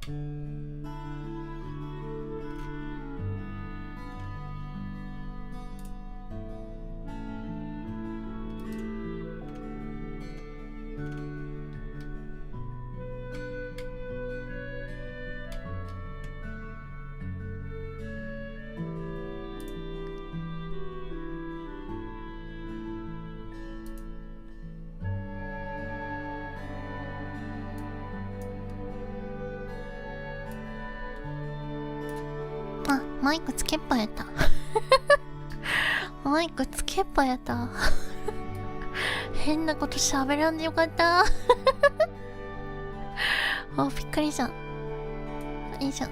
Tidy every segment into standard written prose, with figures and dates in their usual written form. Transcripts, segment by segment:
あ、マイクつけっぱやったマイクつけっぱやった変なこと喋らんでよかったあ、びっくりした。いいじゃん。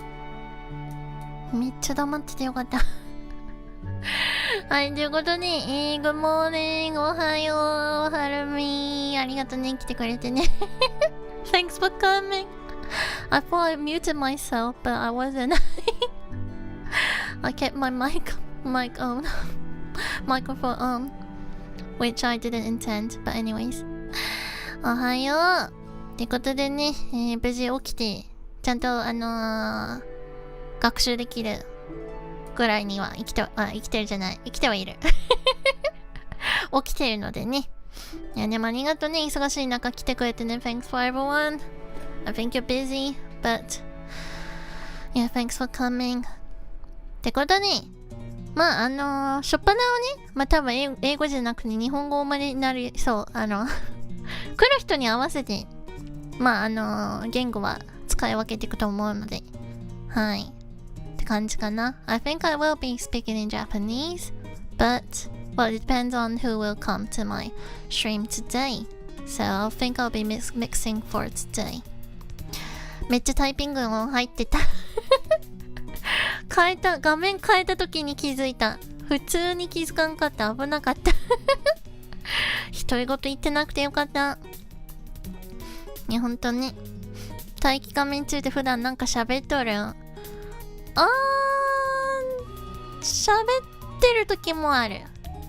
めっちゃ黙っててよかったはい、ということで、Good morning、おはよう、はるみ、ありがとね、来てくれてねThanks for coming. I thought I muted myself, but I wasn't. I kept my mic on, microphone on, which I didn't intend. But anyways, おはよう。ってことでね、無事起きて、ちゃんと学習できるぐらいには生きてるじゃない、生きてはいる。起きてるのでね。いや、でもありがとね、忙しい中来てくれてね。Thanks for everyone. I think you're busy, but yeah, thanks for coming. ってことで、まあ初っ端をね、まあ多分英語じゃなくて日本語生まれになる、そう、来る人に合わせて、まあ言語は使い分けていくと思うので、はい。って感じかな。I think I will be speaking in Japanese, but well, it depends on who will come to my stream today. So I think I'll be mixing for today. めっちゃタイピング音入ってた画面変えた時に気づいた。普通に気づかんかった。危なかった独り言言ってなくてよかった。いや、ほんとね。待機画面中で普段なんか喋っとる。喋ってる時もある。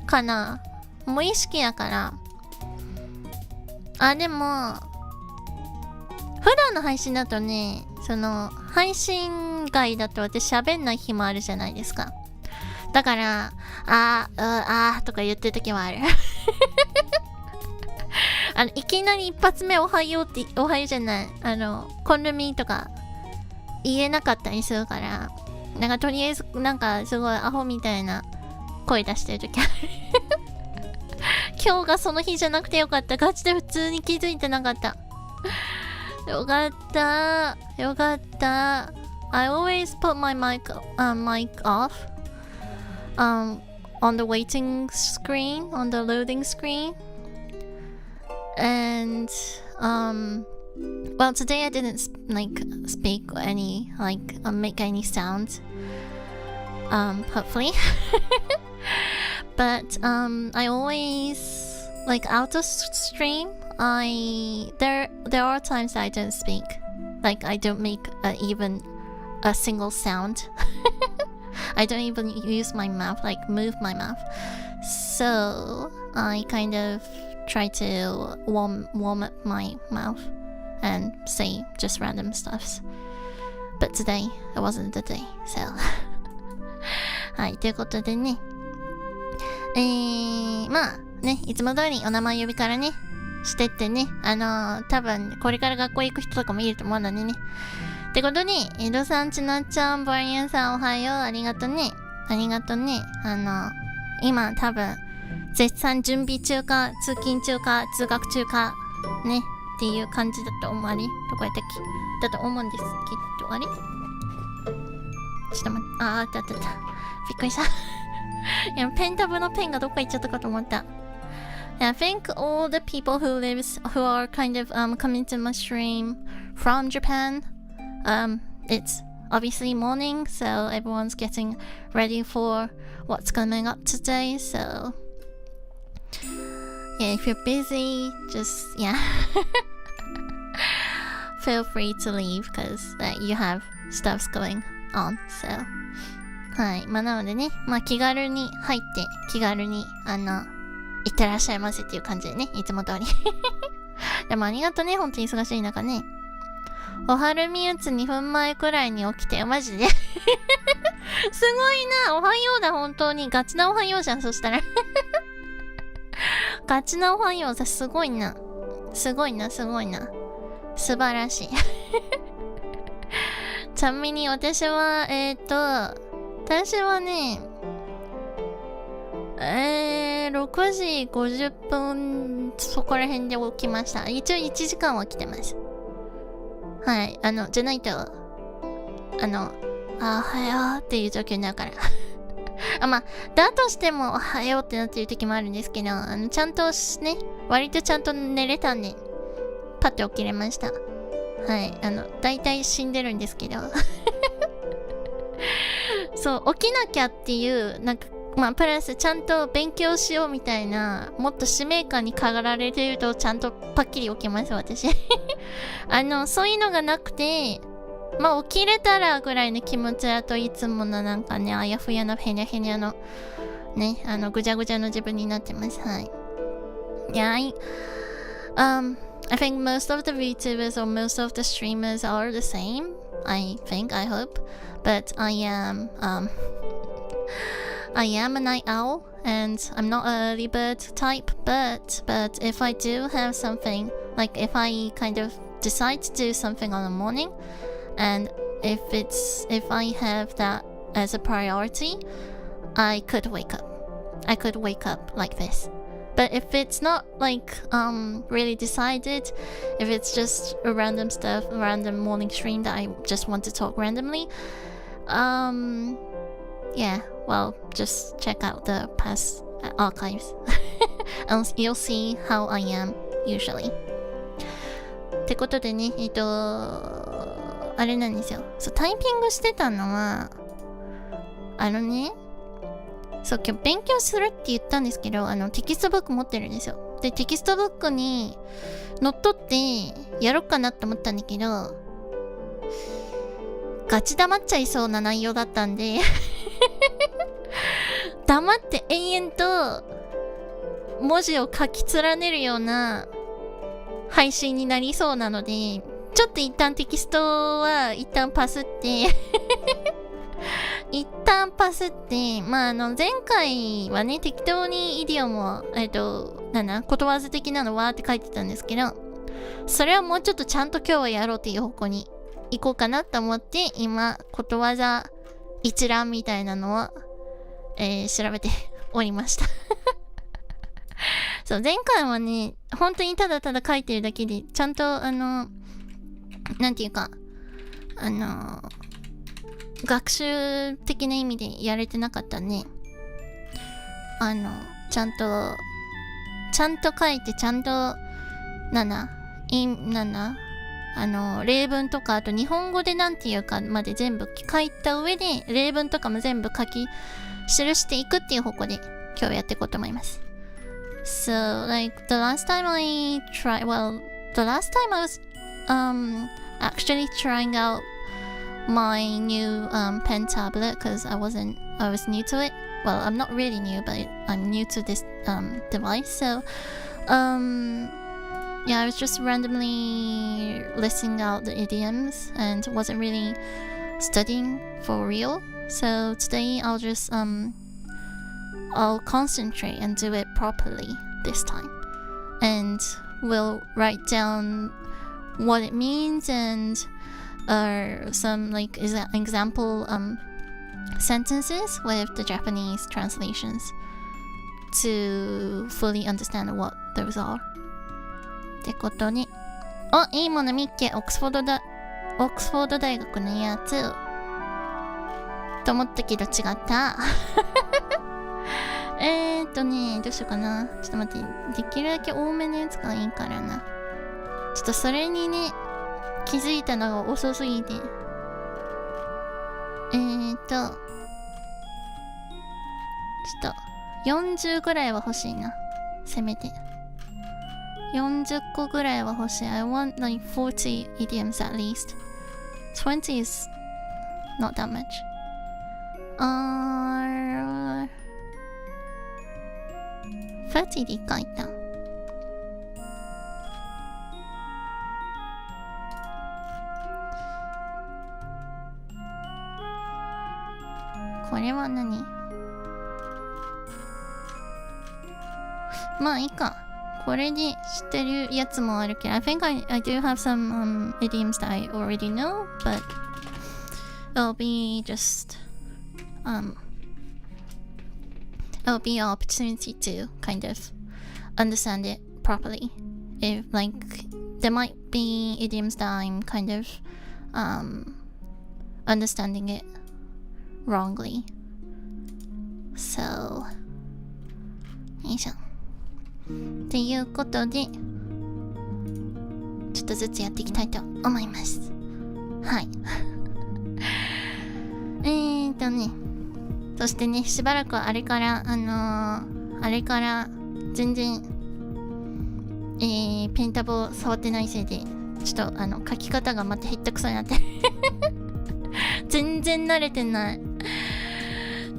かな。無意識やから。でも、普段の配信だとね、配信外だと私喋んない日もあるじゃないですか。だから、とか言ってる時もある。いきなり一発目おはようって、おはようじゃない、コンルミとか言えなかったりするから、なんかとりあえず、なんかすごいアホみたいな声出してる時ある。今日がその日じゃなくてよかった。ガチで普通に気づいてなかった。よかった。よかった。I always put my mic off on the waiting screen, on the loading screen. And well, today I didn't speak any make any sounds. Hopefully. But I always out of stream. There are times I don't speak. Like I don't make even a single sound. I don't even use my mouth, move my mouth. So I kind of try to warm up my mouth and say just random stuffs. But today it wasn't the day. So はい、ということでね。まあね、いつも通りお名前呼びからね、してってね。多分これから学校行く人とかもいると思うのでね。ってことで、江戸さん、ちなっちゃん、ボリアンさん、おはよう。ありがとね。ありがとね。今多分、絶賛準備中か、通勤中か、通学中か、ね。っていう感じだと思う。あれどこやったっけだと思うんですけど、あれちょっと待って、あった。びっくりした。いや、ペンタブのペンがどっか行っちゃったかと思った。I think all the people who are kind of coming to my stream from Japan, it's obviously morning, so everyone's getting ready for what's coming up today. So yeah, if you're busy, just feel free to leave because you have stuffs going on. So はい、まあなのでね、まあ気軽に入って気軽にいってらっしゃいませっていう感じでね、いつも通り。でもありがとね、本当に忙しい中ね。おはるみ打つ2分前くらいに起きて、マジで。すごいな。おはようだ、本当に。ガチなおはようじゃん、そしたら。ガチなおはようだ、すごいな。すごいな、すごいな。素晴らしい。ちなみに私は、私はね、6時50分、そこら辺で起きました。一応1時間は起きてます。はい。じゃないと、おはようっていう状況になるから。まあ、だとしても、おはようってなってる時もあるんですけど、ちゃんとね、割とちゃんと寝れたんで、パッと起きれました。はい。だいたい死んでるんですけど。そう、起きなきゃっていう、なんか、まあ、プラスちゃんと勉強しようみたいな、もっと使命感に駆られてると、ちゃんとパッキリ起きます、私。そういうのがなくて、まあ、起きれたらぐらいの気持ちだといつものなんかね、あやふやのへにゃへにゃの、ね、ぐちゃぐちゃの自分になってます。はい。Yeah, I think most of the VTubers or most of the streamers are the same. I hope. But I am a night owl and I'm not an early bird type, but if I do have something, like if I kind of decide to do something on the morning, and if I have that as a priority, I could wake up like this. But if it's not like really decided, if it's just a random morning stream that I just want to talk randomly, yeah, well, just check out the past archives and you'll see how I am usually. ってことでね、あれなんですよ。そう、タイピングしてたのは、そう、今日勉強するって言ったんですけど、テキストブック持ってるんですよ。で、テキストブックにのっとってやろうかなって思ったんだけど、ガチ黙っちゃいそうな内容だったんで黙って延々と文字を書き連ねるような配信になりそうなので、ちょっと一旦テキストは一旦パスってまあ前回はね、適当にイディオムを、ことわざ的なのわーって書いてたんですけど、それはもうちょっとちゃんと今日はやろうっていう方向に行こうかなと思って、今、ことわざ一覧みたいなのを、調べておりました。そう、前回はね、本当にただただ書いてるだけで、ちゃんと、なんていうか、学習的な意味でやれてなかったね。ちゃんと書いて、ちゃんと、例文とか、あと日本語でなんていうかまで全部書いた上で、例文とかも全部記していくっていう方向で今日やっていこうと思います。So, like, the last time I was actually trying out my new pen tablet because I was new to it. Well, I'm not really new, but I'm new to this device. So, yeah, I was just randomly listing out the idioms and wasn't really studying for real. So today I'll just I'll concentrate and do it properly this time, and we'll write down what it means and some like example sentences with the Japanese translations to fully understand what those are. ってことに、いいもの見っけ、オックスフォード大学のやつと思ったけど違ったどうしようかな。ちょっと待って、できるだけ多めのやつがいいからな。ちょっとそれにね、気づいたのが遅すぎて、ちょっと40ぐらいは欲しいな、せめて40個ぐらいは欲しい。I want like 40 idioms at least. 20 is not that much. 30でいいか、一旦。これは何？まあいいか。これで知ってるやつもあるけど、I think I do have some idioms that I already know, but it'll be just it'll be an opportunity to kind of understand it properly. If like there might be idioms that I'm kind of understanding it wrongly. So よいしょ。っていうことでちょっとずつやっていきたいと思います。はいね、そしてね、しばらくあれから全然ペンタブを触ってないせいでちょっと書き方がまたへったくそになってる全然慣れてない。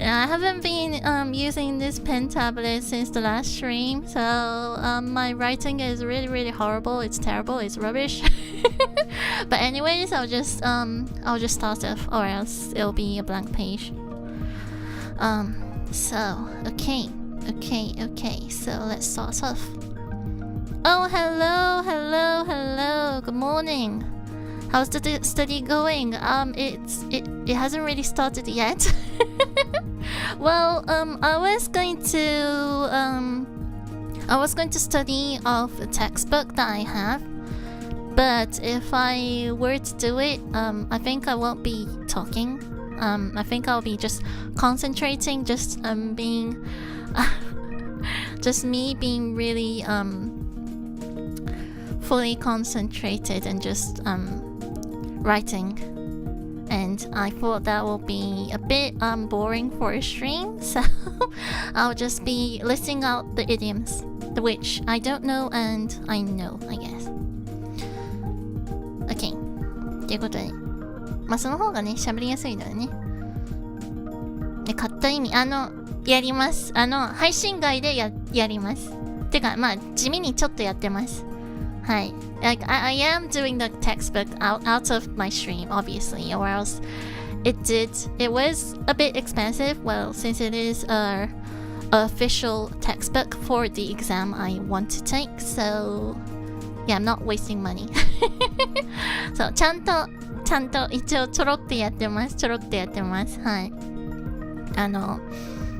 I haven't been using this pen tablet since the last stream, so my writing is really horrible. It's terrible. It's rubbish. But anyways, I'll just start off, or else it'll be a blank page. So okay. So let's start off. Oh, hello. Good morning. How's the study going? It hasn't really started yet. Well, I was going to study off a textbook that I have, but if I were to do it, I think I won't be talking. I think I'll be just concentrating, just being just me being really fully concentrated and just writing. And I thought that will be a bit boring for a stream, so I'll just be listing out the idioms, which I don't know and I know, I guess. Okay. ということで、まあその方がね、喋りやすいのでね。で、買った意味、やります。配信外でやります。てか、まあ地味にちょっとやってます。はい。Like I am doing the textbook out of my stream, obviously, or else it was a bit expensive. Well, since it is a official textbook for the exam I want to take, so yeah, I'm not wasting money. そう、ちゃんと一応ちょろってやってます。はい。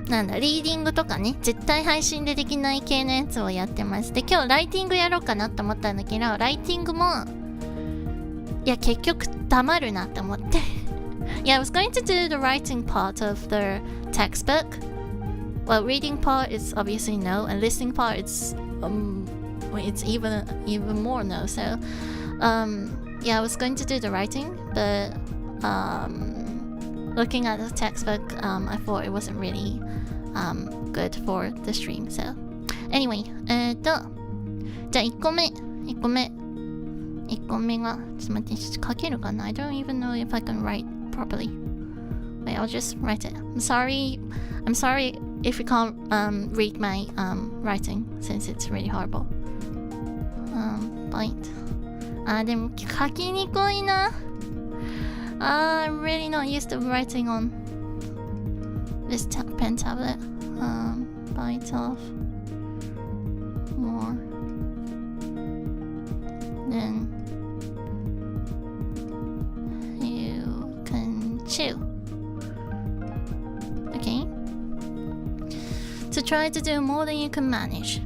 なんだ、リーディングとかね、絶対配信でできない系のやつをやってます。で、今日ライティングやろうかなと思ったんだけど、ライティングも、いや、結局黙るなって思って。Yeah, I was going to do the writing part of the textbook. Well, reading part is obviously no, and listening part it's even more no. So, yeah, I was going to do the writing, but looking at the textbook, I thought it wasn't really good for the stream. So, anyway, じゃあ1個目が、ちょっと待って、書けるかな？ I don't even know if I can write properly. Wait, I'll just write it. I'm sorry if you can't read my writing since it's really horrible. Bite. でも書きにくいな。I'm really not used to writing on this pen tablet. Bite off more. Then you can chew. Okay. To try to do more than you can manage.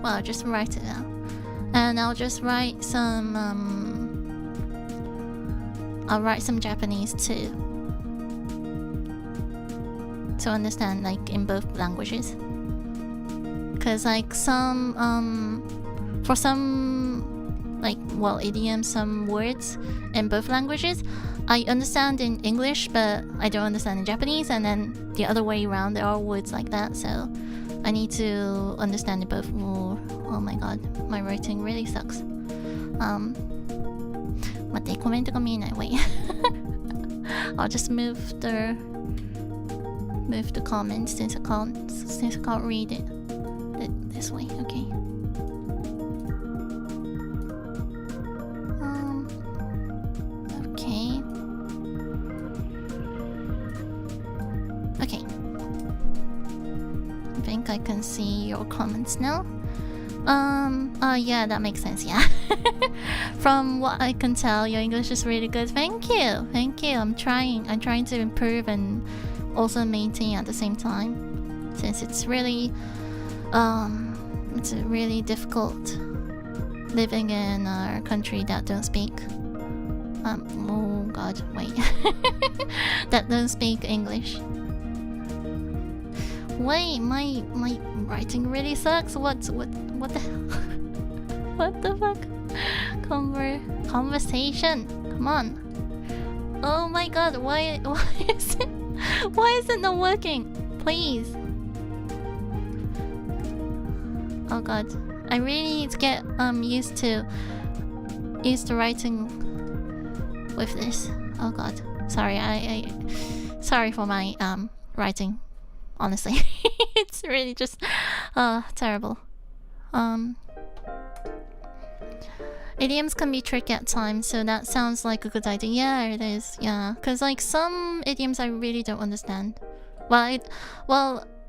Well, I'll just write it out. And I'll just write some I'll write some Japanese too, to understand like in both languages. Cause like for some like idioms, some words in both languages, I understand in English, but I don't understand in Japanese, and then the other way around, there are words like that. So I need to understand it both. Oh my god, my writing really sucks. 待って、コメントが見えない。Wait. I'll just move the comments since I can't read it this way. Okay. Okay. think I can see your comments now. Yeah, that makes sense, yeah. From what I can tell, your English is really good. Thank you. I'm trying to improve and also maintain at the same time, since it's really difficult living in a country that don't speak oh god, wait. That don't speak English. Wait, my writing really sucks. What the what the fuck? Conversation. Come on. Oh my god, why is it not working? Please. Oh god. I really need to get used to writing with this. Oh god. Sorry for my writing. Honestly. It's really just terrible. Idioms can be tricky at times, so that sounds like a good idea. Yeah, it is. Yeah, because like some idioms I really don't understand. Well,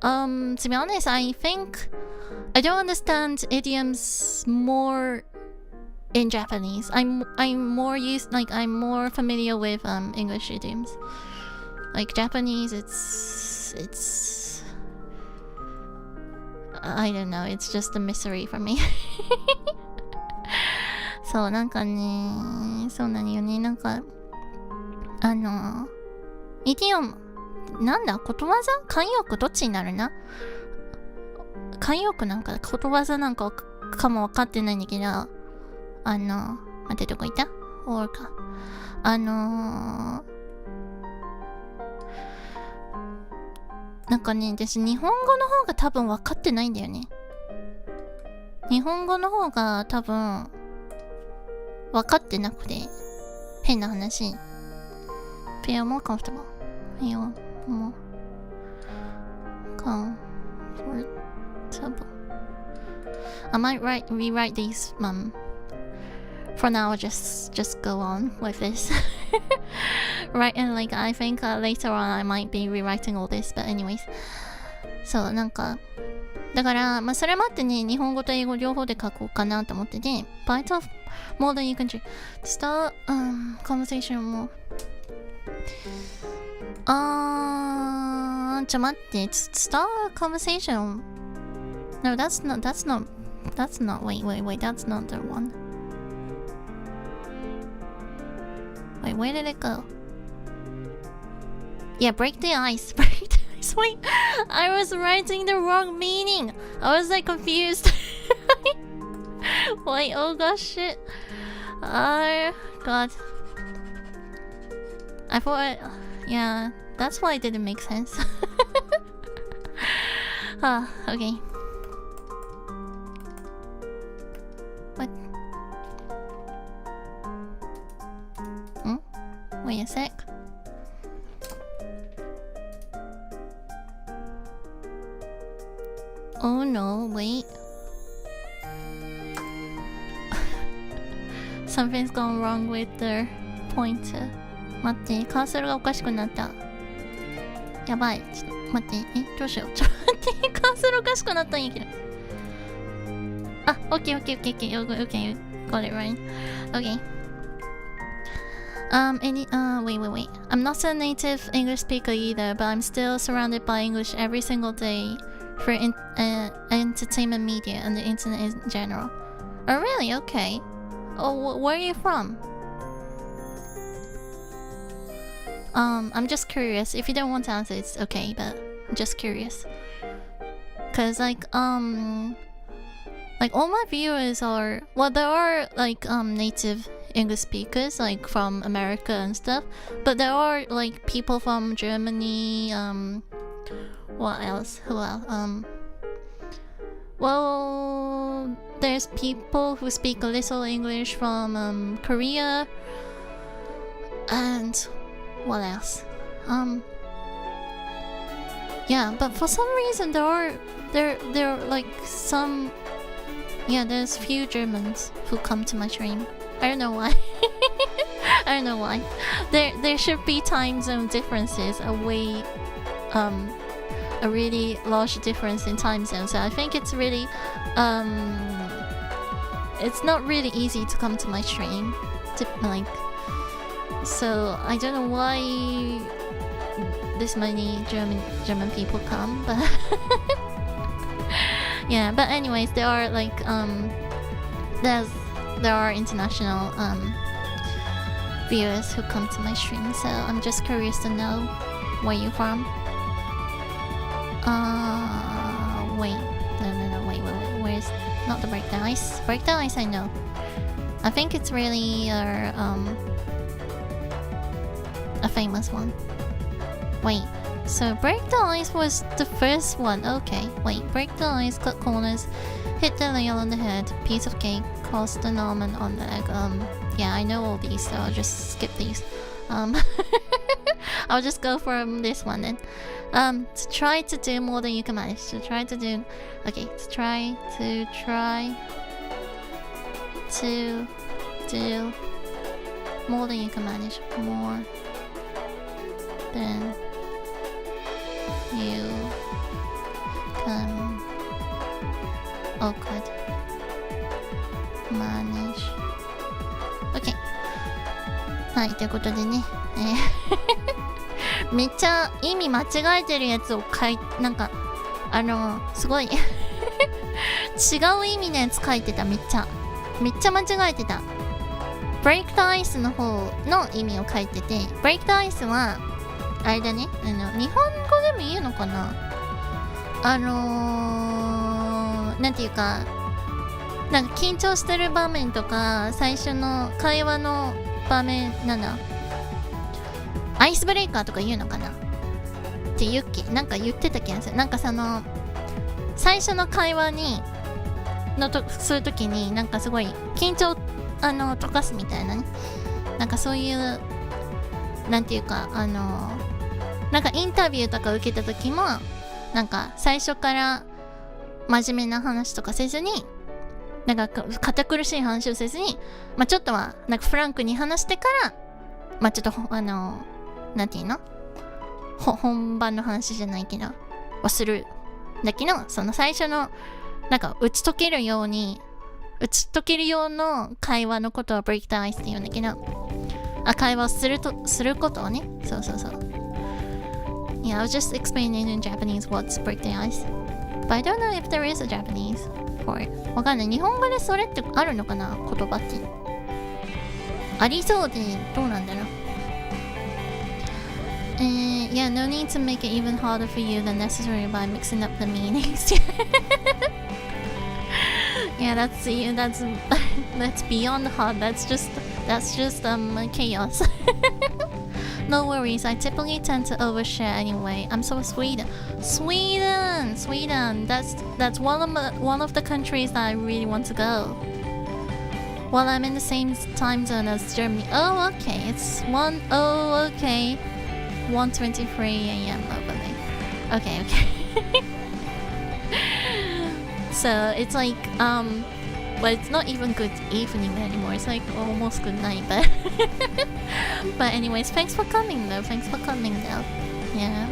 to be honest, I think I don't understand idioms more in Japanese. I'm more familiar with English idioms. Like Japanese, it's I don't know, it's just a mystery for me. そうなんかね、そうなのよね。なんかイディオムなんだ、ことわざ、慣用句どっちになるな。慣用句なんかことわざなんかかも分かってないんだけど、待ってどこいた？おるか。なんかね、私日本語の方が多分分かってないんだよね。日本語の方が多分分かってなくて、変な話。Feel more comfortable. Feel more comfortable. I might rewrite these. For now, just go on with this. Right, and like I think later on I might be rewriting all this. But anyways, そうなんかだからまあそれ待ってね、日本語と英語両方で書こうかなと思ってて、part of more than you can start conversation more. ちょ待って、start conversation. No, that's not. Wait, that's not the one. Wait, where did it go? Yeah, break the ice. Break the ice. Wait, I was writing the wrong meaning. I was like confused. Wait, oh gosh, shit. Oh god. I thought, yeah, that's why it didn't make sense. Okay. What? Wait a sec. Oh no, wait. Something's gone wrong with the pointer. 待って、カーソルがおかしくなった。やばい。ちょっと待って。どうしよう。ちょっと待って。カーソルおかしくなったんやけど。あ、OK. Okay. Got it right. Okay. Wait. I'm not a native English speaker either, but I'm still surrounded by English every single day for entertainment media and the internet in general. Oh, really? Okay. Oh, where are you from? I'm just curious. If you don't want to answer, it's okay, but I'm just curious. Cause like all my viewers are, well, there are like native English speakers like from America and stuff, but there are like people from Germany. What else? Who else? Well, there's people who speak a little English from Korea, and what else? Yeah, but for some reason there are like some. Yeah, there's few Germans who come to my stream. I don't know why. I don't know why. There should be time zone differences a really large difference in time zone. So I think it's really, it's not really easy to come to my stream. So I don't know why this many German people come, but yeah. But anyways, there are there are international viewers who come to my stream, so I'm just curious to know where you're from. Wait, where's not the breakdown ice? Breakdown ice, I know. I think it's really a famous one. Wait, so breakdown ice was the first one. Okay, wait, breakdown ice, cut corners, hit the nail on the head, piece of cake, cross the almond on the egg. Yeah, I know all these, so I'll just skip these. I'll just go for this one then. To try to do more than you can manage. To try to do more than you can manage. More than you can manage. Okay. はい、ということでね、めっちゃ意味間違えてるやつをなんかすごい違う意味のやつ書いてた。めっちゃ間違えてた。ブレイクとアイスの方の意味を書いてて、ブレイクとアイスはあれだね、日本語でも言うのかな、なんていうか、なんか緊張してる場面とか最初の会話の場面、なんだ、アイスブレイカーとか言うのかなって言うっけ、なんか言ってた気がする。なんかその最初の会話にするときになんかすごい緊張溶かすみたいなね、なんかそういうなんていうかなんかインタビューとか受けたときもなんか最初から真面目な話とかせずに、なんか堅苦しい話をせずに、まあちょっとはなんかフランクに話してから、まあちょっとなんていうの、本番の話じゃないけどをするだけの、その最初のなんか打ち解けるようの会話のことをブレイクダウンアイスって言うんだけど、会話をすることをね、そう。Yeah, I was just explaining in Japanese what's breakdown ice. But I don't know if there is a Japanese for it. わかんない。日本語でそれってあるのかな、言葉って。ありそうで、どうなんだろう。Yeah, no need to make it even harder for you than necessary by mixing up the meanings. Yeah, that's beyond hard. That's just chaos. No worries. I typically tend to overshare anyway. I'm so Sweden. That's one of the countries that I really want to go. Well, I'm in the same time zone as Germany. Oh, okay. It's 1:23 a.m. over there. Okay. So it's like well, it's not even good evening anymore. It's like almost good night, but anyways, thanks for coming though. Yeah.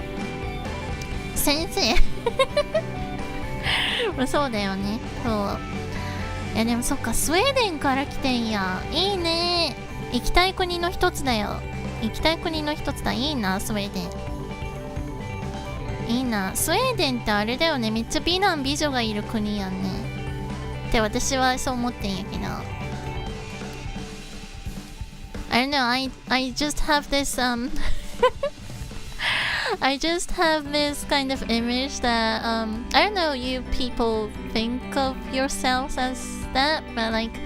先生そうだよね。そう。いやでもそっか、スウェーデンから来てんや。いいね。行きたい国の一つだ。いいな、スウェーデン。いいな。スウェーデンってあれだよね。めっちゃ美男美女がいる国やんね。って私はそう思ってんやけど。I don't know, I just have this I just have this kind of image that I don't know, you people think of yourselves as that, but like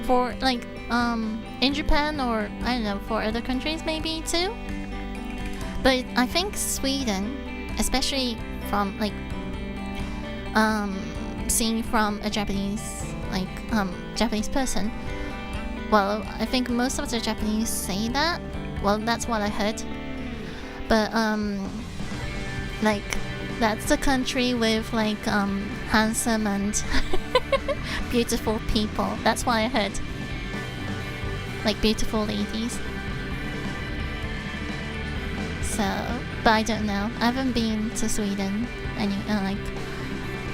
for like in Japan or I don't know, for other countries maybe too. But I think Sweden, especially from like seeing from a Japanese Japanese person, well, I think most of the Japanese say that. Well, that's what I heard. But like that's the country with like handsome and beautiful people. That's what I heard. Like beautiful ladies. So, but I don't know. I haven't been to Sweden,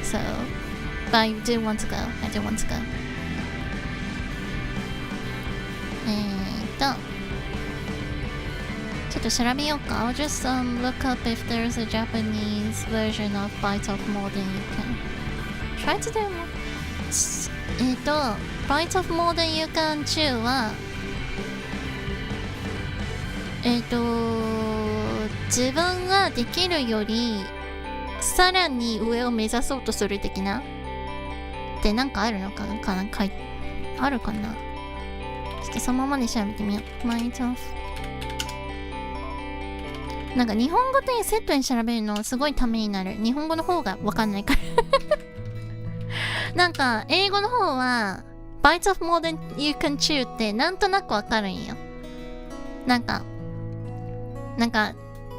so, but I do want to go. I do want to go. ちょっと調べようか。I'll just look up if there's a Japanese version of Bite of More Than You Can. Try to do more. Bite of More Than You Can 中は自分ができるよりさらに上を目指そうとする的なってなんかあるのかな、あるかな。ちょっとそのままで調べてみよう。Bite ofなんか日本語とセットに調べるのすごいためになる。日本語の方がわかんないからなんか英語の方は Bites of More Than You Can Chew ってなんとなくわかるんよ。なんか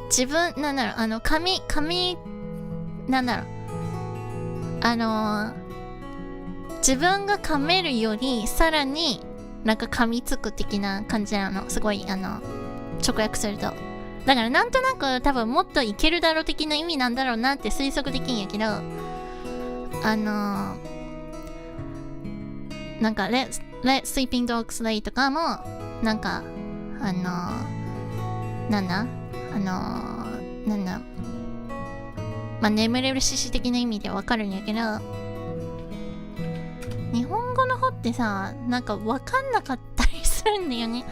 自分なんだろう、紙なんだろう、自分が噛めるよりさらになんか噛みつく的な感じなの。すごい直訳すると。だからなんとなく多分もっといけるだろう的な意味なんだろうなって推測できんやけど、なんか Let Sleeping Dogs Lay とかもなんかなんだまあ眠れる獅子的な意味でわかるんやけど、日本語の方ってさなんかわかんなかったりするんだよね。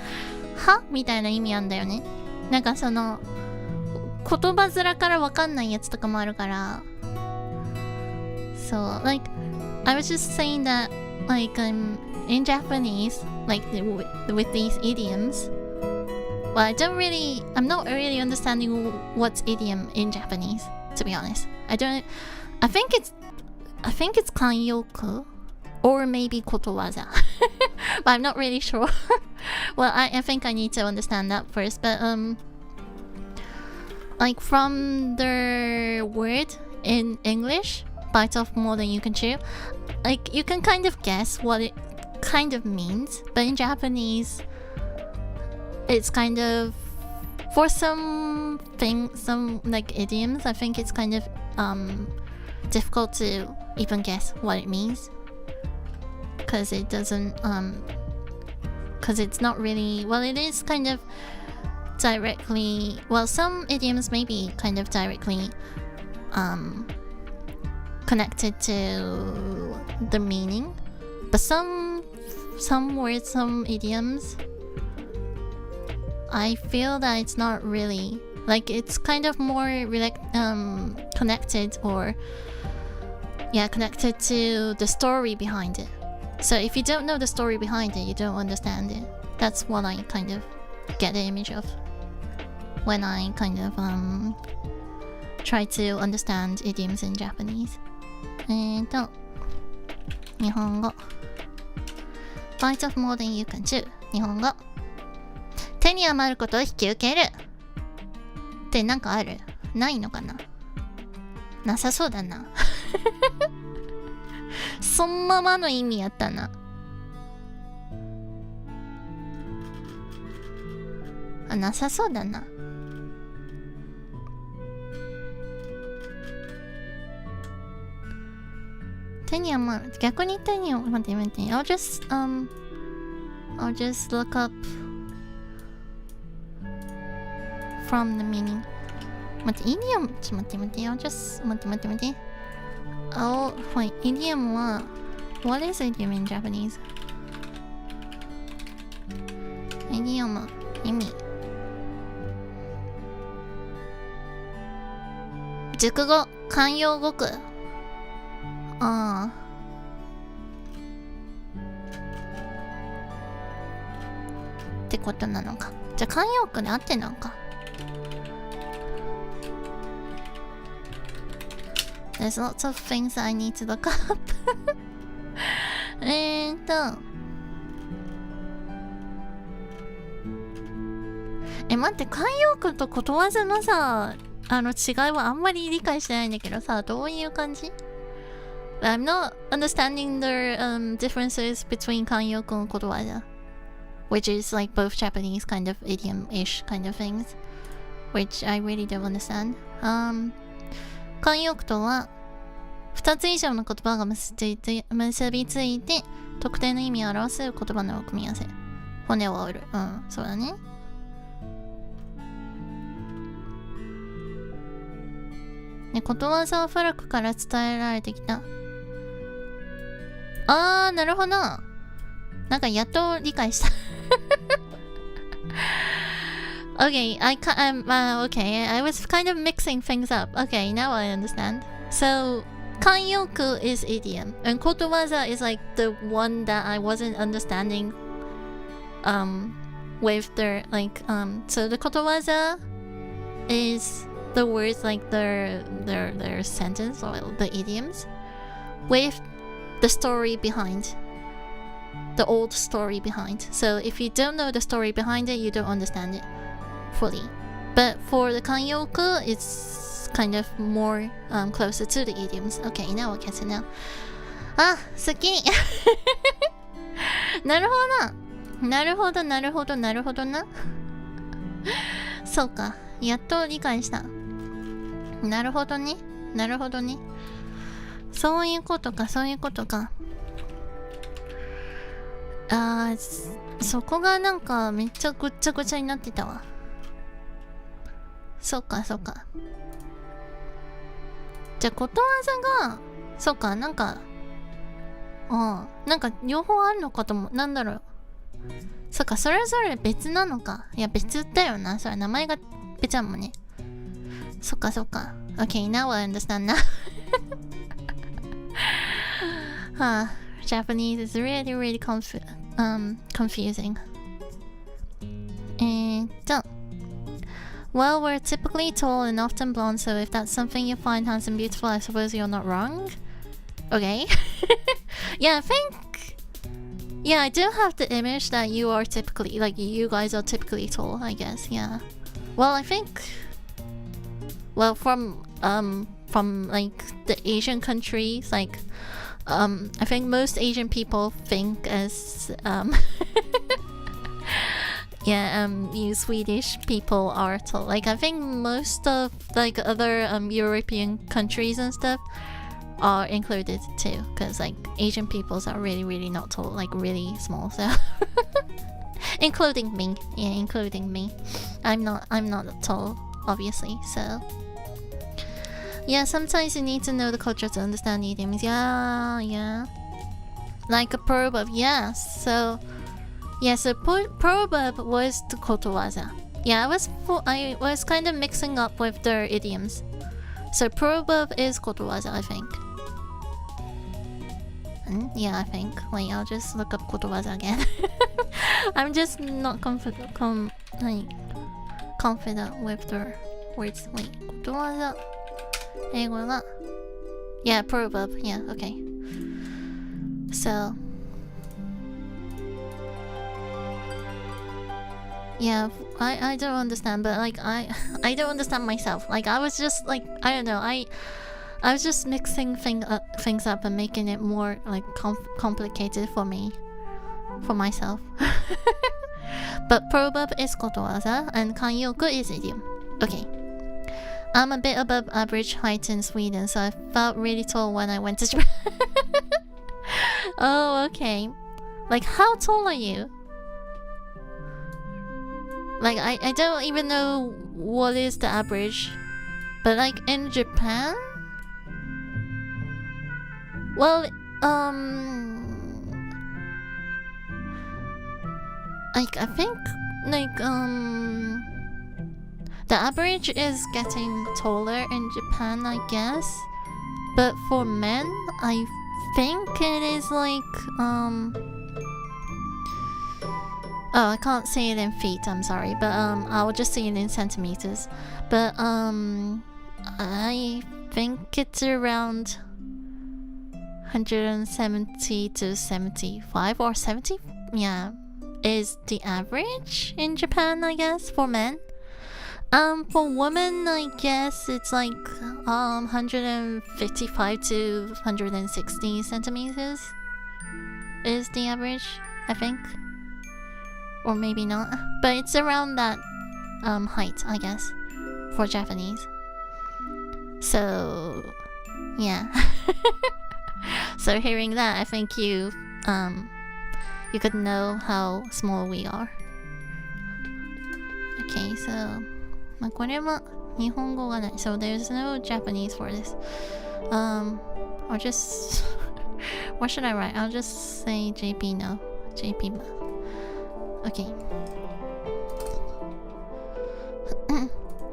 はみたいな意味あんだよね。なんかその言葉面からわかんないやつとかもあるから。So like I was just saying that like in Japanese like with these idioms, well I'm not really understanding what's idiom in Japanese, to be honest. I think it's kanyoku or maybe kotowaza but I'm not really sure well I think I need to understand that first, but like from the word in English, bite off more than you can chew, like you can kind of guess what it kind of means, but in Japanese it's kind of, for some like idioms, I think it's kind of difficult to even guess what it means, because it doesn't because it's not really, well it is kind of directly, well some idioms may be kind of directly connected to the meaning, but some words, some idioms, I feel that it's not really, like it's kind of more connected to the story behind it. So if you don't know the story behind it, you don't understand it. That's what I kind of get the image of when I kind of try to understand idioms in Japanese. 日本語 Bite of more than you can chew. 日本語手に余ることを引き受けるってなんかある？ないのかな？なさそうだなそのままの意味やったな。なさそうだな。手に余る。逆に手に待って。I'll just look up from the meaning. 待って、イディオム、待って。I'll just 待って。wait, イディオムは What is idiom in Japanese? イディオム、意味。熟語、慣用語句。ああ。ってことなのか。じゃあ慣用句で合ってんのか。There's lots of things I need to look up 待って、慣用句とことわざのさ、違いはあんまり理解してないんだけどさ、どういう感じ？ I'm not understanding the differences between 慣用句and ことわざ which is like both Japanese kind of idiom-ish kind of things. which I really don't understand. 慣用句とは2つ以上の言葉が結びついて特定の意味を表す言葉の組み合わせ。骨を折る。そうだね。ことわざは古くから伝えられてきた。なるほど。なんかやっと理解した。Okay, okay, I was kind of mixing things up. Okay, now I understand. So, 慣用句 is idiom, and ことわざ is like the one that I wasn't understanding. With their so the ことわざ is the words like their sentence or the idioms with the story behind, the old story behind. So if you don't know the story behind it, you don't understand it fully. But for the 慣用句, it's kind of more closer to the idioms. Okay, now I get it now. すっきり。なるほどなるほどな。そうか、やっと理解した。なるほどね。そういうことか。そこがなんかめっちゃぐっちゃぐちゃになってたわ。そうか。じゃあことわざが、そうか、なんか両方あるのかとも、なんだろう。そうか、それぞれ別なのか。いや、別だよな。それ名前が別だもんね。そっか。Okay, now I understand now. Japanese is really confusing. Well, we're typically tall and often blonde, so if that's something you find handsome and beautiful, I suppose you're not wrong. Okay. Yeah, I do have the image that you are typically, like, you guys are typically tall, I guess, yeah. Well, I think, from like the Asian countries, like, I think most Asian people think as, you Swedish people are tall. Like, I think most of, like, other, European countries and stuff are included too, because like Asian peoples are really not tall, like really small, so including me. I'm not tall, obviously, so yeah, sometimes you need to know the culture to understand idioms. Yeah, like a proverb. So proverb was the ことわざ. Yeah, I was kind of mixing up with their idioms. So proverb is ことわざ, I think. Yeah, I think. Wait, I'll just look up ことわざ again. I'm just not confident with the words. Wait, ことわざ英語は Yeah, proverb. Yeah, okay. So yeah, I don't understand, but like I don't understand myself. Like I was just like, I don't know, I was just mixing things up and making it more like complicated for myself. But proverb is ことわざ and 慣用句 is idiom. Okay. I'm a bit above average height in Sweden, so I felt really tall when I went to Japan. Oh, okay. Like, how tall are you? Like, I don't even know what is the average. But like, in Japan? Well, like, I think, like, the average is getting taller in Japan, I guess. But for men, I think it is like, oh, I can't say it in feet, I'm sorry. But, I'll just say it in centimeters. But, I think it's around 170 to 75 or 70? Yeah, is the average in Japan, I guess, for men. For women, I guess it's like 155 to 160 centimeters is the average, I think. Or maybe not. But it's around that height, I guess. for Japanese. So yeah. So hearing that, I think you could know how small we are. Okay, so まあこれは日本語がない。So there's no Japanese for this. I'll just what should I write? I'll just say JP no. JP no. Okay.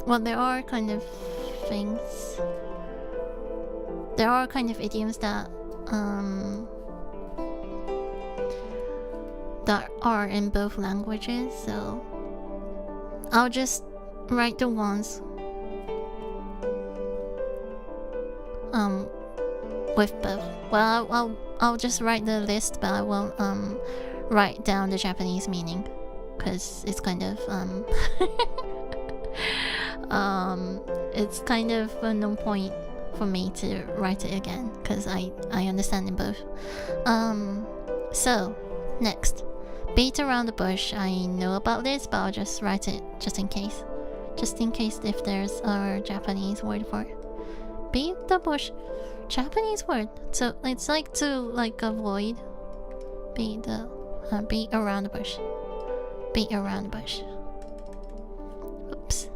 Well, there are kind of things. There are kind of idioms that are in both languages, so I'll just write the ones with both. Well, I'll just write the list, but I won't write down the Japanese meaning because it's kind of it's kind of no point for me to write it again because I understand in both. So next, beat around the bush. I know about this, but I'll just write it just in case if there's a Japanese word for it. Beat the bush, Japanese word. So it's like to avoid. Beat around the bush. Beat around the bush. Oops.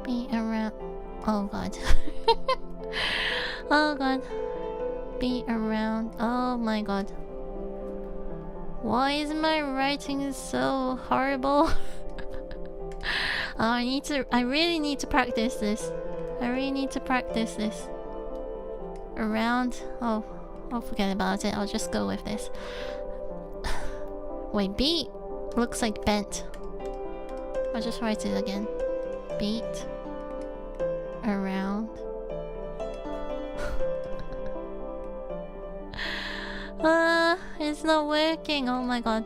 Beat around. Oh god. Oh god. Beat around. Oh my god. Why is my writing so horrible? I really need to practice this. Around. Oh, I'll forget about it. I'll just go with this. Wait, beat looks like bent. I'll just write it again. Beat around. It's not working. Oh my god.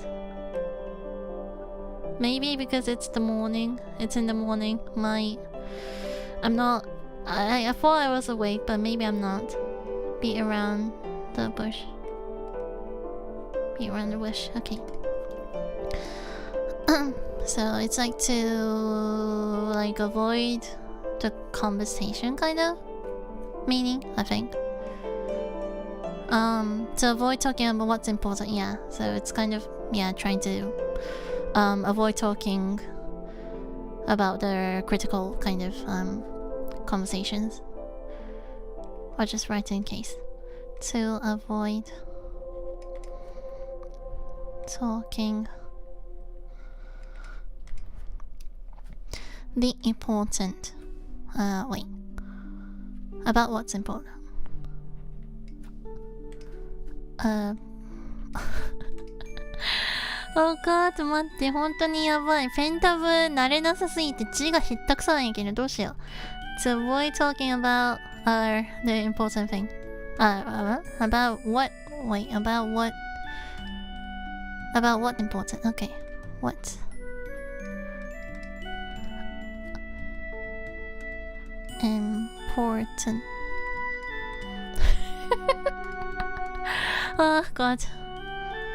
Maybe because it's the morning. It's in the morning. I'm not. I thought I was awake, but maybe I'm not. Beat around the bush. Beat around the bush. Okay. So it's like to avoid the conversation kind of meaning, I think. To avoid talking about what's important, yeah. So it's kind of trying to avoid talking about the critical kind of conversations. I'll just write in case. To avoid talking the important wait. About what's important. Oh god, 待って、本当にやばい。ペンタブ慣れなさすぎて字がへったくそなんやけど、どうしよう。To avoid talking about the important thing. About what? Wait, about what? About what important? Okay. What? Important. Oh god.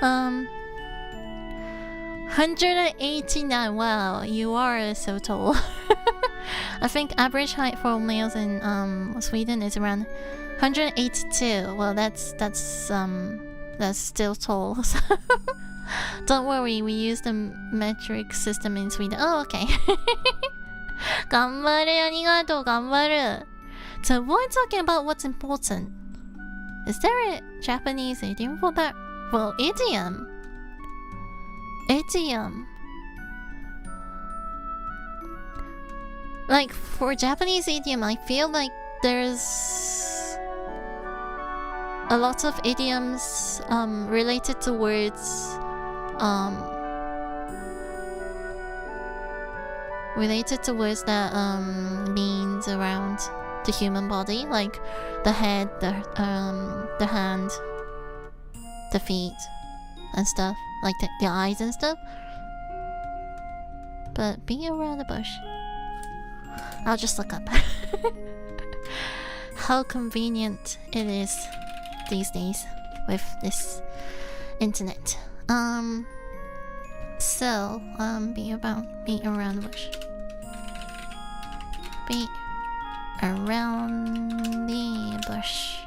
189. Wow, you are so tall. I think average height for males in Sweden is around 182. Well, that's still tall. So don't worry, we use the metric system in Sweden. Oh, okay. 頑張れ、ありがとう、頑張る。To avoid talking about what's important. Is there a Japanese idiom for that? Well, idiom. Like, for Japanese idiom, I feel like there's a lot of idioms related to words that means around the human body, like the head, the hand, the feet and stuff, like the eyes and stuff. But being around the bush, I'll just look up. How convenient it is these days with this internet. So, beat around the bush. Beat around the bush.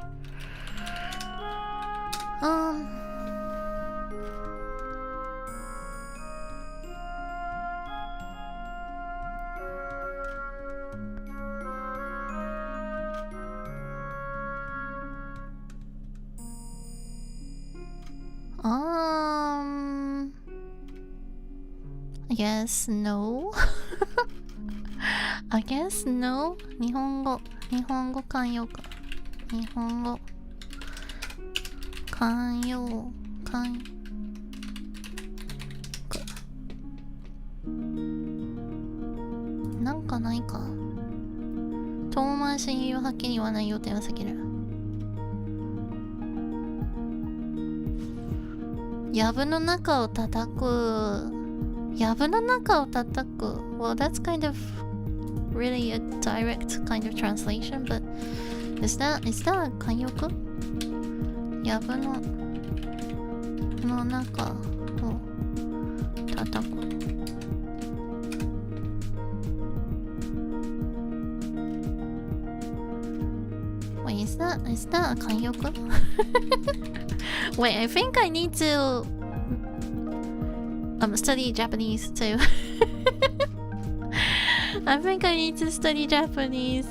I guess no. I guess no. 日本語慣用か。日本語慣用慣なんかないか。遠回しははっきり言わない予定は避ける。藪の中を叩く。藪の中を叩く。Well, that's kind of really a direct kind of translation, but is that 慣用句？藪の中を叩く。Wait, is that a 慣用句？Wait, I think I need to study Japanese too. I think I need to study Japanese.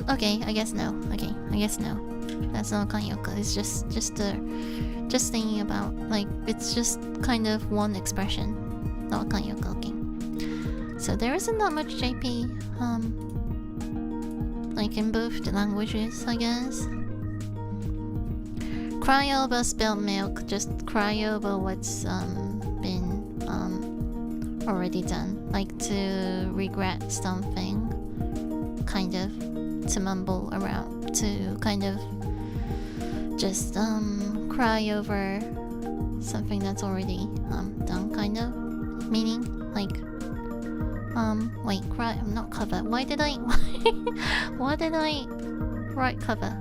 Okay, I guess no. That's not kanyoku. It's just thinking about, like, it's just kind of one expression. Not kanyoku. Okay. So there isn't that much JP, like in both the languages, I guess. Cry over spilled milk, just cry over what's been already done. Like to regret something, kind of, to mumble around, to kind of just cry over something that's already done, kind of, meaning, like, wait, cry, I'm not cover. Why did I write cover?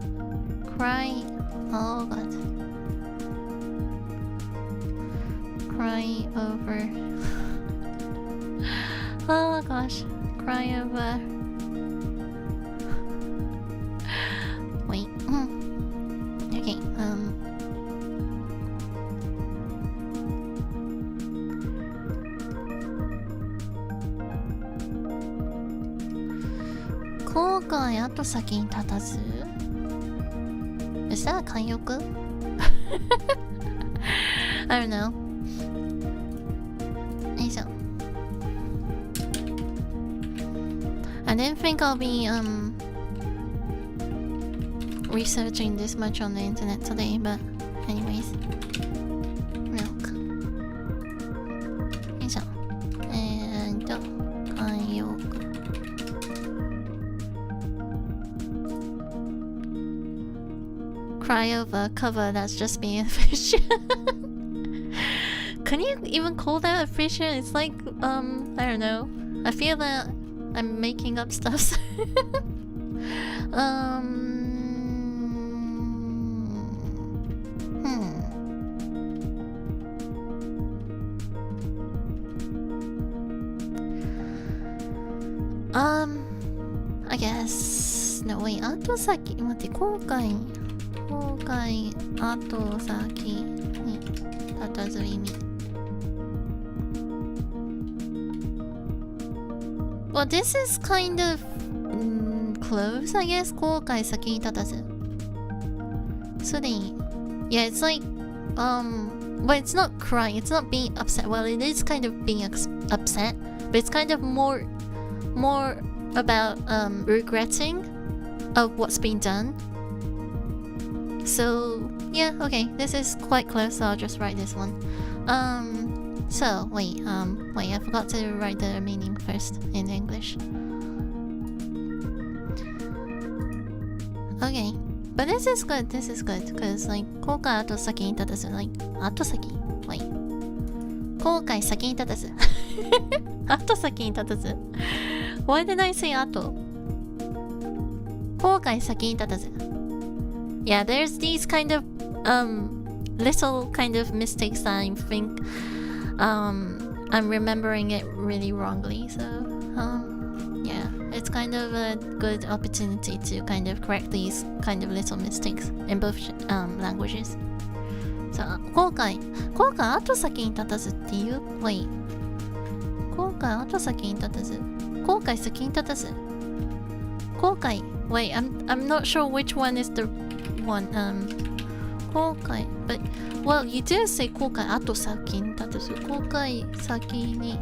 Cry, oh god. Cry over. Oh gosh, cry over. Wait, okay,後悔後先に立たず。Is that a 慣用句？ I don't know. よいしょ。I didn't think I'll be researching this much on the internet today, but anyways. Milk. よいしょ。慣用句。Cry over cover, that's just being efficient. Can you even call that efficient? It's like, I don't know. I feel that I'm making up stuff. I guess. No, wait, 後先、待って、後悔後先に立たず意味。Well, this is kind of close, I guess. 後悔先に立たず。すでに。Yeah, it's like, but it's not crying, it's not being upset. Well, it is kind of being upset, but it's kind of more about regretting of what's been done. So yeah, okay, this is quite close, so I'll just write this one. So wait, I forgot to write the meaning first in English. Okay, but this is good, because like 後悔後先に立たず、like 後先 wait 後悔先に立たず後先に立たず Why did I say 後後悔先に立たず yeah, there's these kind of little kind of mistakes that I think I'm remembering it really wrongly. So yeah, it's kind of a good opportunity to kind of correct these kind of little mistakes in both languages. さあ、後悔後先に立たずっていう Wait 後悔後先に立たず後悔先に立たず後悔 Wait, I'm not sure which one is the one. 後悔 But, well, you do say 後悔後先に立たず後悔先に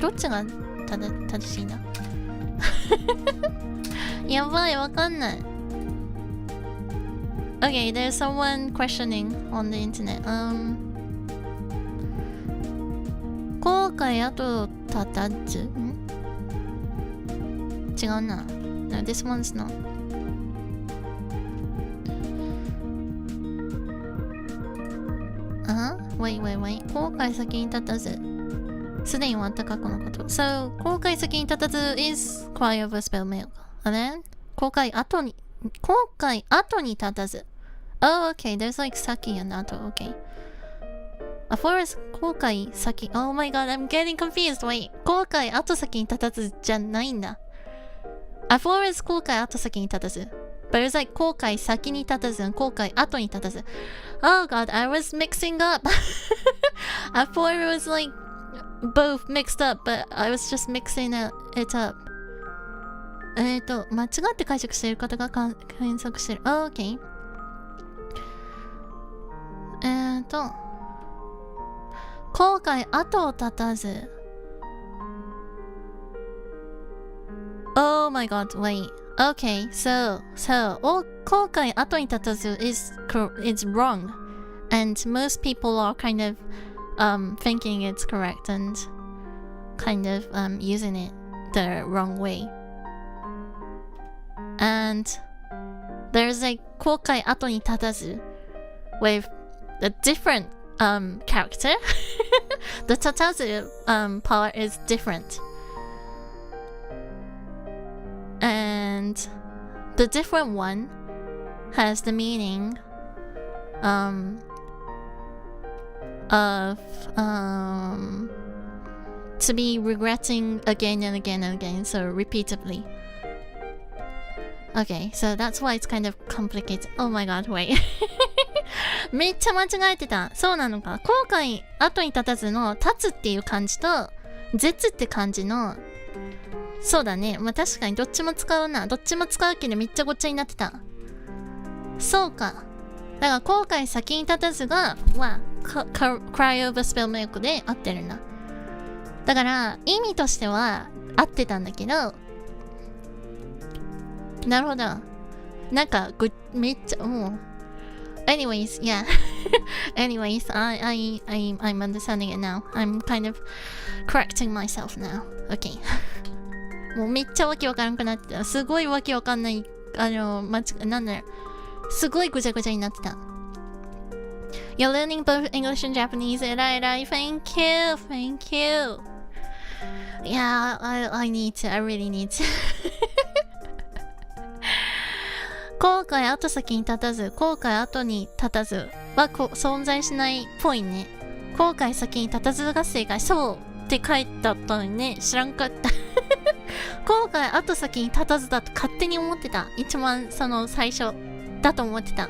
どっちが正しいんだやばい、わかんない。Okay, there's someone questioning on the internet. 後悔後立たず違うな。No, this one's not. Wait. 後悔先に立たず。すでに終わった過去のこと。So, 後悔先に立たず is cry over spilled milk. And then, 後悔後に立たず。Oh, okay. There's like 先 and 後. Okay. For us, 後悔先。Oh my god, I'm getting confused. Wait. 後悔後先に立たずじゃないんだ。For us, 後悔後先に立たず。But it was like 後悔先に立たず、後悔後に立たず。Oh god, I was mixing up. I thought it was like both mixed up, but I was just mixing it up. 間違って解釈している方が検索してる。Oh, okay. 後悔後を立たず。Oh my god, wait. Okay, so, 後悔後に立たず is wrong. And most people are kind of thinking it's correct and kind of using it the wrong way. And there's like 後悔後に立たず with a different character. The 立たずpart is different. And the different one has the meaning of to be regretting again and again and again, so repeatedly. Okay, so that's why it's kind of complicated. Oh my god, wait. めっちゃ間違えてた。そうなのか。後悔後に立たずの立つっていう漢字と絶って漢字のそうだね。まあ確かにどっちも使うな。どっちも使うけどめっちゃごっちゃになってた。そうか。だから後悔先に立たずがcry over spilled milk で合ってるな。だから意味としては合ってたんだけど、なるほど。なんかめっちゃもう。Anyways, yeah. Anyways, I'm understanding it now. I'm kind of correcting myself now. Okay. もうめっちゃわけわからんくなってた。すごいわけわかんない、なんだろう。すごいぐちゃぐちゃになってた。You're learning both English and Japanese. えらいえらい。Thank you. Thank you. Yeah, I need to. I really need to. 後悔後先に立たず、後悔後に立たずは存在しないっぽいね。後悔先に立たずが正解。そうって書いてあったのにね。知らんかった。後悔後先に立たずだと勝手に思ってた。一番その最初だと思ってた。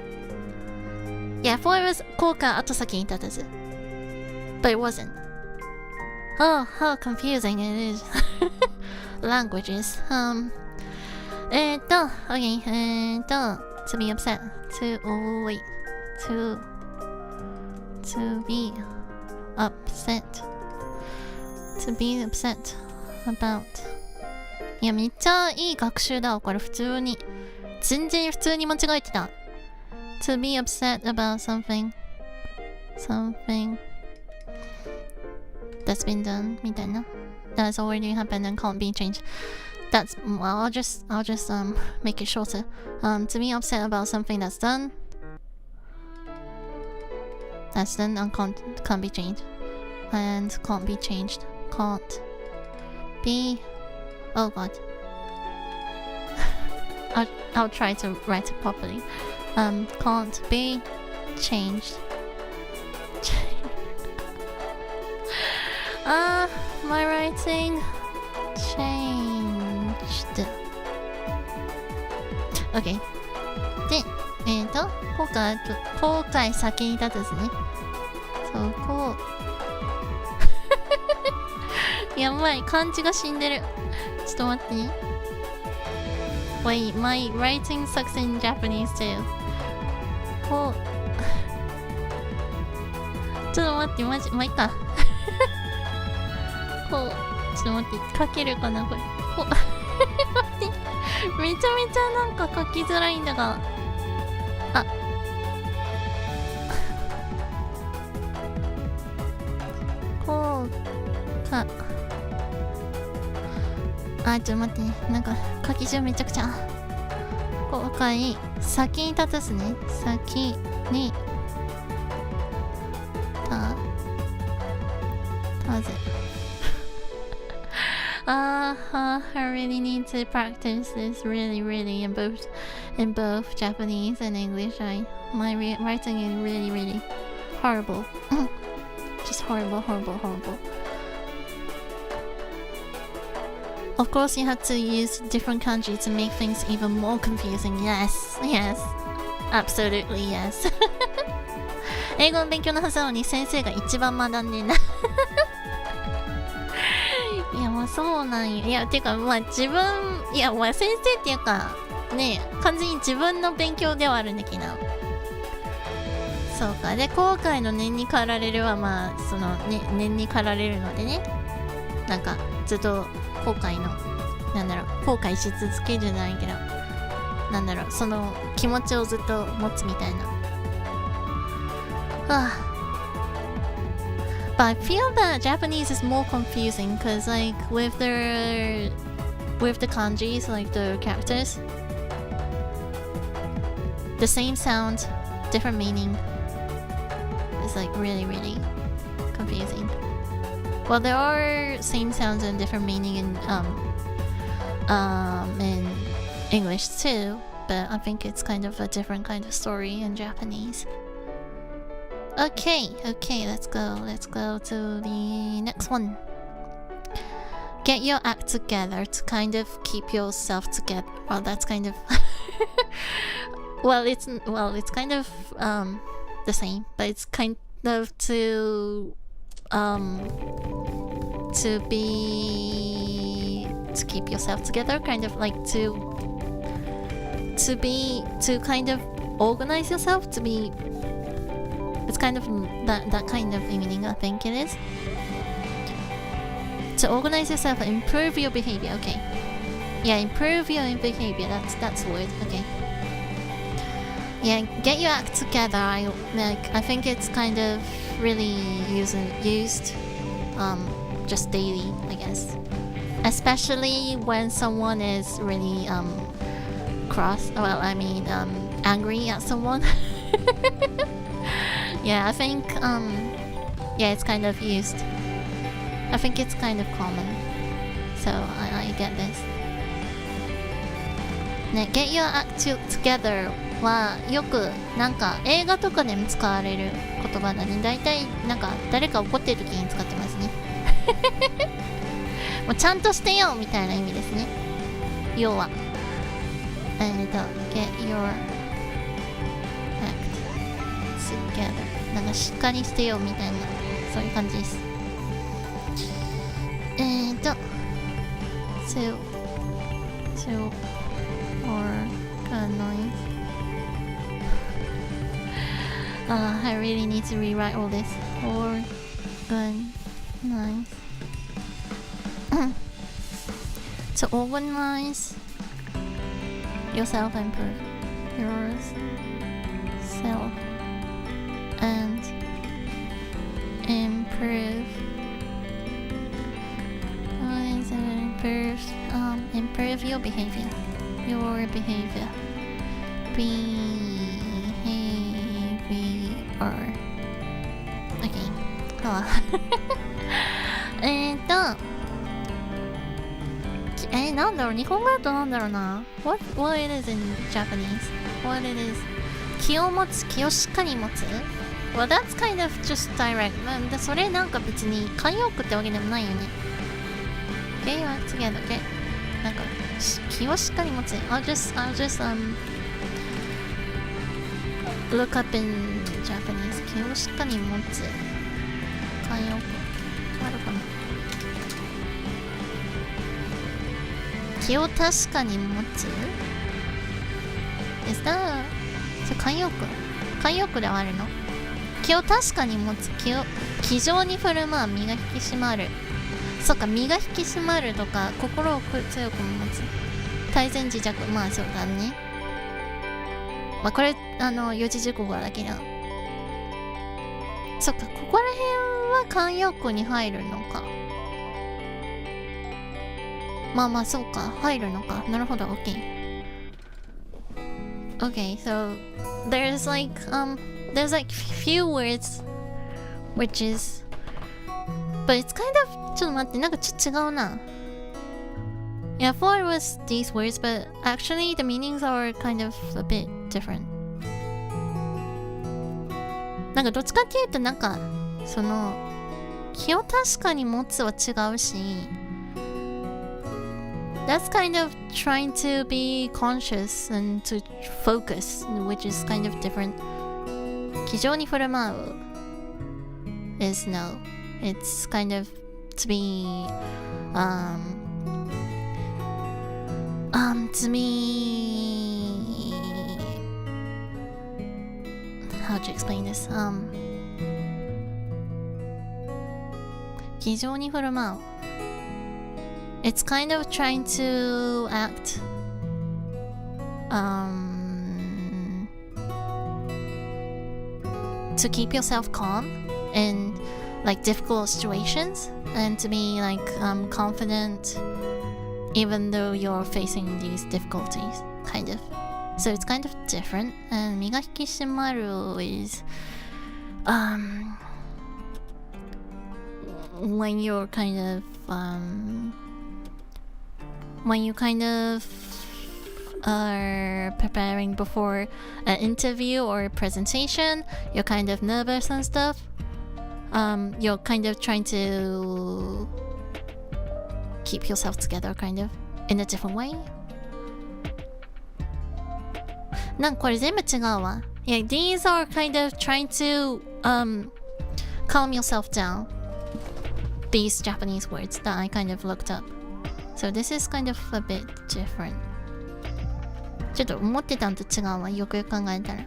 Yeah, for it was 後悔後先に立たず。But it wasn't. Oh, how confusing it is. Languages. Okay, to be upset. To be upset. To be upset about. いや、めっちゃいい学習だわ。これ普通に。全然普通に間違えてた。To be upset about something. Something that's been done. みたいな。That's already happened and can't be changed. That's well, I'll just make it shorter. To be upset about something that's done. That's done and can't be changed. And can't be changed. Can't be. Oh god. I'll try to write it properly. Can't be changed. My writing changed. Okay. で、後悔先に立つですね。そう、こう。やばい、漢字が死んでる。ちょっと待ってね。Wait, my writing sucks in Japanese too. こう。ちょっと待って、まあ、いいか。こう、ちょっと待って、書けるかな、これ。こう。待って。めちゃめちゃなんか書きづらいんだが。あ。こうか。ちょっと待ってね。なんか書き順めちゃくちゃ。後悔、先に立たすね。先に立つ。I really need to practice this really in both Japanese and English. My writing is really horrible. Just horrible. Of course, you have to use different kanji to make things even more confusing. Yes, absolutely yes. 英語の勉強のはずなのに先生が一番学んでんな。いや、まあそうなんよ。いや、てか、まあ自分、いや、まあ先生っていうか、ね、完全に自分の勉強ではあるんだけど。そうか。で、後悔の念に駆られるは、まあ、その、ね、念に駆られるのでね。なんか、ずっと後悔の、後悔し続けるじゃないけど、その気持ちをずっと持つみたいな。But I feel that Japanese is more confusing because, like, with the kanjis, like the characters, the same sound, different meaning, is like really confusing. Well, there are same sounds and different meaning in English too, but I think it's kind of a different kind of story in Japanese. Okay, let's go to the next one. Get your act together to kind of keep yourself together. Well, that's kind of it's kind of the same, but it's kind of to keep yourself together, kind of like to kind of organize yourself, to be. It's kind of that kind of meaning, I think it is. To organize yourself and improve your behavior. Okay. Yeah, improve your behavior. That's the word. Okay. Yeah, get your act together. I think it's kind of really used just daily, I guess. Especially when someone is really cross. Well, I mean angry at someone. Yeah, I think it's kind of used. I think it's kind of common. So I get this. ね、get your act together はよくなんか映画とかでも使われる言葉だね。だいたいなんか誰か怒ってる時に使ってますね。もうちゃんとしてよみたいな意味ですね。要は。get your together なんかしっかりしてよみたいなそういう感じです。to organize. I really need to rewrite all this. Organize. To organize yourself and improve yourself and improve your behavior. Okay. なんだろう、日本語だとなんだろうな。What it is in Japanese? What it is? 気を持つ、気をしっかり持つ Well, that's kind of just direct. それなんか別に慣用句ってわけでもないよね。Okay, you act together, okay? なんか、気をしっかり持つ。I'll just look up in Japanese. 気をしっかり持つ。慣用句。あるかな。気を確かに持つ Is that それ慣用句慣用句ではあるの気を確かに持つ気丈に振る舞う身が引き締まるそっか身が引き締まるとか心を強く持つ大前自弱まあそうだねまあこれ四字熟語だけどそっかここら辺は慣用句に入るのかまあまあそうか入るのかなるほど OK so there's like few words which is but it's kind of ちょっと待ってなんかちょっと違うな Yeah, I thought it was these words but actually the meanings are kind of a bit different なんかどっちかっていうとなんかその気を確かに持つは違うしThat's kind of trying to be conscious and to focus, which is kind of different. 気丈に振る舞う is no. It's kind of to be to be how to explain this? 気丈に振る舞うIt's kind of trying to act to keep yourself calm in like difficult situations and to be like confident even though you're facing these difficulties kind of so it's kind of different and 身が引き締まる is when you're kind of when you kind of are preparing before an interview or a presentation, you're kind of nervous and stuff. You're kind of trying to keep yourself together, kind of, in a different way. なんかこれ全部違うわ。Yeah, these are kind of trying to calm yourself down. These Japanese words that I kind of looked up.So this is kind of a bit different. ちょっと思ってたんと違うわ。よくよく考えたら。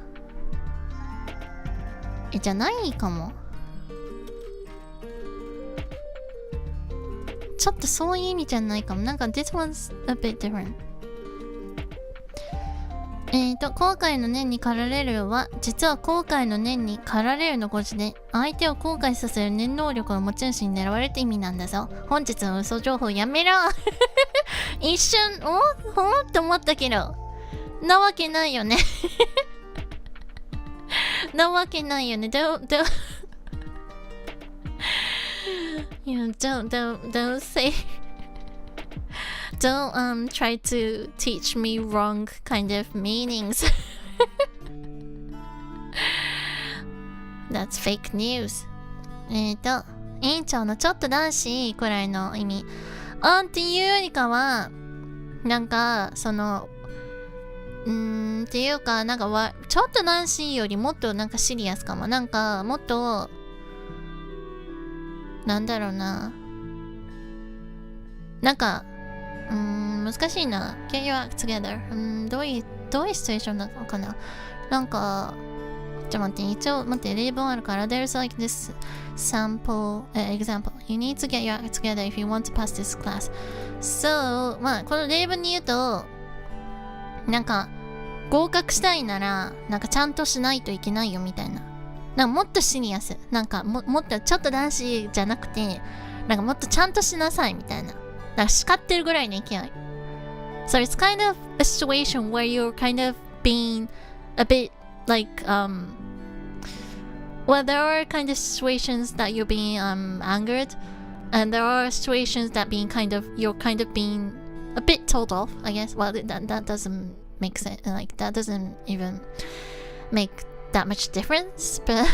じゃないかも。ちょっとそういう意味じゃないかも。なんか this one's a bit different. 後悔の念に駆られるは、実は後悔の念に駆られるの語字で、相手を後悔させる念能力の持ち主に狙われるって意味なんだぞ。本日の嘘情報やめろ一瞬、って思ったけど、なわけないよねなわけないよね。Don't say Don't try to teach me wrong kind of meanings. That's fake news. 委員長のちょっと男子くらいの意味。っていうよりかは、なんか、っていうか、なんかちょっと男子よりもっとなんかシリアスかも。なんか、もっと、なんだろうな。なんか、難しいな。Get your act together. どういうシチュエーションなのかな。なんか、ちょっと待って、一応待って、例文あるから、there's like this sample example. You need to get your act together if you want to pass this class. So, まあ、この例文に言うと、なんか、合格したいなら、なんかちゃんとしないといけないよみたいな。なんかもっとシリアス。なんかもっとちょっと男子じゃなくて、なんかもっとちゃんとしなさいみたいな。なんか叱ってるぐらいの勢い。So it's kind of a situation where you're kind of being a bit like, well, there are kind of situations that you're being angered, and there are situations that you're kind of being a bit told off, I guess. Well, that doesn't make sense. Like, that doesn't even make that much difference, but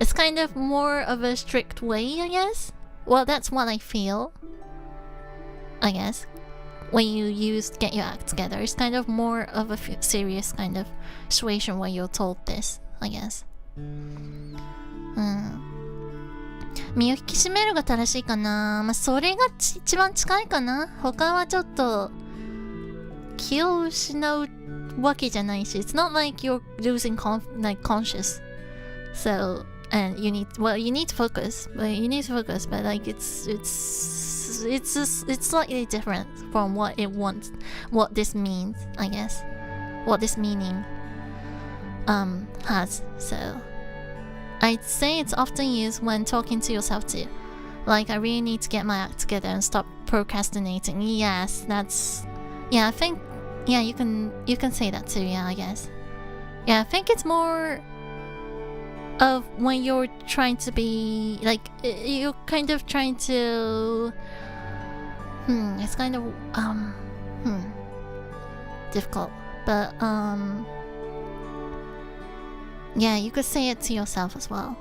it's kind of more of a strict way, I guess. Well, that's what I feel, I guess. When you use get your act together, it's kind of more of a serious kind of situation where you're told this, I guess. 身を引き締めるが正しいかな。まあ、それが一番近いかな。他はちょっと気を失うわけじゃないし、it's not like you're losing like conscious. So, and you need to focus, but like it's slightly different from what this means, I guess. What this meaning has. So, I'd say it's often used when talking to yourself too. Like, I really need to get my act together and stop procrastinating. Yes, I think, you can say that too, I guess. I think it's more of when you're trying to be, like, you're kind of trying to, it's kind of, difficult, but, you could say it to yourself as well.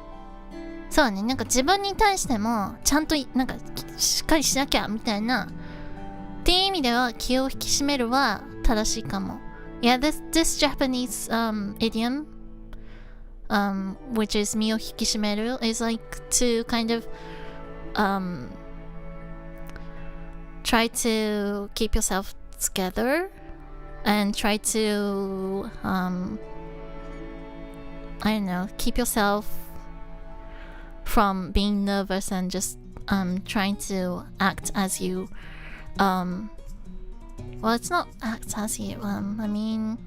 そうね、なんか自分に対してもちゃんとなんかしっかりしなきゃみたいなっていう意味では気を引き締めるは正しいかも。this Japanese idiom which is 身を引き締める is like to kind of try to keep yourself together and try to I don't know, keep yourself from being nervous and just trying to act as you well, it's not act as you I mean,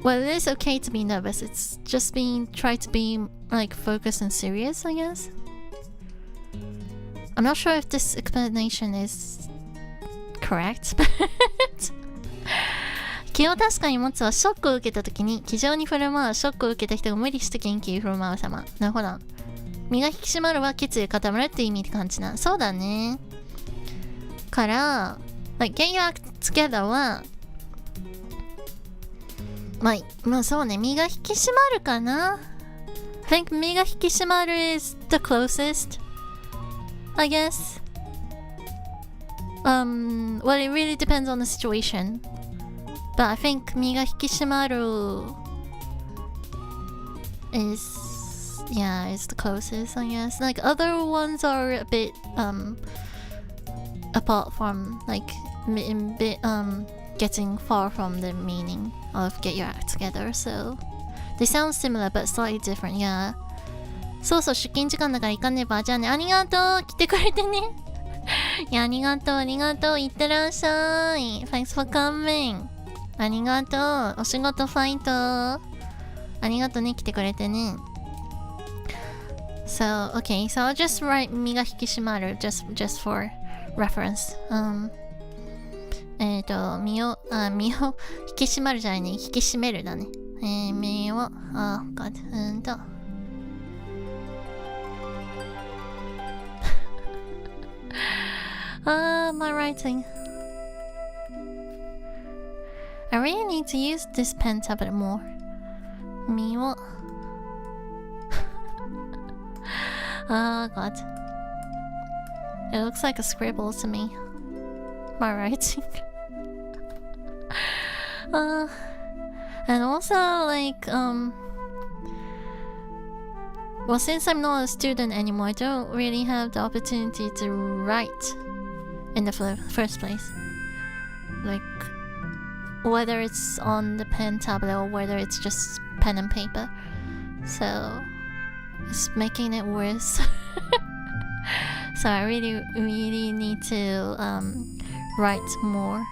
well, it is okay to be nervous. It's just try to be like focused and serious, I guess. I'm not sure if this explanation is correct, but 気を確かに持つはショックを受けた時に気丈に振る舞う。ショックを受けた人が無理して元気に振る舞う様。なるほど。身が引き締まるは決意固まるって意味って感じな。そうだね。から、like, get your act together は、まあそうね、身が引き締まるかな。I think 身が引き締まる is the closest, I guess. Well, it really depends on the situation.But I think 身が引き締まる is the closest, I guess. Like other ones are a bit apart from like getting far from the meaning of get your act together. So they sound similar but slightly different. Yeah. そうそう、出勤時間だから行かねば。じゃあね、ありがとう。来てくれてね。いや、ありがとう。いってらっしゃい。Thanks for coming.ありがとう。お仕事ファイト。ありがとうね、来てくれてね。So, okay, so I'll just write 身が引き締まる just for reference. 身を引き締まるじゃないね。引き締めるだね。身を、God, my writing.I really need to use this pen tablet more. 身をGod. It looks like a scribble to me. My writing. And also like well, since I'm not a student anymore, I don't really have the opportunity to write in the first place. Like whether it's on the pen tablet or whether it's just pen and paper. So it's making it worse. So I really need to write more.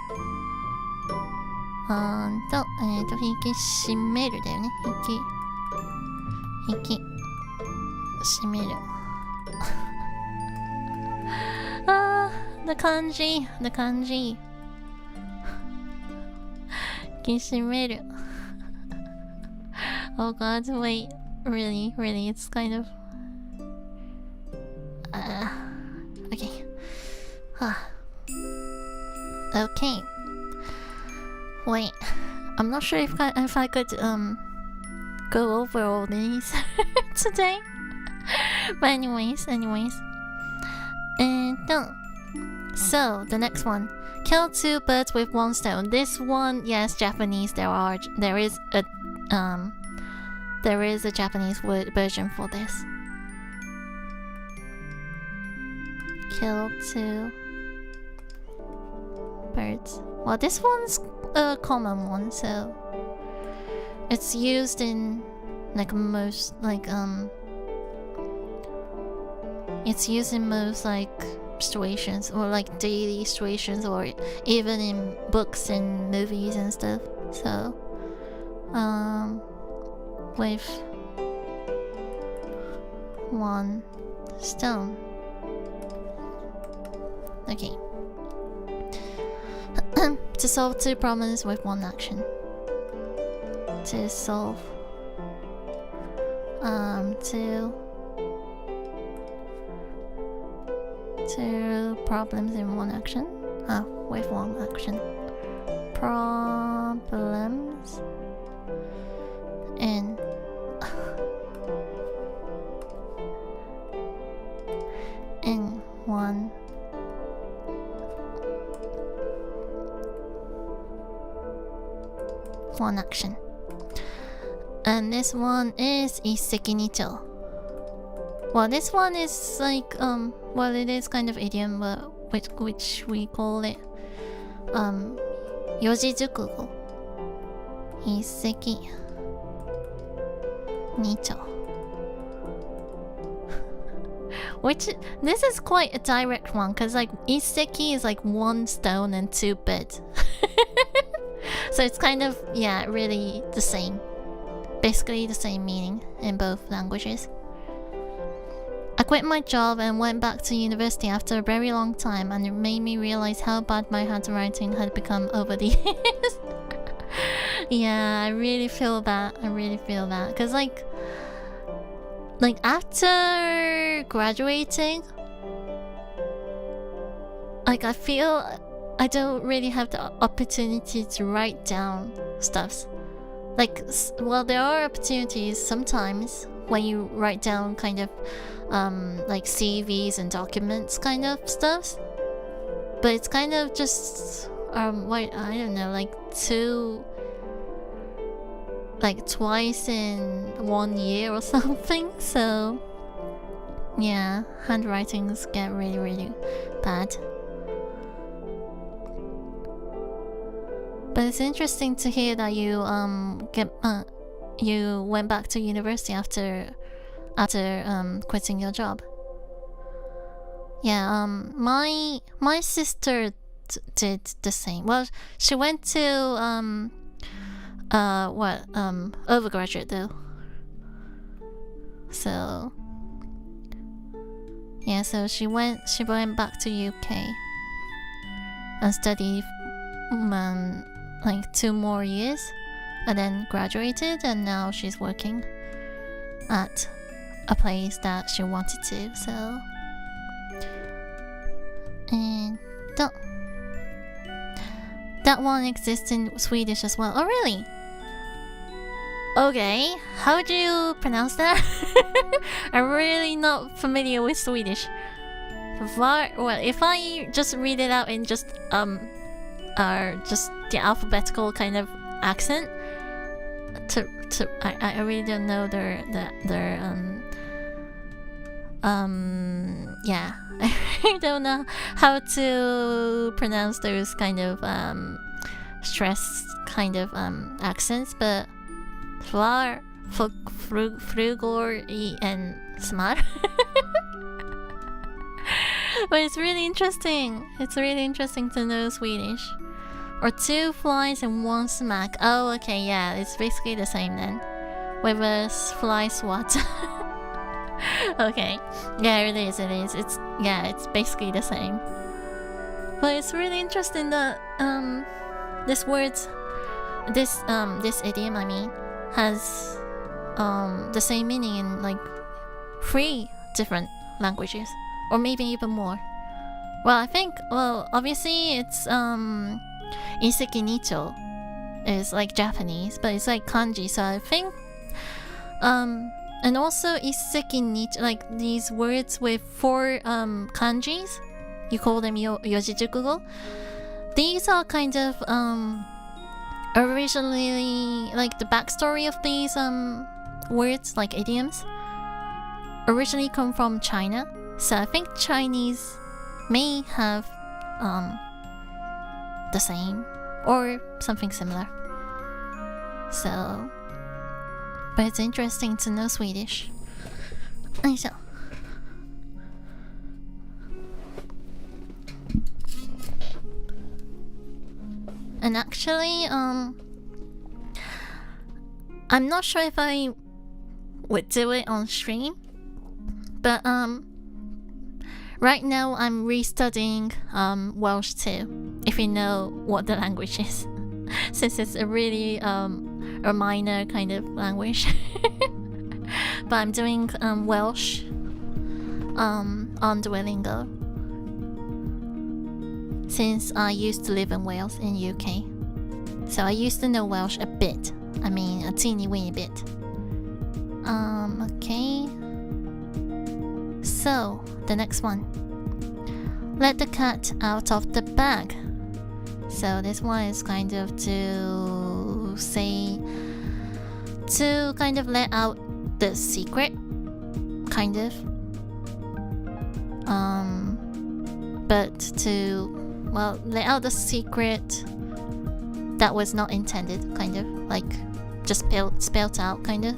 引き締めるだよね。引き締める。the kanji. 引き締める。Oh God, wait. Really, it's kind of... Okay. Okay. Wait, I'm not sure if I could go over all these today. But anyways. And so the next one. Kill two birds with one stone. This one, yes, Japanese. There is a Japanese version for this. Kill two birds. Well, this one's a common one, so it's used in like most it's used in most like situations, or like daily situations, or even in books and movies and stuff. So with one stone. Okay. To solve two problems with one action. To solve two problems in one action. With one action. Problems in one action. And this one is 一石二鳥. Well, this one is like well, it is kind of idiom, but which we call it 四字熟語. 一石二鳥. Which this is quite a direct one, because like 一石 is like one stone and two birds. So it's kind of, yeah, really the same. Basically the same meaning in both languages. I quit my job and went back to university after a very long time, and it made me realize how bad my handwriting had become over the years. Yeah, I really feel that. Because like after graduating, like I feel I don't really have the opportunity to write down stuff. Like, well, there are opportunities sometimes when you write down kind of like CVs and documents kind of stuff, but it's kind of just what, I don't know, like twice in 1 year or something. So yeah, handwritings get really, really bad. But it's interesting to hear that you you went back to university after quitting your job. Yeah, my sister did the same. Well, she went to overgraduate though. So yeah, so she went back to UK and studied like 2 more years, and then graduated, and now she's working at a place that she wanted to. So, and that one exists in Swedish as well. Oh really? Okay, how do you pronounce that? I'm really not familiar with Swedish. Well, if I just read it out in just the alphabetical kind of accent, I really don't know their yeah, I really don't know how to pronounce those kind of stressed kind of accents, but frugor and smart. But it's really interesting. It's really interesting to know Swedish. Or 2 flies and 1 smack. Oh, okay, yeah, it's basically the same then. With a fly swat. Okay, yeah, it is. It's basically the same. But it's really interesting that this idiom, I mean, has the same meaning in like 3 different languages, or maybe even more. Well, I think, well, obviously it's, Iseki Nicho is like Japanese, but it's like kanji, so I think, and also Iseki Nicho, like these words with 4 kanjis, you call them Yojijukugo. These are kind of, originally, like the backstory of these, words, like idioms, originally come from China, so I think Chinese may have the same or something similar. So, but it's interesting to know Swedish. よいしょ。And actually, I'm not sure if I would do it on stream, but right now I'm restudying Welsh too, if you know what the language is, since it's a really a minor kind of language. But I'm doing Welsh on Duolingo, since I used to live in Wales in UK, so I used to know Welsh a bit. I mean, a teeny weeny bit. Okay. So, the next one. Let the cat out of the bag. So this one is kind of to say, to kind of let out the secret, kind of. But to, well, let out the secret that was not intended, kind of. Like, just spelled out, kind of.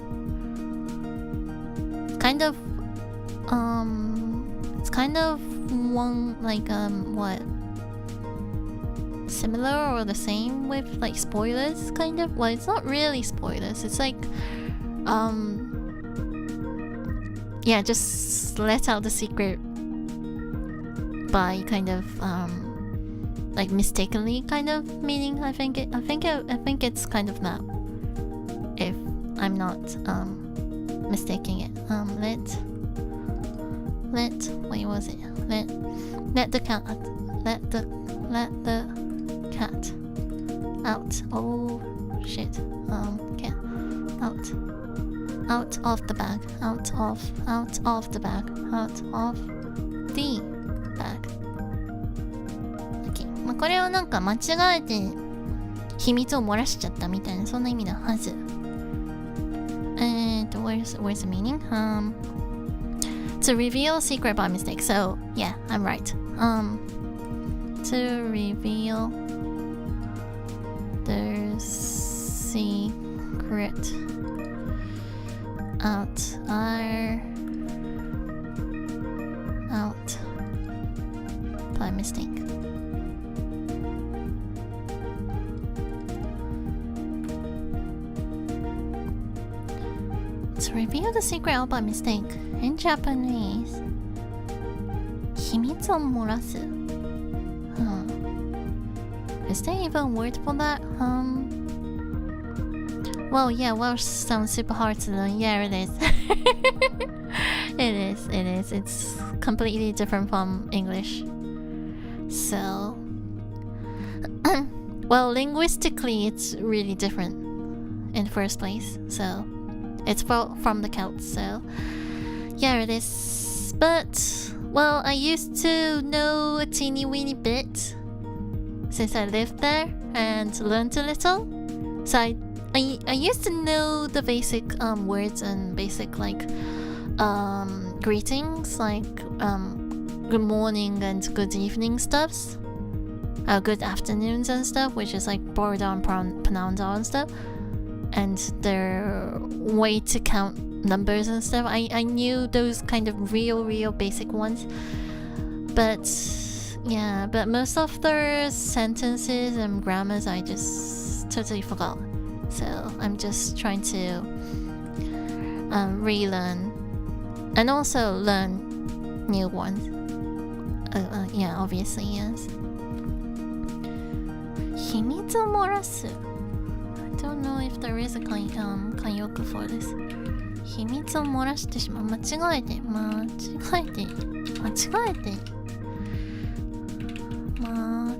It's kind of one, like, what? Similar or the same with, like, spoilers, kind of? Well, it's not really spoilers. It's like, yeah, just let out the secret by kind of, like, mistakenly, kind of meaning. I think it's kind of that. If I'm not, mistaking it. Wait, what was it? Let the cat out. Oh shit. Cat out of the bag. Out of the bag. Out of the bag. Okay. まあ、これをなんか間違えて秘密を漏らしちゃったみたいな、そんな意味のはず。Where's the meaning? To reveal a secret by mistake. So yeah, I'm right. To reveal the secret out by mistake. To reveal the secret out by mistake. In Japanese, 秘密を漏らす. Is there even a word for that? Well, yeah, Welsh sounds super hard to learn. Yeah, it is. It is. It's completely different from English. So, well, linguistically, it's really different in the first place. So, it's from the Celts, so yeah, it is. But, well, I used to know a teeny weeny bit since I lived there and learned a little. So I used to know the basic words and basic, like, greetings, like good morning and good evening stuffs, good afternoons and stuff, which is like borrowed down, pronounced and stuff, and their way to count numbers and stuff. I knew those kind of real basic ones, but yeah, but most of the sentences and grammars I just totally forgot. So I'm just trying to relearn and also learn new ones. Yeah, obviously, yes. 秘密を漏らす. I don't know if there is a 慣用句 for this. 秘密を漏らしてしまう。間違えて。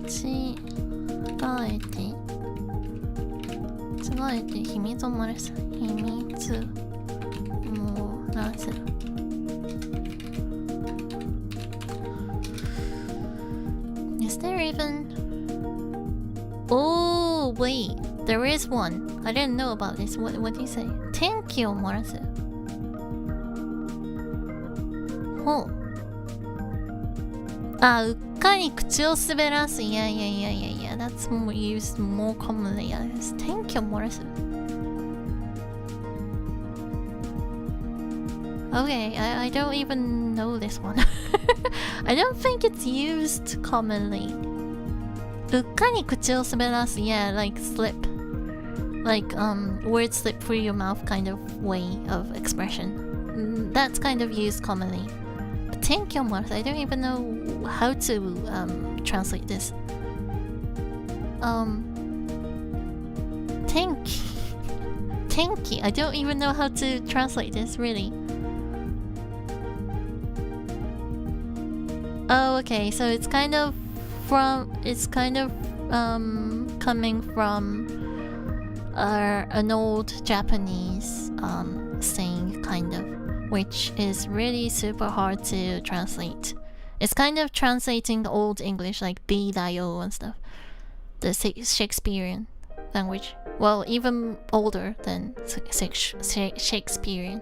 違えて秘密を漏らす。秘密漏らす。Is there even? Oh wait, there is one. I didn't know about this. What do you say? 天気を漏らす。ほう。あ、うっかり口を滑らす。Yeah, that's more used more commonly as 天気を漏らす。Okay, I don't even know this one. I don't think it's used commonly. うっかり口を滑らす。Yeah, like slip. Like words slip through your mouth kind of way of expression. That's kind of used commonly. 天気を漏らす。I don't even know how to translate this. 天気 I don't even know how to translate this really. Oh, okay, so it's kind of coming from an old Japanese saying kind of, which is really super hard to translate. It's kind of translating the old English like B, Dio and stuff. The Shakespearean language. Well, even older than Shakespearean.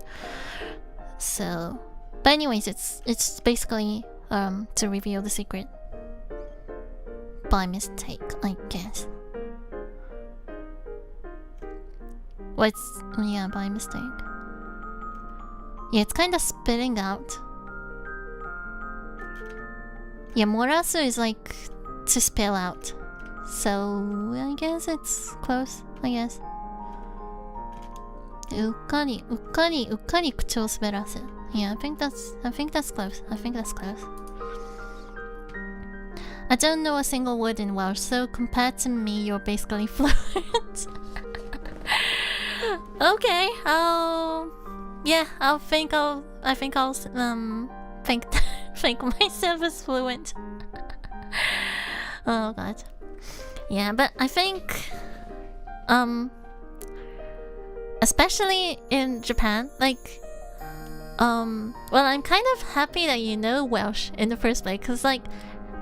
So, but anyways, it's basically to reveal the secret by mistake, I guess. Yeah, by mistake. Yeah, it's kind of spitting out. Yeah, 漏らす is like to spill out. So, I guess it's close, I guess. うっかり口を滑らす. Yeah, I think that's close. I don't know a single word in Welsh, so compared to me, you're basically fluent. Okay, I think I'll think myself as fluent. Oh god. Yeah, but I think especially in Japan, like well, I'm kind of happy that you know Welsh in the first place, because like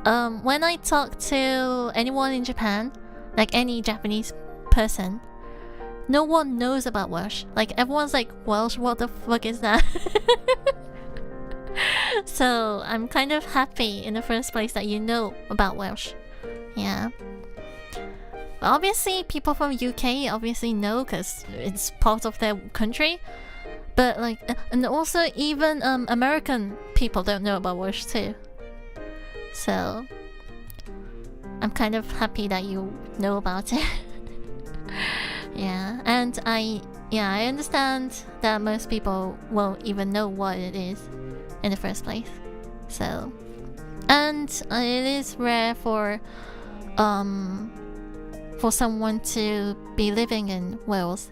when I talk to anyone in Japan, like any Japanese person, no one knows about Welsh. Like everyone's like, Welsh, what the fuck is that? So I'm kind of happy in the first place that you know about Welsh. Yeah. Obviously people from UK obviously know because it's part of their country. But like, and also even American people don't know about Welsh too. So I'm kind of happy that you know about it. Yeah, and I understand that most people won't even know what it is in the first place. So, and it is rare for someone to be living in Wales.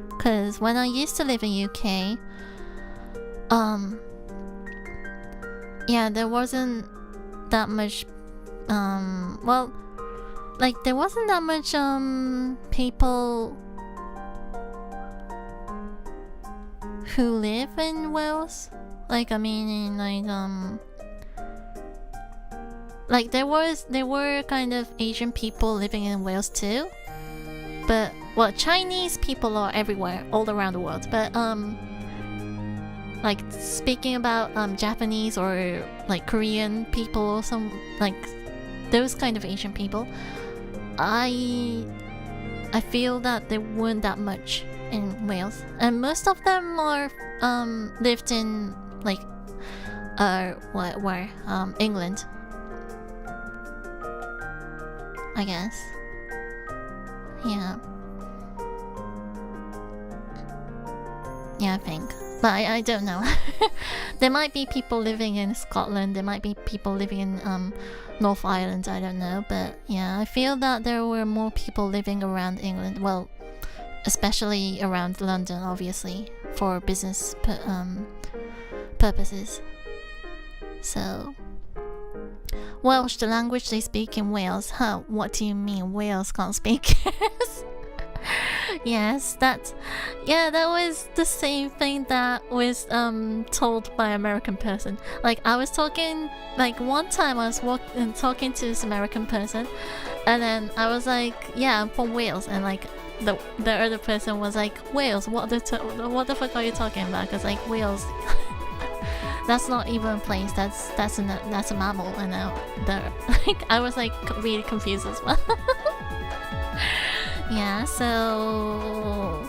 Because when I used to live in UK, there wasn't that much, there wasn't that much people who live in Wales. Like, I mean, like there were kind of Asian people living in Wales too. But well, Chinese people are everywhere, all around the world. But like speaking about Japanese or like Korean people or some like those kind of Asian people, I feel that there weren't that much in Wales, and most of them are lived in like where England, I guess. Yeah, I think. But I don't know. There might be people living in Scotland, there might be people living in North Ireland, I don't know. But yeah, I feel that there were more people living around England. Well, especially around London, obviously, for business purposes. So, Welsh, the language they speak in Wales. Huh, what do you mean Wales can't speak? Yes, that was the same thing that was told by American person. Like I was talking, like one time I was talking to this American person, and then I was like, yeah, I'm from Wales, and like the other person was like, Wales, what the fuck are you talking about? Because like Wales, that's not even a place, that's a mammal, and like I was like really confused as well. Yeah, so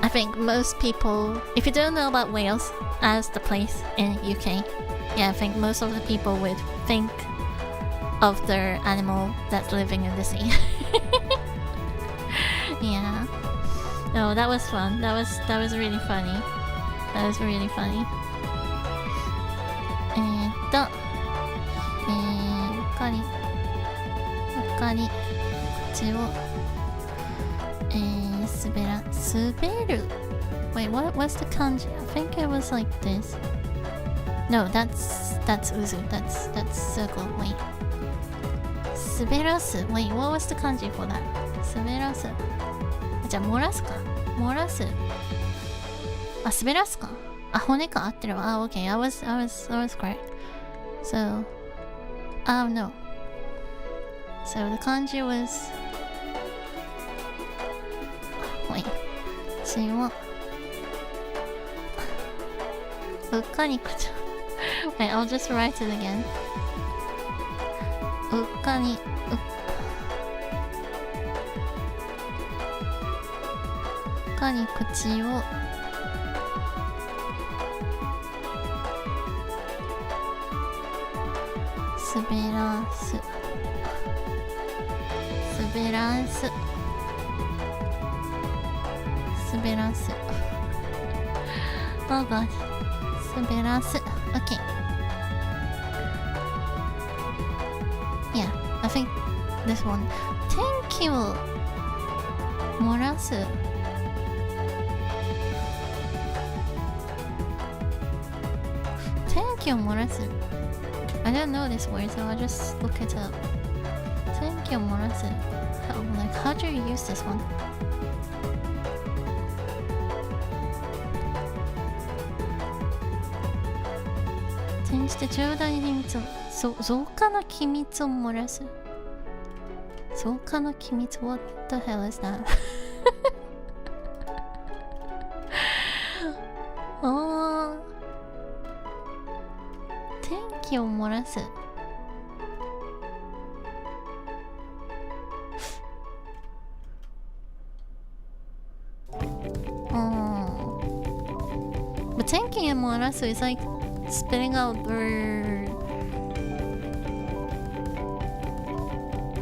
I think most people, if you don't know about Wales as the place in UK, yeah, I think most of the people would think of their animal that's living in the sea. Yeah. No, that was fun. That was really funny. That was really funny. うっかり口を滑る Wait, what's the kanji? I think it was like this. No, that's uzu. That's circle. Wait. 滑らす Wait, what was the kanji for that? 滑らすじゃあ漏らすか漏らすあ、滑らすかあ、骨か合ってるわあ、okay. I was correct. So, oh no. So the kanji was wait. 口をうっかり口 Wait, I'll just write it again. うっかり口を滑らすOh god 滑らす Okay. Yeah, I think this one 天気を漏らす天気を漏らす I don't know this word, so I'll just look it up. 天気を漏らす how do you use this one? 転じて重大な秘密を増加の機密を漏らす増加の機密 What the hell is that? 天気を漏らすBut 天気を漏らす is like spitting out their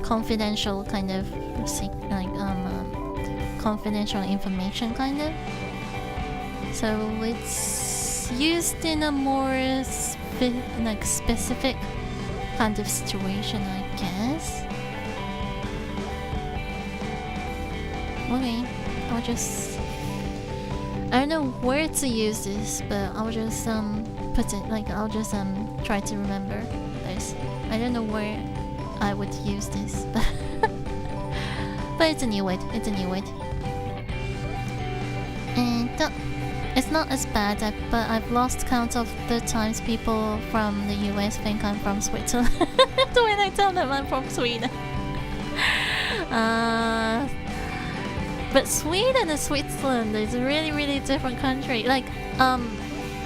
confidential kind of like confidential information kind of so it's used in a more specific kind of situation I guess okay I'll just I don't know where to use this but I'll just put it like I'll just try to remember this I don't know where I would use this but it's a new word and it's not as bad but I've lost count of the times people from the US think I'm from Switzerland when I tell them I'm from Sweden but Sweden and Switzerland is a really different country like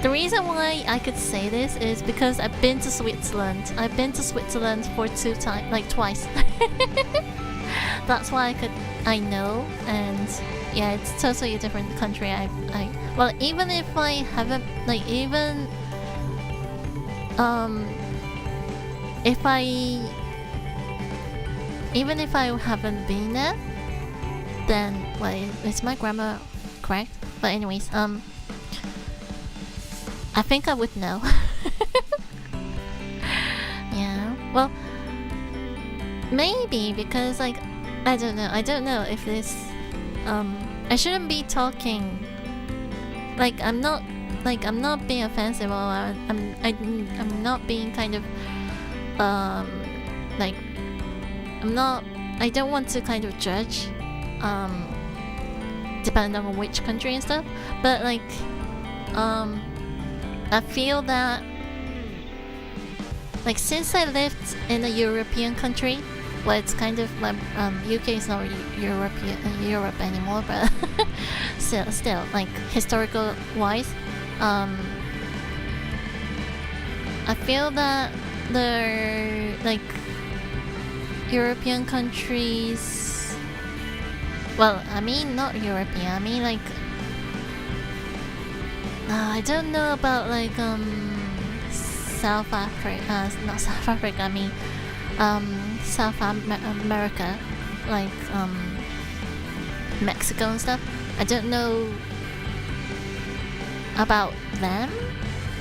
the reason why I could say this is because I've been to Switzerland for twice that's why I know and yeah it's totally a different country well even if I haven't like even if I haven't been there then wait is my grammar correct but anyways I think I would know yeah well maybe because like I don't know if this I shouldn't be talking like I'm not being offensive or I'm not being kind of like I don't want to kind of judge depending on which country and stuff, but like I feel that like since I lived in a European country, well, it's kind of like UK is not Europe anymore, but still like historical wise, I feel that the like European countries, well, I mean not European, I mean like I don't know about like South Africa, not South Africa, I mean South America, like Mexico and stuff. I don't know about them,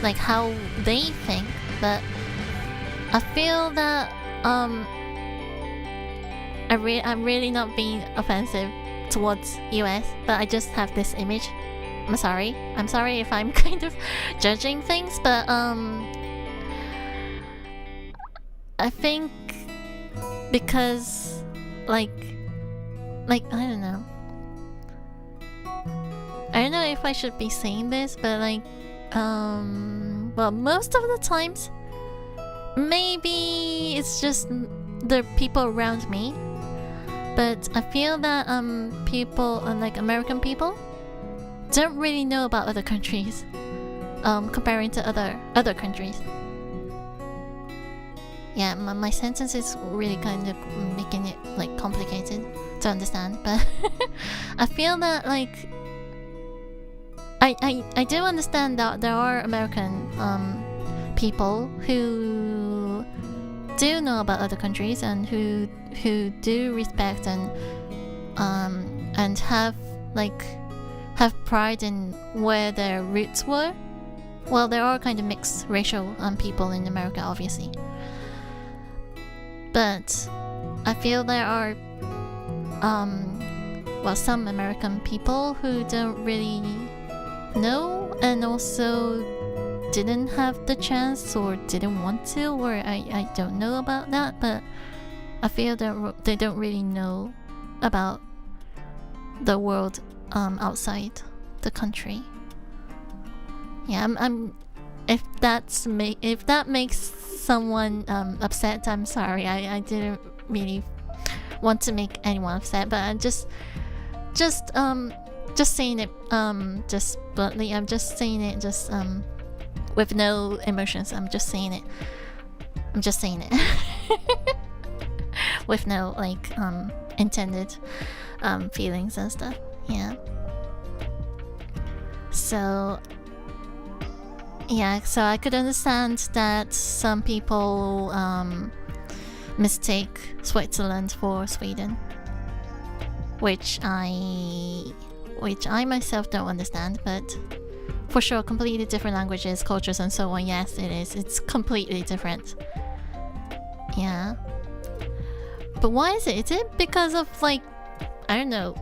like how they think, but I feel that I'm really not being offensive towards US, but I just have this image. I'm sorry if I'm kind of judging things, but I think because like I don't know if I should be saying this, but like well, most of the times maybe it's just the people around me, but I feel that people like American people don't really know about other countries comparing to other countries. Yeah, my sentence is really kind of making it like complicated to understand, but I feel that like I do understand that there are American people who do know about other countries and who do respect and have pride in where their roots were. Well, there are kind of mixed racial people in America, obviously. But I feel there are well, some American people who don't really know and also didn't have the chance or didn't want to, or I don't know about that, but I feel that they don't really know about the world outside the country. Yeah, if that makes someone upset, I'm sorry. I didn't really want to make anyone upset, but I'm just saying it just bluntly. I'm just saying it just with no emotions. I'm just saying it with no like intended feelings and stuff. Yeah. So I could understand that some people mistake Switzerland for Sweden, which I myself don't understand, but for sure, completely different languages, cultures, and so on. Yes, it is. It's completely different. Yeah. But why is it? Is it because of like, I don't know.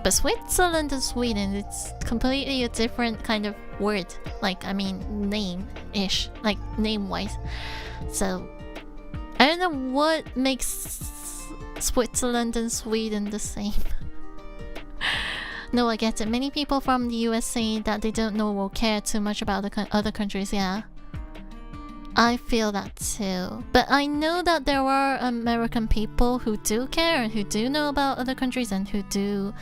But Switzerland and Sweden, it's completely a different kind of word. Like, I mean, name-ish, like name-wise. So, I don't know what makes Switzerland and Sweden the same. No, I get it. Many people from the US say that they don't know or care too much about the other countries. Yeah, I feel that too. But I know that there are American people who do care and who do know about other countries and who do,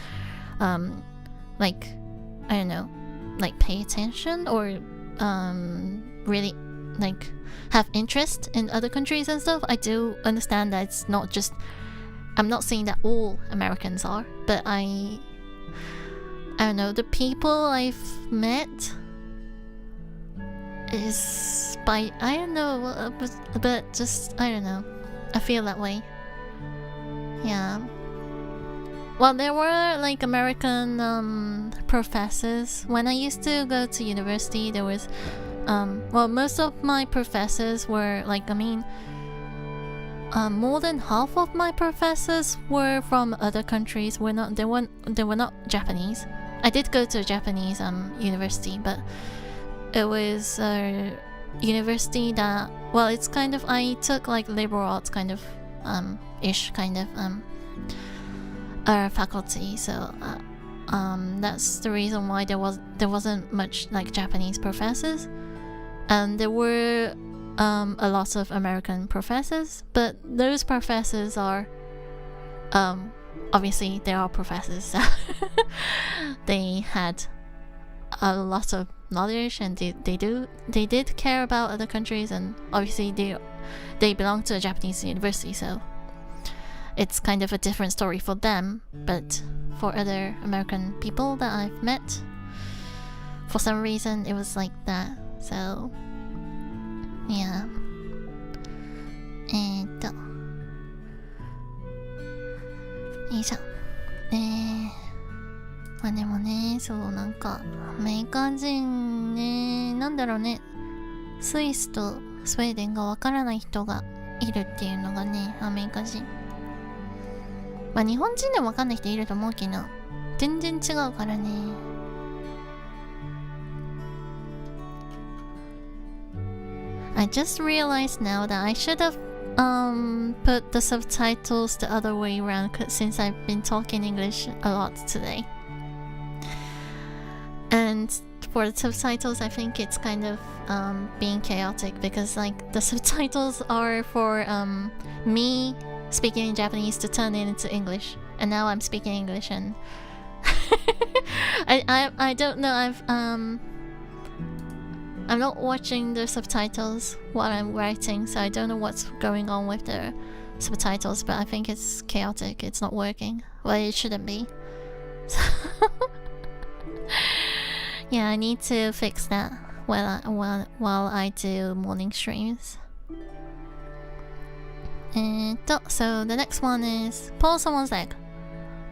like, I don't know, like pay attention or really like have interest in other countries and stuff. I do understand that it's not just, I'm not saying that all Americans are, but I don't know, the people I've met is by, I don't know, but just, I don't know, I feel that way. Yeah. Well, there were like American professors. When I used to go to university, there was, well, most of my professors were like, I mean, more than half of my professors were from other countries. They were not Japanese. I did go to a Japanese university, but it was university that, well, it's kind of, I took like liberal arts kind of ish kind of faculty, so that's the reason why there wasn't much like Japanese professors, and there were a lot of American professors, but those professors are obviously they are professors, so they had a lot of knowledge, and they did care about other countries, and obviously they belong to a Japanese university, so it's kind of a different story for them. But for other American people that I've met, for some reason it was like that. So yeah. よいしょ。まあでもね、そうなんかアメリカ人ね、なんだろうね、スイスとスウェーデンがわからない人がいるっていうのがね、アメリカ人。まあ日本人でもわかんない人いると思うけど、全然違うからね。I just realized now that I should have put the subtitles the other way around since I've been talking English a lot today. And for the subtitles, I think it's kind of being chaotic because like the subtitles are for me speaking in Japanese to turn it into English, and now I'm speaking English, and I don't know, I'm not watching the subtitles while I'm writing, so I don't know what's going on with the subtitles, but I think it's chaotic. It's not working. Well, it shouldn't be. So yeah, I need to fix that while I do morning streams. So the next one is pull someone's leg.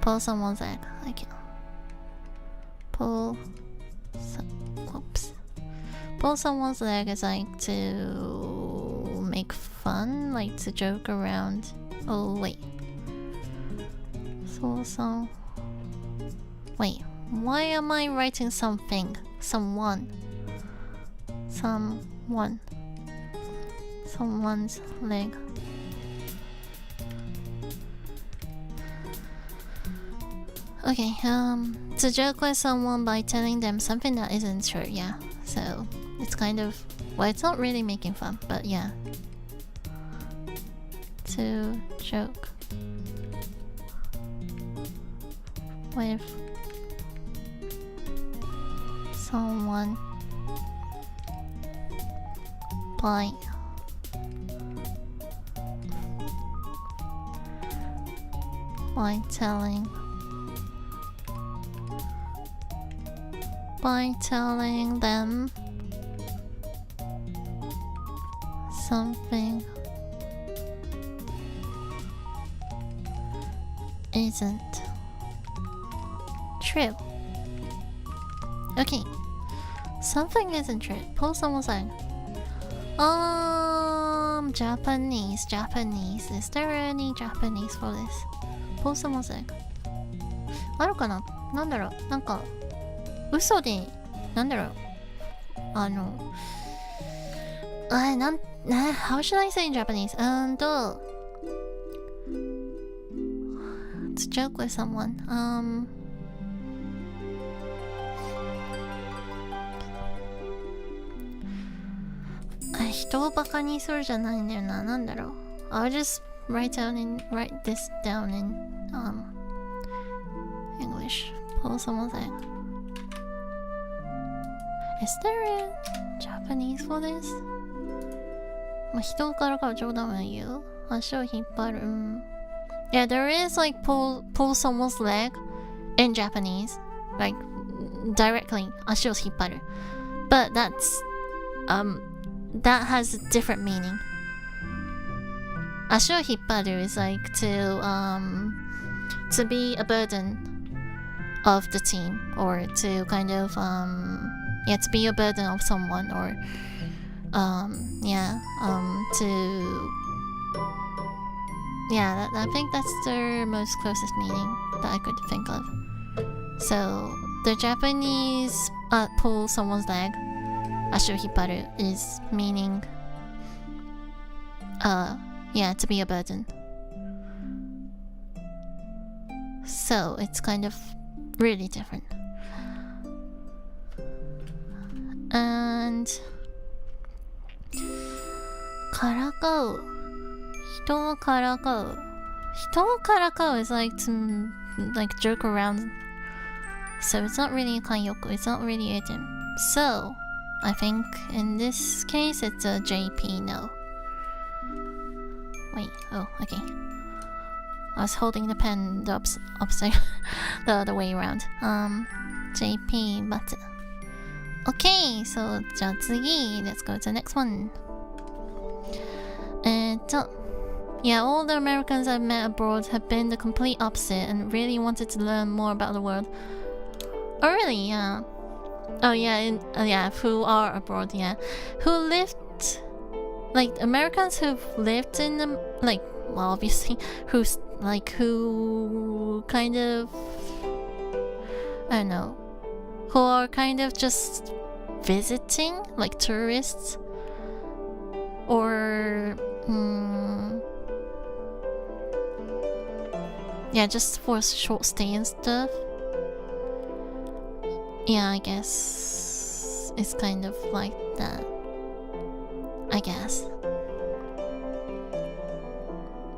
Pull someone's leg. Okay. Pull someone's leg is like to make fun, like to joke around. Oh wait. Wait, why am I writing something? Someone's leg. Okay, to joke with someone by telling them something that isn't true, yeah. So it's kind of, well, it's not really making fun, but yeah. To joke with someone by telling them something isn't true. Okay, something isn't true. Pull someone's leg. Japanese. Is there any Japanese for this? Pull someone's leg. あるかな？なんだろう？なんか嘘で、なんだろう？how should I say in Japanese? To joke with someone. 人をバカにするじゃないんだよな。なんだろう。I'll just write this down in English. Pull someone's leg. Is there a Japanese for this? まあ、人からか冗談は言う。足を引っ張る。Yeah, there is like pull someone's leg in Japanese, like directly 足を引っ張る。But that has a different meaning. 足を引っ張る is like to be a burden of the team, or to kind of to be a burden of someone, or I think that's the most closest meaning that I could think of. So the Japanese pull someone's leg 足を引っ張る is meaning yeah, to be a burden. So it's kind of really different. And からかう、人をからかう、人をからかう is like to like joke around. So it's not really a 慣用句, it's not really idiom. So I think in this case it's a JP no. Wait, oh, okay. I was holding the pen the upside the other way around. JP バツ。Okay, so じゃあ次 let's go to the next one. Yeah, all the Americans I've met abroad have been the complete opposite and really wanted to learn more about the world. Oh really? Yeah. Oh yeah, yeah, who are abroad, yeah. Who lived, like Americans who've lived in the, like, well obviously, who's like, who kind of, I don't know, who are kind of just visiting, like tourists, or yeah, just for a short stay and stuff. Yeah, I guess it's kind of like that. I guess.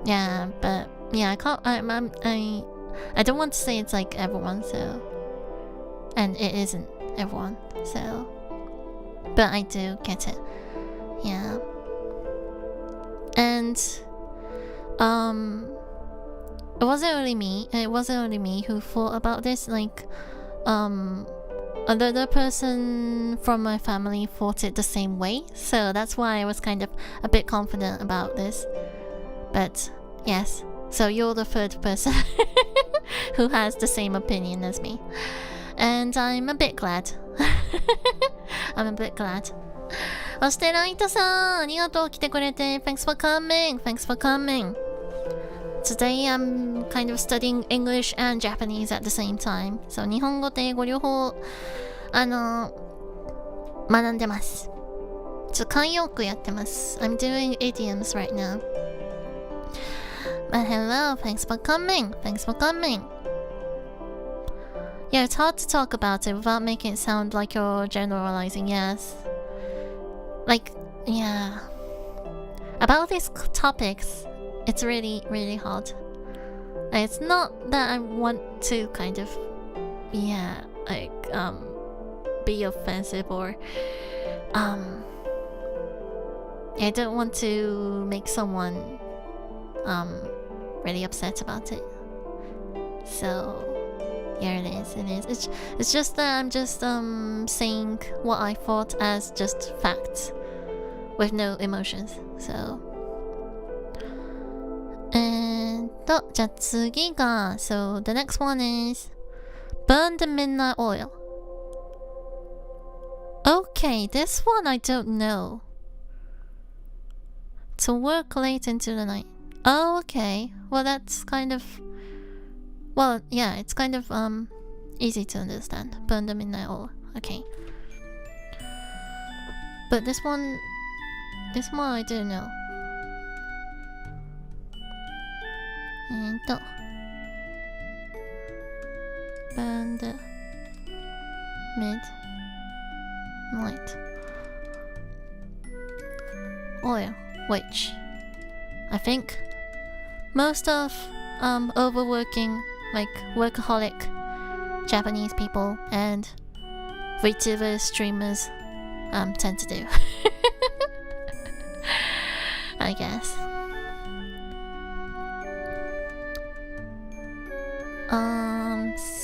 Yeah, but yeah, I can't. I don't want to say it's like everyone, so, and it isn't everyone, so, but I do get it. Yeah. And it wasn't only me who thought about this. Like another person from my family thought it the same way, so that's why I was kind of a bit confident about this. But yes, so you're the third person who has the same opinion as me, and I'm a bit glad. I'm a bit glad. そしてライトさん、ありがとう来てくれて。Thanks for coming. Thanks for coming. Today I'm kind of studying English and Japanese at the same time. So 日本語と英語両方学んでます。慣用句やってます。I'm doing idioms right now. But hello, thanks for coming. Thanks for coming. Yeah, it's hard to talk about it without making it sound like you're generalizing. Yes. Like, yeah. About these topics, it's really, really hard. It's not that I want to kind of, yeah, like, be offensive or, I don't want to make someone, really upset about it. So, yeah, it is. It's just that I'm just, saying what I thought as just facts with no emotions. So, じゃあ次が So the next one is Burn the midnight oil. Okay, this one I don't know. To work late into the night. Oh, okay. Well, that's kind of, well, yeah, it's kind of easy to understand. Burn the midnight oil. Okay. But this one I don't know. Burn the midnight oil, which I think most of overworking, like workaholic Japanese people and Vtuber streamers tend to do. I guess.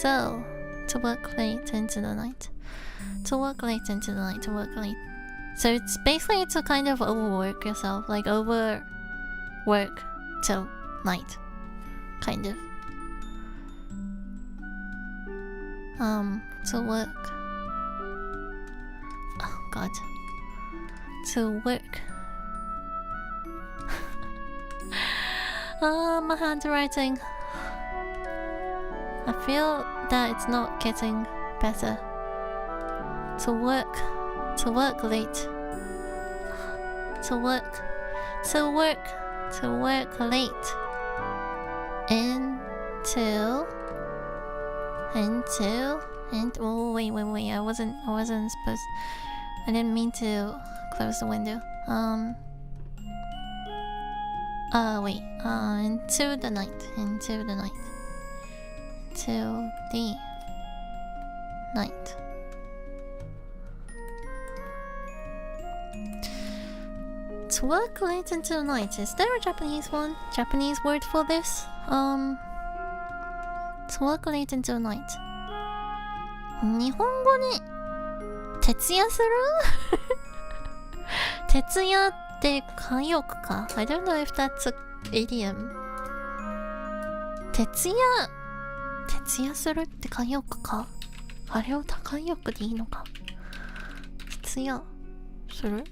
So to work late into the night. So it's basically to kind of overwork yourself, like overwork till night, kind of. To work. Oh God. To work. My handwriting. I feel that it's not getting better. To work to work late. To work late. Oh wait, I wasn't supposed. I didn't mean to close the window. Into the night. Till the night. To work late until night. Is there a Japanese word for this? To work late until night. 日本語に徹夜する徹夜って慣用句か I don't know if that's an idiom. 徹夜するって慣用句かあれを慣用句でいいのか徹夜する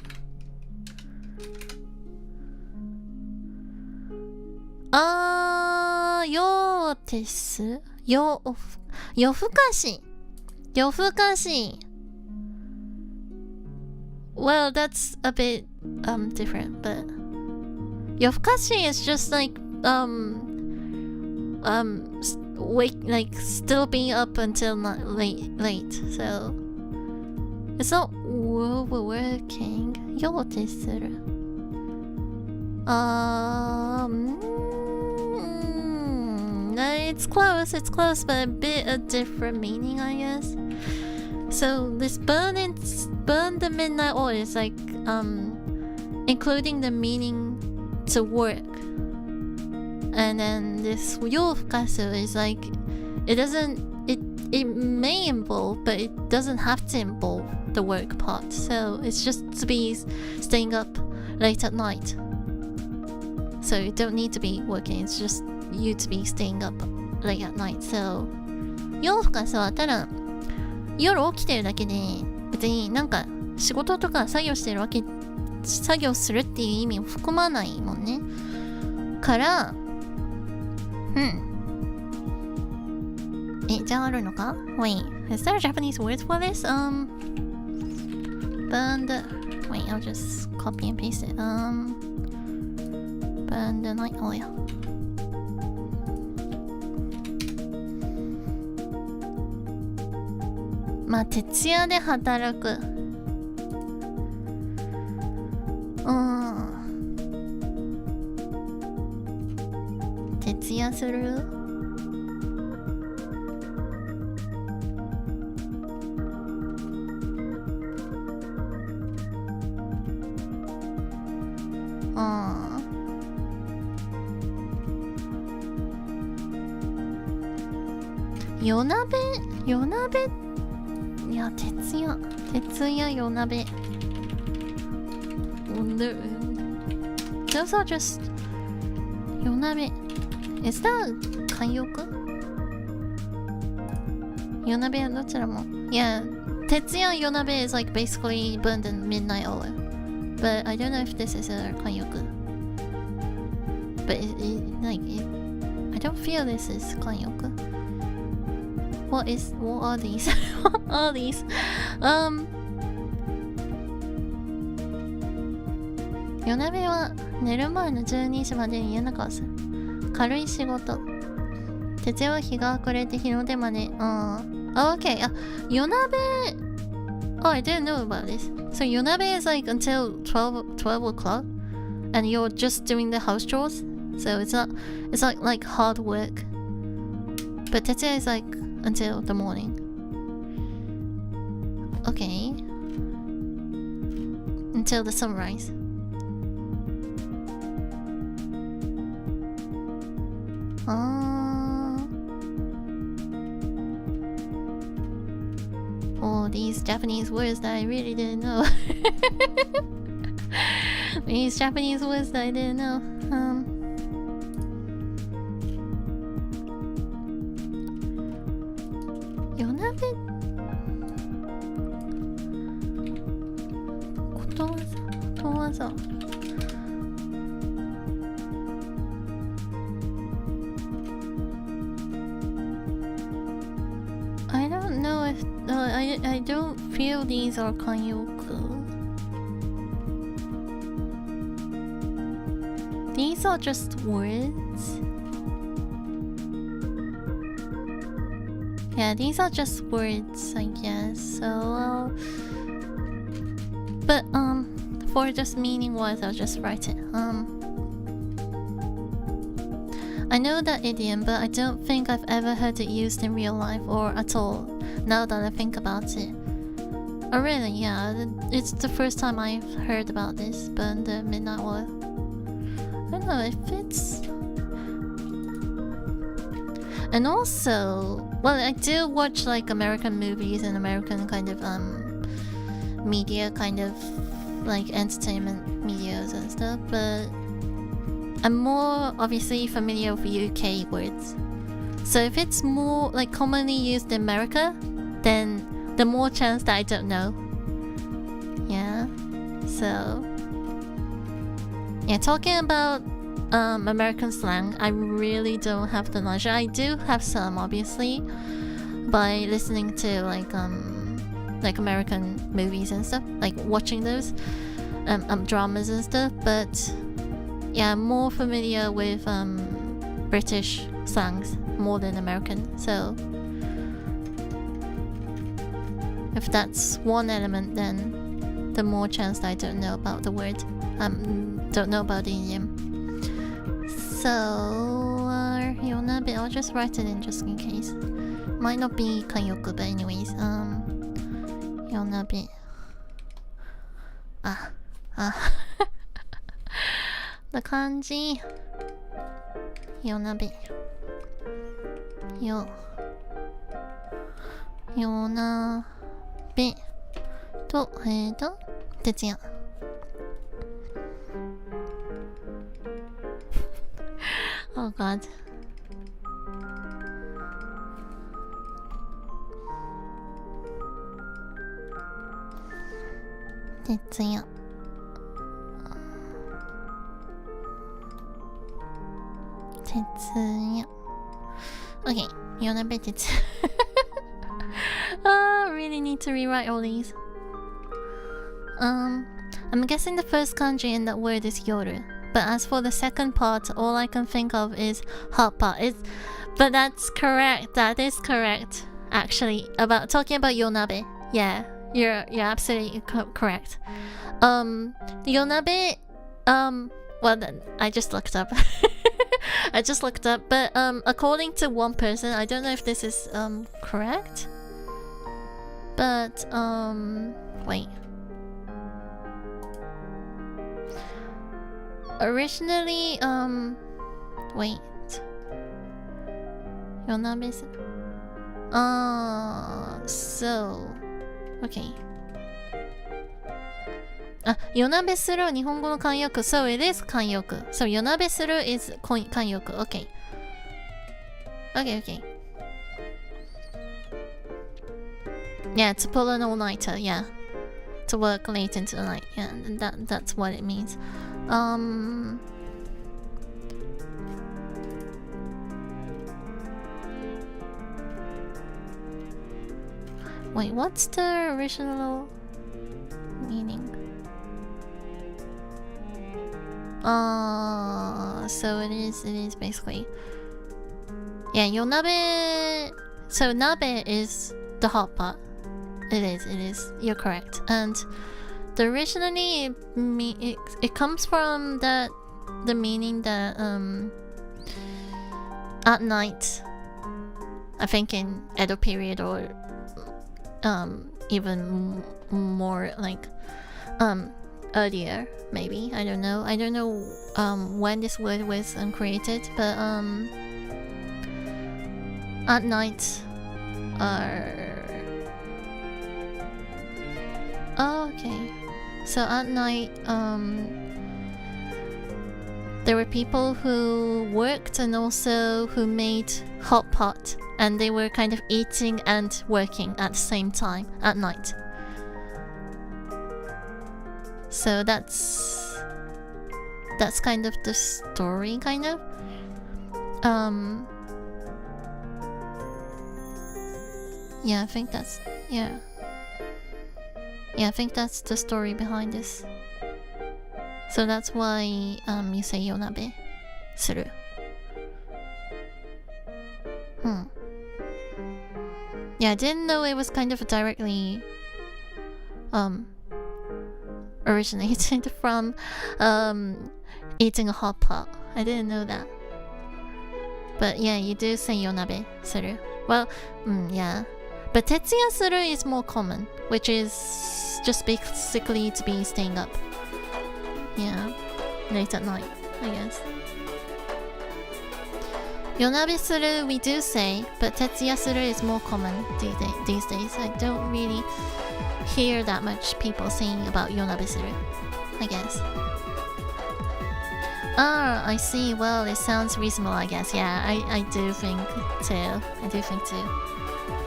夜です夜更かしWell, that's a bit different, but 夜更かし is just like like still being up until not late. So it's not working. 夜でするIt's close, but a bit a different meaning, I guess. So this burn the midnight oil is like including the meaning to work, and then this yofukasu is like it may involve, but it doesn't have to involve the work part. So it's just to be staying up late at night. So you don't need to be working. It's just you to be staying up late at night. So 夜更かしはただ夜起きてるだけで別になんか仕事とか作業してるわけ作業するっていう意味を含まないもんねからじゃああるのか Wait, is there a Japanese word for this? Burned Wait, I'll just copy and paste it. Burned the night oilまあ徹夜で働く徹夜する夜鍋いや徹夜夜鍋Those are just 夜鍋 Is that 慣用句夜鍋はどちらも Yeah 徹夜夜鍋 is like basically burned in midnight oil But I don't know if this is a 慣用句 But I don't feel this is 慣用句What are these? What are these? 夜鍋は寝る前の12時までに家の中をする軽い仕事徹夜は日が暮れて日の出までOkay 夜鍋I didn't know about this So 夜鍋 is like until 12 o'clock and you're just doing the house chores So it's not like hard work But 徹夜 is like until the morning. Okay. Until the sunrise. Oh, these Japanese words that I really didn't know. These Japanese words that I didn't know. 夜鍋ことわざI don't know if I don't feel these are 慣用句 these are just words. Yeah, these are just words, I guess. So, but for just meaning wise, I'll just write it. I know that idiom, but I don't think I've ever heard it used in real life or at all, now that I think about it. Oh really? Yeah, it's the first time I've heard about this, but the midnight oil. I don't know if it's... And also, well, I do watch like American movies and American kind of media, kind of like entertainment medias and stuff, but I'm more obviously familiar with UK words. So if it's more like commonly used in America, then the more chance that I don't know. Yeah. So yeah, talking about American slang, I really don't have the knowledge. I do have some, obviously, by listening to like American movies and stuff, like watching those dramas and stuff, but yeah, I'm more familiar with British slangs more than American. So if that's one element, then the more chance that I don't know about the word, don't know about the idiom. So Yonabe, I'll just write it in just in case. Might not be kanyoku, but anyways, Yonabe. The kanji Yonabe. Yonabe と徹夜。Oh god. 徹夜。Okay, Yonabe Tetsuya. I really need to rewrite all these. I'm guessing the first kanji in that word is yoru. But as for the second part, all I can think of is hot pot. But that's correct. That is correct. Actually, talking about Yonabe. Yeah, you're absolutely correct. Yonabe. Well, then I just looked up. But according to one person, I don't know if this is correct. But wait. Originally, wait. Yonabe. So, okay. yonabe suru は日本語の慣用句。So it is 慣用句。So yonabe suru is 慣用句。Okay. Okay. Yeah, to pull an all-nighter. Yeah. To work late into the night. Yeah, that's what it means. Wait, what's the original meaning? So it is basically, yeah, yonabe. So nabe is the hot pot. It is. You're correct. And the originally it comes from the meaning that at night, I think in Edo period or even more like earlier, maybe. I don't know when this word was created, but at night okay. So at night there were people who worked and also who made hot pot, and they were kind of eating and working at the same time at night. So that's kind of the story, kind of. Yeah, I think that's I think that's the story behind this. So that's why you say yonabe. する。Yeah, I didn't know it was kind of directly originated from eating a hot pot. I didn't know that. But yeah, you do say yonabe suru. Well, yeah. But tetsuya suru is more common, which is just basically to be staying up. Yeah, late at night, I guess. Yonabe suru we do say, but tetsuya suru is more common these days. I don't really hear that much people saying about yonabe suru, I guess. Ah, I see. Well, it sounds reasonable, I guess. Yeah, I do think too.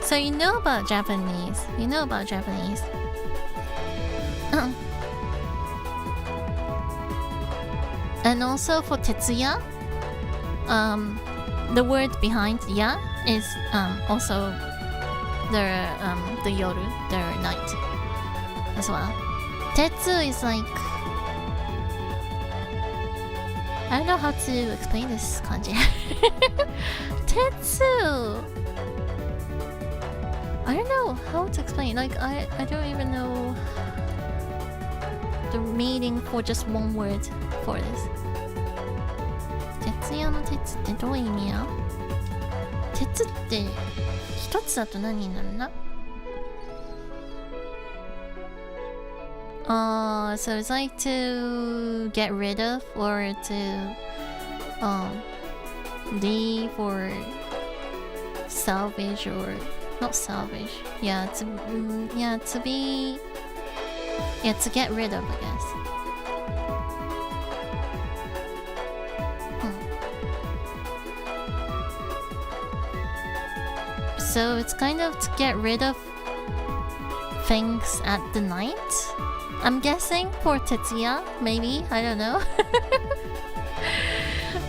So you know about Japanese. And also for tetsuya, the word behind ya is also the yoru, the night as well. Tetsu is like, I don't know how to explain this kanji. Tetsu, I don't know how to explain. Like I don't even know the meaning for just one word for this. 徹夜の鉄ってどういう意味や？鉄って一つだと何になるんだ？ So it's like to get rid of or to leave or salvage or not salvage. Yeah, to be, yeah, to get rid of, I guess. So it's kind of to get rid of things at the night. I'm guessing for tetsuya, maybe, I don't know.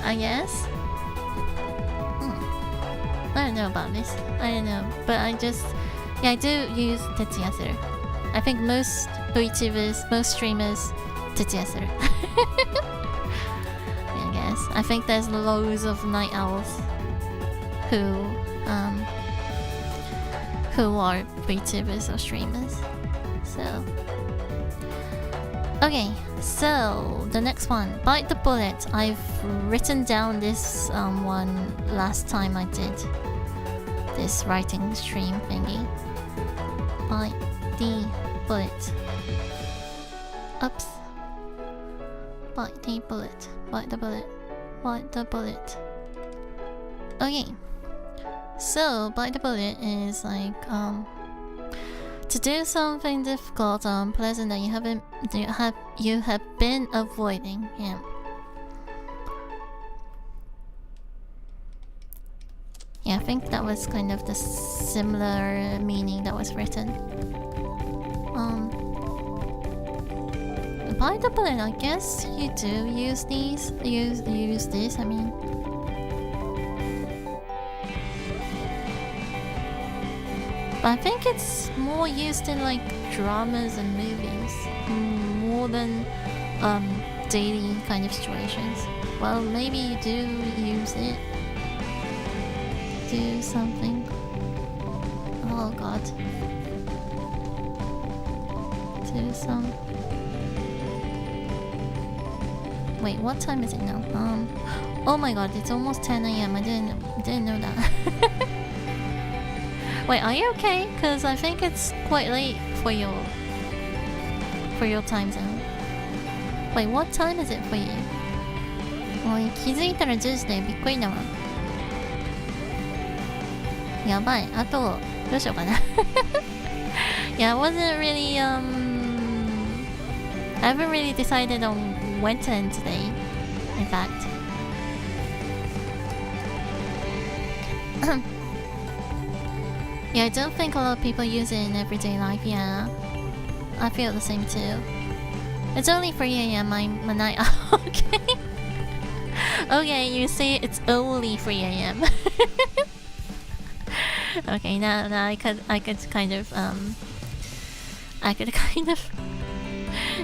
I guess. I don't know about this. I don't know, but I do use tetsuya suru. I think most VTubers, most streamers, tetsuya suru. I guess. I think there's loads of night owls who are VTubers or streamers. So okay, so the next one, bite the bullet. I've written down this one last time I did this writing stream thingy. Bite the bullet. Oops. Bite the bullet. Bite the bullet. Bite the bullet. Okay. So bite the bullet is like to do something difficult or unpleasant that you have been avoiding. Yeah. Yeah, I think that was kind of the similar meaning that was written. Bite the bullet, I guess you do use these. Use this, I mean. But I think it's more used in like dramas and movies, more than daily kind of situations. Well, maybe you do use it. Do something. Oh god. Do some. Wait, what time is it now? Oh my god, it's almost 10 a.m. I didn't know that. Wait, are you okay? Cause I think it's quite late for your time zone. Wait, what time is it for you? もう気づいたら10時でびっくりだわ。やばい。あとどうしようかな。Yeah, I wasn't really I haven't really decided on when to end today. In fact. Yeah, I don't think a lot of people use it in everyday life. Yeah, I feel the same too. It's only 3 a.m. I'm a night owl. Okay. Okay, you say it's only 3 a.m. Okay, now I could kind of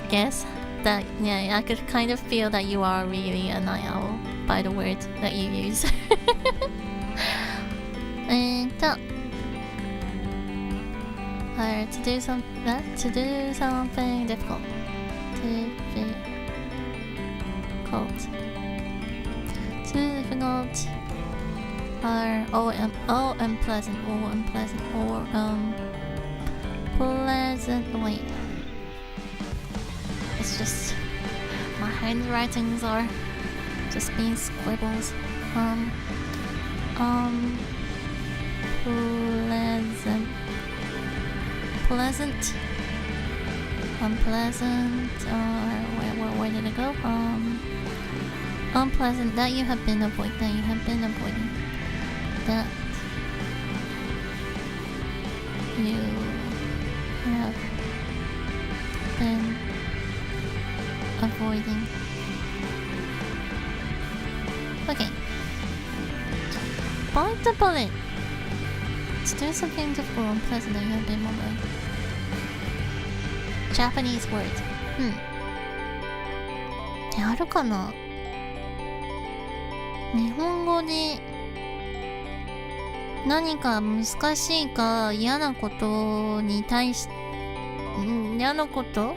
guess that, yeah, I could kind of feel that you are really a night owl. by the words that you use. To do something difficult. Difficult are unpleasant or pleasantly. It's just my handwritings are just being scribbles. Pleasant, unpleasant, or where did it go? Unpleasant, that you have been avoiding, that you have been avoiding, that you have been avoiding. Okay. Bite the bullet. To do something difficult or unpleasant that you have been avoiding. Japanese word. あるかな？日本語で何か難しいか嫌なことに対し、嫌なこと？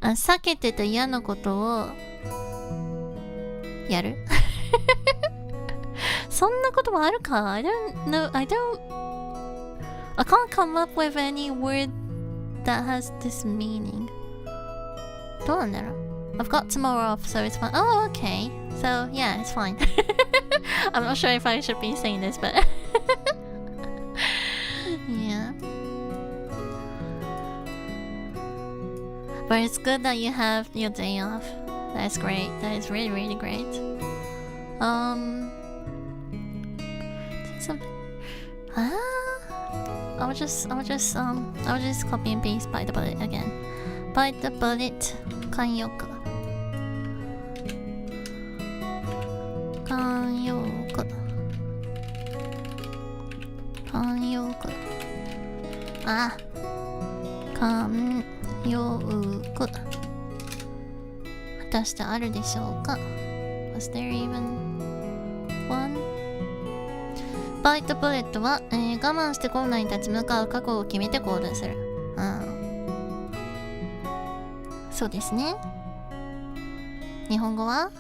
避けてた嫌なことをやる？そんなこともあるか？ I can't come up with any word that has this meaning. どうなんだろう？ I've got tomorrow off, so it's fine. Oh, okay. So, yeah, it's fine. I'm not sure if I should be saying this, but... yeah. But it's good that you have your day off. That's great. That is really, really great. I'll just copy and paste bite the bullet again. Bite the bullet. 慣用句。慣用句。慣用句。あ。慣用句。果たしてあるでしょうか？ Was there even one? Bite the bullet は、我慢して困難に立ち向かう覚悟を決めて行動する。そうですね。日本語は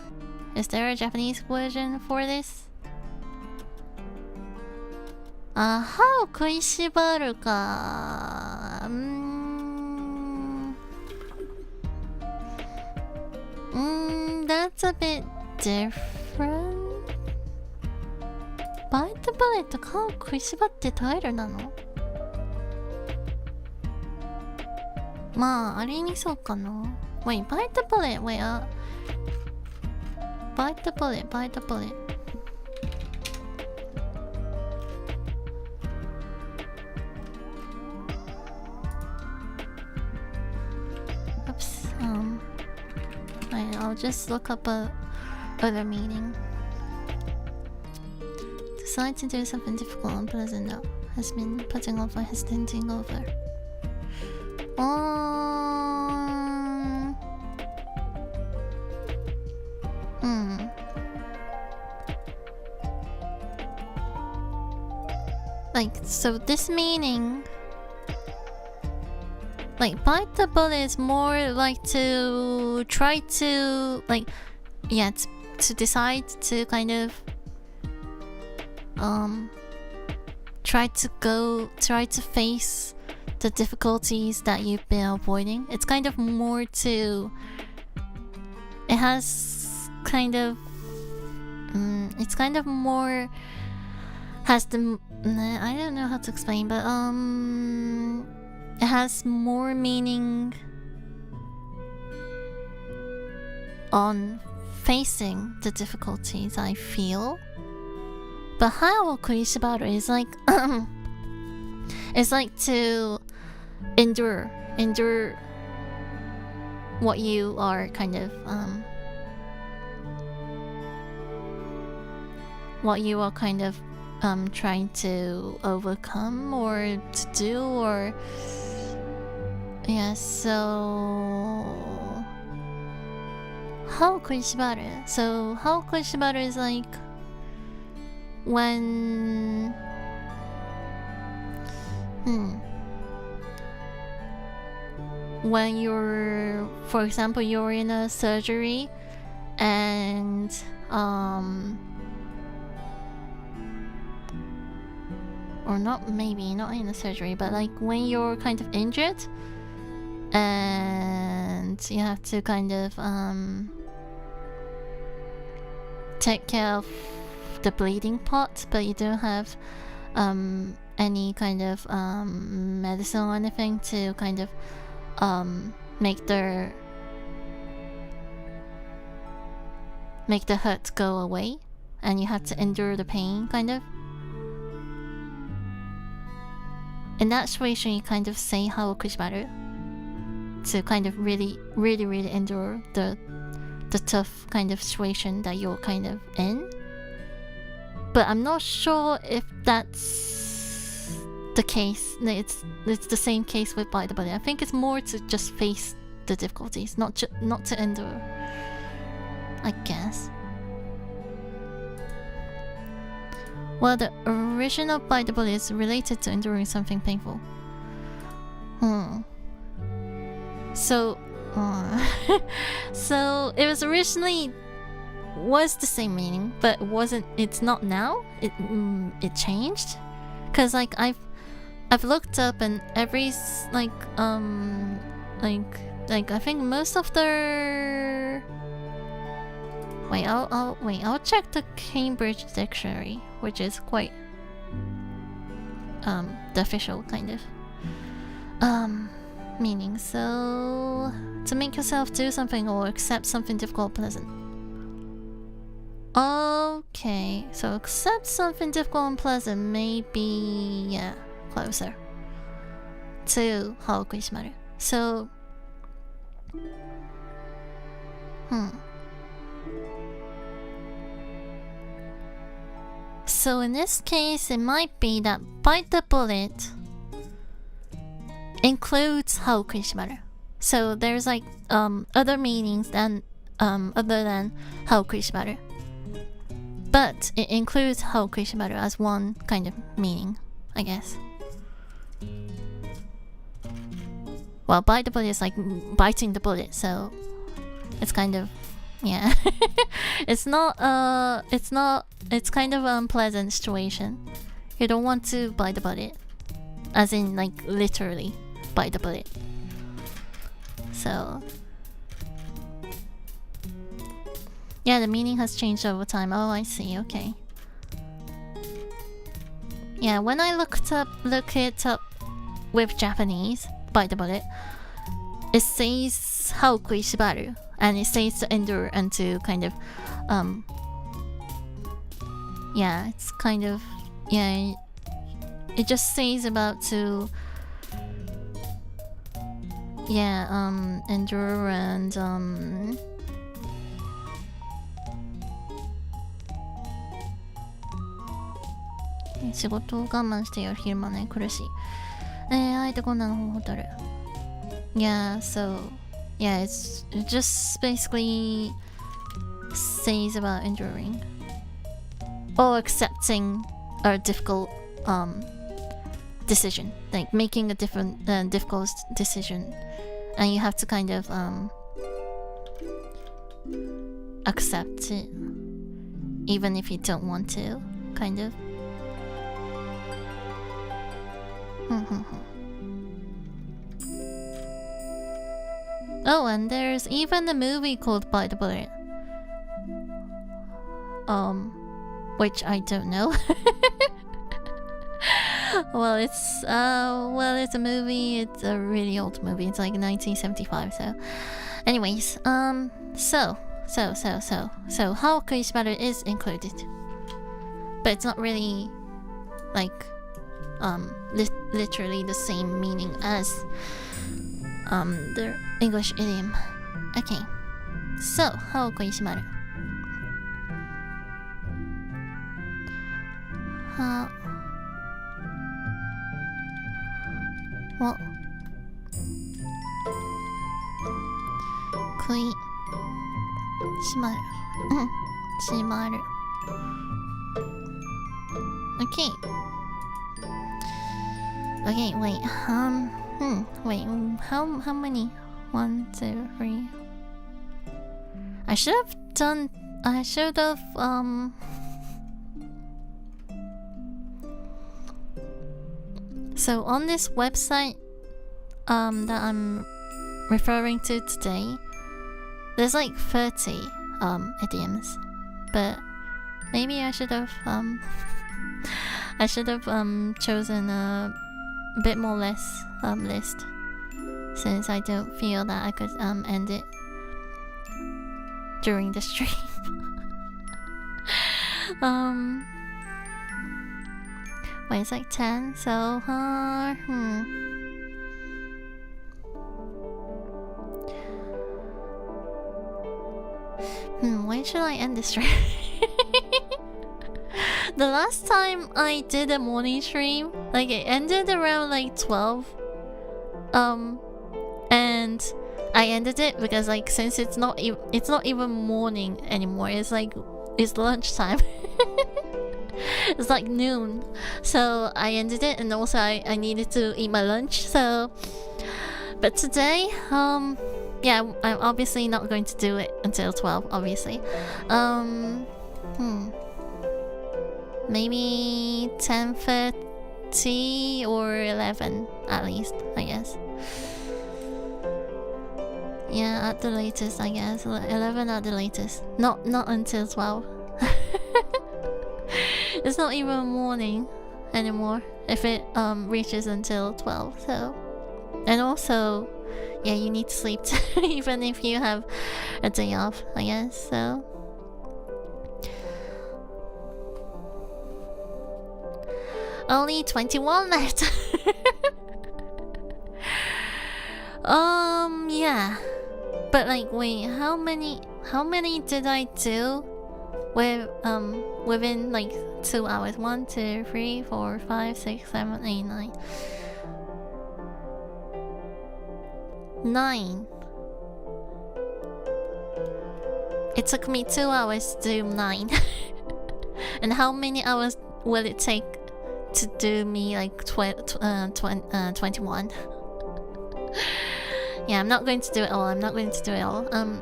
Is there a Japanese version for this? 歯を食いしばるか。That's a bit different. Bite the bullet 歯を食いしばって耐えるなの？まあ、ある意味そうかな。Wait, bite the bullet. Wait, bite the bullet, bite the bullet. Oops. I'll just look up other meaning. Decide to do something difficult and unpleasant now. Has been putting off or hesitating over. Like, so this meaning, like, bite the bullet is more like to try to, like, yeah, to decide to kind of, try to face the difficulties that you've been avoiding. It's kind of more to, it has kind of, it's kind of more, has the, I don't know how to explain, but it has more meaning on facing the difficulties I feel. But how kurishibaru is like it's like to endure what you are kind of trying to overcome or to do, or yeah, so 歯を食いしばる. So 歯を食いしばる is like when when you're, for example, you're in a surgery and or not, maybe not in a surgery, but like when you're kind of injured and you have to kind of take care of the bleeding part, but you don't have any kind of medicine or anything to kind of make the hurt go away, and you have to endure the pain kind of. In that situation, you kind of say how kushibaru to kind of really endure the tough kind of situation that you're kind of in. But I'm not sure if that's the case. It's the same case with bite the bullet. I think it's more to just face the difficulties, not to endure, I guess. Well, the original bite the bullet is related to enduring something painful. So so it was originally was the same meaning, but it's not now. It changed, cause like I've looked up, and every like I think most of the I'll check the Cambridge dictionary, which is quite the official kind of meaning. So to make yourself do something or accept something difficult or pleasant. Okay, so accept something difficult and pleasant may be closer to haokuishimaru. So So in this case, it might be that bite the bullet includes haokuishimaru. So there's like other meanings than other than haokuishimaru. But it includes haokuishimaru as one kind of meaning, I guess. Well, bite the bullet is like biting the bullet, so it's kind of it's kind of an unpleasant situation. You don't want to bite the bullet, as in like literally bite the bullet. So yeah, the meaning has changed over time. Oh, I see. Okay. Yeah, when I look it up with Japanese, bite the bullet, it says haokuishibaru, and it says to endure and to kind of it's kind of it just says about to endure and仕事を我慢してよ昼間ね苦しいあえてこんなの方法取る Yeah, so it just basically says about enduring or accepting a difficult decision, like making a difficult decision, and you have to kind of accept it even if you don't want to, kind of. Oh, and there's even a movie called Bite the Bullet. Which I don't know. It's a movie. It's a really old movie. It's like 1975. So, anyways, so haokuishimaru is included, but it's not really like literally the same meaning as the English idiom. Okay, so haokuishimaru. Well, kui 閉まる。閉まる。Okay. Okay, wait. Wait. How many? 1, 2, 3. I should have So on this website that I'm referring to today, there's like 30 idioms, but maybe I should have chosen a bit more less list, since I don't feel that I could end it during the stream. Wait, it's like 10, so when should I end this stream? The last time I did a morning stream, like it ended around like 12. And I ended it because like since it's not even morning anymore, it's lunchtime. It's like noon. So I ended it, and also I needed to eat my lunch. So but today, yeah, I'm obviously not going to do it until 12, obviously. Maybe 10:30 or 11 at least, I guess. Yeah, at the latest, I guess. 11 at the latest. Not until 12. It's not even morning anymore if it reaches until 12. So, and also, yeah, you need to sleep too, even if you have a day off, I guess. So only 21 left. Yeah, but like, wait, how many did I do within like 2 hours? 1, 2, 3, 4, 5, 6, 7, 8, 9. 9. It took me 2 hours to do 9. And how many hours will it take to do me like 21? Yeah, I'm not going to do it all.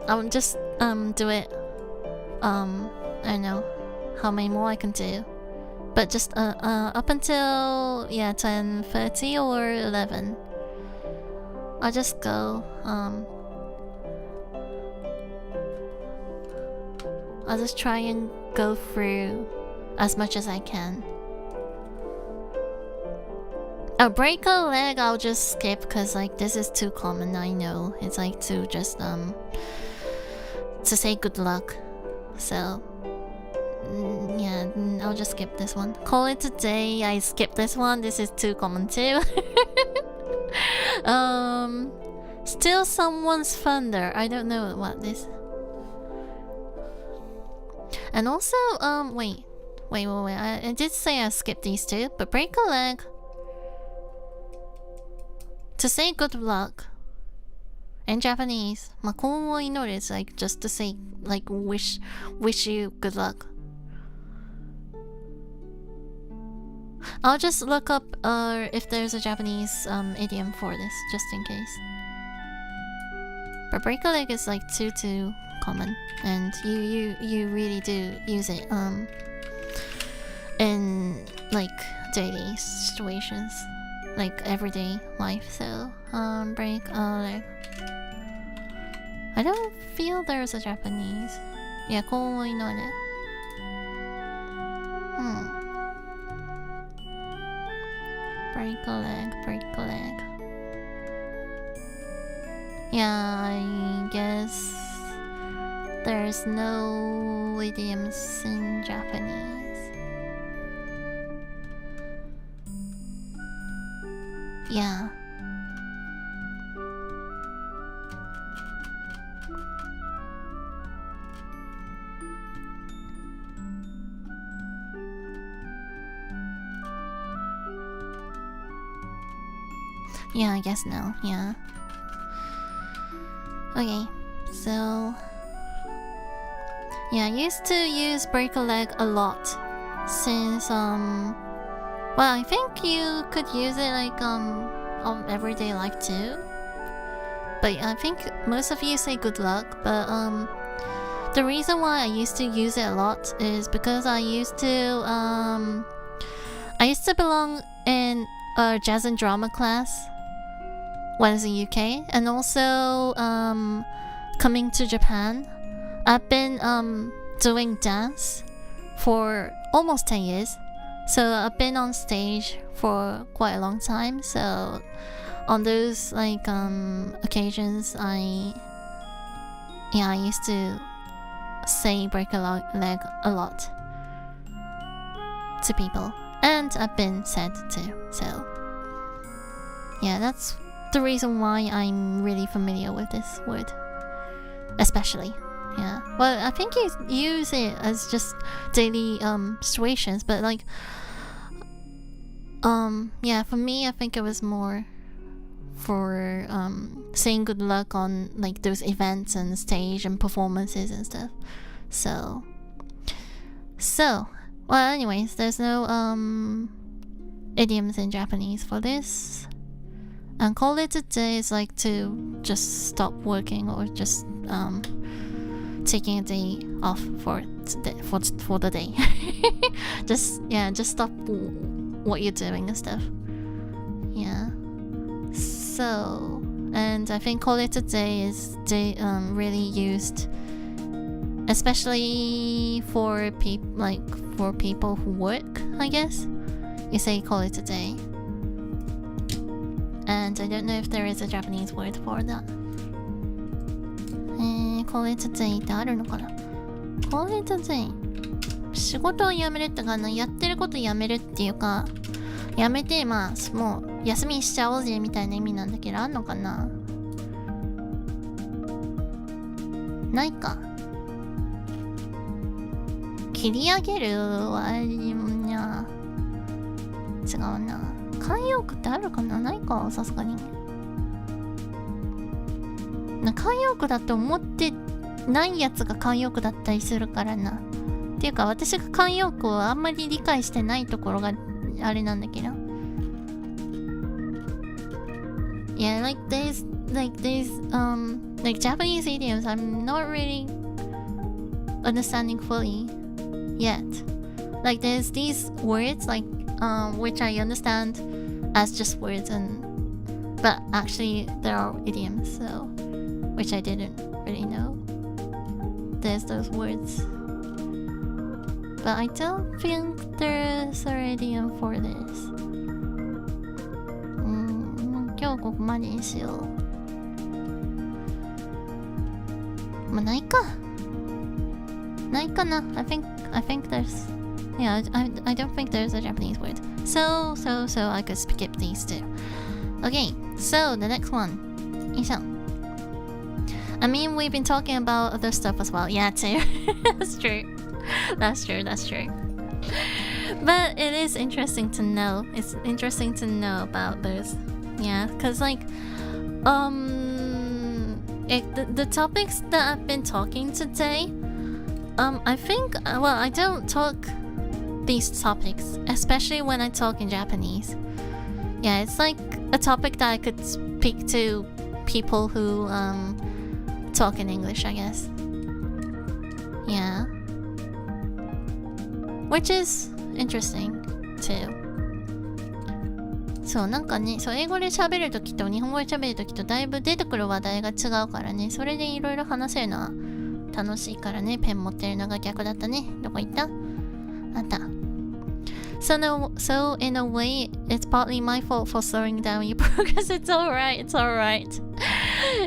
I'll just do it. I don't know how many more I can do, but just up until 10:30 or 11. I'll just go. I'll just try and go through as much as I can. A break a leg, I'll just skip because like this is too common. I know it's like to just to say good luck. So yeah, I'll just skip this one. Call it a day. I skip this one. This is too common too. Steal someone's thunder. I don't know what this. And also wait. I did say I skipped these two, but break a leg. To say good luck in Japanese, まあ、幸運を祈る is like just to say like wish you good luck. I'll just look up if there's a Japanese idiom for this, just in case. But break a leg is like too common, and you really do use it in like daily situations. Like everyday life, so break a leg. I don't feel there's a Japanese. Yeah, 幸運を祈る. Break a leg. Yeah, I guess there's no idioms in Japanese. Yeah. Yeah, I guess no. Yeah. Okay, so Yeah, I used to use break a leg a lot since well, I think you could use it like on everyday life too. But I think most of you say good luck, but the reason why I used to use it a lot is because I used to belong in a jazz and drama class when I was in UK, and also coming to Japan. I've been doing dance for almost 10 years, so I've been on stage for quite a long time. So on those like occasions, I used to say break a leg a lot to people, and I've been said to. So yeah, that's the reason why I'm really familiar with this word, especially. Yeah, well, I think you use it as just daily situations, but like yeah, for me, I think it was more for saying good luck on like those events and stage and performances and stuff. So well, anyways, there's no idioms in Japanese for this, and call it a day is like to just stop working or just taking a day off for the day. just stop what you're doing and stuff. Yeah. So, and I think call it a day is really used, especially for people who work, I guess. You say call it a day. And I don't know if there is a Japanese word for that. Call it a day ってあるのかな？ Call it a day 仕事を辞めるってかな、やってること辞めるっていうか、辞めてまあもう休みしちゃおうぜみたいな意味なんだけど、あんのかな？ないか。切り上げるは違うな。慣用句ってあるかな？ないか、さすがに。慣用句だって思ってないやつが慣用句だったりするからな。っていうか私が慣用句をあんまり理解してないところがあれなんだけど。Yeah, like Japanese idioms I'm not really understanding fully yet. Like there's these words like which I understand as just words, but actually there are idioms, so which I didn't really know. There's those words, but I don't think there's an idiom for this. 今日ここまでにしよう。まあないか。ないかな。I think there's. Yeah, I don't think there's a Japanese word. So I could skip these two. Okay, so the next one. よいしょ。I mean, we've been talking about other stuff as well. Yeah, too. That's true. But it is interesting to know. It's interesting to know about those. Yeah, because like, the topics that I've been talking today, I think, well, I don't talk these topics, especially when I talk in Japanese. Yeah, it's like a topic that I could speak to people who talk in English, I guess. Yeah, which is interesting too. そうなんかね、そう英語で喋るときと日本語で喋るときとだいぶ出てくる話題が違うからね、それでいろいろ話せるのは楽しいからね。ペン持ってるのが逆だったね。どこ行った？あった。So in a way, it's partly my fault for slowing down your progress. It's alright. It's alright.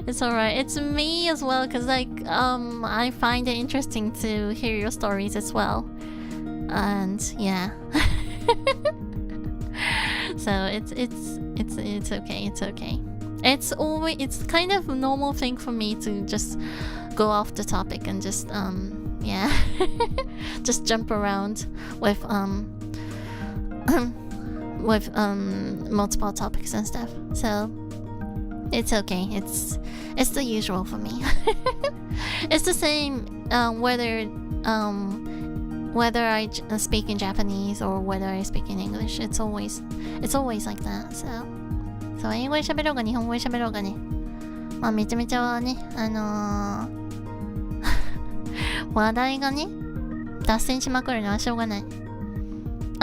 It's me as well, because like I find it interesting to hear your stories as well. And yeah. So it's okay. It's okay. It's kind of a normal thing for me to just go off the topic and just yeah, just jump around with multiple topics and stuff. So it's okay. It's the usual for me. It's the same whether whether I speak in Japanese or whether I speak in English, it's always like that. So 英語で喋ろうが日本語で喋ろうがね、まあめちゃめちゃね、話題がね脱線しまくるのはしょうがない。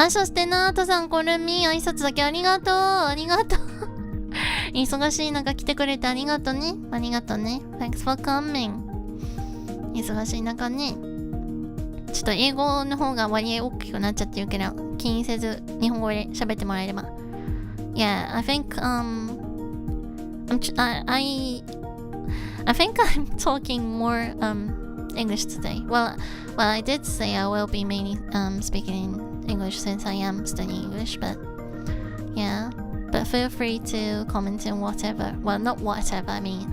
そしてナートさん、コルミ挨拶だけありがとう忙しい中来てくれてありがとうね。Thanks for coming。 忙しい中ね、ちょっと英語の方が割合大きくなっちゃってるけど気にせず日本語で喋ってもらえれば。 Yeah, I think I think I'm talking more English today. Well, I did say I will be mainly speaking in English since I am studying English, but yeah, but feel free to comment in whatever, well, not whatever, I mean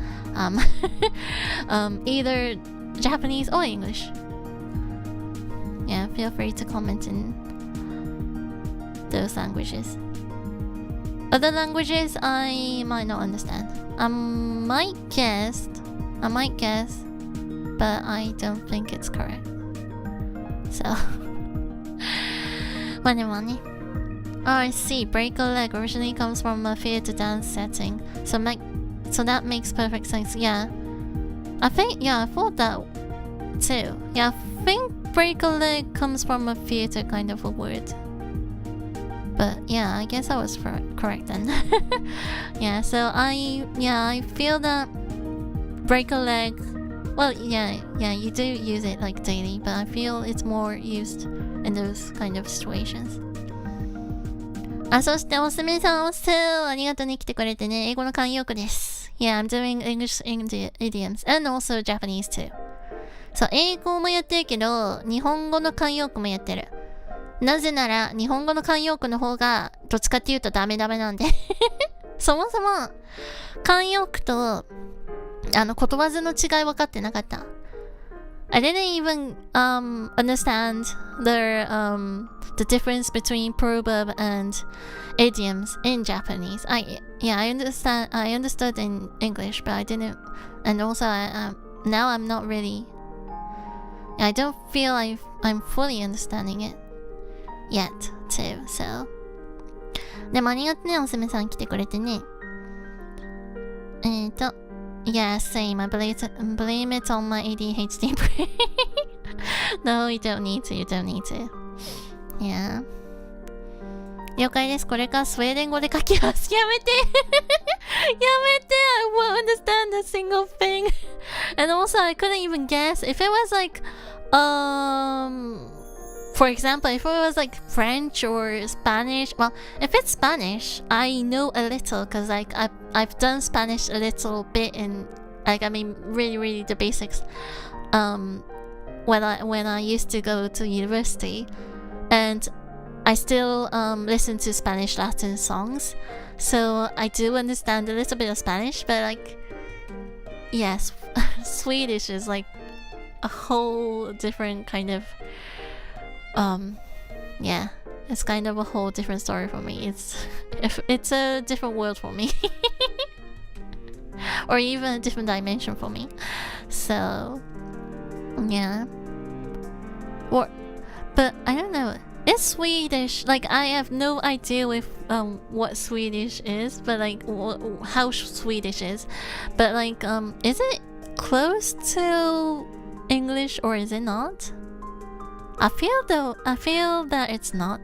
either Japanese or English. Yeah, feel free to comment in those languages. Other languages I might not understand. I might guess, but I don't think it's correct. So まあでもね。I see. Break a leg originally comes from a theater dance setting. So that makes perfect sense. Yeah. I thought that too. Yeah, I think break a leg comes from a theater kind of a word. But yeah, I guess I was correct then. Yeah, so I feel that break a leg, well, yeah, you do use it like daily, but I feel it's more used in those kind of situations. そしておすみさんありがとうね、来てくれてね。英語の慣用句です。Yeah, I'm doing English idioms and also Japanese too. そう、英語もやってるけど、日本語の慣用句もやってる。なぜなら、日本語の慣用句の方が、どっちかっていうとダメなんで。そもそも、慣用句と、ことわざの違い分かってなかった。I didn't even understand the difference between proverb and idioms in Japanese. I understood in English, but I didn't. And also, now I'm not really. I don't feel I'm fully understanding it yet, too. So, でもありがとね、おすめさん来てくれてね。Yeah, same. I blame it on my ADHD brain. No, you don't need to. Yeah. 了解です。これからスウェーデン語で書きます。やめてI won't understand a single thing. And also, I couldn't even guess. If it was like, for example, if it was like French or Spanish, well, if it's Spanish, I know a little because like I've done Spanish a little bit in, like, I mean, really the basics. When I used to go to university, and I still listen to Spanish Latin songs, so I do understand a little bit of Spanish. But like, yes, Swedish is like a whole different kind of. Yeah, it's kind of a whole different story for me. It's a different world for me. Or even a different dimension for me. So, yeah. But I don't know. It's Swedish. Like, I have no idea what Swedish is, but like how Swedish is. But like, is it close to English or is it not? I feel that it's not.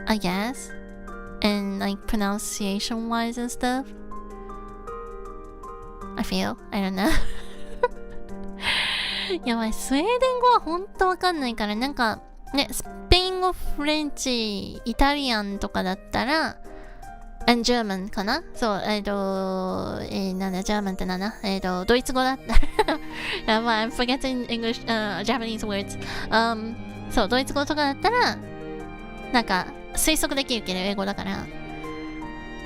I guess. And like pronunciation wise and stuff. I don't know. やばい、スウェーデン語はほんとわかんないから、なんかね、スペイン語、フレンチ、イタリアンとかだったら、and German かな？そう、なんだ、German ってなんだ？ドイツ語だったら、やばい、I'm forgetting English, Japanese words. そう、ドイツ語とかだったら、なんか、推測できるけど、英語だから。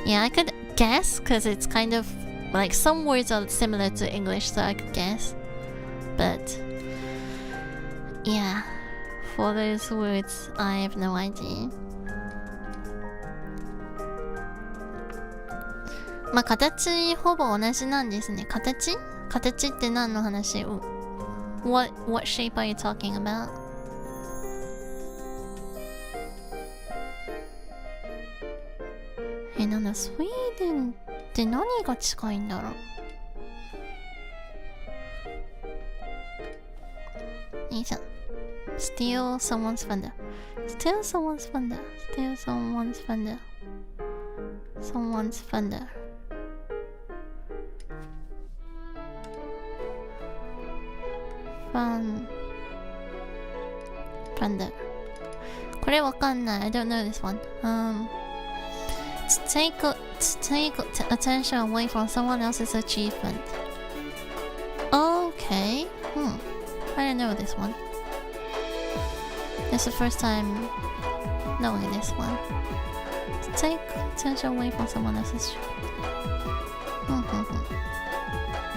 Yeah, I could guess, because it's kind of, like, some words are similar to English, so I could guess. But, yeah, for those words, I have no idea. まあ、形ほぼ同じなんですね。形って何の話を what shape are you talking about? なんだ、スウェーデンって何が近いんだろう。よいしょ。Steal someone's thunder. Steal someone's thunder. Steal someone's thunder. Someone's thunder. Thunder. これわかんない。I don't know this one. To take attention away from someone else's achievement. Okay. I don't know this one. It's the first time knowing this one. To take attention away from someone else's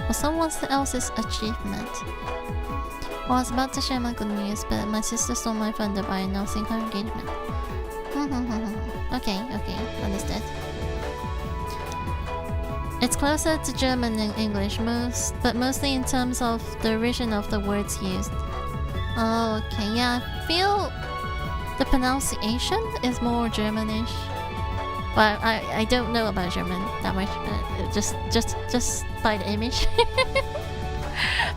or someone else's achievement. Well, I was about to share my good news, but my sister stole my thunder by announcing her engagement. Okay, understood. It's closer to German than English, but mostly in terms of the origin of the words used. Oh, okay, yeah, I feel the pronunciation is more Germanish. Well, I don't know about German that much, just by the image.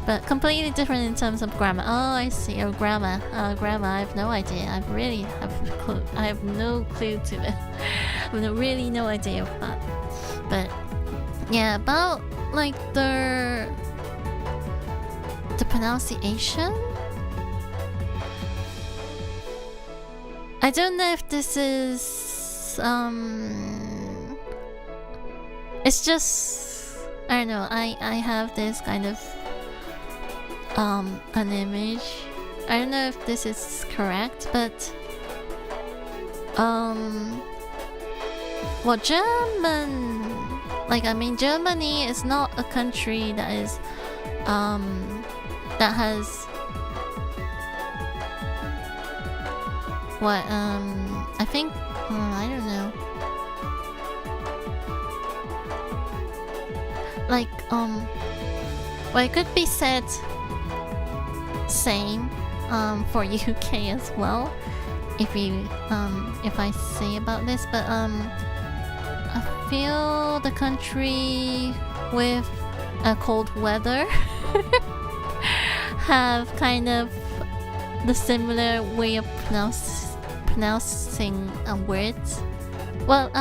But completely different in terms of grammar. Oh, I see. Oh, grammar. Grammar. I have no idea. I have no clue to it. I have really no idea of that. But yeah, about like the pronunciation. I don't know if this is it's just, I don't know. I have this kind of an image. I don't know if this is correct, but well, Germany is not a country that is that has what I think I don't know, like well, it could be said same for UK as well, if I say about this, but I feel the country with a cold weather have kind of the similar way of pronouncing words. Well,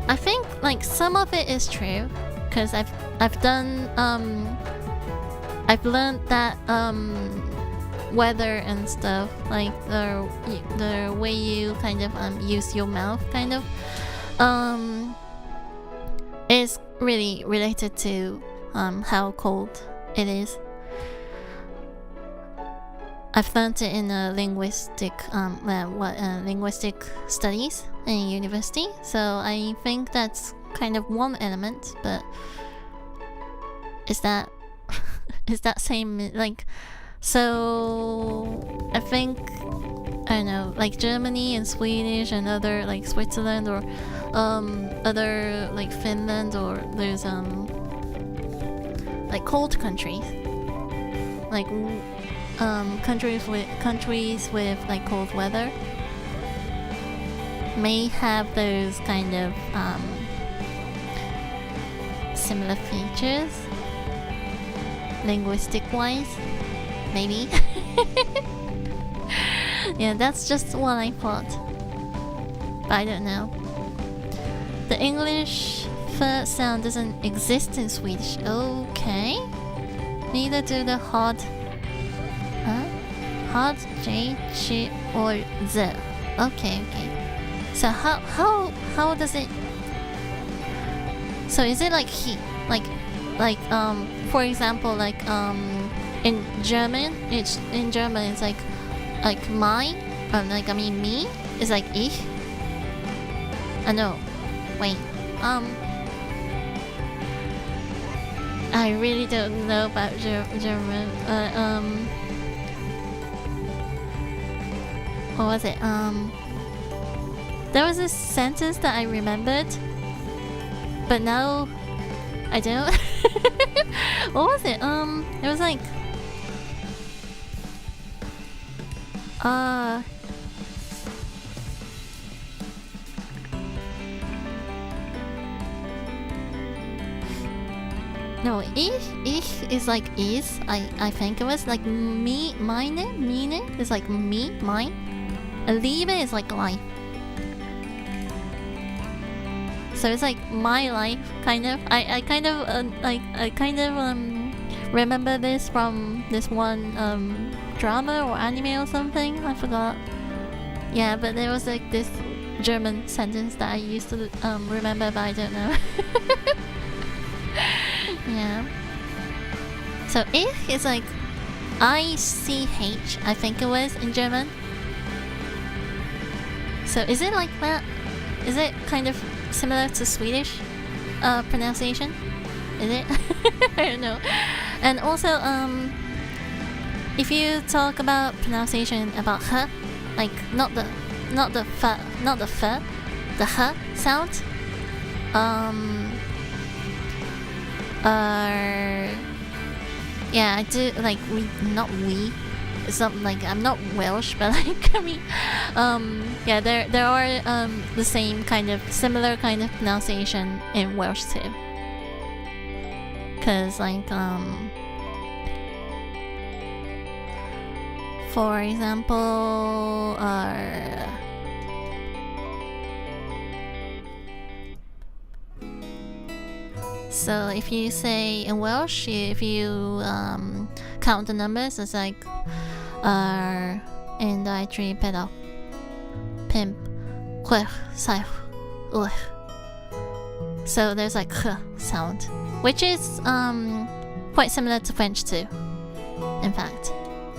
I think like some of it is true, because I've done I've learned that weather and stuff, like the way you kind of use your mouth kind of is really related to how cold it is. I've learned it in linguistic studies in university, so I think that's kind of one element. But is that same, like, so I think, I don't know, like Germany and Swedish and other, like Switzerland or other like Finland or those like cold countries, like countries with like cold weather may have those kind of similar features linguistic wise, maybe. Yeah, that's just what I thought, but I don't know. The English third sound doesn't exist in Swedish. Okay, neither do the hard J, Ch or Z. Okay. So how does it, so is it like he, like for example, like in German it's like my like I mean me is like ich. No, wait, I really don't know about German. What was it? There was this sentence that I remembered, but now I don't. What was it? It was like No, ich is like is. I think it was like me, mine is like me, mine. Liebe is like life. So it's like my life, kind of. I kind of remember this from this one drama or anime or something. I forgot. Yeah, but there was like this German sentence that I used to remember, but I don't know. Yeah. So ich is like ICH, I think it was in German. So is it like that? Is it kind of similar to Swedish pronunciation? Is it? I don't know. And also, if you talk about pronunciation about h, like not the f, the h sound. Yeah, I do like we. It's not like I'm not Welsh, but like I mean, yeah, there are the same kind of similar kind of pronunciation in Welsh too. Cause like for example, so if you say in Welsh, if you count the numbers, it's like and I tree pedal pimp quech sai. So there's like h sound, which is quite similar to French too, in fact.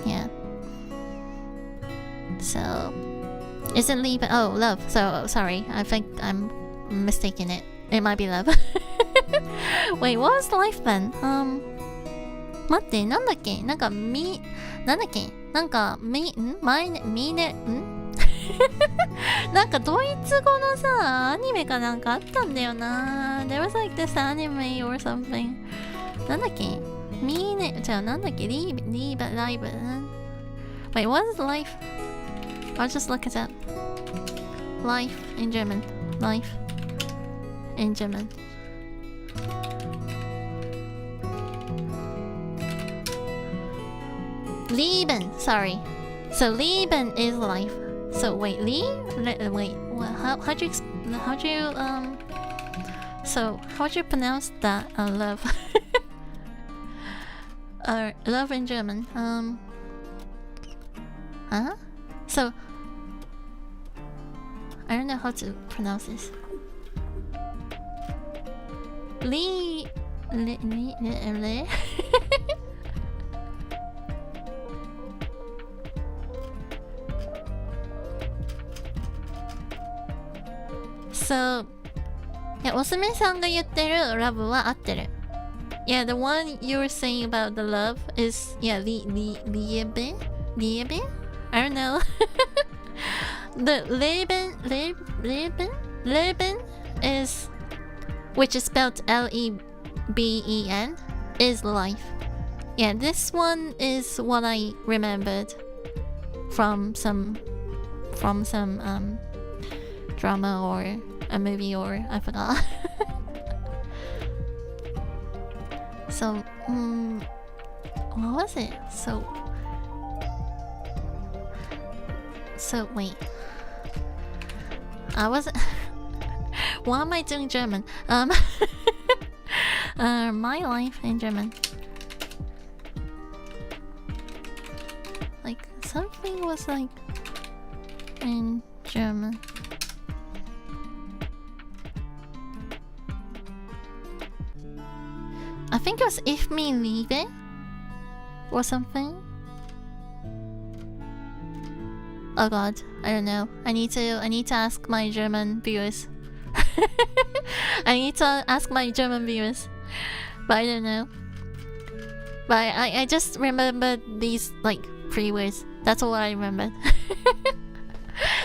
Yeah. So isn't Liebe? Oh, love. So sorry, I think I'm mistaking it. It might be love. Wait, what was life then? 待って、なんだっけ、なんかなんだっけ、なんか前ね、なんかドイツ語のさ、アニメかなんかあったんだよな。There was like this anime or something. なんだっけ、じゃあなんだっけ、ライブ。Wait, what is life? I'll just look it up. Life in German. Life in German. Leben, sorry. So Leben is life. So wait, wait, how do you so how do you pronounce that? Love. Love in German. Huh? So I don't know how to pronounce this. So, yeah, おすめさんが言ってる love は合ってる。Yeah, the one you were saying about the love is, yeah, Liebe? I don't know. The Leben is, which is spelled Leben, is life. Yeah, this one is what I remembered from some drama or a movie, or I forgot. So, what was it? So wait. I wasn't. Why am I doing German? My life in German. Like something was like in German. I think it was if me liebe or something. Oh god, I don't know. I need to ask my German viewers. I need to ask my German viewers. But I don't know. But I just remembered these like 3 words. That's all I remembered.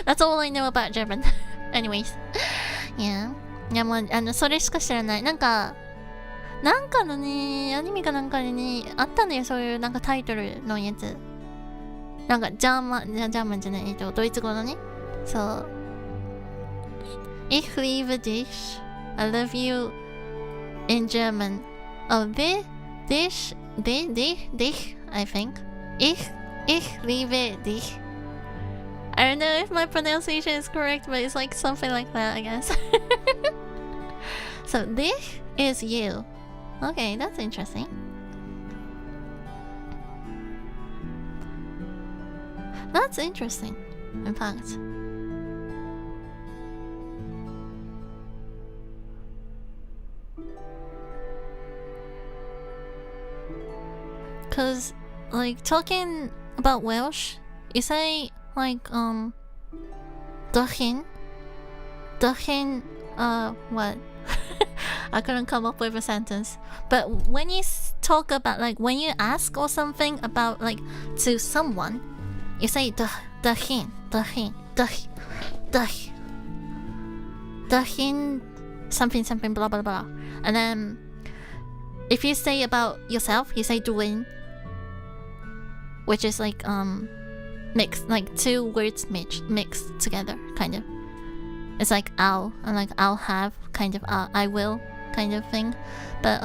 That's all I know about German. Anyways. Yeah. いやもうそれしか知らない。なんかのね、アニメかなんかでね、あったんだよ、そういうなんかタイトルのやつ。なんかジャーマンじゃない、ドイツ語のね。そう。Ich liebe dich, I love you in German. Oh, dich, I think. Ich liebe dich. I don't know if my pronunciation is correct, but it's like something like that, I guess. So, dich is you. Okay, that's interesting. That's interesting, in fact. Because, like, talking about Welsh, you say, like, Dachin, what? I couldn't come up with a sentence. But when you talk about, like, when you ask or something about, like, to someone, you say Dachin, something, blah, blah, blah. And then, if you say about yourself, you say Duin, which is like, mixed, like two words mixed together, kind of. It's like I'll, and like I'll have, kind of, I will, kind of thing. But,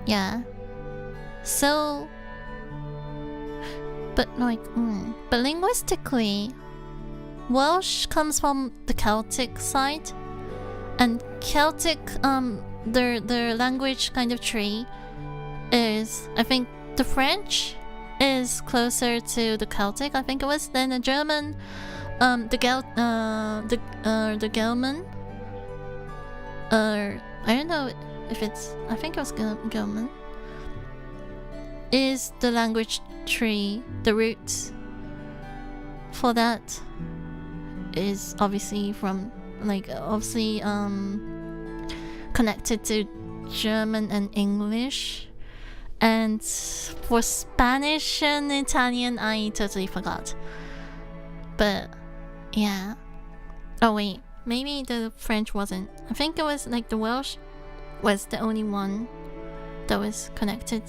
yeah. So, but like, but linguistically, Welsh comes from the Celtic side, and Celtic, their language kind of tree is, I think, the French is closer to the Celtic, I think it was, than the German. The Gelman, I don't know if it's, I think it was Gelman, is the language tree. The roots for that is obviously from, like, obviously connected to German and English. And for Spanish and Italian, I totally forgot. But yeah. Oh wait, maybe the French wasn't. I think it was like the Welsh was the only one that was connected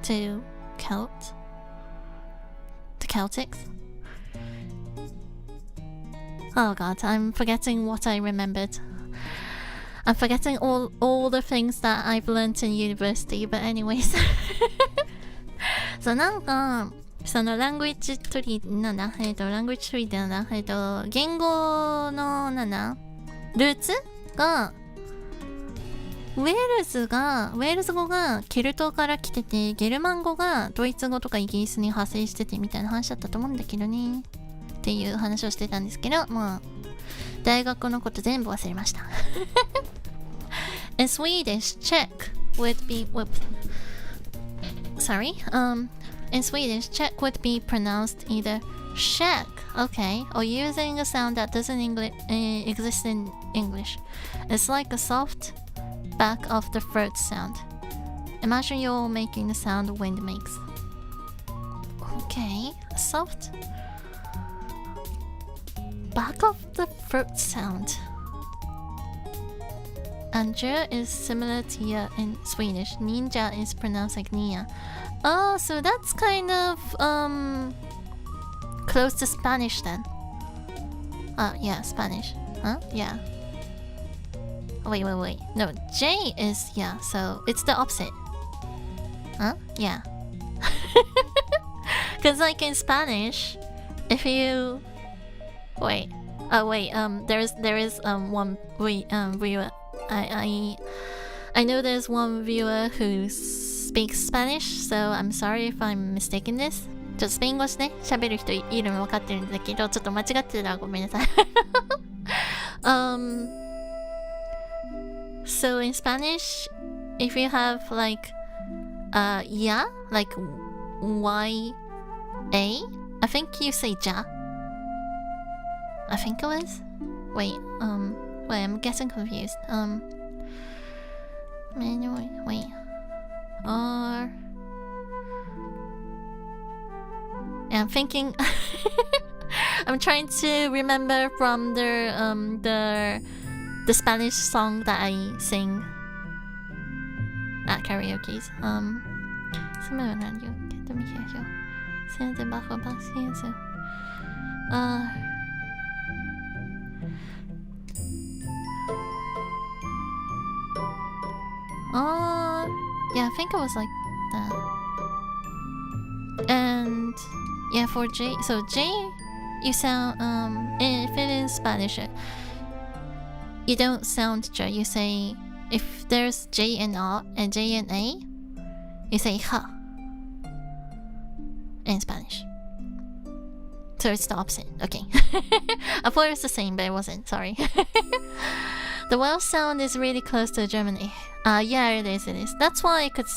to the Celtics. Oh god, I'm forgetting what I remembered. I'm forgetting all the things that I've learned in university, but anyways. そうなんかそのラングエッジトリーなんだラングエッジトリーってなんだ言語のなんだルーツがウェールズ語がケルトから来てて、ゲルマン語がドイツ語とかイギリスに派生しててみたいな話だったと思うんだけどねっていう話をしてたんですけど、まあ大学のこと全部忘れました。In Swedish, check would be in Swedish, check would be pronounced either check, okay, or using a sound that doesn't exist in English. It's like a soft back of the throat sound. Imagine you're making the sound wind makes. Okay, a soft back of the throat sound. Anja is similar to ya in Swedish. Ninja is pronounced like Nia. Oh, so that's kind of close to Spanish then. Yeah, Spanish. Huh? Yeah. Wait. No, J is, yeah, so it's the opposite. Huh? Yeah. Because like in Spanish, if you... Wait. There is one viewer. I know there's one viewer who speaks Spanish, so I'm sorry if I'm mistaking this. ちょっとスペイン語ね、喋る人いるの分かってるんだけど、ちょっと間違ってたらごめんなさい。So in Spanish, if you have like ya, like Y-A, I think you say ja. I think it was. Wait, I'm getting confused. Wait. I'm thinking. I'm trying to remember from the Spanish song that I sing at karaoke. Siente bajo paciencia. Yeah, I think it was like that. And yeah, for J, so J, you sound if it is Spanish, you don't sound J. You say if there's J and R and J and A, you say ha in Spanish. So it's the opposite. Okay. I thought it was the same, but it wasn't. Sorry. The Welsh sound is really close to German. Yeah, it is. It is. That's why I could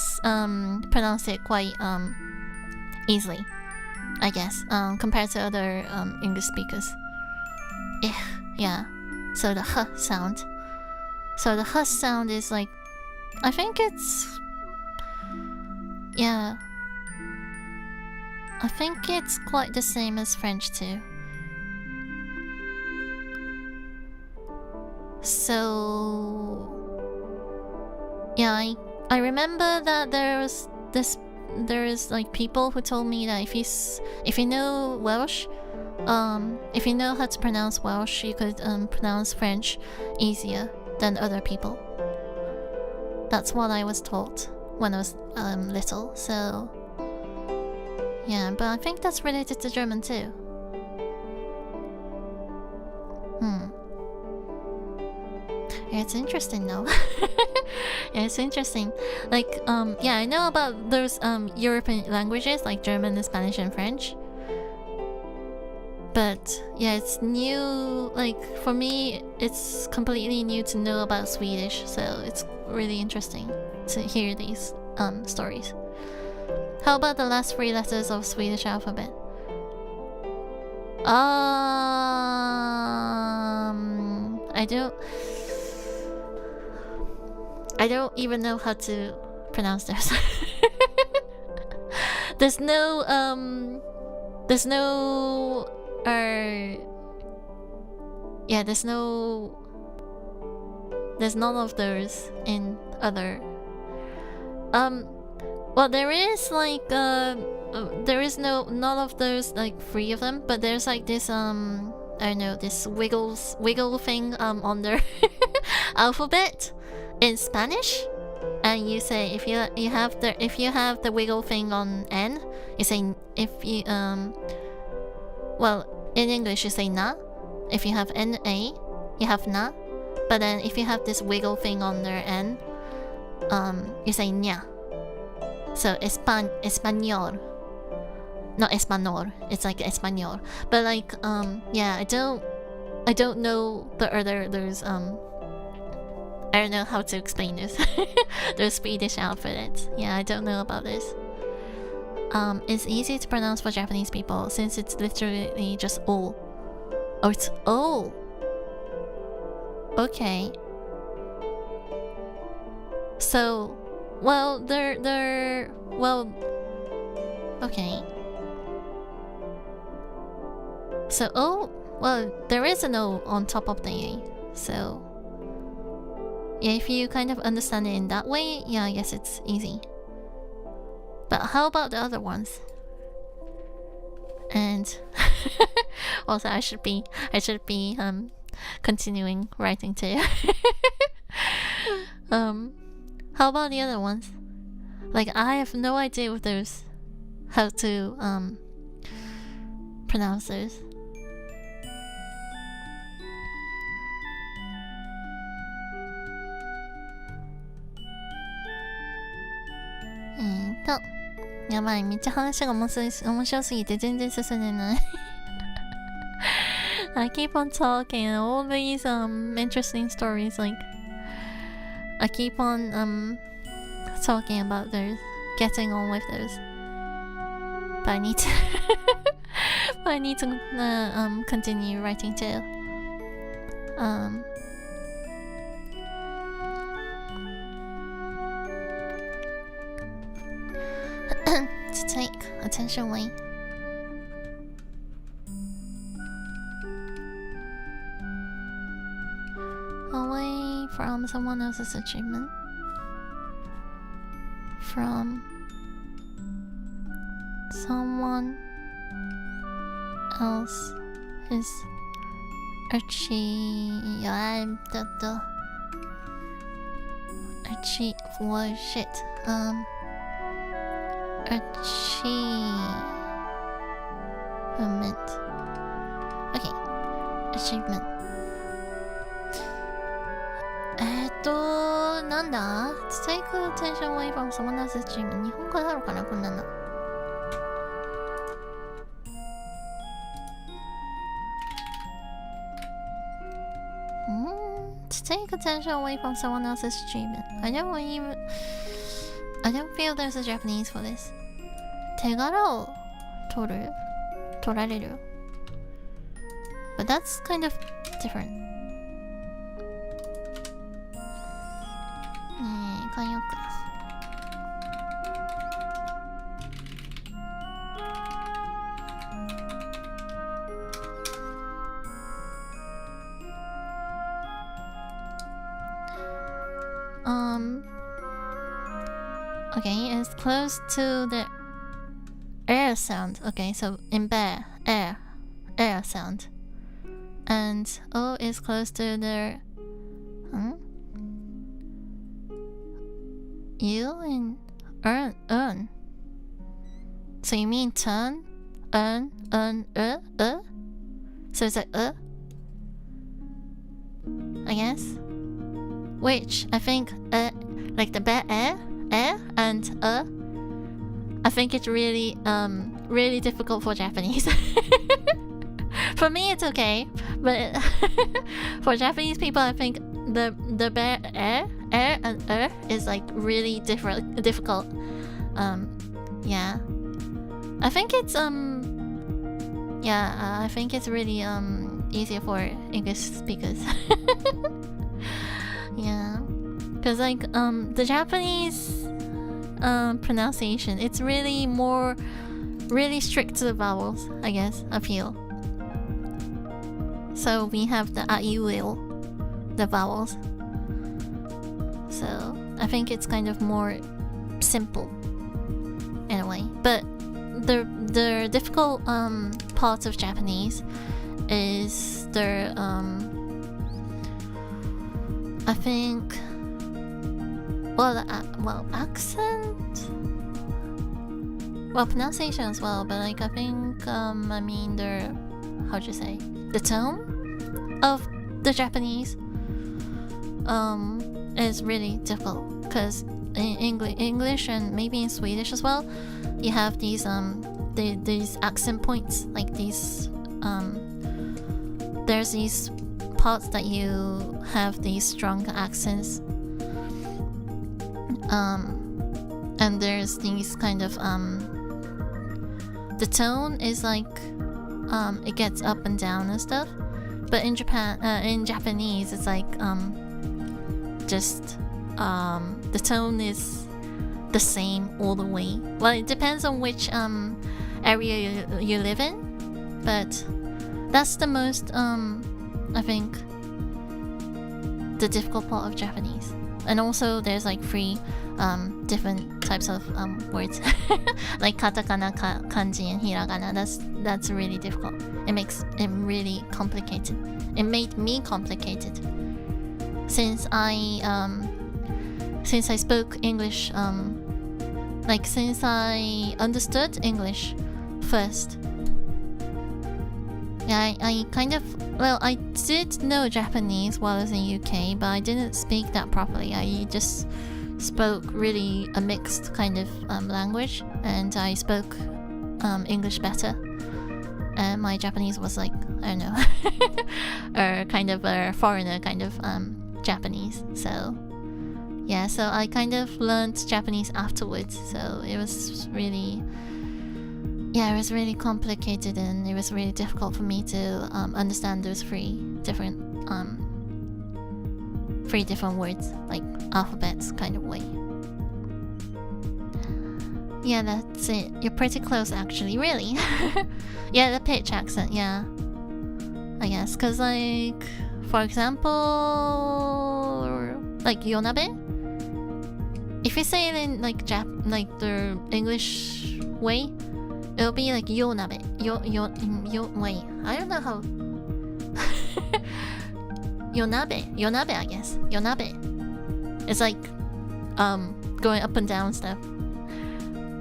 pronounce it quite easily, I guess, compared to other English speakers. Yeah. So the h sound. So the h sound is like, I think it's, yeah. I think it's quite the same as French too. So yeah, I remember that there is like people who told me that if you know Welsh, if you know how to pronounce Welsh, you could pronounce French easier than other people. That's what I was taught when I was little. So yeah, but I think that's related to German too. Yeah, it's interesting though. Yeah, it's interesting. Like, yeah, I know about those European languages like German, Spanish, and French. But yeah, it's new. Like for me, it's completely new to know about Swedish. So it's really interesting to hear these stories. How about the last 3 letters of Swedish alphabet? I don't even know how to pronounce those. There's none of those in other. Well, there is like there is none of those, like 3 of them, but there's like this I don't know, this wiggle thing on their alphabet in Spanish, and you say if you have the wiggle thing on N, you say well, in English you say na. If you have NA, you have na, but then if you have this wiggle thing on their N, you say ña. So español, not español. It's like español. But like yeah, I don't know the other. There's I don't know how to explain this. The Swedish alphabet. Yeah, I don't know about this. It's easy to pronounce for Japanese people since it's literally just O. Oh, it's O. Okay. So, well, well, okay. So O, well, there is an O on top of the A. So, yeah, if you kind of understand it in that way, yeah, I guess it's easy. But how about the other ones? And also, I should be continuing writing too. How about the other ones? Like, I have no idea with those, how to pronounce those. So, やばい、めっちゃ話が面白すぎて全然進んでない。I keep on talking and all these interesting stories, like I keep on talking about those, getting on with those. But I need to continue writing too. To take attention away. Away from someone else's achievement. From someone else is Archie? Archie, what shit? Achievement. Okay, achievement. なんだ To take attention away from someone else's achievement. 日本語だろうかなこんなの。To take attention away from someone else's achievement. I don't feel there's a Japanese for this. 手柄を取られる But that's kind of different. 慣用句。Okay, it's close to the air sound. Okay, so in bear, air sound. And O is close to the U in earn. So you mean turn, earn, So it's like I guess. Which I think like the bear air and I think it's really really difficult for Japanese. For me it's okay, but for Japanese people I think the bear air and is like really difficult. Yeah. I think it's I think it's really easier for English speakers. Yeah. Cause like the Japanese pronunciation, it's really strict to the vowels, I guess, I feel. So we have the a-i-u-il, the vowels. So I think it's kind of more simple in a way. But the difficult parts of Japanese is their I think accent, pronunciation as well, but like I think I mean the the tone of the Japanese is really difficult because in English and maybe in Swedish as well, you have these accent points, like these there's these parts that you have these strong accents, and there's these kind of the tone is like it gets up and down and stuff, but in Japanese it's like just the tone is the same all the way. Well, it depends on which area you live in, but that's the most I think the difficult part of Japanese. And also there's like 3 different types of words like katakana, kanji, and hiragana. That's really difficult. It makes it really complicated. It made me complicated since I spoke English, like since I understood English first. Yeah, I kind of, well, I did know Japanese while I was in UK, but I didn't speak that properly. I just spoke really a mixed kind of language, and I spoke English better. And my Japanese was like, I don't know, or kind of a foreigner kind of Japanese. So yeah, so I kind of learned Japanese afterwards. So it was really, it was really complicated, and it was really difficult for me to understand those 3 different words, like alphabets kind of way. Yeah, that's it. You're pretty close actually, really. Yeah, the pitch accent, yeah. I guess, cause like, for example, like yonabe, if you say it in like the English way, it'll be like yonabe. Wait, I don't know how. Yonabe, I guess. Yonabe. It's like going up and down stuff.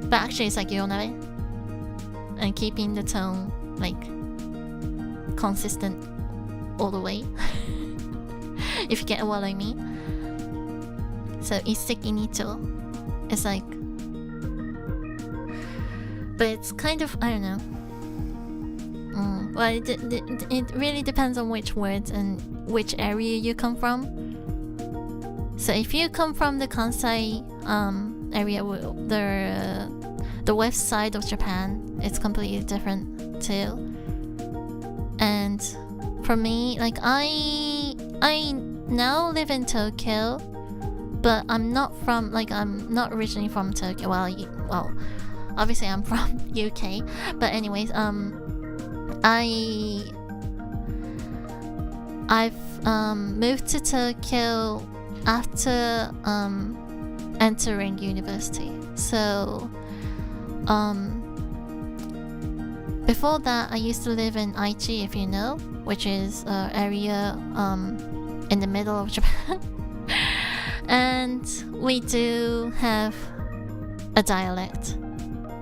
But actually it's like yonabe. And keeping the tone like consistent all the way. If you get what I mean. So isseki nicho. It's like, but it's kind of, I don't know. Well, it really depends on which words and which area you come from. So if you come from the Kansai area, the west side of Japan, it's completely different too. And for me, like I now live in Tokyo, but I'm not originally from Tokyo. Well, obviously I'm from UK, but anyways, I've moved to Tokyo after entering university. So before that, I used to live in Aichi, if you know, which is an area in the middle of Japan. And we do have a dialect.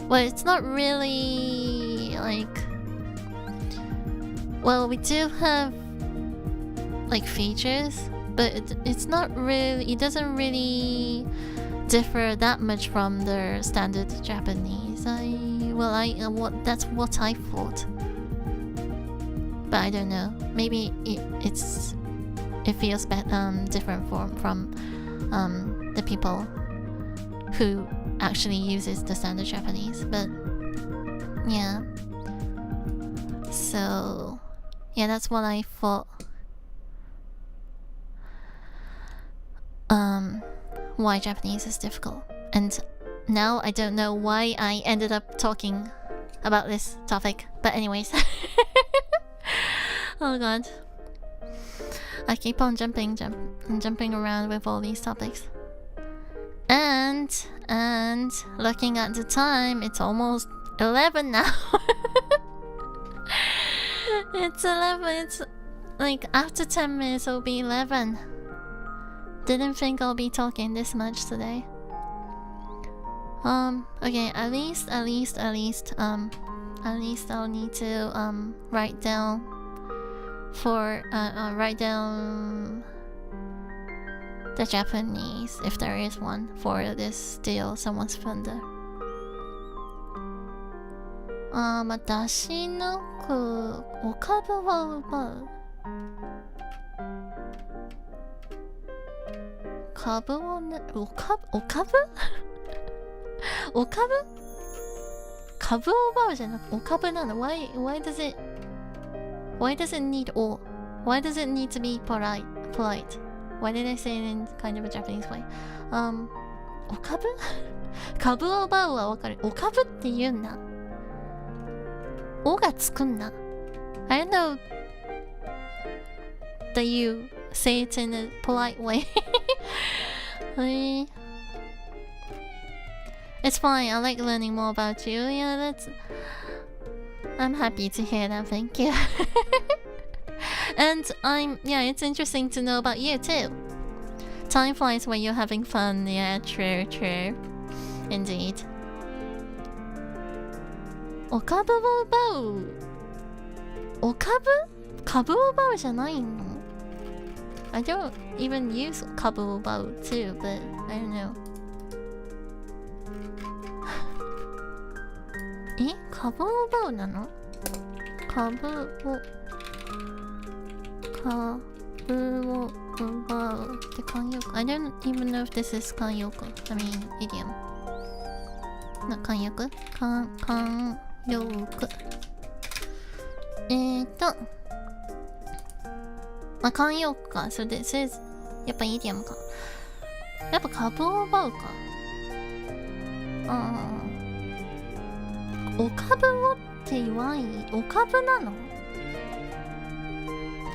Well, it's not really like... Well, we do have like features, but it's not really... It doesn't really differ that much from the standard Japanese. That's what I thought. But I don't know. Maybe it feels different from the people who actually uses the standard Japanese. But yeah. So yeah, that's what I thought. Why Japanese is difficult. And now I don't know why I ended up talking about this topic. But anyways. Oh god. I keep on jumping around with all these topics. And looking at the time, it's almost 11 now. It's 11. It's like after 10 minutes it'll be 11. Didn't think I'll be talking this much today. Okay, at least I'll need to write down the Japanese, if there is one, for this Steal Someone's Thunder. 出し抜く、お株は奪う。株をね、お株お株株を奪うじゃなくて、お株なの。Why does it need or? Why does it need to be polite? Why did I say it in kind of a Japanese way? お株株を奪うはわかる。お株って言うんだ。おがつくんだ。I don't know that you say it in a polite way. It's fine. I like learning more about you. Yeah, I'm happy to hear that. Thank you. And it's interesting to know about you too. Time flies when you're having fun. Yeah, true. Indeed. お株を奪う。お株？株を奪うじゃないの？ I don't even use 株を奪う too, but I don't know. 株を奪うなの？株を奪うって慣用句。I don't even know if this is 慣用句。I mean, idiom. 慣用句？慣用句。慣用句か。それやっぱイディアムか。やっぱ株を奪うか。お株をって言わんい。お株なの？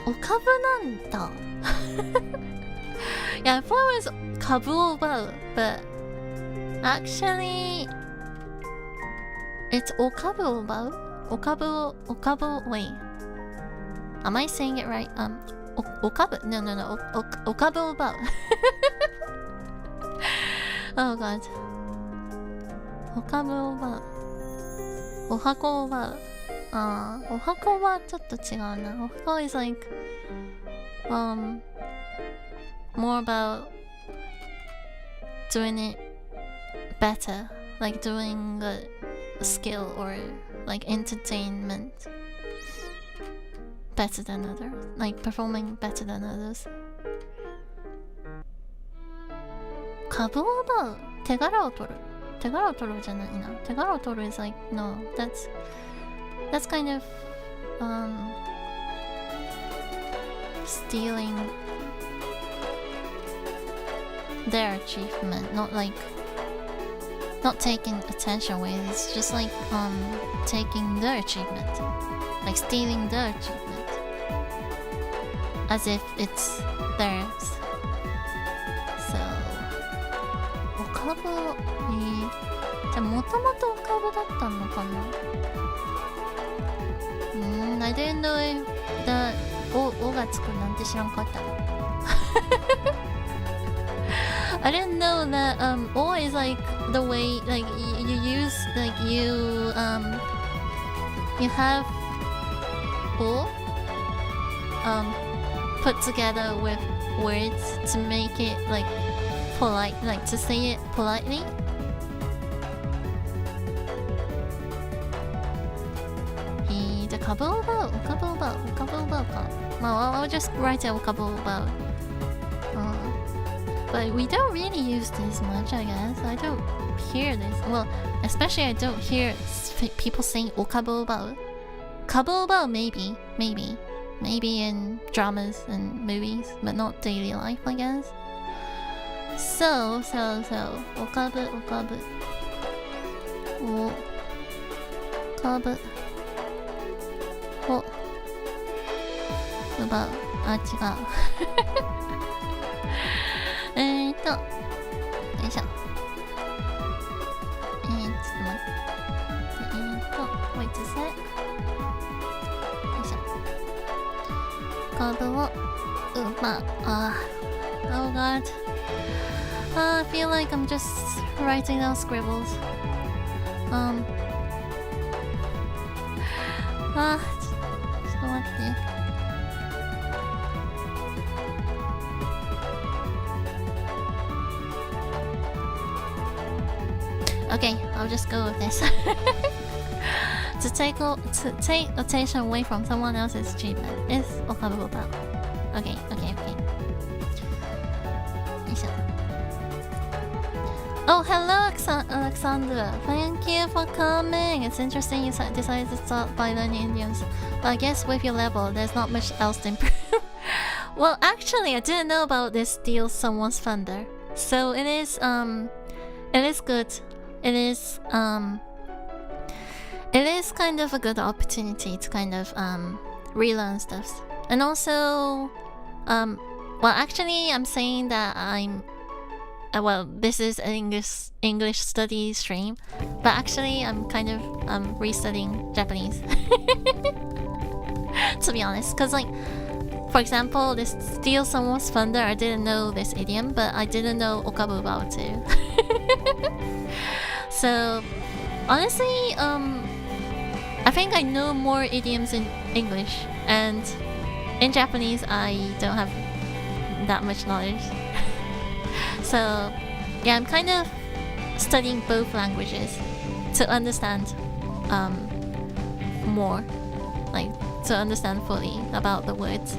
お株なんだ。Yeah, I thought it was 株を奪う。But actually, It's okabu about? Wait. Am I saying it right? Okabu? No. Okabu about. Oh god. Okabu about. Ohako about. Ohako はちょっと違うな。Ohako is like, more about doing it better. Like doing a skill or like entertainment better than others. Like performing better than others. 株を奪う。手柄を取る。手柄を取るじゃないな。手柄を取る is like, no, that's kind of stealing their achievement, not taking attention away. It's just like taking their achievement, like stealing their achievement as if it's theirs. So お株じゃあもともとお株だったのかな。I didn't know that おがつくなんて知らんかった。I didn't know that o is like the way like you use like you have o put together with words to make it like polite, like to say it politely. The couple about I'll just write a couple about. But we don't really use this much, I guess. I don't hear this. Well, especially I don't hear people saying okabo bao. Kabo bao maybe in dramas and movies, but not daily life, I guess. So okabu. Okabu. Oh. About あ、違う。よいしょ。ちょっと待って。wait a sec。よいしょ。カードをoh god. I feel like I'm just writing down scribbles. ちょっと待って。Okay, I'll just go with this. to take attention away from someone else's achievement is okabu about. Okay. Oh, hello, Alexandra. Thank you for coming. It's interesting you decided to start by learning idioms. But I guess with your level, there's not much else to improve. Well, actually, I didn't know about this steal someone's thunder. So it is good. It is kind of a good opportunity to kind of relearn stuff. And also, well, actually, I'm saying that this is an English study stream, but actually, I'm kind of restudying Japanese. To be honest, because like, for example, this steal someone's thunder, I didn't know this idiom, but I didn't know okabu bao too. So, honestly, I think I know more idioms in English, and in Japanese, I don't have that much knowledge. So, yeah, I'm kind of studying both languages to understand more, like to understand fully about the words.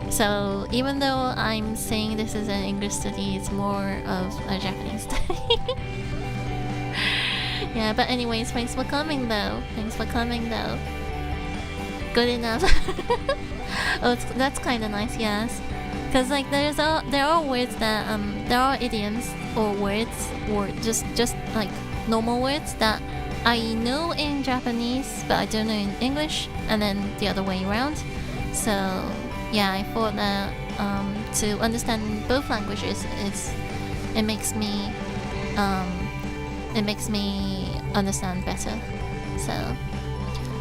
So even though I'm saying this is an English study, it's more of a Japanese study. Yeah, but anyways, thanks for coming though. Good enough. Oh, that's kind of nice, yes. Because like there are words that there are idioms or words or just like normal words that I know in Japanese but I don't know in English, and then the other way around. So yeah, I thought that to understand both languages it makes me understand better. So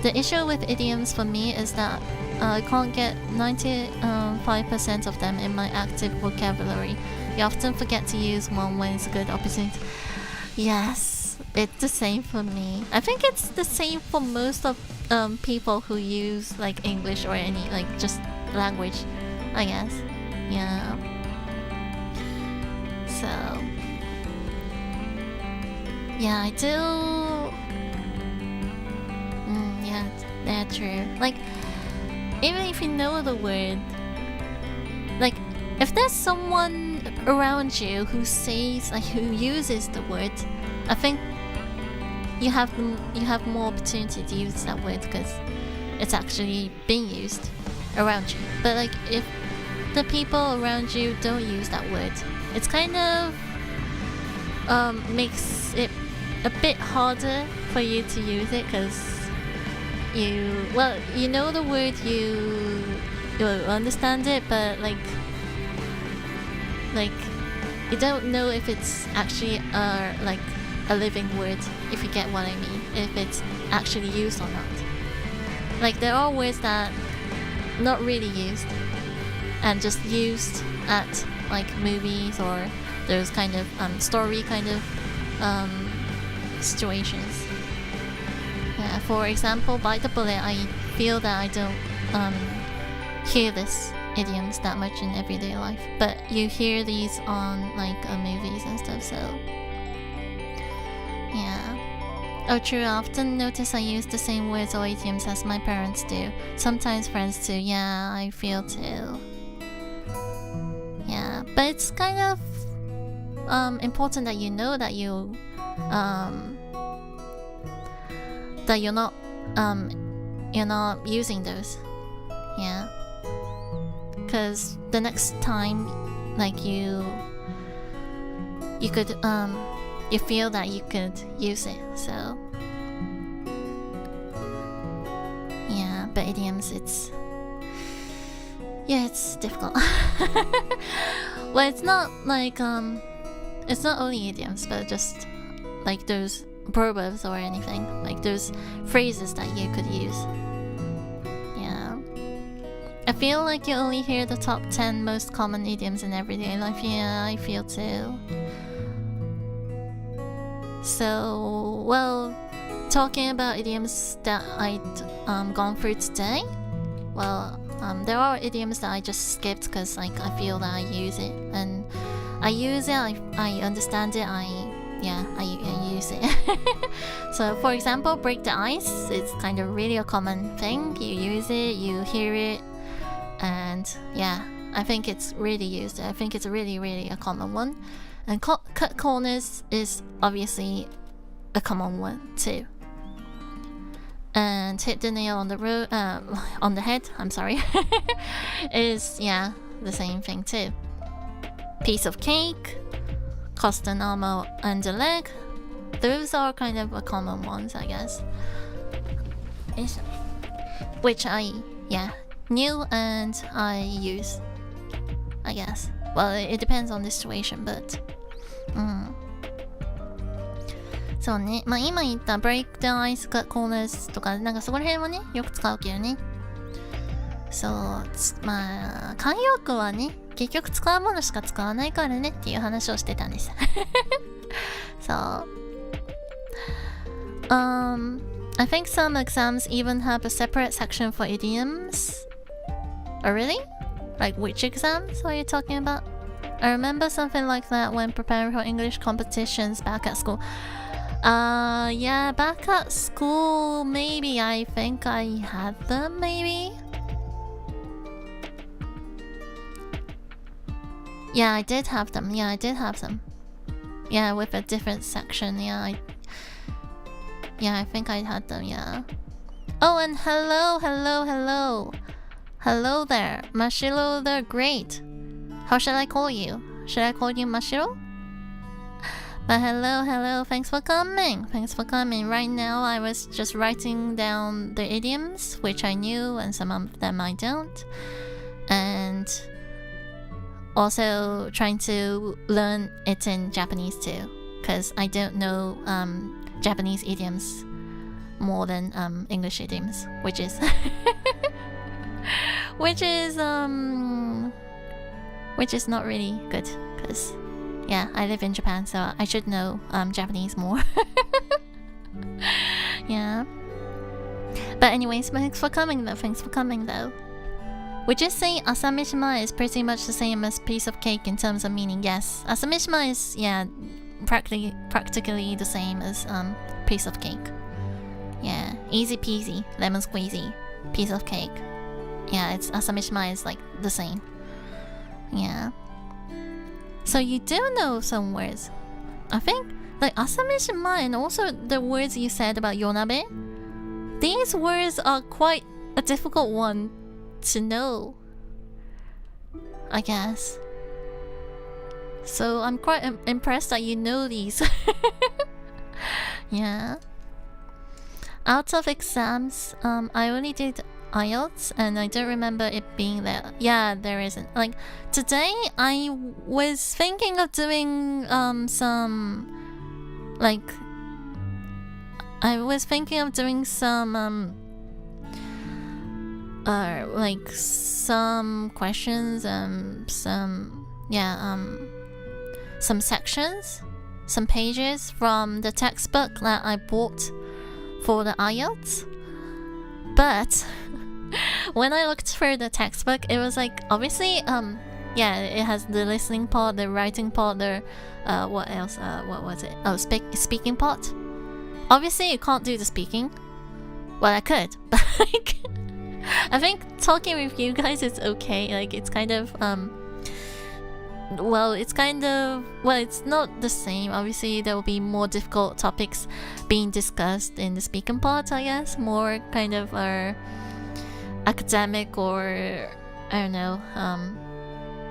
the issue with idioms for me is that I can't get 95% of them in my active vocabulary. You often forget to use one when it's a good opportunity. Yes, it's the same for me. I think it's the same for most of people who use like English or any like just language, I guess. Yeah. So yeah, I do. Yeah, true. Like even if you know the word, like if there's someone around you who says like who uses the word, I think you have more opportunity to use that word because it's actually being used around you. But like if the people around you don't use that word, it's kind of makes it a bit harder for you to use it because you know the word, you understand it, but like you don't know if it's actually like a living word, if you get what I mean, if it's actually used or not. Like there are words that not really used and just used at like movies or those kind of story kind of situations. Yeah, for example, bite the bullet, I feel that I don't hear this idioms that much in everyday life, but you hear these on like movies and stuff, so yeah. Oh true, I often notice I use the same words or idioms as my parents do, sometimes friends too. Yeah, I feel too. Yeah, but it's kind of important that you know that that you're not using those. Yeah, because the next time like you could you feel that you could use it. So yeah, but idioms, it's difficult. Well, it's not like it's not only idioms, but just like those proverbs or anything, like those phrases that you could use. Yeah, I feel like you only hear the top 10 most common idioms in everyday life. Yeah, I feel too. So, well, talking about idioms that I'd gone through today, well, there are idioms that I just skipped because like I feel that I use it, and I use it, I understand it, I use it. So for example, break the ice, it's kind of really a common thing. You use it, you hear it, and yeah, I think it's really used. I think it's really a common one. And cut corners is obviously a common one too. And hit the nail on the head, I'm sorry, is the same thing too. Piece of cake, cost an arm and a leg, those are kind of a common ones, I guess. Which I knew and I use, I guess. Well, it depends on the situation, but そうね、まあ今言った break the ice, cut corners とか、なんかそこら辺はね、よく使うけどね。そう、まあ慣用句はね、結局使うものしか使わないからねっていう話をしてたんです。そう。I think some exams even have a separate section for idioms. Oh really? Like which exams are you talking about? I remember something like that when preparing for English competitions back at school. Yeah, back at school, maybe. I think I had them, maybe. Yeah, I did have them. Yeah, with a different section. Yeah, I think I had them, yeah. Oh, and hello there, Mashiro the Great. How should I call you? Should I call you Mashiro? But hello, thanks for coming. Right now I was just writing down the idioms, which I knew and some of them I don't. And also trying to learn it in Japanese too, because I don't know Japanese idioms more than English idioms, which is which is not really good, because yeah, I live in Japan, so I should know Japanese more. Yeah. But anyways, thanks for coming though. Would you say asamishima is pretty much the same as piece of cake in terms of meaning? Yes. Asamishima is, yeah, practically the same as piece of cake. Yeah. Easy peasy, lemon squeezy, piece of cake. Yeah, it's asamishima is like the same. Yeah. So you do know some words. I think like asamishima and also the words you said about yonabe. These words are quite a difficult one to know, I guess. So I'm quite impressed that you know these. Yeah. Out of exams, I only did IELTS and I don't remember it being there. Yeah, there isn't. Like today I was thinking of doing some some questions, some sections, some pages from the textbook that I bought for the IELTS. But when I looked through the textbook, it was like obviously it has the listening part, the writing part, the what else? What was it? Oh, speaking part. Obviously, you can't do the speaking. Well, I could, but like, I think talking with you guys is okay. Like, it's kind of it's not the same. Obviously, there will be more difficult topics being discussed in the speaking part, I guess. More kind of academic or I don't know.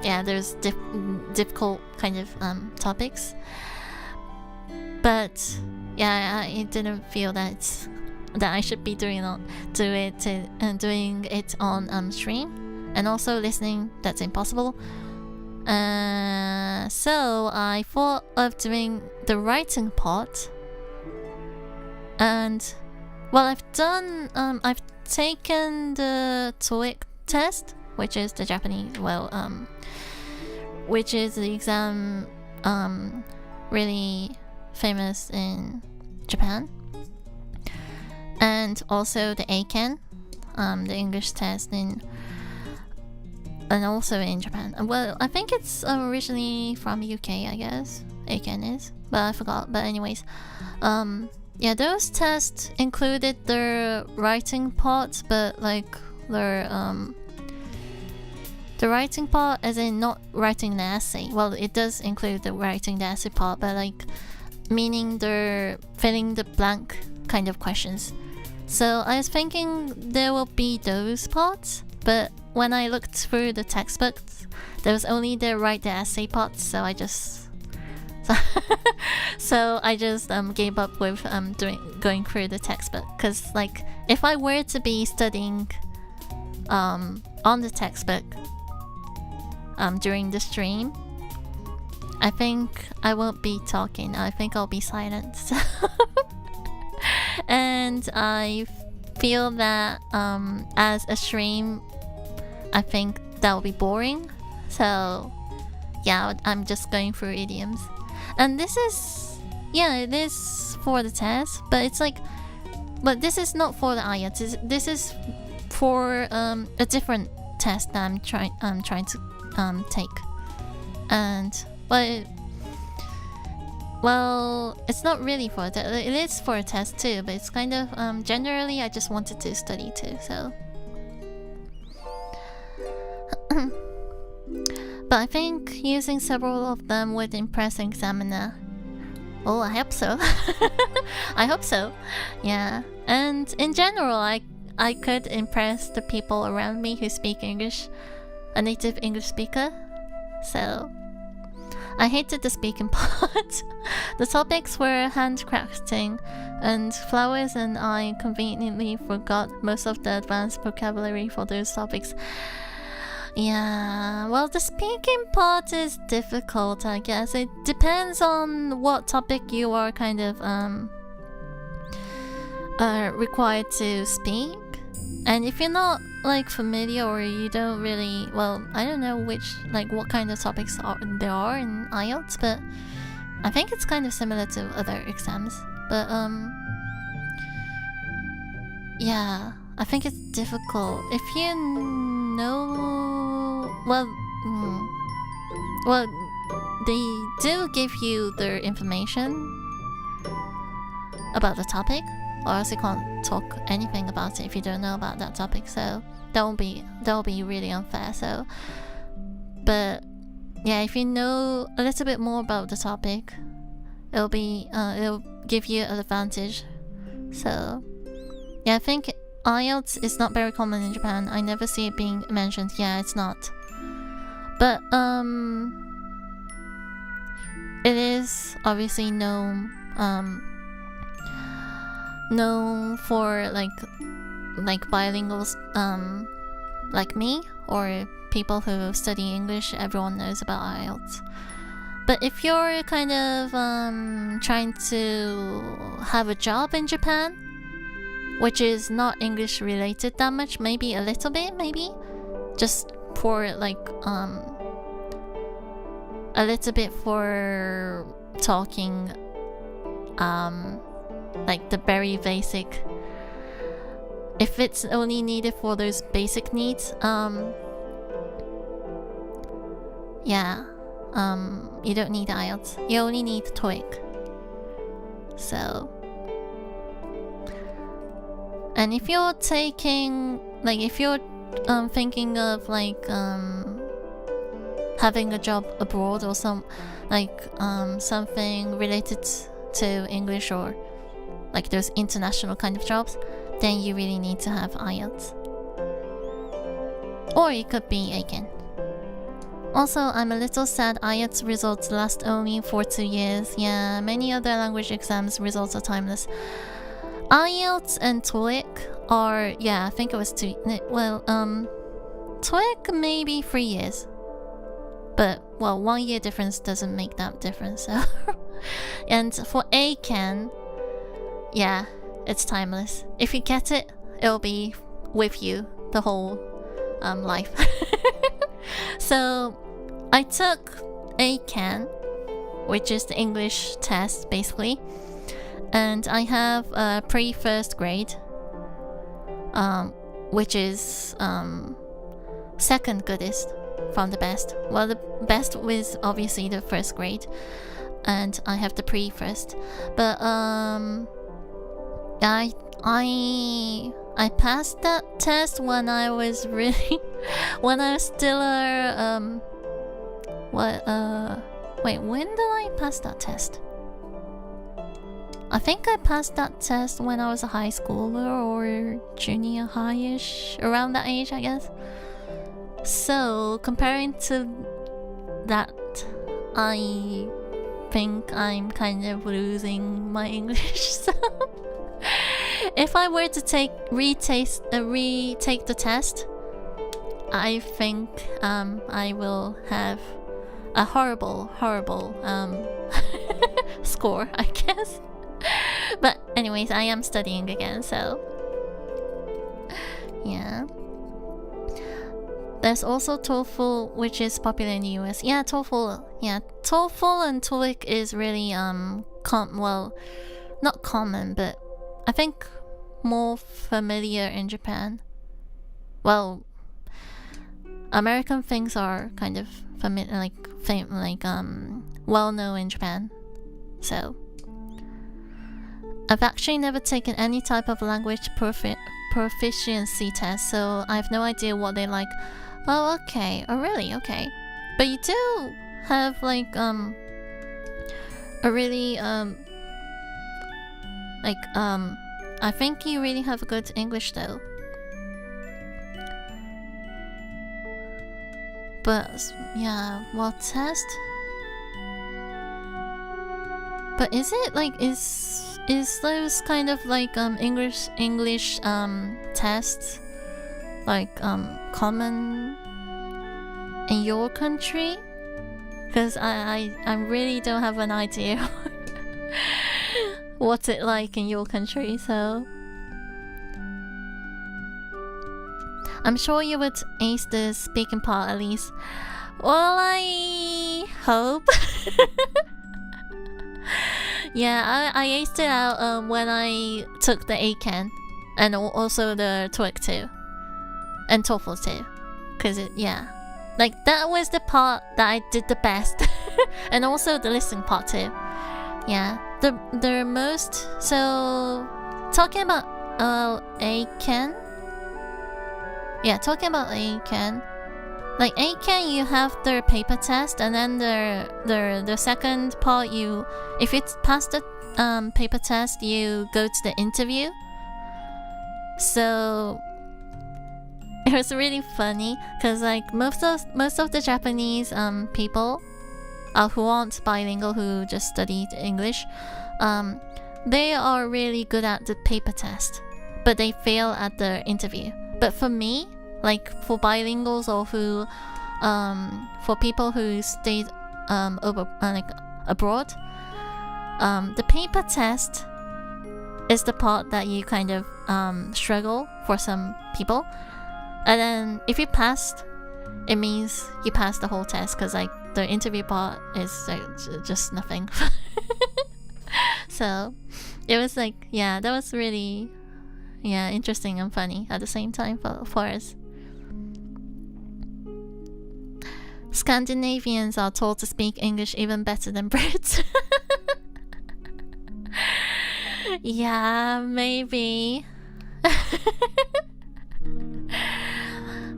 There's difficult kind of topics. But yeah, I didn't feel that I should be doing it on stream, and also listening. That's impossible. So I thought of doing the writing part, and well, I've taken the TOEIC test, which is the Japanese, which is the exam really famous in Japan, and also the ACAN, the English test and also in Japan. Well, I think it's originally from UK, I guess. ACAN is, but I forgot. But anyways, those tests included the writing part, but like the writing part as in not writing the essay. Well, it does include the writing the essay part, but like meaning the filling the blank kind of questions. So I was thinking there will be those parts, but when I looked through the textbooks, there was only the write the essay part, so I just gave up with going through the textbook, because like if I were to be studying on the textbook during the stream, I think I won't be talking. I think I'll be silent. And I feel that as a stream, I think that will be boring. So yeah, I'm just going through idioms. And this is, it is for the test, but it's like, but this is not for the IELTS. This is for a different test that I'm trying to take. And well, it's not really for a test. It is for a test too, but it's kind of generally I just wanted to study too. So, but I think using several of them would impress an examiner. Oh, I hope so. I hope so. Yeah, and in general, I could impress the people around me who speak English, a native English speaker. So I hated the speaking part. The topics were handcrafting and flowers, and I conveniently forgot most of the advanced vocabulary for those topics. Yeah, well, the speaking part is difficult, I guess. It depends on what topic you are kind of required to speak. And if you're not like familiar or you don't really, well, I don't know what kind of topics there are in IELTS, but I think it's kind of similar to other exams. But yeah, I think it's difficult. If you know, well, they do give you the information about the topic, or else you can't talk anything about it if you don't know about that topic. So that will be really unfair. So, but yeah, if you know a little bit more about the topic, it'll give you an advantage. So yeah, I think IELTS is not very common in Japan. I never see it being mentioned. Yeah, it's not. But it is obviously known for like bilinguals like me or people who study English. Everyone knows about IELTS. But if you're kind of trying to have a job in Japan, which is not English related that much, maybe a little bit, maybe just for like a little bit for talking like the very basic, if it's only needed for those basic needs, yeah, you don't need IELTS, you only need TOEIC. So, and if you're taking, like if you're thinking of like having a job abroad or something related to English or like those international kind of jobs, then you really need to have IELTS. Or it could be ACAN. Also, I'm a little sad IELTS results last only for 2 years. Yeah, many other language exams results are timeless. IELTS and TOEIC are, yeah, I think it was TOEIC maybe 3 years. But, well, 1 year difference doesn't make that difference. So. And for ACAN, yeah, it's timeless. If you get it, it'll be with you the whole life. So, I took ACAN, which is the English test, basically. And I have a pre-first grade, which is second goodest from the best. Well, the best was obviously the first grade, and I have the pre-first. But I passed that test when I was really when I was still wait, when did I pass that test? I think I passed that test when I was a high schooler or junior high-ish, around that age, I guess. So, comparing to that, I think I'm kind of losing my English. So, if I were to retake the test, I think I will have a horrible score, I guess. But anyways, I am studying again, so yeah. There's also TOEFL, which is popular in the US. Yeah, TOEFL and TOEIC is really well, not common, but I think more familiar in Japan. Well, American things are kind of familiar, well known in Japan. So I've actually never taken any type of language proficiency test, so I have no idea what they like. Oh, okay. Oh, really? Okay. But you do have like a really I think you really have good English though. But yeah, what test? But is it like is those kind of like English tests like common in your country? Because I really don't have an idea what's it like in your country. So I'm sure you would ace the speaking part at least. Well, I hope. Yeah, I aced it out when I took the ACAN and also the TOEIC too, and TOEFL too. Cause like that was the part that I did the best, and also the listening part too. Yeah, the most. So talking about ACAN. Yeah, talking about ACAN. Like ACAN, you have the paper test, and then the second part, if you pass the paper test, you go to the interview. So it was really funny because like most of the Japanese people who aren't bilingual, who just studied English, they are really good at the paper test, but they fail at the interview. But for me, like for bilinguals or for people who stayed abroad, the paper test is the part that you kind of struggle for some people, and then if you passed, it means you passed the whole test, because like the interview part is just nothing. So it was like, yeah, that was really interesting and funny at the same time for us. Scandinavians are told to speak English even better than Brits. Yeah, maybe.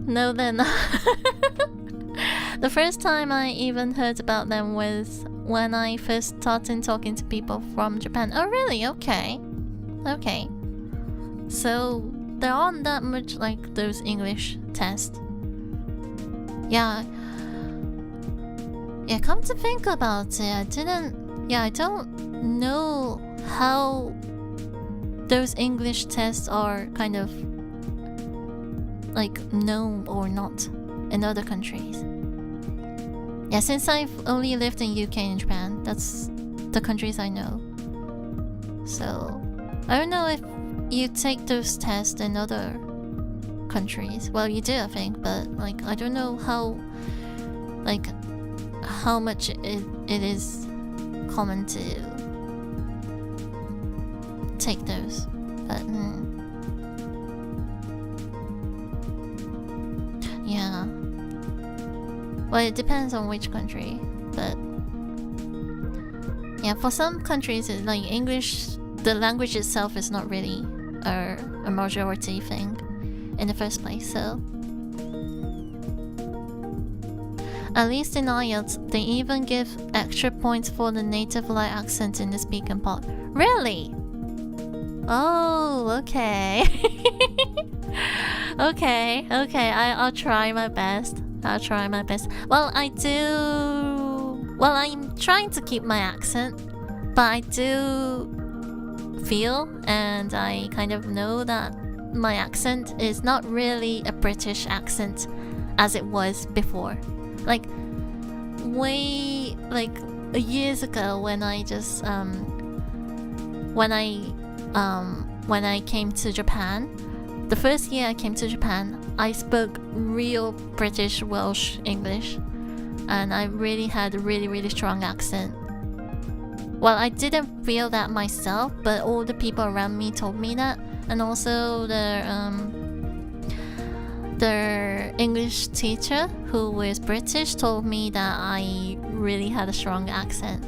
No, they're not. The first time I even heard about them was when I first started talking to people from Japan. Oh, really? Okay. So there aren't that much like those English tests. Yeah, come to think about it, I don't know how those English tests are kind of like known or not in other countries. Yeah, since I've only lived in UK and Japan, that's the countries I know. So I don't know if you take those tests in other countries. Well, you do, I think, but like I don't know how much it is common to take those. But yeah. Well, it depends on which country, but yeah, for some countries, like English, the language itself is not really a majority thing in the first place. So at least in IELTS, they even give extra points for the native light accent in the speaking part. Really? Oh, okay. Okay. I'll try my best. Well, I'm trying to keep my accent, but I do feel and I kind of know that my accent is not really a British accent as it was before. Like way years ago when I just when I came to Japan, the first year I came to Japan, I spoke real British Welsh English, and I really had a really strong accent. Well, I didn't feel that myself, but all the people around me told me that, and also the English teacher who was British told me that I really had a strong accent,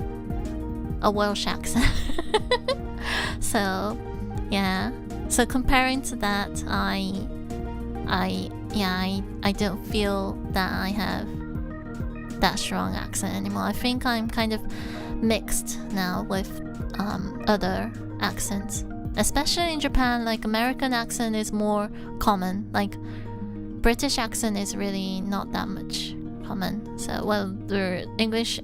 a Welsh accent. So yeah, so comparing to that, I don't feel that I have that strong accent anymore. I think I'm kind of mixed now with other accents, especially in Japan. Like American accent is more common, like British accent is really not that much common. So well, the English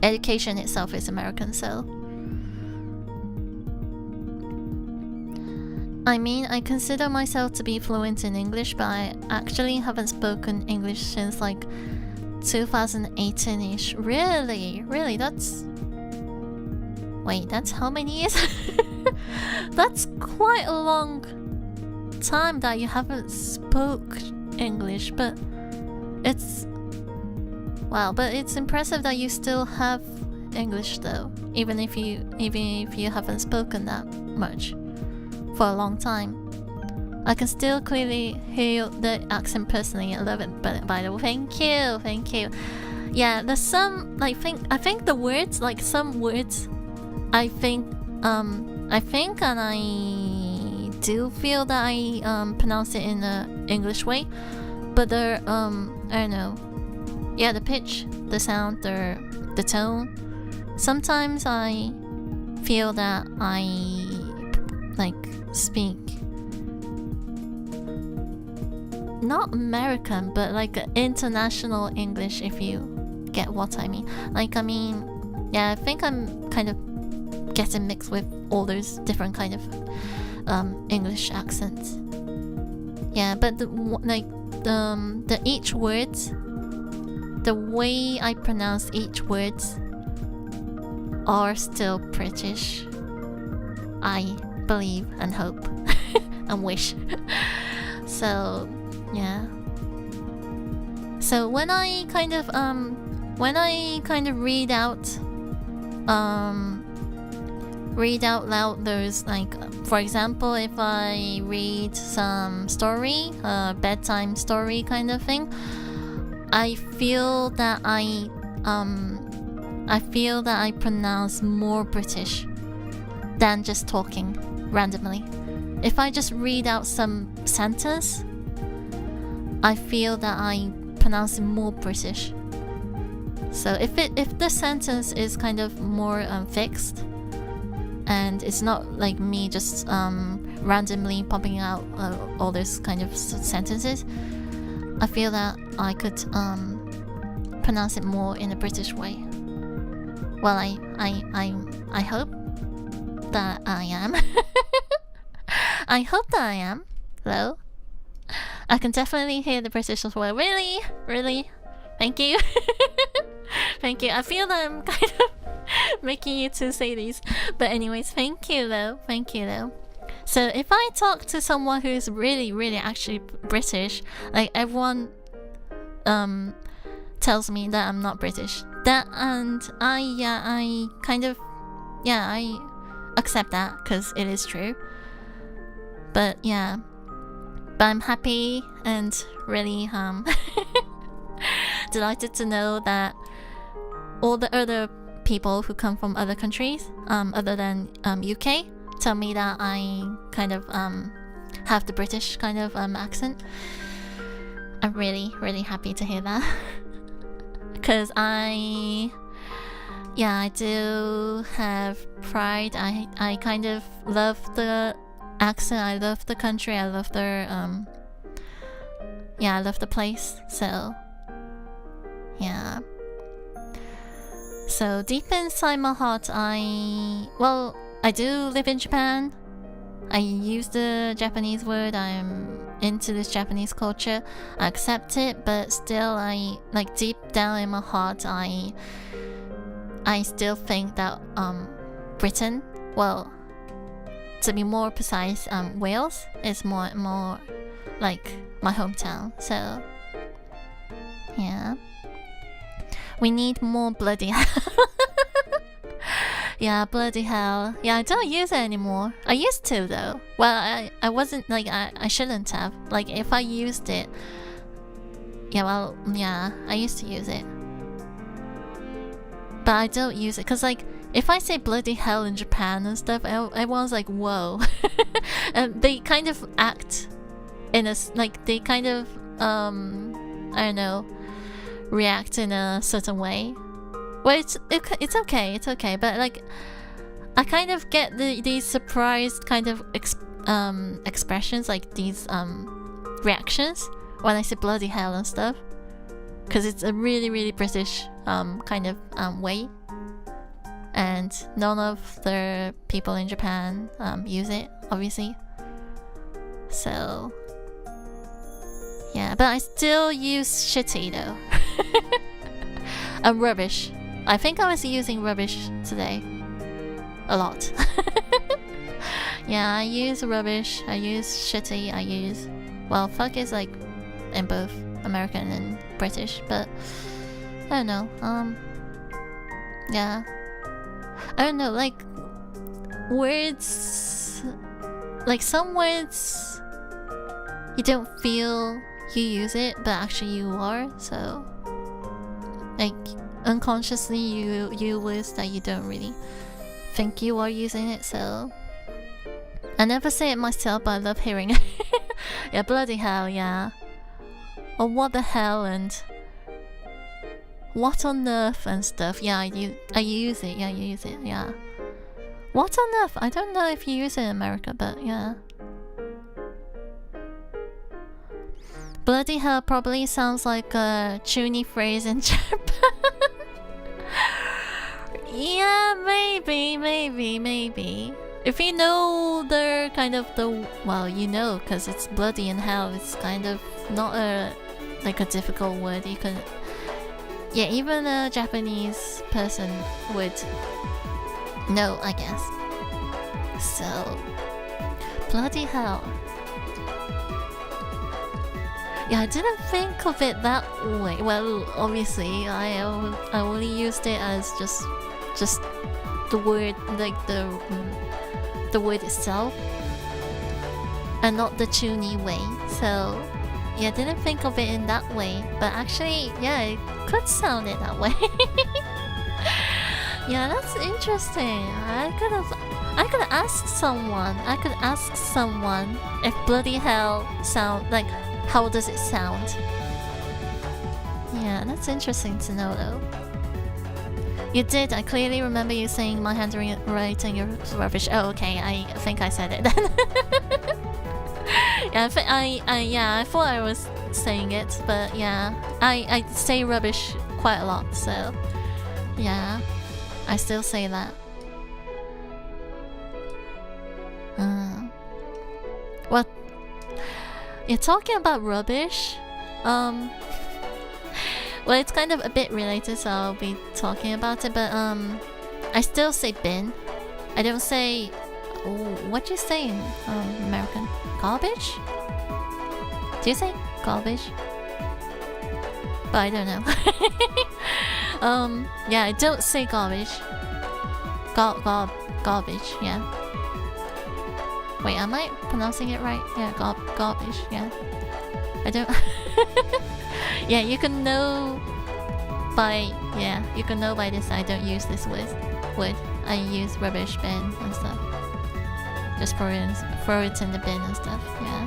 education itself is American, so I mean, I consider myself to be fluent in English, but I actually haven't spoken English since like 2018-ish. Really? That's how many years? That's quite a long time that you haven't spoke English, but it's impressive that you still have English though, even if you haven't spoken that much for a long time. I can still clearly hear the accent personally. I love it. But by the way, thank you. Yeah, there's some I think the words, like some words, I think and I do feel that I pronounce it in the English way, but the I don't know. Yeah, the pitch, the sound, the tone. Sometimes I feel that I speak not American, but like international English, if you get what I mean. Yeah, I think I'm kind of getting mixed with all those different kind of English accents. Yeah, but the each words, the way I pronounce each words are still British. I believe and hope and wish. So yeah. So when I kind of read out loud those, like, for example, if I read some story, bedtime story kind of thing, I feel that I pronounce more British than just talking randomly. If I just read out some sentence, I feel that I pronounce it more British. So if the sentence is kind of more fixed, and it's not like me just randomly popping out all those kind of sentences, I feel that I could pronounce it more in a British way. Well, I hope that I am. I hope that I am, though. I can definitely hear the British as well. Really? Thank you. Thank you. I feel that I'm kind of making you to say these. But anyways, thank you though. So if I talk to someone who's really actually British, like everyone tells me that I'm not British. And I accept that because it is true. But I'm happy and really delighted to know that all the other people who come from other countries other than UK tell me that I kind of have the British kind of accent. I'm really happy to hear that. Because I do have pride. I kind of love the accent. I love the country. I love their I love the place. So yeah. So deep inside my heart, I do live in Japan. I use the Japanese word. I'm into this Japanese culture. I accept it, but still, deep down in my heart, I still think that Britain, well, to be more precise, Wales is more like my hometown. So yeah, we need more bloody hell. Yeah, bloody hell. Yeah, I don't use it anymore. I used to though. Well, I wasn't I shouldn't have. Like if I used it, I used to use it. But I don't use it because if I say bloody hell in Japan and stuff, everyone's like, whoa. And they kind of act in a they kind of I don't know, react in a certain way. Well, it's okay, but I kind of get these surprised kind of expressions, like these reactions when I say bloody hell and stuff, because it's a really British kind of way, and none of the people in Japan use it, obviously. So yeah, but I still use shitty though. And rubbish. I think I was using rubbish today a lot. Yeah, I use rubbish, I use shitty, I use... Well, fuck is like in both American and British, but... I don't know, yeah. I don't know, like... Words... Like some words... You don't feel you use it, but actually you are, so... Like, unconsciously you use words that you don't really think you are using it, so... I never say it myself, but I love hearing it. Yeah, bloody hell, yeah. Or what the hell and... What on earth and stuff. Yeah, I use it, yeah, you use it, yeah. What on earth? I don't know if you use it in America, but yeah. Bloody hell probably sounds like a chuny phrase in Japan. Yeah, maybe. If you know the kind of the... Well, you know, because it's bloody and hell. It's kind of not a difficult word. You can... Yeah, even a Japanese person would know, I guess. So... Bloody hell. Yeah, I didn't think of it that way. Well, obviously, I only used it as just the word, like the word itself, and not the chuny way. So, yeah, I didn't think of it in that way. But actually, yeah, it could sound it that way. Yeah, that's interesting. I could ask someone. If bloody hell sound like. How does it sound? Yeah, that's interesting to know though. You did, I clearly remember you saying my handwriting is rubbish. Oh, okay, I think I said it then. Yeah, I thought I was saying it, but yeah. I say rubbish quite a lot, so... Yeah, I still say that. Well... You're talking about rubbish. Well, it's kind of a bit related, so I'll be talking about it. But I still say bin. I don't say. What do you say in American? Garbage? Do you say garbage? But I don't know. Yeah, I don't say garbage. Garbage. Yeah. Wait, am I pronouncing it right? Yeah, garbage, yeah. I don't... Yeah, you can know by... Yeah, you can know by this I don't use this word. I use rubbish bin and stuff. Just throw it in the bin and stuff, yeah.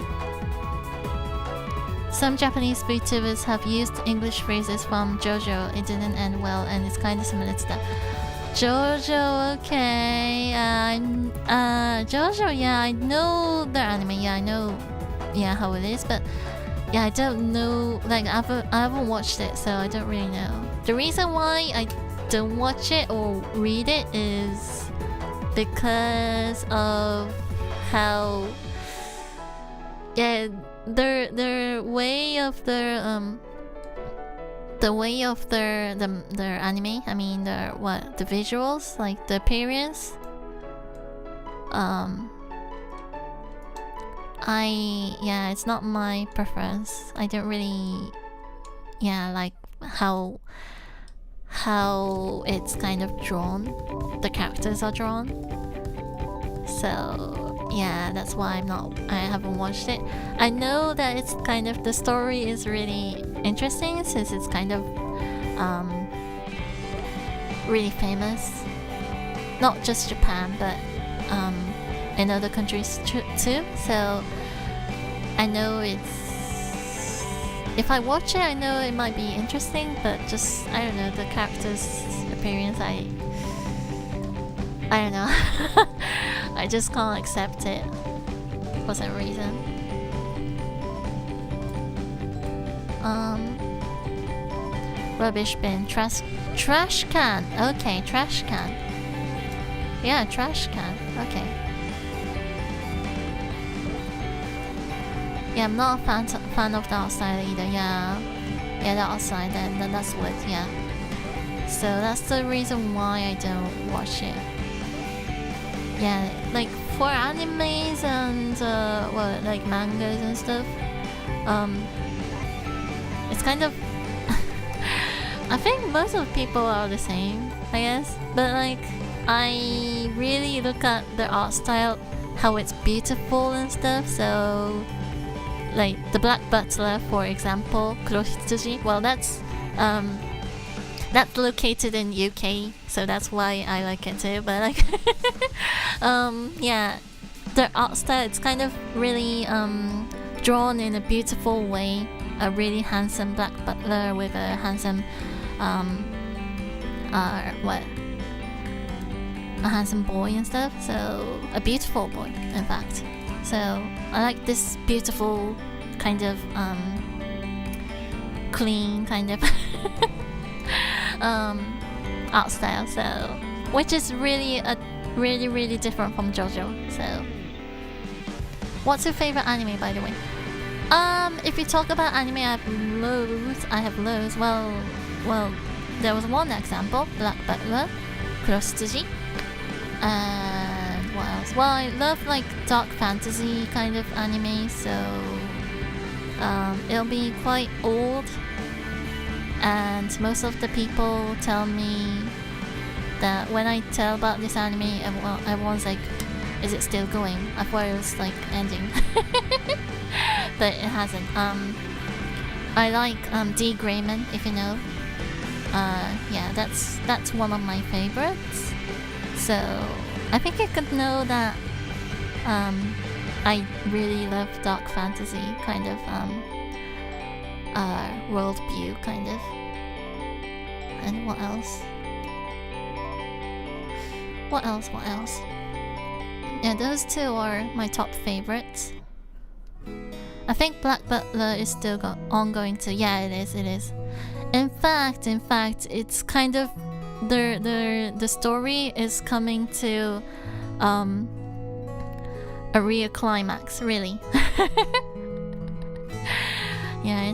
Some Japanese Vtubers have used English phrases from JoJo. It didn't end well and it's kind of similar to that. JoJo, okay. JoJo, yeah, I know the anime. Yeah, I know, yeah, how it is, but yeah, I don't know. Like, I haven't watched it, so I don't really know. The reason why I don't watch it or read it is because of how, yeah, their way of their anime, I mean the visuals, like the appearance. Yeah, it's not my preference. I don't really, yeah, like how it's kind of drawn, the characters are drawn. So yeah, that's why I haven't watched it. I know that it's kind of, the story is really interesting since it's kind of really famous, not just Japan but in other countries too. So I know it's, if I watch it, I know it might be interesting, but just, I don't know, the character's appearance, I don't know. I just can't accept it for some reason. Rubbish bin, trash can. Okay, trash can. Yeah, trash can. Okay. Yeah, I'm not a fan of the outside either. Yeah, the outside, and that's what. Yeah. So that's the reason why I don't watch it. yeah, like for animes and like mangas and stuff, it's kind of I think most of people are the same, I guess, but like I really look at the art style, how it's beautiful and stuff. So like the Black Butler, for example, Kurohitsuji, well that's located in UK, so that's why I like it too. But like yeah, the art style, it's kind of really drawn in a beautiful way. A really handsome Black Butler with a handsome a handsome boy and stuff. So a beautiful boy, in fact. So I like this beautiful kind of clean kind of art style. So which is really really different from JoJo. So what's your favorite anime, by the way? If you talk about anime, I have loads. Well, there was one example, Black Butler, Kurohitsuji, and what else? Well, I love like dark fantasy kind of anime, so it'll be quite old, and most of the people tell me that when I tell about this anime, everyone's like, is it still going? I thought it was like ending. But it hasn't. I like D. Grayman, if you know. Yeah, that's one of my favorites. So I think you could know that I really love dark fantasy kind of world view kind of. And what else? What else? Yeah, those two are my top favorites. I think Black Butler is still ongoing too. Yeah, it is. In fact, it's kind of the story is coming to a real climax, really. Yeah,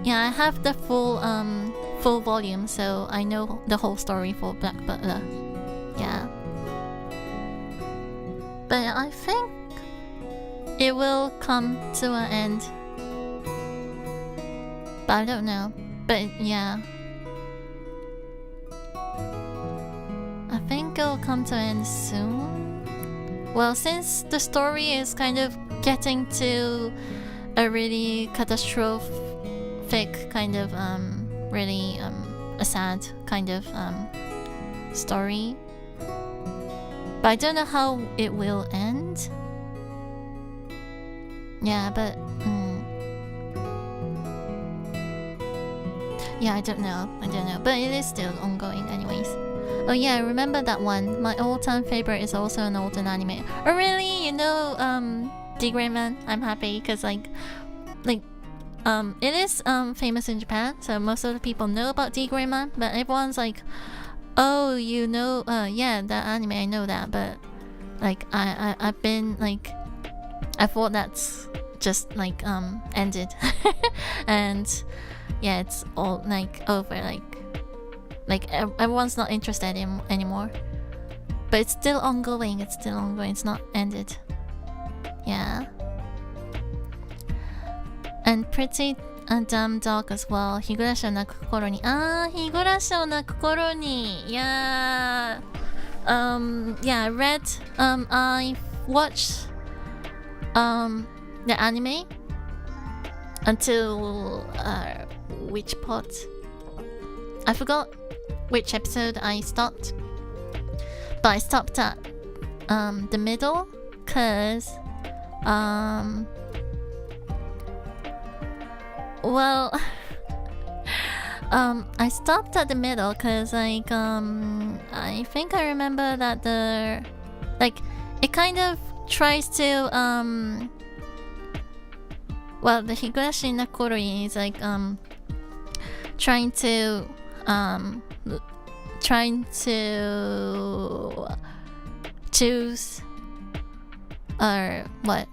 I have the full volume, so I know the whole story for Black Butler. Yeah. But I think it will come to an end. But I don't know. But yeah, I think it'll come to an end soon. Well, since the story is kind of getting to a really catastrophic kind of really a sad kind of story. But I don't know how it will end. Yeah, but yeah, I don't know, but it is still ongoing anyways. Oh yeah, I remember that one. My all-time favorite is also an older anime. Oh really? You know D. Grayman? I'm happy because like it is famous in Japan, so most of the people know about D. Grayman, but everyone's like, oh, you know, yeah, that anime, I know that, but like I've been like, I thought that's just like ended. And yeah, it's all like over, like everyone's not interested in anymore, but it's still ongoing, it's not ended. Yeah. And Pretty Damn Dog as well. 日暮らしを泣く頃に。日暮らしを泣く頃に。Yeah. Yeah, I read, I watched the anime until which part? I forgot which episode I stopped, but I stopped at the middle, cause well, I stopped at the middle cause like I think I remember that it kind of tries to well, the Higurashi Nakoroi is like trying to choose or what,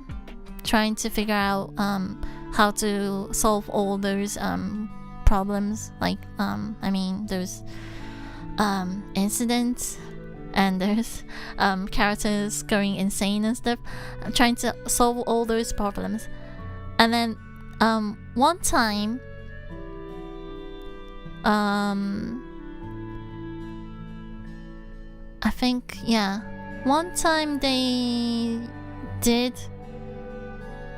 trying to figure out how to solve all those problems, like I mean those incidents and there's characters going insane and stuff. I'm trying to solve all those problems. And then one time I think, yeah, one time they did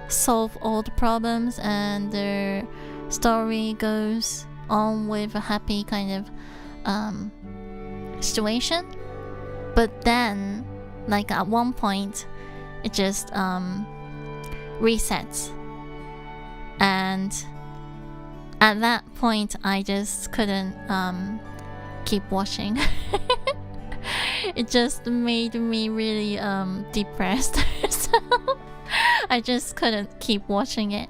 solve all the problems and their story goes on with a happy kind of situation. But then, like at one point, it just resets. And at that point, I just couldn't keep watching. It just made me really depressed. So I just couldn't keep watching it.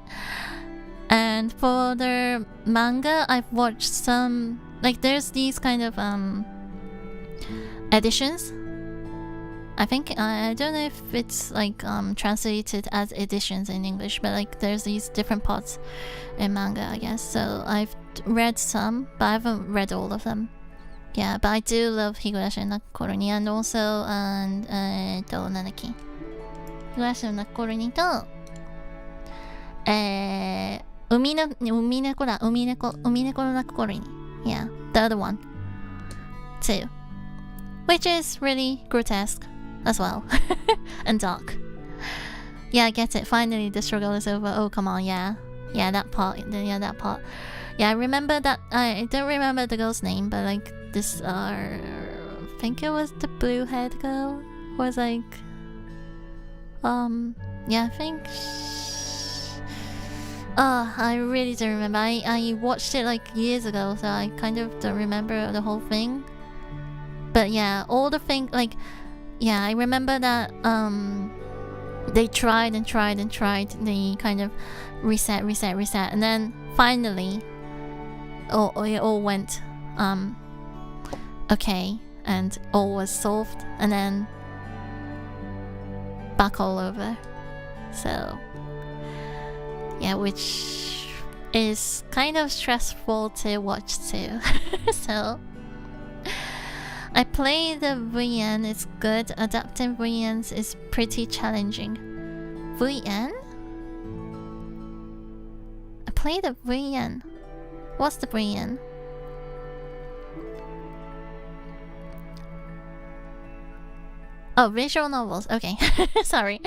And for the manga, I've watched some, like there's these kind of editions. I think I don't know if it's like translated as editions in English, but like there's these different parts in manga, I guess. So I've read some, but I haven't read all of them. Yeah, but I do love Higurashi no Nakoroni, and also なんだっけ、Higurashi no Nakoroni と海猫の鳴く頃に Yeah, the other one too, which is really grotesque as well and dark. Yeah, I get it. Finally the struggle is over. Oh come on, yeah, that part. Yeah, I remember that. I don't remember the girl's name, but like this I think it was the blue haired girl was like yeah, I think I really don't remember. I watched it like years ago, so I kind of don't remember the whole thing. But yeah, all the things, like, yeah, I remember that they tried. They kind of reset, and then finally, it all went okay, and all was solved, and then back all over. So yeah, which is kind of stressful to watch too. So I played the VN, it's good. Adapting VNs is pretty challenging. VN? I played the VN. What's the VN? Oh, visual novels. Okay. Sorry.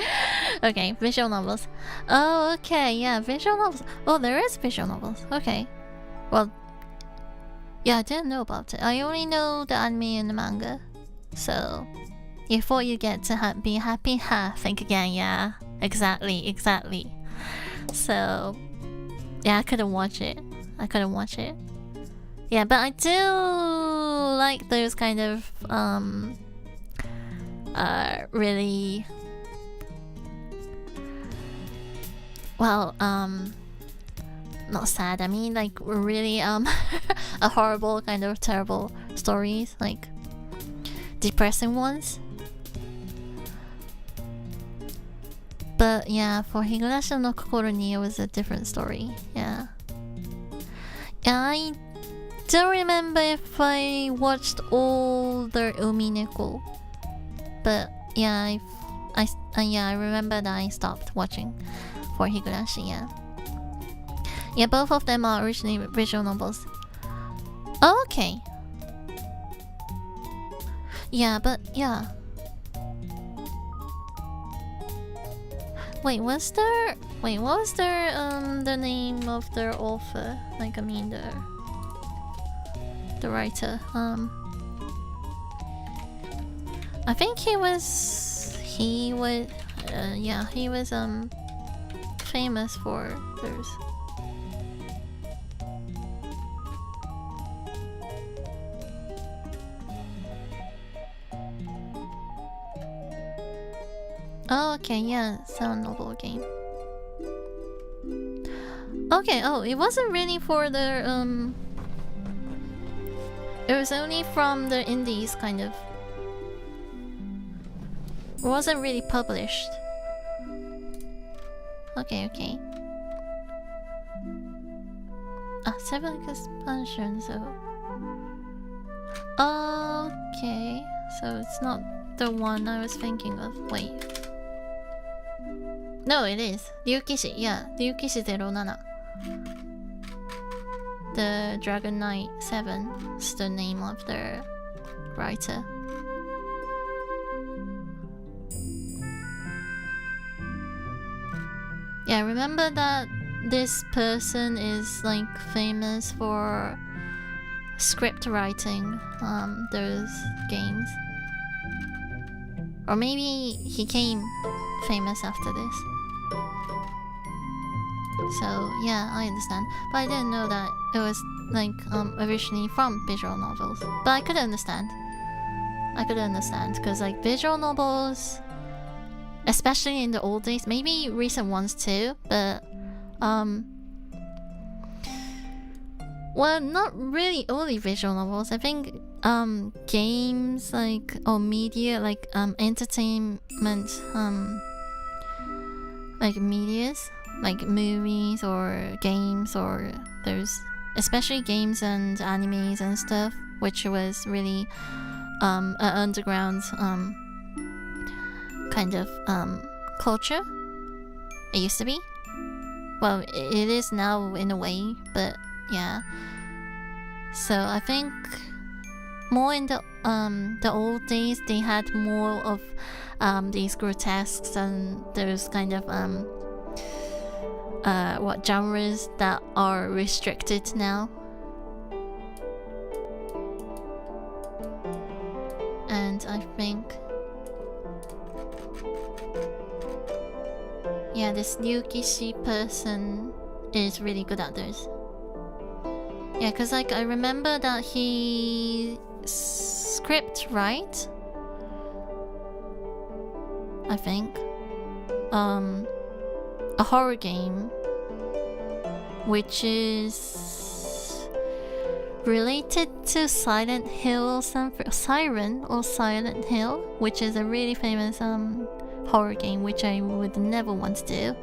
Okay, visual novels. Oh, okay. Yeah, visual novels. Oh, there is visual novels. Okay. Well, yeah, I didn't know about it. I only know the anime and the manga. So, before you get to be happy, think again. Yeah, exactly. So, yeah, I couldn't watch it. Yeah, but I do like those kind of really well not sad, I mean like really a horrible kind of terrible stories, like depressing ones. But yeah, for Higurashi no Kokoroni it was a different story. Yeah, I don't remember if I watched all the Umineko, but yeah, I remember that I stopped watching for Higurashi. Yeah, both of them are originally visual novels. Oh, okay. Yeah, but yeah. Wait, what was the name of the author? Like, I mean the writer. I think he was famous for those. Oh, okay, yeah, sound novel game. Okay, oh, it wasn't really for the it was only from the indies, kind of. It wasn't really published. Okay. 7 expansion, so... Okay. So it's not the one I was thinking of. Wait. No, it is. 竜騎士 Yeah, 竜騎士07. The Dragon Knight 7 is the name of the writer. Yeah, remember that this person is like famous for script writing those games. Or maybe he became famous after this. So yeah, I understand. But I didn't know that it was like originally from visual novels. But I could understand. Because like visual novels, especially in the old days, maybe recent ones too, but well, not really only visual novels. I think games like or media like entertainment like medias like movies or games or there's especially games and animes and stuff, which was really an underground kind of culture. It used to be. Well, it is now in a way, but yeah. So I think more in the old days they had more of these grotesques and those kind of what genres that are restricted now. And I think yeah, this Ryukishi person is really good at this. Yeah, cause like I remember that he script write, I think, a horror game which is related to Silent Hill or something, Siren or Silent Hill, which is a really famous horror game which I would never want to do.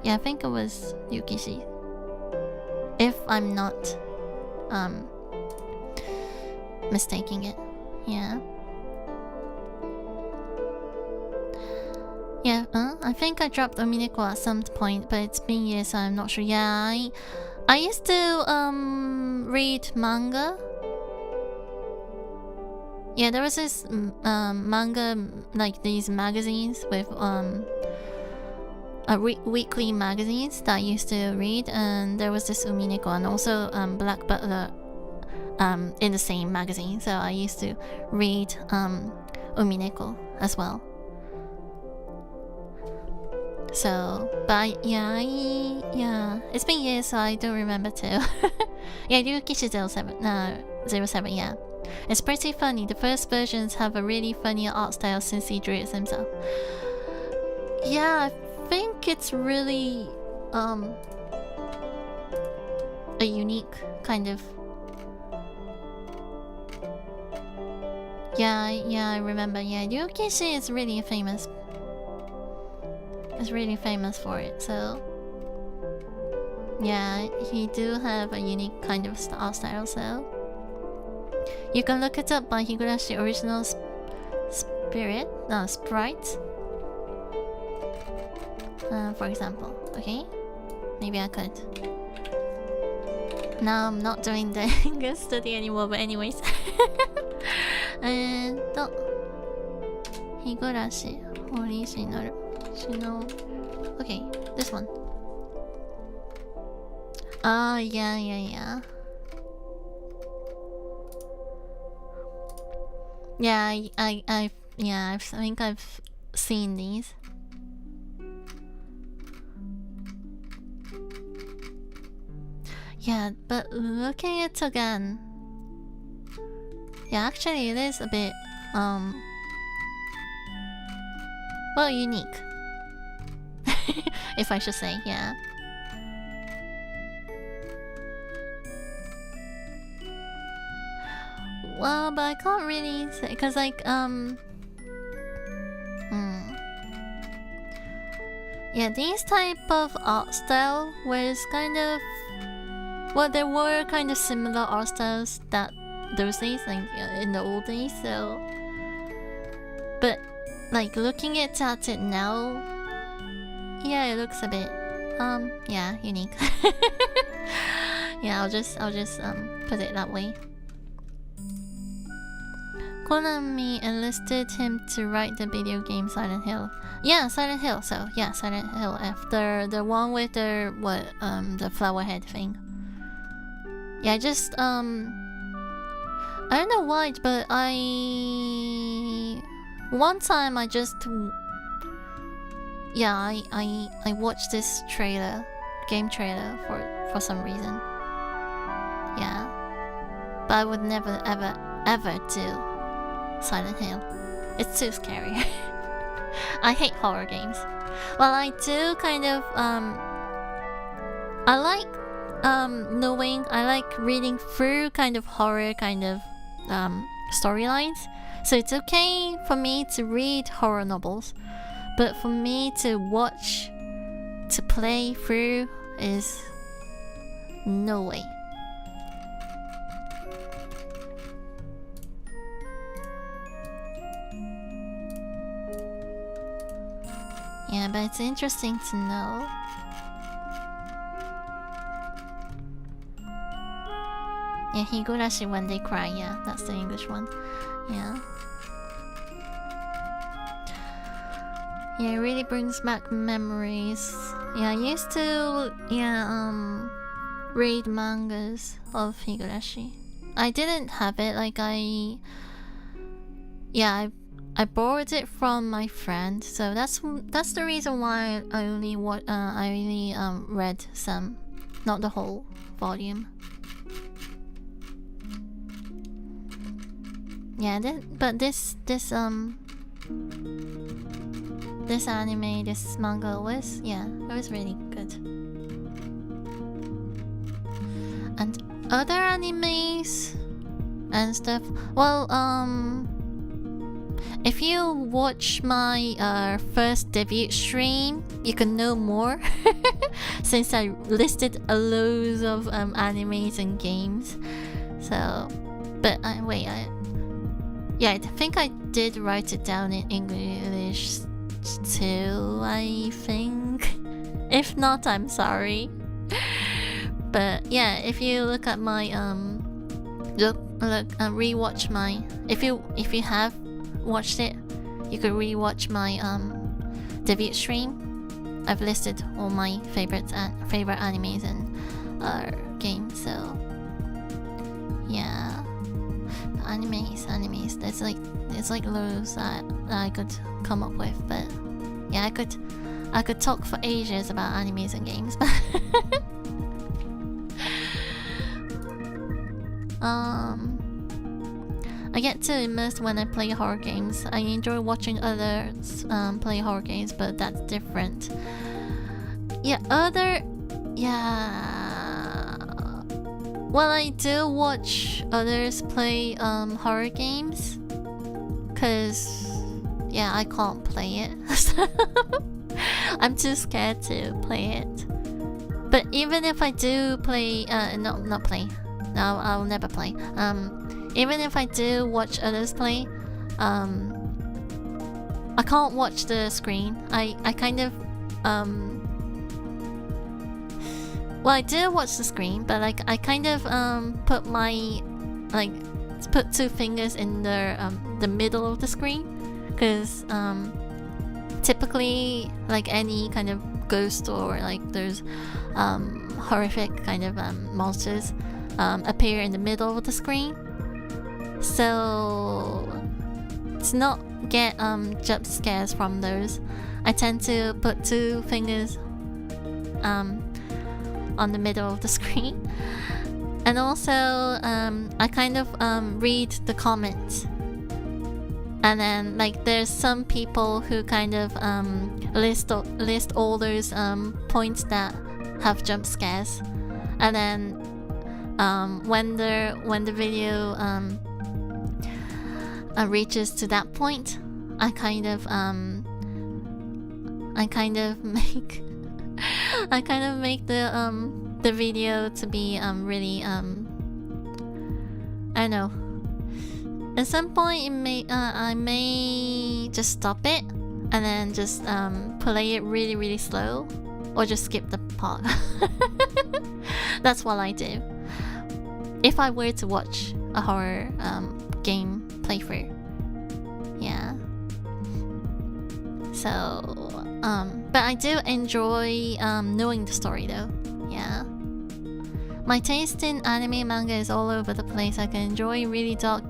Yeah, I think it was Yukishi, if I'm not mistaking it. Yeah. Yeah, I think I dropped Omineko at some point, but it's been years, so I'm not sure. Yeah, I used to read manga. Yeah, there was this manga, like these magazines with weekly magazines that I used to read, and there was this Umineko and also Black Butler in the same magazine, so I used to read Umineko as well. So, but yeah, it's been years, so I don't remember too. Yeah, Ryukishi 07, yeah. It's pretty funny. The first versions have a really funny art style since he drew it himself. Yeah, I think it's really a unique kind of. Yeah, I remember. Yeah, Ryukishi is really famous. Is really famous for it. So yeah, he do have a unique kind of art style. So you can look it up by Higurashi original sprite, for example. Okay, maybe I could. Now I'm not doing the English study anymore, but anyways. Higurashi original. Okay, this one. Oh, yeah. Yeah, I think I've seen these. Yeah, but looking at it again, yeah, actually it is a bit well, unique. If I should say, yeah. Well, but I can't really say, cause like yeah, these type of art style was kind of, well, there were kind of similar art styles that those days, like in the old days. So, but like looking at it now, yeah, it looks a bit yeah, unique. Yeah, I'll just put it that way. Konami enlisted him to write the video game Silent Hill. Yeah, Silent Hill. So yeah, Silent Hill after the one with the flower head thing. Yeah, just I don't know why, but one time I just I watched this game trailer for some reason. Yeah, but I would never ever do Silent Hill. It's too scary. I hate horror games. Well, I do kind of I like knowing, I like reading through kind of horror kind of storylines. So it's okay for me to read horror novels, but for me to watch, to play through is no way. Yeah, but it's interesting to know. Yeah, higurashi when they cry. Yeah, that's the English one. Yeah. Yeah, it really brings back memories. Yeah, I used to read mangas of higurashi. I didn't have it. Like I borrowed it from my friend. So that's the reason why I only read some, not the whole volume. Yeah, but this anime, this manga was, it was really good. And other animes and stuff, well, if you watch my first debut stream, you can know more. Since I listed a loads of animes and games. So, but I think I did write it down in English too, I think. If not, I'm sorry. But yeah, if you look at my rewatch my, if you have watched it, you could rewatch my debut stream. I've listed all my favorite animes and games. So yeah, animes. There's like loads that I could come up with, but yeah, I could talk for ages about animes and games. I get too immersed when I play horror games. I enjoy watching others play horror games, but that's different. Well, I do watch others play horror games, cause I can't play it. I'm too scared to play it. But even if I do play, not play. No, I'll never play. Even if I do watch others play, I can't watch the screen. I kind of well, I do watch the screen, but like I kind of put two fingers in the middle of the screen, because typically like any kind of ghost or like there's horrific kind of monsters appear in the middle of the screen. So to not get jump scares from those, I tend to put two fingers on the middle of the screen. And also I kind of read the comments, and then like there's some people who kind of list all those points that have jump scares, and then when the video reaches to that point, I kind of make the video to be really I don't know. At some point, I may just stop it and then just play it really, really slow, or just skip the part. That's what I do if I were to watch a horror game playthrough. Yeah. So, but I do enjoy knowing the story though. Yeah. My taste in anime manga is all over the place. I can enjoy really dark,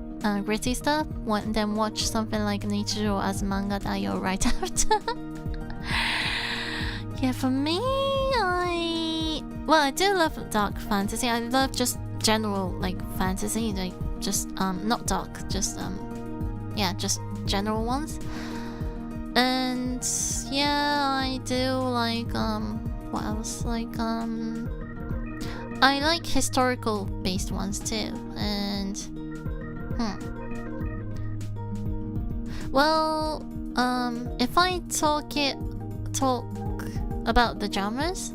gritty stuff, then watch something like Nichijou as manga Daio right after. Yeah, for me, I do love dark fantasy. I love just general like fantasy, like just not dark, just just general ones. And yeah, I do like what else? Like I like historical based ones too. And well, if I talk about the genres,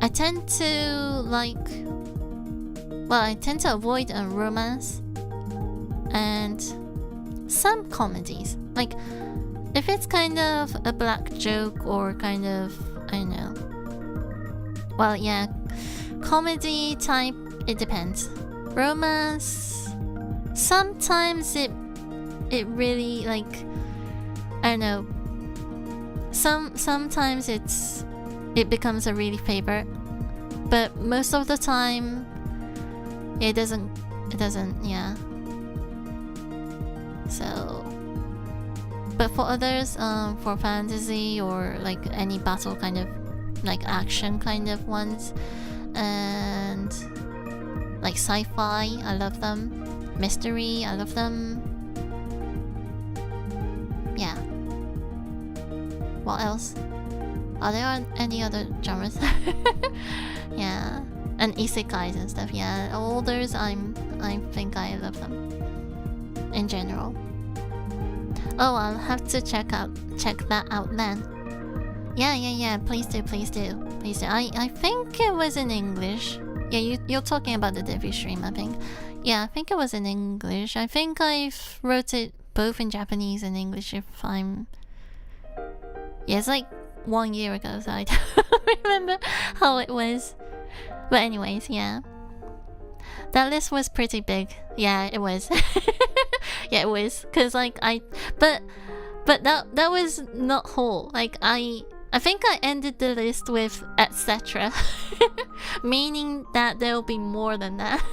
I tend to avoid a romance and some comedies. Like if it's kind of a black joke or kind of, I don't know. Well, yeah, comedy type, it depends. Romance, sometimes it really like, I don't know. Sometimes it becomes a really favorite, but most of the time it doesn't, yeah. So, but for others, for fantasy or like any battle kind of, like action kind of ones, and like sci-fi, I love them. Mystery, I love them. Yeah. What else? Are there any other genres? Yeah, and isekais and stuff. Yeah, all those I think I love them in general. Oh, I'll have to check that out then. Yeah. Please do. I think it was in English. Yeah, you're talking about the debut stream, I think. Yeah, I think it was in English. I think I've wrote it both in Japanese and English. If I'm, yeah, it's like 1 year ago, so I don't remember how it was. But anyways, yeah. That list was pretty big. Yeah, it was. Yeah, it was. Cause like but that was not whole. Like I think I ended the list with etc. Meaning that there will be more than that.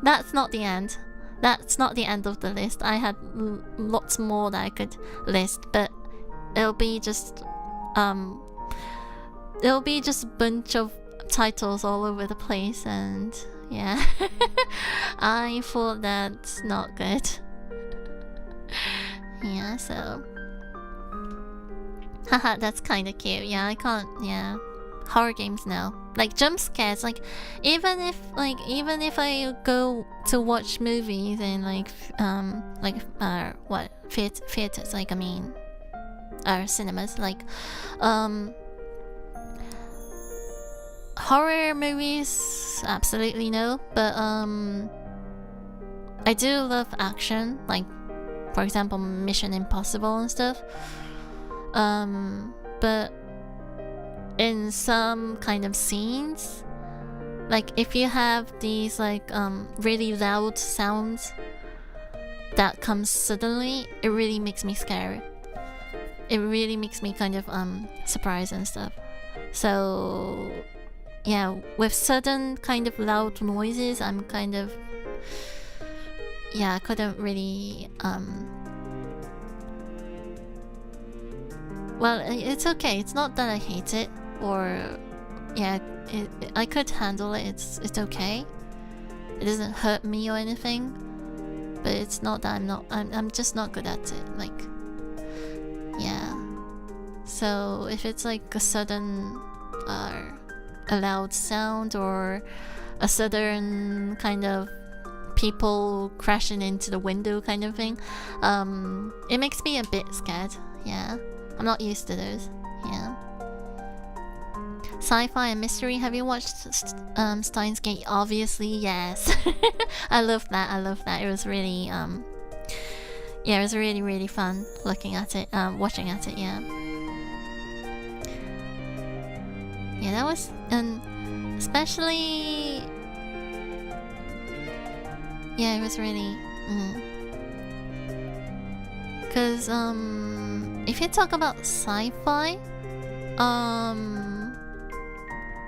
That's not the end. That's not the end of the list. I had lots more that I could list, but it'll be just a bunch of titles all over the place, and yeah. I thought that's not good. Yeah, so haha, that's kinda cute. Yeah, I can't, yeah. Horror games now. Like jump scares, like even if I go to watch movies in theaters, like I mean cinemas, like horror movies, absolutely no, but I do love action, like for example Mission Impossible and stuff, but in some kind of scenes, like if you have these like really loud sounds that comes suddenly, it really makes me scared. It really makes me kind of surprised and stuff. So yeah, with sudden kind of loud noises, I'm kind of, yeah, I couldn't really well, it's okay. It's not that I hate it, or yeah, I could handle it. It's okay. It doesn't hurt me or anything, but it's not that I'm just not good at it. Like, yeah. So if it's like a sudden a loud sound or a sudden kind of people crashing into the window kind of thing, it makes me a bit scared. Yeah, I'm not used to those. Yeah. Sci-fi and mystery. Have you watched Steins Gate? Obviously, yes. I love that. It was really yeah, it was really, really fun looking at it, watching at it. Yeah, that was, and especially, yeah, it was really, because if you talk about sci-fi,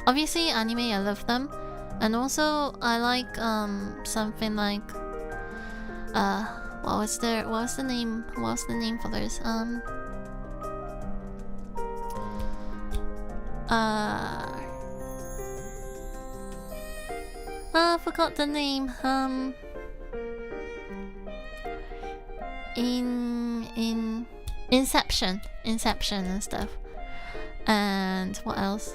obviously anime, I love them, and also I like something like what was the name for those? I forgot the name. In Inception and stuff. And what else?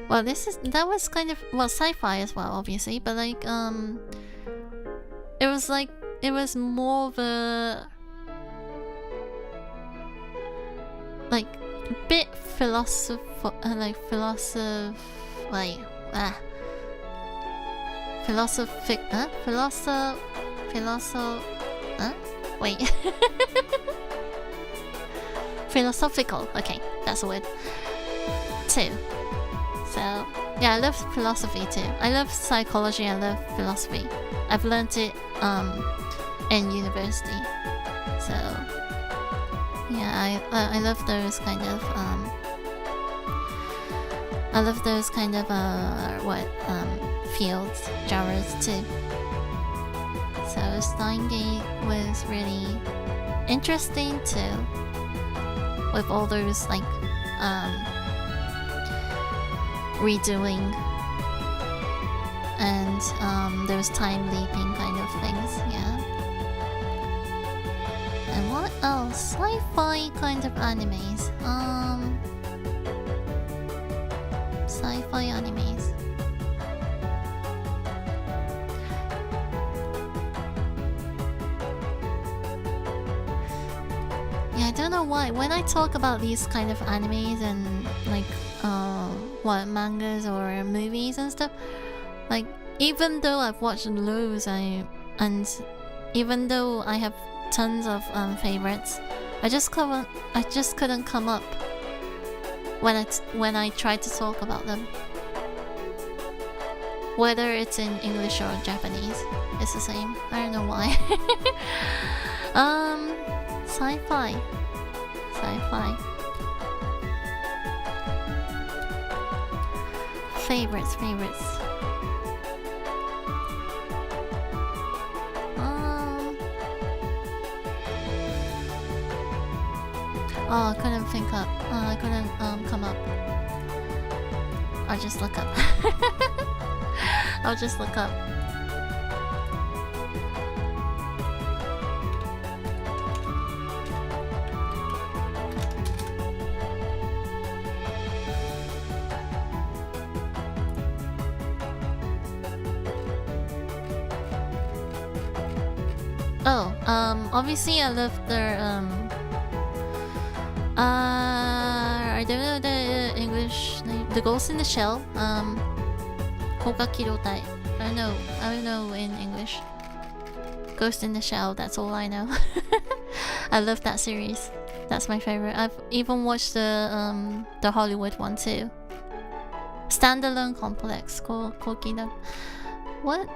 Well, that was kind of, well, sci-fi as well, obviously, but like it was more of a like bit philosophical, okay, that's the word too. So yeah, I love philosophy too. I love psychology, I love philosophy. I've learned it in university. So yeah, I love those kind of fields, genres too. So Steins Gate was really interesting too, with all those like redoing and those time leaping kind of things, yeah. And what else? Sci-fi kind of animes. Sci-fi animes. Yeah, I don't know why. When I talk about these kind of animes and like mangas or movies and stuff, like even though I've watched loads, and even though I have tons of favorites, I just couldn't come up when I tried to talk about them. Whether it's in English or Japanese, it's the same. I don't know why. Sci-fi. Favorites. Oh, I couldn't think up. I couldn't come up. I'll just look up. Oh, obviously I love their I don't know the English name. The Ghost in the Shell. Kogakirotai. I don't know in English. Ghost in the Shell. That's all I know. I love that series. That's my favorite. I've even watched the Hollywood one too. Standalone Complex. Kogakirotai. What?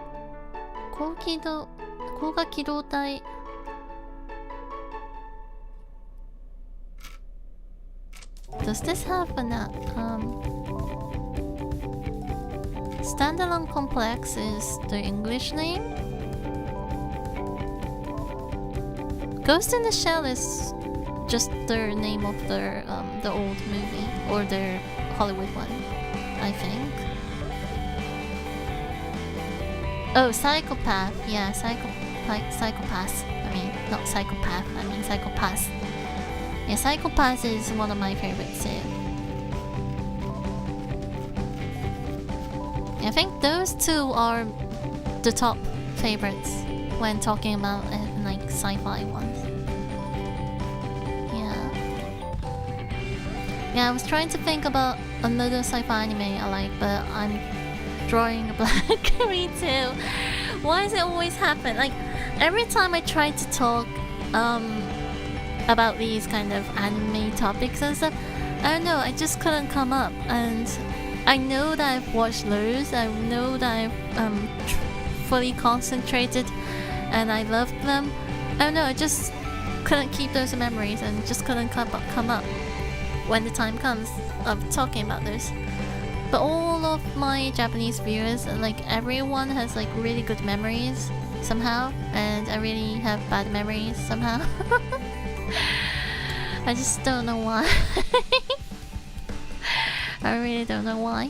Kogakirotai. Does this have an Standalone Complex is the English name? Ghost in the Shell is just the name of the old movie or the Hollywood one, I think. Oh, Psychopath. Yeah, Psychopath. I mean, not Psychopath. I mean Psychopath. Yeah, Psychopath is one of my favorites too. I think those two are the top favorites when talking about like sci-fi ones. Yeah. Yeah, I was trying to think about another sci-fi anime I like, but I'm drawing a blank. Me too. Why does it always happen? Like, every time I try to talk about these kind of anime topics and stuff, I don't know, I just couldn't come up. And I know that I've watched those, I know that I've fully concentrated and I loved them. I don't know, I just couldn't keep those memories and just couldn't come up when the time comes of talking about those. But all of my Japanese viewers, like everyone has like really good memories somehow, and I really have bad memories somehow. I just don't know why. I really don't know why.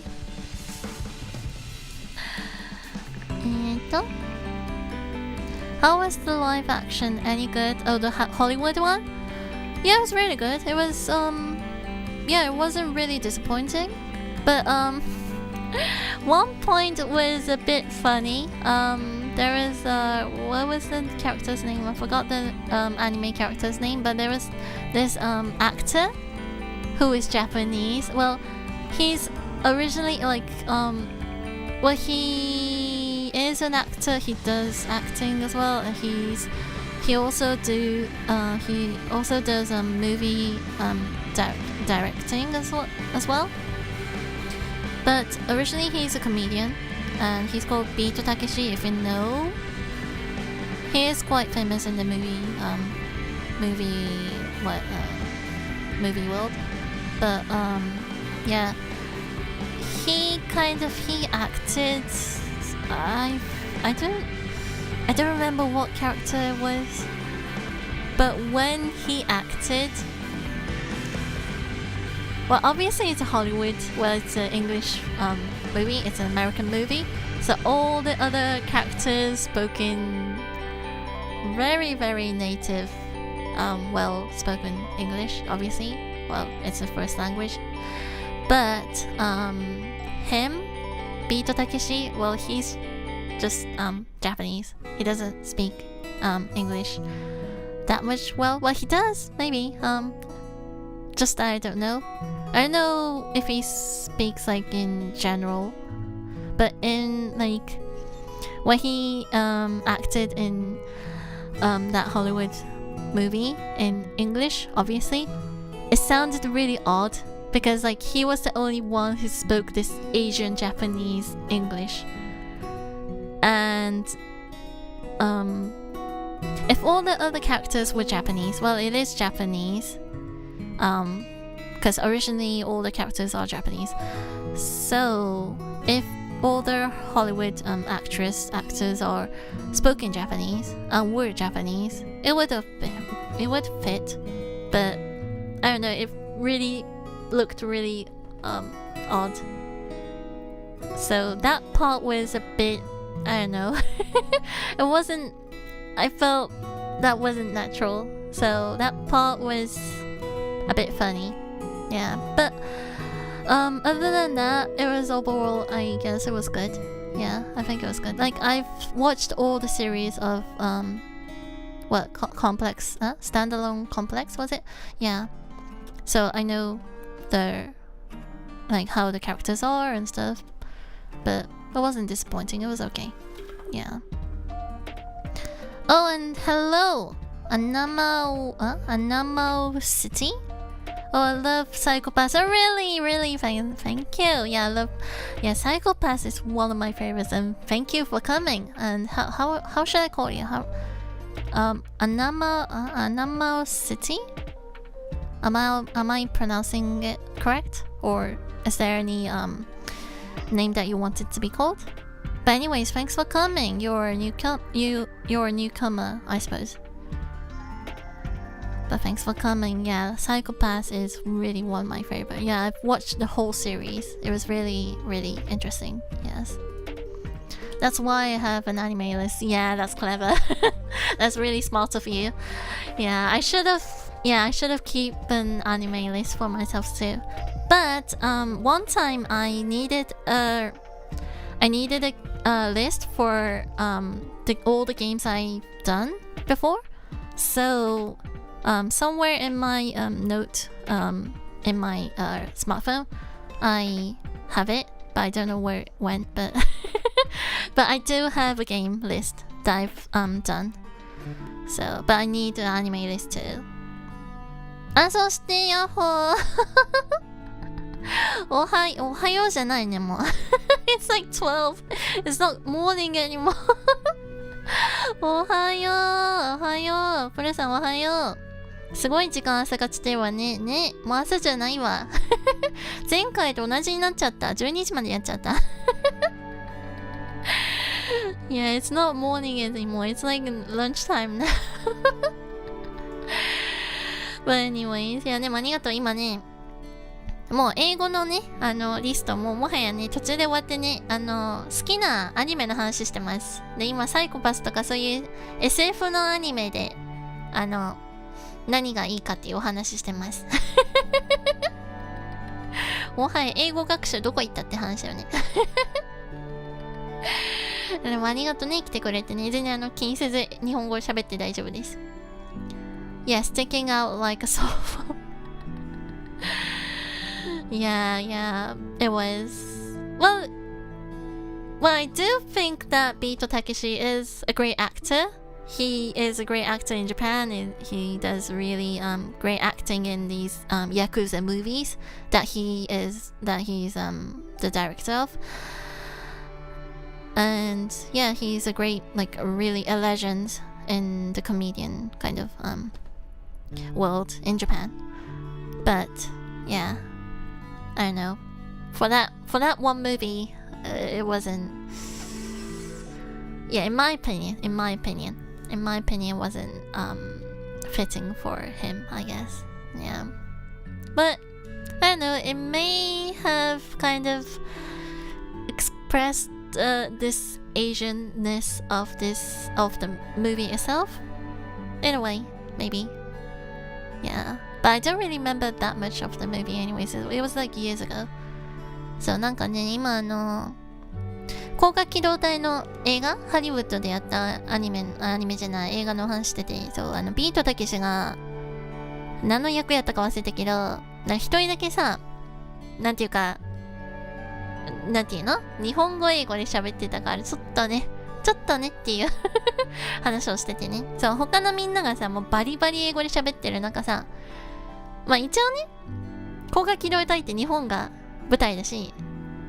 How was the live action? Any good? Oh, the Hollywood one? Yeah, it was really good. It was yeah, it wasn't really disappointing, but one point was a bit funny. There was what was the character's name? I forgot the anime character's name, but there was this actor who is Japanese. Well, he's originally like well, he is an actor. He does acting as well. He also does movie directing as well. But originally he's a comedian, and he's called Biito Takeshi. If you know, he is quite famous in the movie world. But yeah, he acted. I don't remember what character it was, but when he acted, well, obviously it's a Hollywood, well, it's an English movie, it's an American movie, so all the other characters spoke in very, very native, well-spoken English, obviously. Well, it's the first language. But him, Biito Takeshi, well, he's just Japanese. He doesn't speak English that much. Well, he does, maybe. Just I don't know. I don't know if he speaks like in general, but in like when he acted in that Hollywood movie in English, obviously, it sounded really odd because like he was the only one who spoke this Asian Japanese English. And if all the other characters were Japanese, well, it is Japanese, because originally all the characters are Japanese. So if all the Hollywood actors are spoken Japanese, were Japanese, it would fit. But I don't know, it really looked really odd. So that part was a bit, I don't know. I felt that wasn't natural. So that part was a bit funny. Yeah, but other than that, it was overall, I guess it was good. Yeah, I think it was good. Like, I've watched all the series of Complex, standalone Complex, was it? Yeah. So I know how the characters are and stuff, but it wasn't disappointing. It was okay. Yeah. Oh, and hello, Anamo City. Oh, I love Psychopass. Oh, really, thank you. Yeah, Psychopass is one of my favorites, and thank you for coming. And how should I call you? Anamo City? Am I pronouncing it correct, or is there any name that you wanted to be called? But anyways, thanks for coming. You're a newcomer, I suppose. But thanks for coming. Yeah, Psychopass is really one of my favorite. Yeah, I've watched the whole series. It was really, really interesting. Yes. That's why I have an anime list. Yeah, that's clever. That's really smart of you. Yeah, I should have kept an anime list for myself too. But one time I needed a list for all the games I've done before. So somewhere in my in my smartphone. I have it, but I don't know where it went. But but I do have a game list that I've done. So, but I need an anime list too. そしてヤッホーおはようじゃないね、もう。It's like 12. It's not morning anymore. おはよう。プレさんおはよう。すごい時間朝が来てるわね。ね、もう朝じゃないわ。前回と同じになっちゃった。12時までやっちゃった。Yeah, it's not morning anymore. It's like lunchtime now. But anyways, いや、でもありがとう。今ね、もう英語のね、リストもはやね、途中で終わってね、好きなアニメの話してます。で、今、サイコパスとかそういう SF のアニメで、何がいいかっていうお話してます。もはや英語学習どこ行ったって話だよね。でもありがとうね、来てくれてね。全然気にせず日本語喋って大丈夫です。Yeah, sticking out like a sofa. Yeah, it was. Well, I do think that Biito Takeshi is a great actor. He is a great actor in Japan. He does really great acting in these Yakuza movies that he's the director of. And yeah, he's a great, like really a legend in the comedian kind of world in Japan. But yeah, I don't know. For that one movie, it wasn't. Yeah, in my opinion, it wasn't fitting for him, I guess. Yeah, but I don't know. It may have kind of expressed this Asianness of the movie itself, in a way, maybe. Yeah, but I don't really remember that much of the movie anyways. It was like years ago. So なんかね、今光学機動隊の映画、ハリウッドでやったアニメじゃない映画の話してて、そうビートたけしが何の役やったか忘れたけど、一人だけさ、なんていうの、日本語英語で喋ってたからちょっとねっていう話をしててね。そう、他のみんながさ、もうバリバリ英語で喋ってる中さ、まあ一応ね、光学機動隊って日本が舞台だし、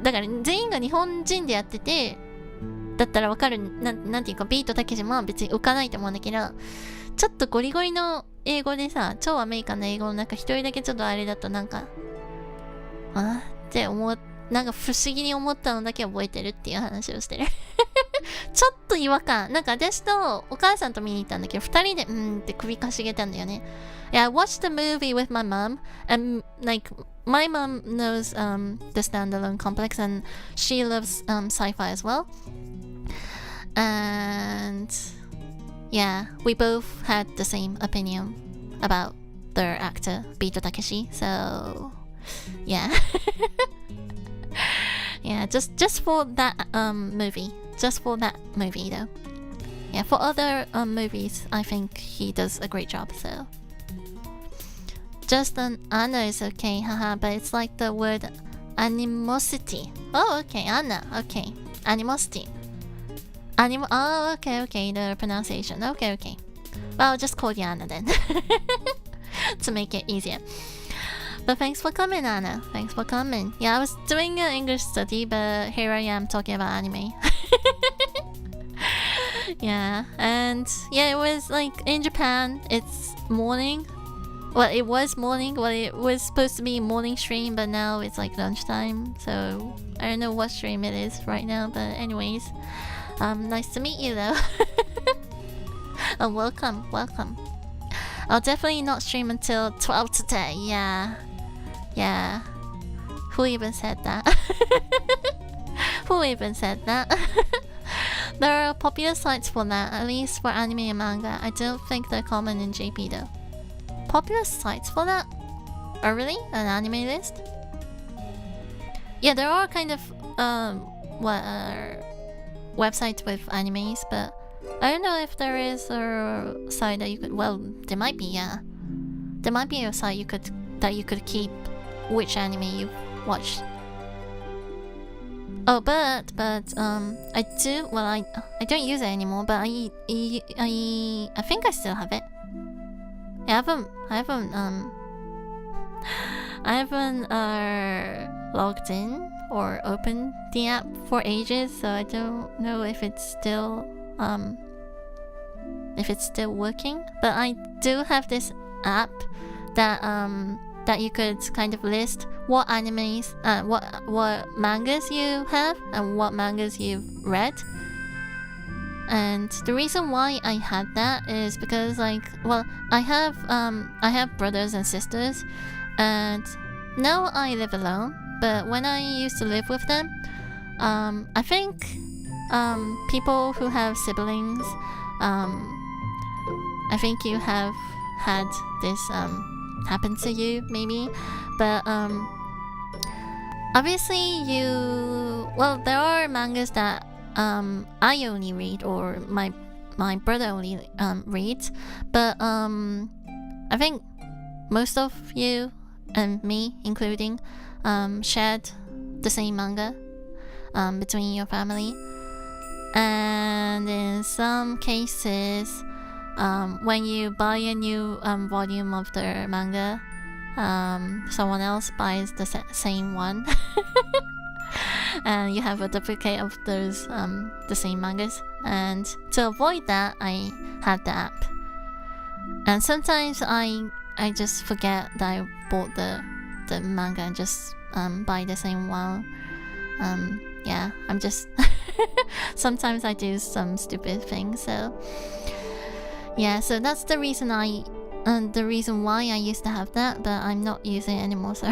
だから全員が日本人でやってて、だったらわかる、なんていうか、ビートたけしも別に浮かないと思うんだけど、ちょっとゴリゴリの英語でさ、超アメリカンな英語の中一人だけちょっとあれだとなんか、ってなんか不思議に思ったのだけ覚えてるっていう話をしてる。ちょっと違和感。なんか私とお母さんと見に行ったんだけど、二人でって首かしげたんだよね。Yeah, I watched the movie with my mom, and like my mom knows the standalone complex, and she loves sci-fi as well. And yeah, we both had the same opinion about the actor Biito Takeshi. So yeah. Yeah, just for that movie. Just for that movie though. Yeah, for other movies, I think he does a great job, so. Just an Anna is okay, haha, but it's like the word animosity. Oh, okay, Anna, okay. Animosity. Oh, okay, the pronunciation. Okay. Well, I'll just call you Anna then. To make it easier. But thanks for coming, Anna. Thanks for coming. Yeah, I was doing an English study, but here I am talking about anime. Yeah, and yeah, it was like in Japan, it's morning. Well, it was morning. Well, it was supposed to be morning stream, but now it's like lunchtime. So I don't know what stream it is right now. But anyways, nice to meet you though. And welcome. I'll definitely not stream until 12 today. Yeah. Who even said that? There are popular sites for that, at least for anime and manga. I don't think they're common in JP though. Popular sites for that? Oh really? An anime list? Yeah, there are kind of websites with animes, but I don't know if there is a site that you could. Well, there might be. Yeah, there might be a site that you could keep which anime you've watched. Oh, but I do. Well, I don't use it anymore, but I think I still have it. I haven't logged in or opened the app for ages, so I don't know if it's still working. But I do have this app that you could kind of list what animes, what mangas you have and what mangas you've read. And the reason why I had that is because, like, well, I have brothers and sisters, and now I live alone. But when I used to live with them, I think people who have siblings, I think you have had this happen to you, maybe. But obviously there are mangas that I only read, or my brother only reads, but I think most of you and me including shared the same manga between your family. And in some cases, when you buy a new volume of the manga, someone else buys the same one. And you have a duplicate of those the same mangas. And to avoid that, I had the app. And sometimes I just forget that I bought the manga and just buy the same one. Yeah, I'm just sometimes I do some stupid things. So yeah, so that's the reason why I used to have that, but I'm not using it anymore. So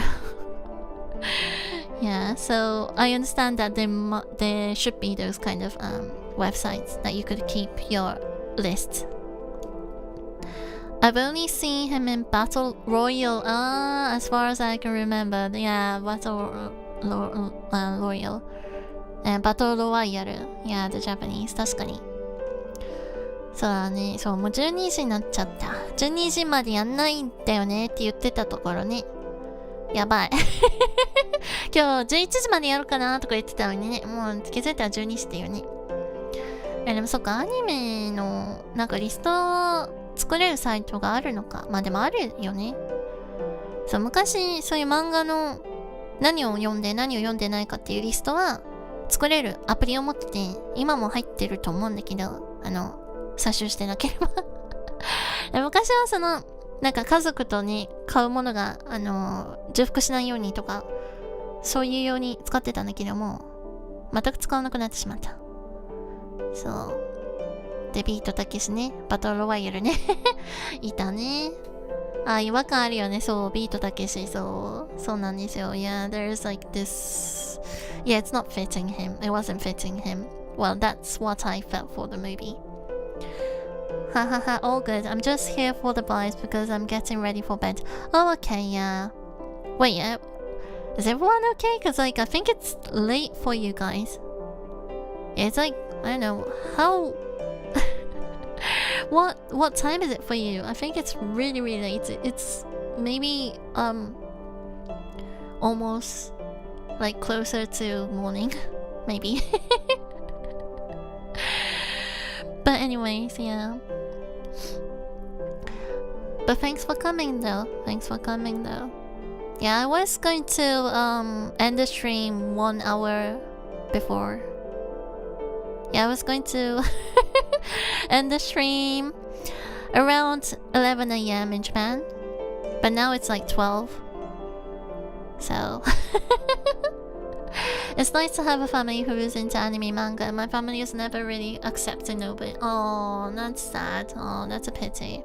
yeah, so I understand that there should be those kind of websites that you could keep your list. I've only seen him in Battle Royale, as far as I can remember. Yeah, Battle Royale. Battle Royale. Yeah, the Japanese. 確かに。そうだね。そう、もう12時になっちゃった。12時までやんないんだよねって言ってたところね。やばい。今日11時までやるかなとか言ってたのにね。もう気づいたら12時っていうね。でもそっか、アニメのなんかリスト作れるサイトがあるのか。まあでもあるよね。そう、昔そういう漫画の何を読んで何を読んでないかっていうリストは作れるアプリを持ってて、今も入ってると思うんだけど、採集してなければ昔はそのなんか家族とね買うものが重複しないようにとかそういうように使ってたんだけども全く使わなくなってしまった。そうでビートたけしね、バトルロワイヤルねいたね。あ、違和感あるよね。そうビートたけし、そうなんですよ。Yeah, there's like this. Yeah, it's not fitting him. It wasn't fitting him. Well, that's what I felt for the movie. Hahaha, all good. I'm just here for the boys because I'm getting ready for bed. Oh, okay, yeah. Wait, yeah. Is everyone okay? Because, like, I think it's late for you guys. It's like, I don't know, how... What time is it for you? I think it's really, really late. It's maybe, almost, like, closer to morning. Maybe. But anyways, yeah. But thanks for coming though. Yeah, I was going to end the stream 1 hour before. Yeah, I was going to end the stream around 11 a.m. in Japan. But now it's like 12. So it's nice to have a family who is into anime manga. My family has never really accepted nobody. Oh, that's sad. Oh, that's a pity.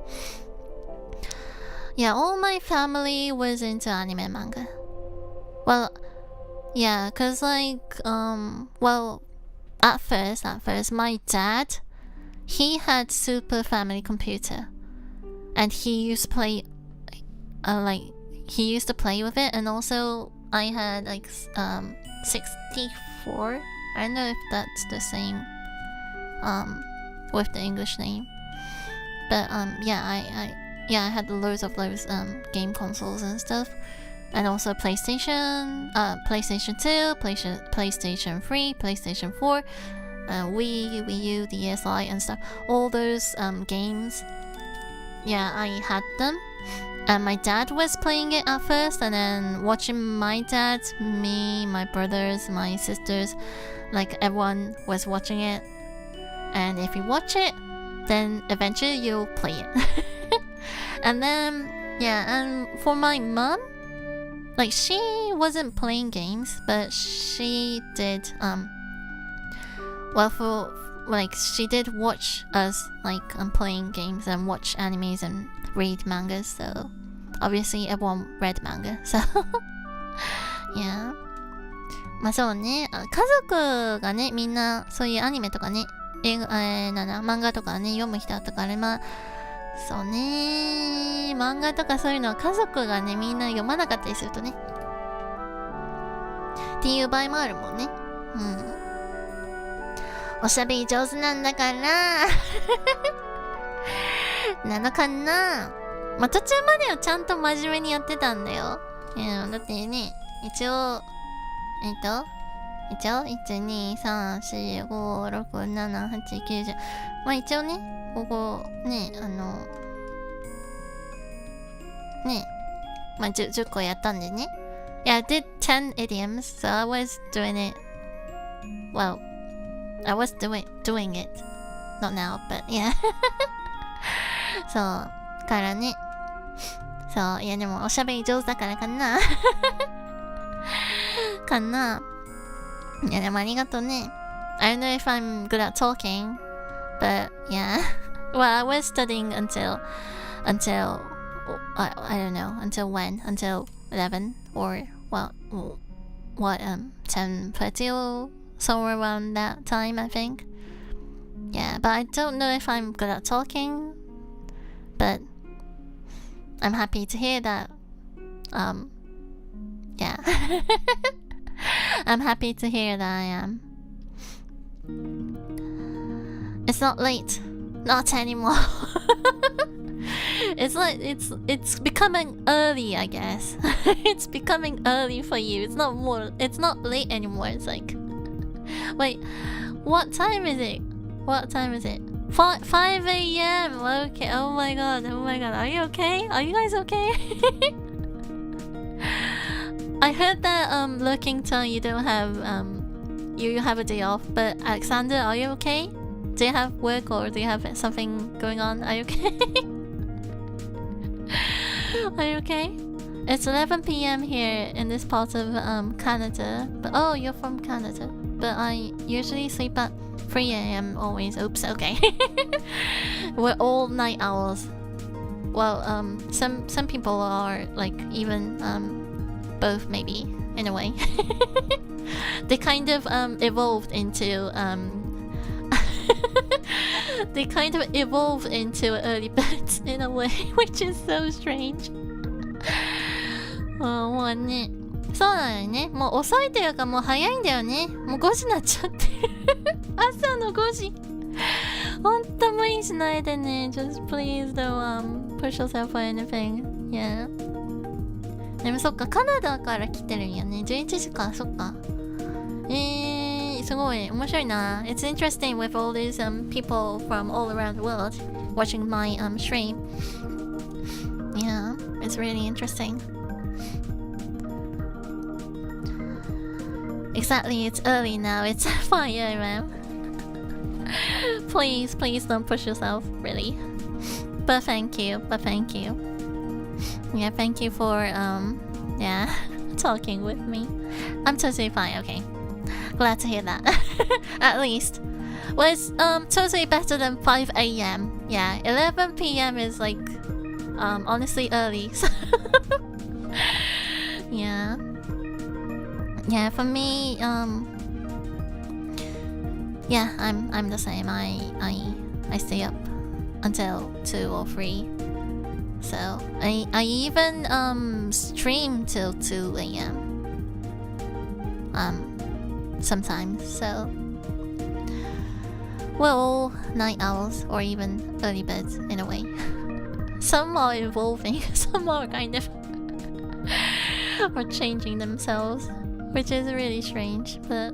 Yeah, all my family was into anime manga. Well, yeah, cause like, well, at first, my dad, he had Super Family Computer, and he used to play, he used to play with it, and also I had like 64. I don't know if that's the same with the English name, but yeah, I had loads of those game consoles and stuff, and also PlayStation 2, PlayStation 3, PlayStation 4, Wii U, DSi and stuff. All those games, yeah, I had them. And my dad was playing it at first, and then watching my dad, me, my brothers, my sisters, like everyone was watching it. And if you watch it, then eventually you'll play it. And then, yeah, and for my mom, like she wasn't playing games, but she did, she did watch us like playing games and watch animes and read mangas, so obviously everyone read manga, so yeah. まあそうね、家族がね、みんなそういうアニメとかね、漫画とかね、読む人だったから、まあそうね、漫画とかそういうのは家族がね、みんな読まなかったりするとねっていう場合もあるもんね。うん。おしゃべり上手なんだからなのかな。まあ、途中まではちゃんと真面目にやってたんだよ。だってね、一応、1、2、3、4、5、6、7、8、9、10。まあ一応ね、ここ、ね、まあ10個やったんでね。Yeah, I did 10 idioms, so I was doing it. Well, I was doing it. Not now, but yeah. そう、からね。そう、いやでもおしゃべり上手だからかな。かな。いやでもありがとうね。I don't know if I'm good at talking, but yeah. Well, I was studying until I don't know, until when? Until 11 or what 10:30 or somewhere around that time, I think. Yeah, but I don't know if I'm good at talking, but I'm happy to hear that. Yeah. I'm happy to hear that I am. It's not late. Not anymore. It's like it's becoming early, I guess. It's becoming early for you. It's not late anymore. It's like, wait, what time is it? 5 a.m. Okay. Oh my god. Are you okay? Are you guys okay? I heard that Lookington, you don't have you have a day off, but Alexander, are you okay? Do you have work or do you have something going on? Are you okay? Are you okay? It's 11 p.m. here in this part of Canada. But oh, you're from Canada. But I usually sleep at 3 a.m. always. Oops, okay. We're all night owls. Well, some people are like even both maybe in a way. They kind of evolved into they kind of evolved into early birds in a way, which is so strange. もうね、そうだよね。もう遅いというかもう早いんだよね。もう5時になっちゃってる。朝の5時。ほんと無理しないでね。Just please don't push yourself or anything. Yeah. でもそっか、カナダから来てるんやね。11時か、そっか。すごい面白いな。It's interesting with all these people from all around the world watching my stream. Yeah, it's really interesting. Exactly, it's early now. It's 5 a.m. Please don't push yourself, really. But thank you. Yeah, thank you for yeah, talking with me. I'm totally fine. Okay, glad to hear that. At least, well, it's totally better than 5 a.m. Yeah, 11 p.m. is like honestly early. So yeah, for me, yeah, I'm the same. I stay up until 2 or 3. So I even stream till 2 a.m. Sometimes. So we're all night owls or even early birds in a way. Some are evolving, some are kind of or changing themselves, which is really strange. But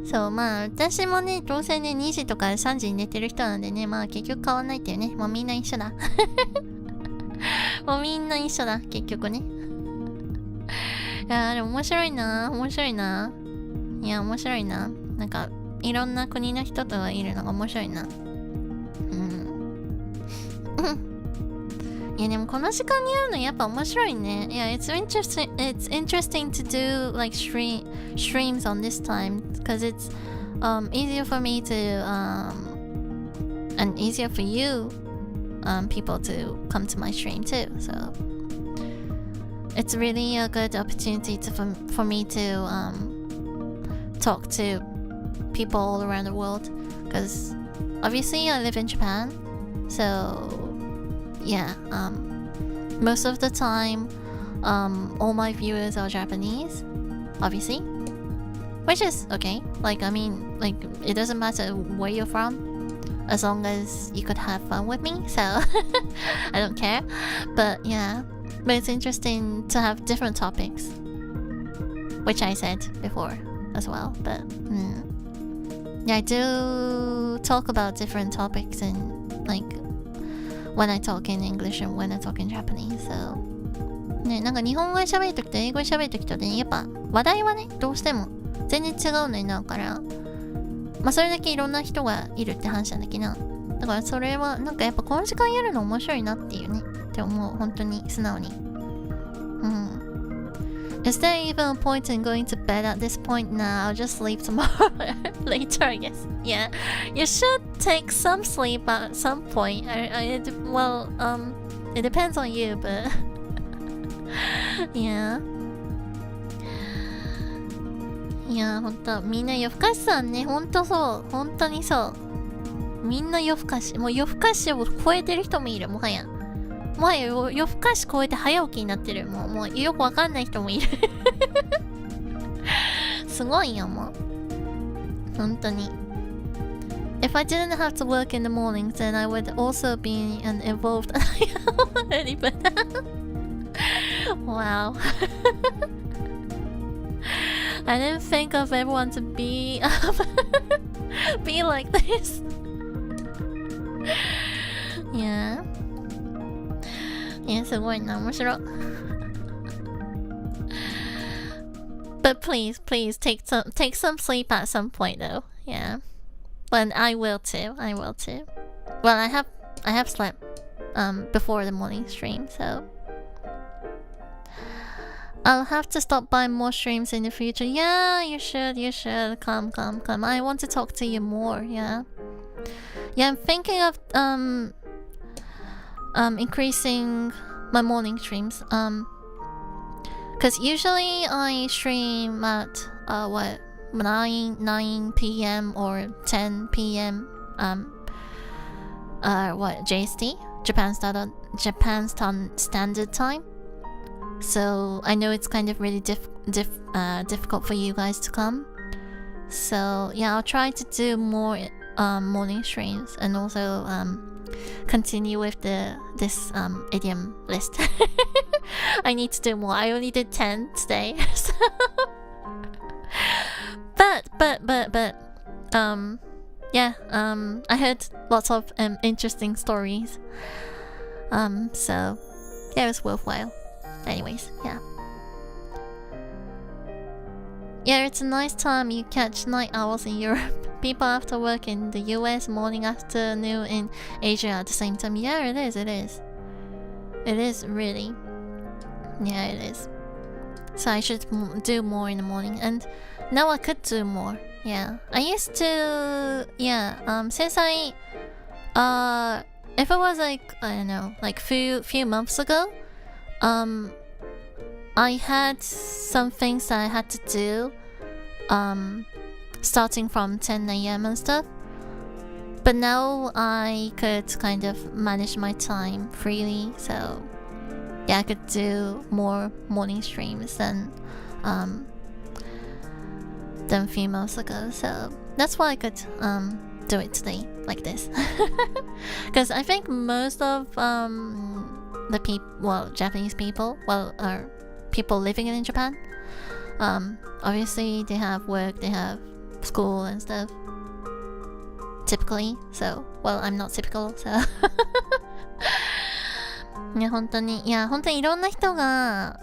そう、まあ私もね、どうせね、2時とか3時に寝てる人なんでね、まあ結局変わんないっていうね。もうみんな一緒だ。もうみんな一緒だ、結局ね。いやーでも面白いな、面白いな。いや、面白いな。なんか、いろんな国の人といるのが面白いな。いやでもこの時間にやるのやっぱ面白いね。いや、it's interesting to do like streams on this time because it's easier for me to and easier for you people to come to my stream too. So it's really a good opportunity for me to talk to people all around the world because obviously I live in Japan, so yeah, most of the time all my viewers are Japanese, obviously, which is okay. Like, I mean, like, it doesn't matter where you're from as long as you could have fun with me, so I don't care. But yeah, but it's interesting to have different topics, which I said before as well. But yeah, I do talk about different topics and like when I talk in English and when I talk in Japanese. So ね、なんか日本語で喋るときと英語で喋るときとね、やっぱ話題はね、どうしても全然違うのになるから、まあそれだけいろんな人がいるって話なんだけど、だからそれはなんかやっぱこの時間やるの面白いなっていうね、って思う、本当に素直に。Is there even a point in going to bed at this point? Nah, I'll just sleep tomorrow later, I guess. Yeah, you should take some sleep at some point. Well, it depends on you, but yeah. いや、ほんと、みんな夜更かしさんね、ほんとそう、本当にそう。みんな夜更かし、もう夜更かしを超えてる人もいる、もはや。もはや夜更かし超えて早起きになってる。もうよくわかんない人もいる。すごいよ、もう。本当に。If I didn't have to work in the mornings, then I would also be involved. Wow. I didn't think of everyone to be be like this. Yeah. いや、すごいな、面白い。But please take some sleep at some point though. Yeah. But I will too. Well, I have slept before the morning stream, so I'll have to stop by more streams in the future. Yeah, you should. Come. I want to talk to you more, yeah. Yeah, I'm thinking of increasing my morning streams. Cause usually I stream at 9 p.m. or 10 p.m. JST, Japan Standard Time. So I know it's kind of really difficult for you guys to come. So yeah, I'll try to do more morning streams and also continue with this idiom list. I need to do more. I only did 10 today. So but yeah, I heard lots of interesting stories. So yeah, it was worthwhile. Anyways, yeah. Yeah, it's a nice time. You catch night owls in Europe. People after work in the US, morning, afternoon in Asia at the same time. Yeah, it is. It is really. Yeah, it is. So I should do more in the morning. And now I could do more. Yeah. I used to... Yeah, since if it was like, I don't know, like few months ago, I had some things that I had to do starting from 10 a.m. and stuff. But now I could kind of manage my time freely, so yeah, I could do more morning streams than few months ago. So that's why I could do it today like this. Because I think most of the Japanese people, people living in Japan. Obviously they have work, they have school and stuff. Typically, so well, I'm not typical, so ね、本当にいろんな人が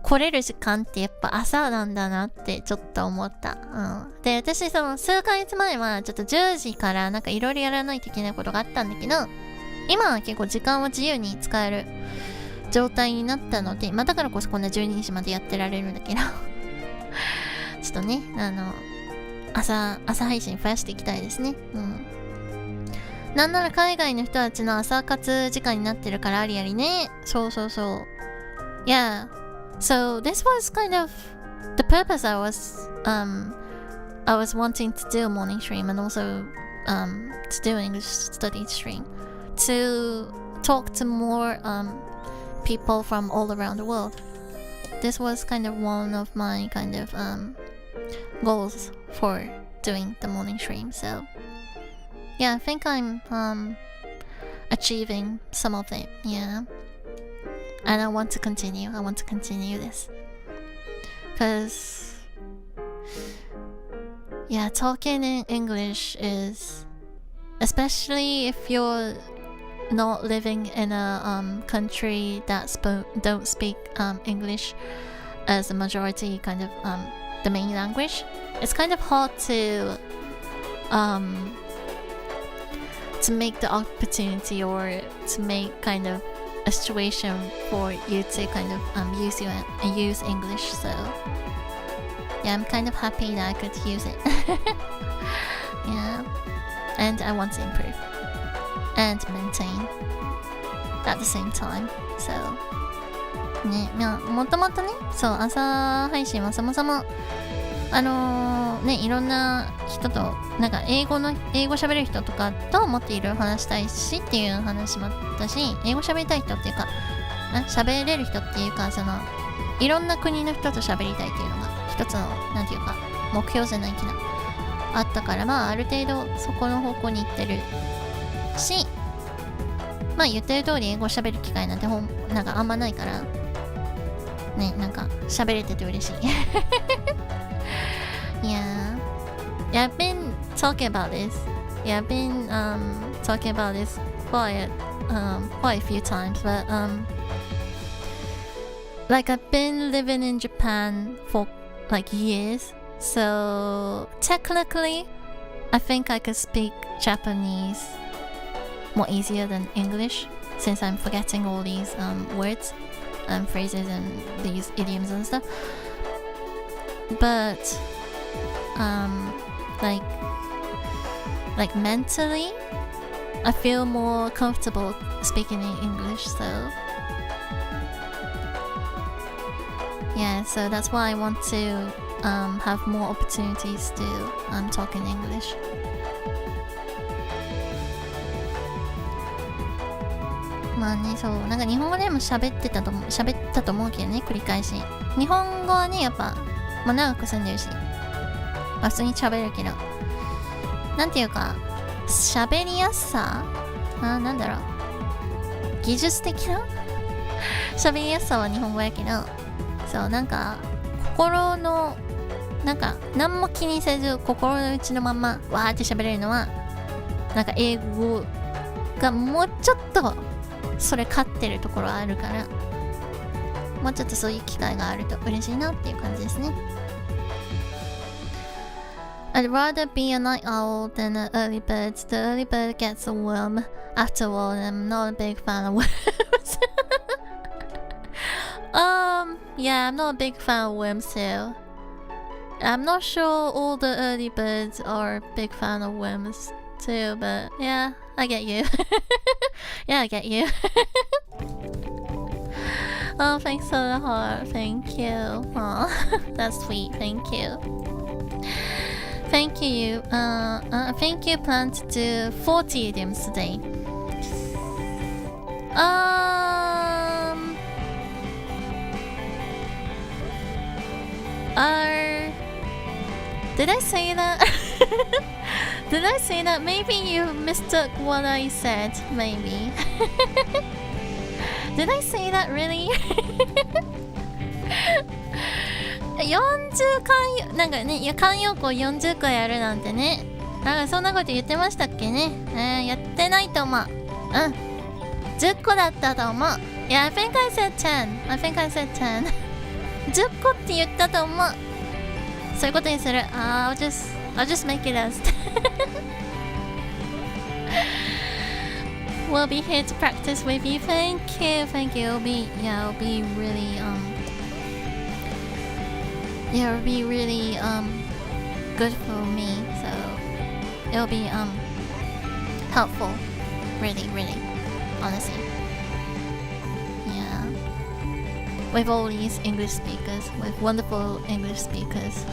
来れる時間ってやっぱ朝なんだなってちょっと思った。で、私その数ヶ月前はちょっと10時からなんかいろいろやらないといけないことがあったんだけど、今は結構時間を自由に使える状態になったので、だからこそこんな12時までやってられるんだけどちょっとね、朝配信増やしていきたいですね。なんなら海外の人たちの朝活時間になってるからありありね。そう。Yeah. So this was kind of the purpose I was wanting to do a morning stream and also to do an English study stream to talk to more people from all around the world. This was kind of one of my kind of goals for doing the morning stream. So yeah, I think I'm achieving some of it. Yeah. And I want to continue this. Because yeah, talking in English is, especially if you're not living in a country that don't speak English as a majority kind of the main language, it's kind of hard to make the opportunity or to make kind of a situation for you to kind of use English. So yeah, I'm kind of happy that I could use it. Yeah, and I want to improve and maintain at the same time. So ね、もともとね、そう朝配信はそもそもね、いろんな人となんか英語喋る人とかともっといろいろ話したいしっていう話もあったし、英語喋りたい人っていうか喋れる人っていうか、そのいろんな国の人と喋りたいっていうのが一つのなんていうか目標じゃないけどあったから、ある程度そこの方向に行ってるし、言ってる通り英語喋る機会なんてなんかあんまないからね、なんか喋れてて嬉しい。Yeah, I've been talking about this. Yeah, I've been talking about this quite a few times, but like I've been living in Japan for like years, so technically I think I could speak Japanese more easier than English since I'm forgetting all these words and phrases and these idioms and stuff. But like mentally I feel more comfortable speaking in English, so yeah, so that's why I want to have more opportunities to talk in English. そうなんか日本語でも喋ったと思うけどね、繰り返し。日本語はね、やっぱ長く住んでるし、普通に喋るけど、なんていうか喋りやすさ、なんだろう、技術的な喋りやすさは日本語やけど、そうなんか心のなんか何も気にせず心の内のままわーって喋れるのはなんか英語がもうちょっとそれ勝ってるところあるから、もうちょっとそういう機会があると嬉しいなっていう感じですね。I'd rather be a night owl than an early bird. The early bird gets a worm. After all, I'm not a big fan of worms. Yeah, I'm not a big fan of worms too. I'm not sure all the early birds are a big fan of worms too, but yeah, I get you. Yeah, I get you. Oh, thanks for the heart. Thank you. Oh, that's sweet. Thank you. Thank you. I think you plan to do 40 idioms today. Did I say that? Did I say that? Maybe you mistook what I said. Maybe. Did I say that really? 40回、なんかね、いや、慣用句を40回やるなんてね。なんかそんなこと言ってましたっけね。やってないと思う。10個だったと思う。いや、I think I said 10. 10個って言ったと思う。そういうことにする。I'll just make it as We'll be here to practice with you. Thank you. It'll be really it'll be really good for me. So it'll be helpful. Really, honestly. Yeah. With all these English speakers, with wonderful English speakers.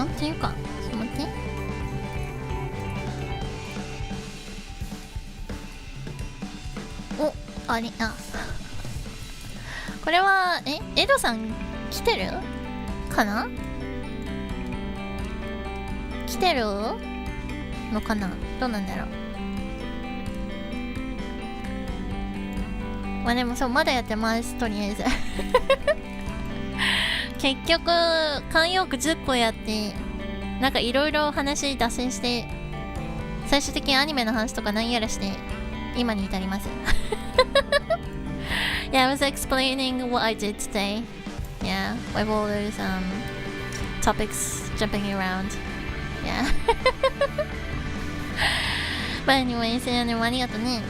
っていうか、ちょっと待って。これは、エドさん来てるかな？来てるのかな？どうなんだろう。まあでもそう、まだやってます、とりあえず。結局、慣用句10個やって、なんかいろいろ話脱線して、最終的にアニメの話とか何やらして、今に至ります。Yeah, I was explaining what I did today. Yeah, with all those topics jumping around. Yeah. But anyways, ありがとね。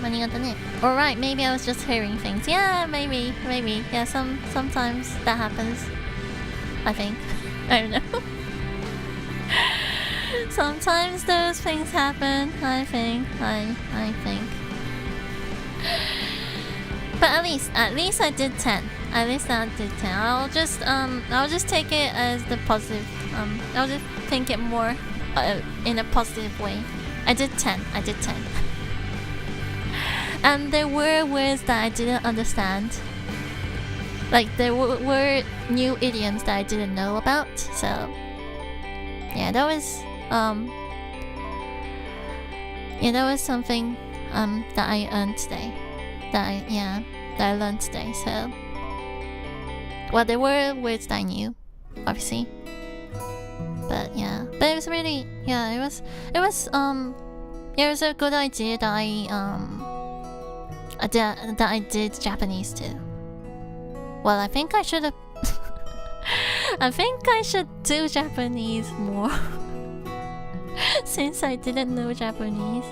Alright, maybe I was just hearing things. Yeah, maybe. Yeah, sometimes that happens. I think. I don't know. Sometimes those things happen. I think. But at least I did 10. I'll just take it as the positive. I'll just think it more in a positive way. I did 10. And there were words that I didn't understand. Like there were new idioms that I didn't know about. So yeah, that was something that I earned today. That I learned today. So, well, there were words that I knew, obviously, but it was really, it was a good idea that I did Japanese too. Well, I think I should do Japanese more since I didn't know Japanese.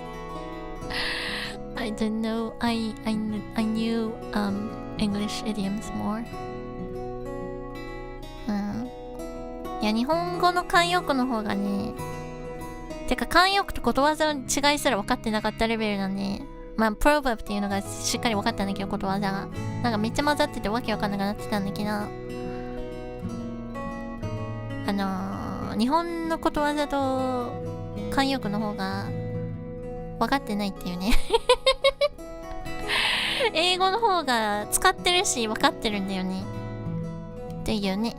I didn't know I knew English idioms more. いや、日本語の慣用句の方がね、てか慣用句とことわざの違いすら分かってなかったレベルなんで、まあ、プロバブっていうのがしっかり分かったんだけど、ことわざが。なんかめっちゃ混ざっててわけわかんなくなってたんだけど、日本のことわざと慣用句の方が分かってないっていうね。英語の方が使ってるし分かってるんだよね。っていうね。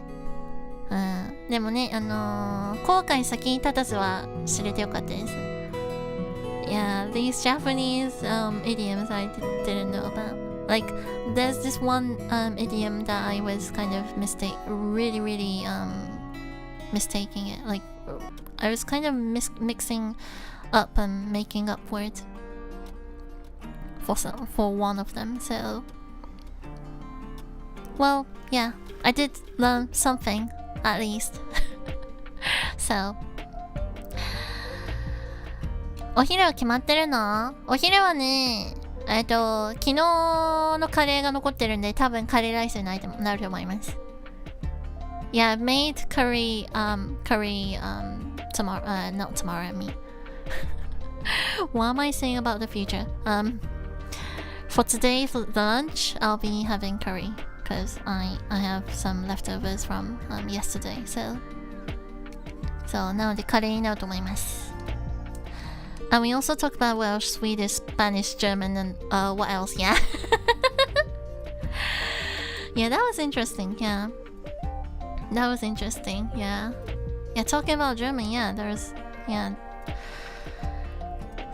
でもね、後悔先に立たずは知れてよかったです。Yeah, these Japanese idioms I didn't know about. Like, there's this one idiom that I was kind of really mistaking it. Like, I was kind of mixing up and making up words for one of them. So, well, yeah, I did learn something at least. So, お昼は決まってるの？お昼はね、昨日のカレーが残ってるんで、多分カレーライスになると思います。Yeah, I made curry tomorrow, not tomorrow, I mean. What am I saying about the future? For today, for lunch, I'll be having curry, because I have some leftovers from yesterday, so なのでカレーになると思います。And we also talk about Welsh, Swedish, Spanish, German, and what else? Yeah. Yeah, that was interesting. Yeah. That was interesting. Yeah. Yeah, talking about German, yeah, there's, yeah.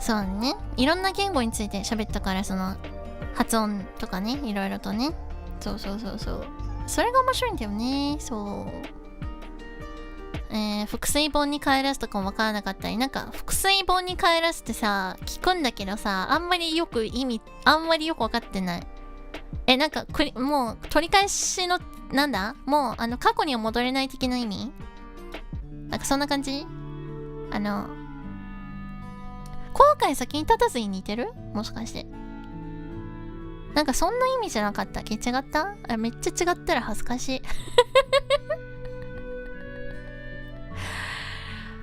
そうね。いろんな言語について喋ったから、発音とかね、いろいろとね。そうそうそうそう。それが面白いんだよね。そう。複数本に帰らすとかもわからなかったり、なんか複数本に帰らすってさ、聞くんだけどさ、あんまりよくわかってない。なんかもう取り返しの、なんだもう過去には戻れない的な意味？なんかそんな感じ？後悔先に立たずに似てる？もしかして。なんかそんな意味じゃなかったっけ？違った？めっちゃ違ったら恥ずかしい。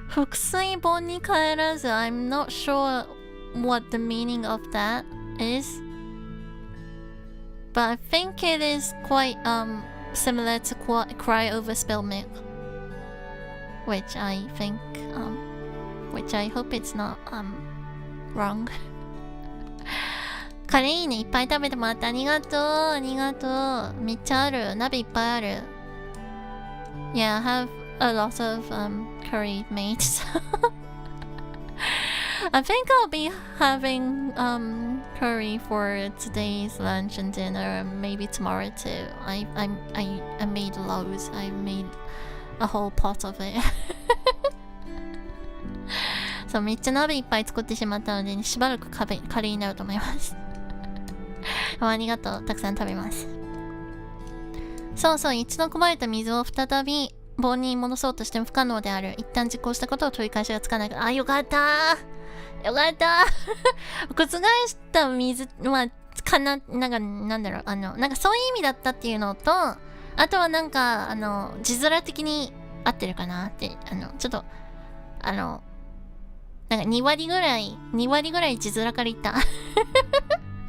複数本に帰らず I'm not sure what the meaning of that is, but I think it is quite similar to cry over spilled milk, which I hope it's not wrong. カレーいいね、いっぱい食べてもらってありがとう、ありがとう。めっちゃある、鍋いっぱいある。Yeah, I have a lot of curry made. I think I'll be having curry for today's lunch and dinner, maybe tomorrow too. I made loads. I made a whole pot of it. そう、めっちゃ鍋いっぱい作ってしまったので、しばらくカレーになると思います。ありがとう、たくさん食べます。そうそう、一度こぼれた水を再び棒に戻そうとしても不可能である。一旦実行したことを取り返しがつかないから。よかったー、よかったー。覆した水はなんだろう、なんかそういう意味だったっていうのと、あとはなんか字面的に合ってるかなって、ちょっとなんか2割ぐらい字面から言った。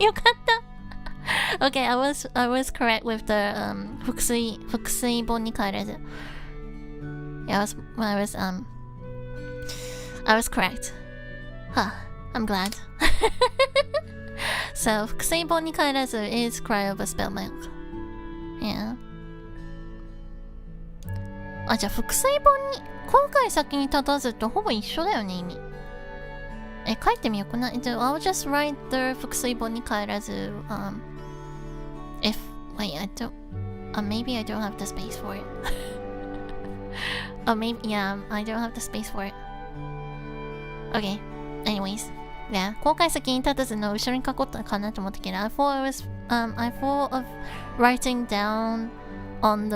よかった。Okay, I was correct with the 複数本に帰らず。Yeah, I was correct. Huh, I'm glad. So, 複数本に帰らず is cry over spilled milk. Yeah. じゃあ複数本に後悔先に立たずとほぼ一緒だよね、意味。書いてみようかな。I'll just write the 複数本に帰らずif wait, maybe I don't have the space for it. Maybe yeah, I don't have the space for it. Okay. Anyways, yeah. 後悔先に立たずの後ろに書こうかなと思ったけど、I thought of writing down on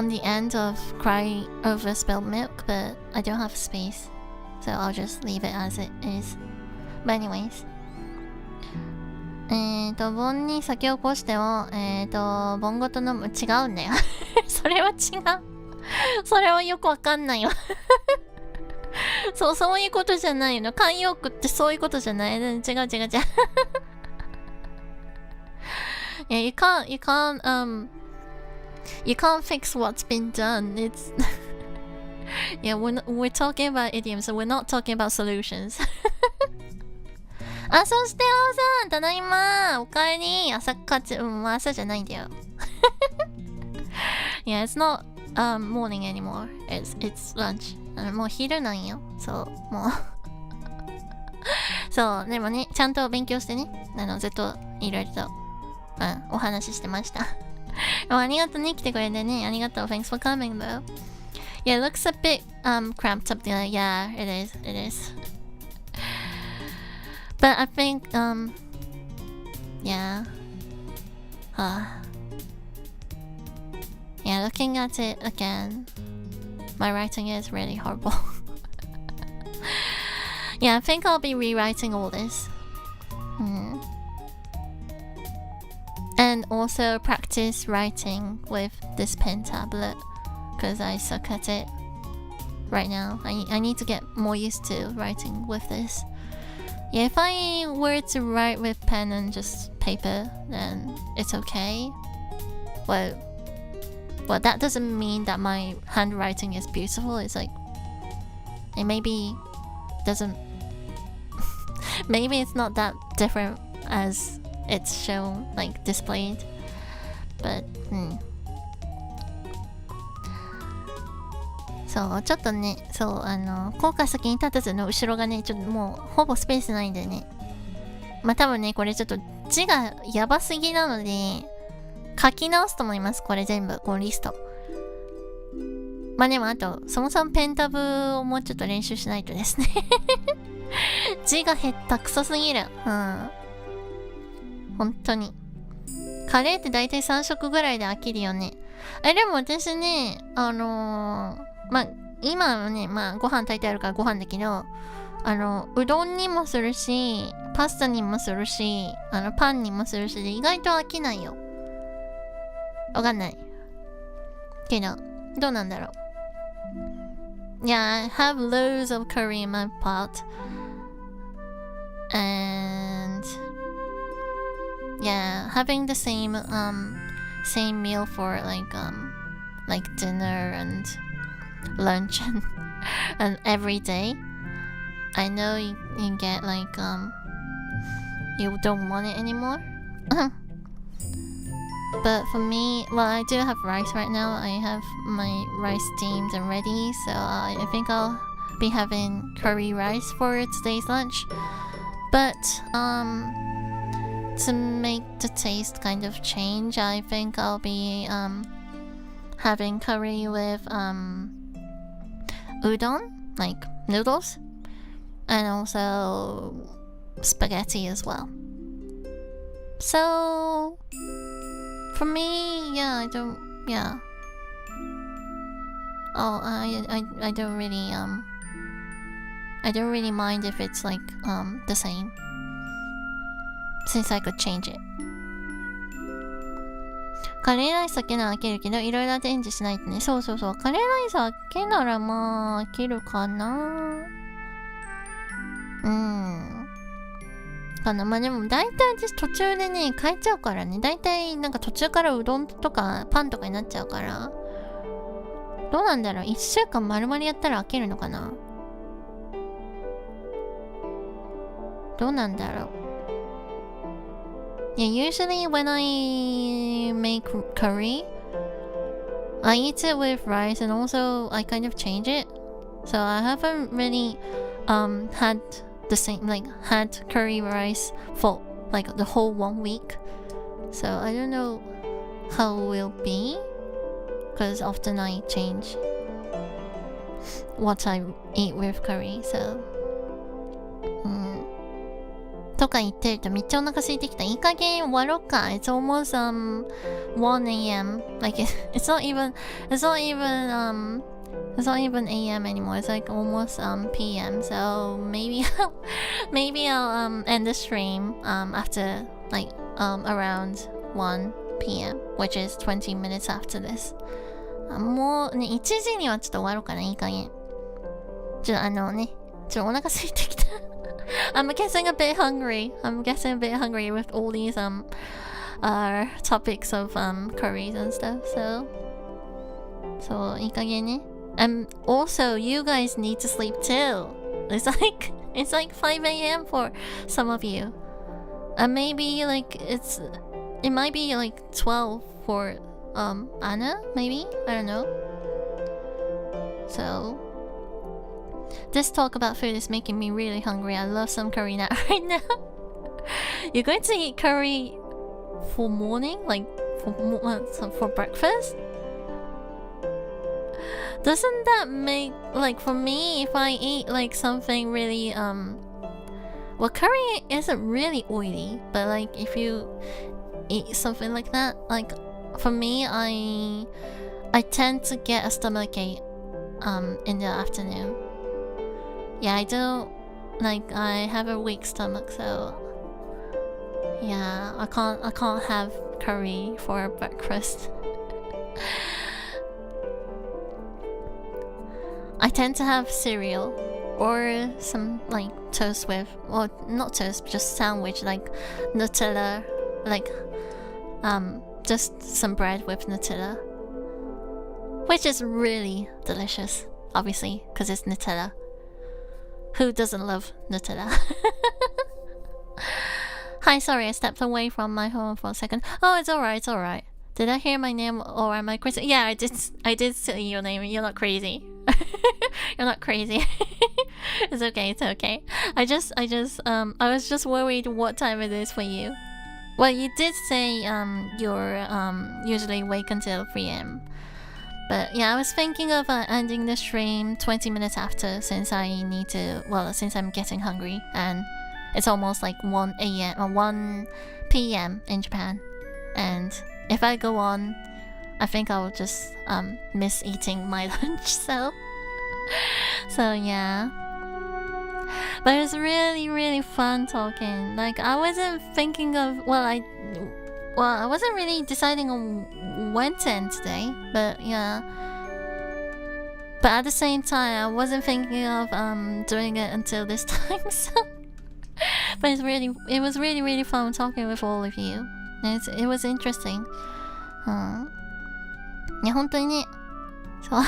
the end of cry over spilled milk, but I don't have space, so I'll just leave it as it is. But anyways. 盆に酒をこしても、盆ごと飲む。違うんだよ。それは違う。それはよくわかんないわ。そういうことじゃないの。慣用句ってそういうことじゃない。違う。Yeah, you can't fix what's been done. It's yeah, we're talking about idioms, so we're not talking about solutions. そして青さん、ただいま。おかえり。朝じゃないんだよ。Yeah, it's not morning anymore. It's lunch. もう昼なんよ。そう、もう。そう、でもね、ちゃんと勉強してね。ずっといろいろと、お話ししてました。ありがとうね、来てくれてね。ありがとう。Thanks for coming though. Yeah, it looks a bit cramped up there. Yeah, it is. But I think, yeah. Yeah, looking at it again, my writing is really horrible. Yeah, I think I'll be rewriting all this. And also practice writing with this pen tablet, because I suck at it right now. I need to get more used to writing with this. Yeah, if I were to write with pen and just paper, then it's okay. Well, that doesn't mean that my handwriting is beautiful. It's like, it maybe doesn't... maybe it's not that different as it's shown, like displayed. But, そう、ちょっとね、そう、後悔先に立たずの後ろがね、ちょっともうほぼスペースないんでね。まあ多分ね、これちょっと字がやばすぎなので、書き直すと思います。これ全部、このリスト。まあでもあと、そもそもペンタブをもうちょっと練習しないとですね。字が減ったくそすぎる。本当に。カレーって大体3食ぐらいで飽きるよね。でも私ね、まあ、今はね、まあ、ご飯炊いてあるからご飯だけど、うどんにもするし、パスタにもするし、パンにもするしで、意外と飽きないよ。わかんない。けど、どうなんだろう。Yeah, I have loads of curry in my pot. And yeah, having the same meal for like dinner and lunch and every day. I know you get like you don't want it anymore. But for me, well, I do have rice right now. I have my rice steamed and ready, so I think I'll be having curry rice for today's lunch. But to make the taste kind of change, I think I'll be having curry with udon, like noodles, and also spaghetti as well. So for me, yeah, I don't really mind if it's like the same, since I could change it. カレーライスだけなら飽きるけど、いろいろアレンジしないとね。そうそうそう。カレーライスだけならまあ飽きるかな。かな。まあでも大体私途中でね変えちゃうからね。大体なんか途中からうどんとかパンとかになっちゃうから。どうなんだろう。1週間丸々やったら飽きるのかな。どうなんだろう。Yeah, usually when I make curry, I eat it with rice and also I kind of change it. So I haven't really had the same, like had curry rice for like the whole 1 week. So I don't know how it will be, because often I change what I eat with curry. So とか言ってるとめっちゃお腹空いてきた。いい加減終わろうか。It's almost 1 a.m. Like it's not even a.m. anymore. It's like almost p.m. So maybe I'll end the stream after like around 1 p.m. which is 20 minutes after this. もうね1時にはちょっと終わろうかな。いい加減。ちょっとお腹空いてきた。I'm getting a bit hungry. With all these topics of curries and stuff. So いい加減ね。And also you guys need to sleep too. It's like 5 a.m. for some of you. And maybe like it might be like 12 for Anna, maybe? I don't know. So this talk about food is making me really hungry. I love some curry now right now. You're going to eat curry for morning? Like for breakfast? Doesn't that make, like, for me, if I eat like something really well, curry isn't really oily, but like if you eat something like that, like for me, I tend to get a stomachache in the afternoon. Yeah, I don't, like, I have a weak stomach, so yeah, I can't have curry for breakfast. I tend to have cereal or some like toast with, or not toast, just sandwich, like Nutella, like just some bread with Nutella, which is really delicious, obviously, because it's Nutella. Who doesn't love Nutella? Hi, sorry, I stepped away from my home for a second. Oh, it's alright. Did I hear my name or am I crazy? Yeah, I did say your name. You're not crazy. You're not crazy. It's okay, it's okay. I was just worried what time it is for you. Well, you did say you're usually awake until 3 a.m. But yeah, I was thinking of ending the stream 20 minutes after since since I'm getting hungry and it's almost like 1 a.m. or 1 p.m. in Japan. And if I go on, I think I'll just miss eating my lunch. So yeah. But it was really, really fun talking. Like I wasn't thinking of I wasn't really deciding on when to end today, but yeah. But at the same time, I wasn't thinking of doing it until this time. So, but it was really, really fun talking with all of you. It was interesting. いや本当にね、そう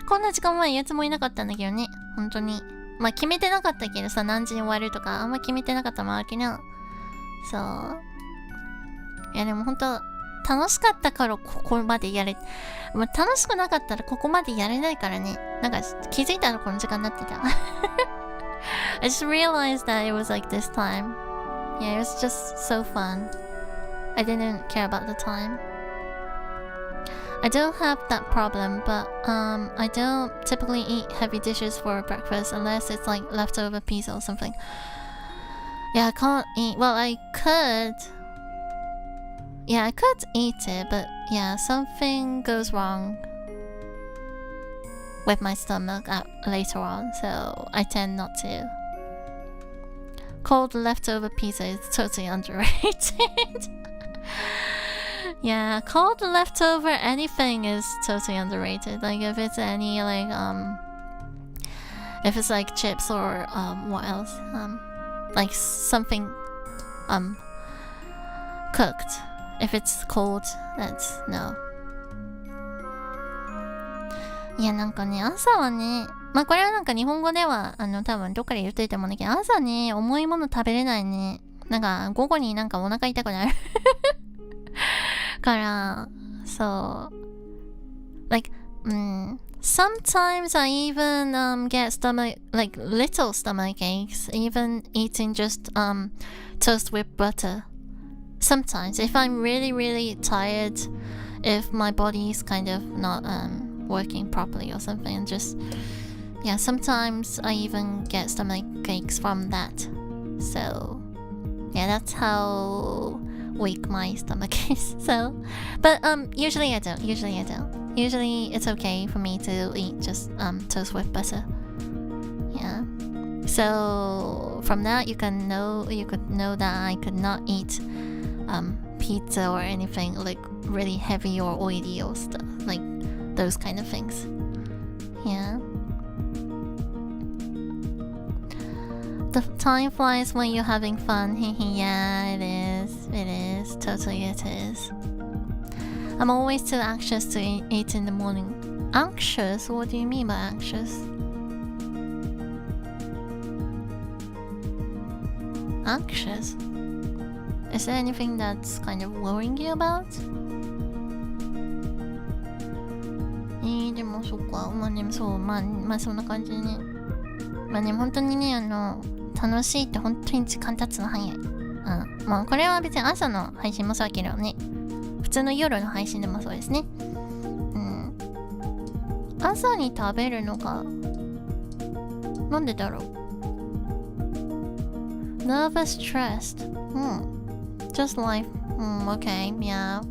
こんな時間は言うつもりなかったんだけどね、本当に。まあ決めてなかったけどさ、何時に終わるとかあんま決めてなかったもあるけど、そう。いやでも本当楽しかったからここまでやれ、まあ、楽しくなかったらここまでやれないからね。なんか気づいたらこの時間になってた。I just realized that it was like this time. Yeah, it was just so fun. I didn't care about the time. I don't have that problem, but I don't typically eat heavy dishes for breakfast unless it's like leftover pizza or something. Yeah, I can't eat. Well, I could. Yeah, I could eat it, but yeah, something goes wrong with my stomach later on, so I tend not to. Cold leftover pizza is totally underrated. Yeah, cold leftover anything is totally underrated. Like if it's any if it's like chips or what else? Like something cooked. If it's cold, that's no. いやなんかね、朝はね、まあこれはなんか日本語では多分どっかで言っていてもんだけど、朝ね重いもの食べれないね。なんか午後になんかお腹痛くなるからそう like sometimes I even get stomach like little stomach aches even eating just toast with butter. Sometimes if I'm really really tired, if my body is kind of not working properly or something, just yeah, sometimes I even get stomach aches from that. So yeah, that's how weak my stomach is. So but usually I don't. Usually it's okay for me to eat just toast with butter. Yeah. So from that you could know that I could not eat pizza or anything like really heavy or oily or stuff like those kind of things. Yeah. The time flies when you're having fun. Yeah, it is. It is. Totally it is. I'm always too anxious to eat in the morning. Anxious? What do you mean by anxious? Anxious? Is there anything that's kind of worrying you about? でもそっか。まあでもそう。まあそんな感じでね。まあね、本当にね、楽しいって本当に時間経つの早い。まあこれは別に朝の配信もそうだけどね。普通の夜の配信でもそうですね。朝に食べるのがなんでだろう。Nervous, stressed. Just life. Okay, yeah.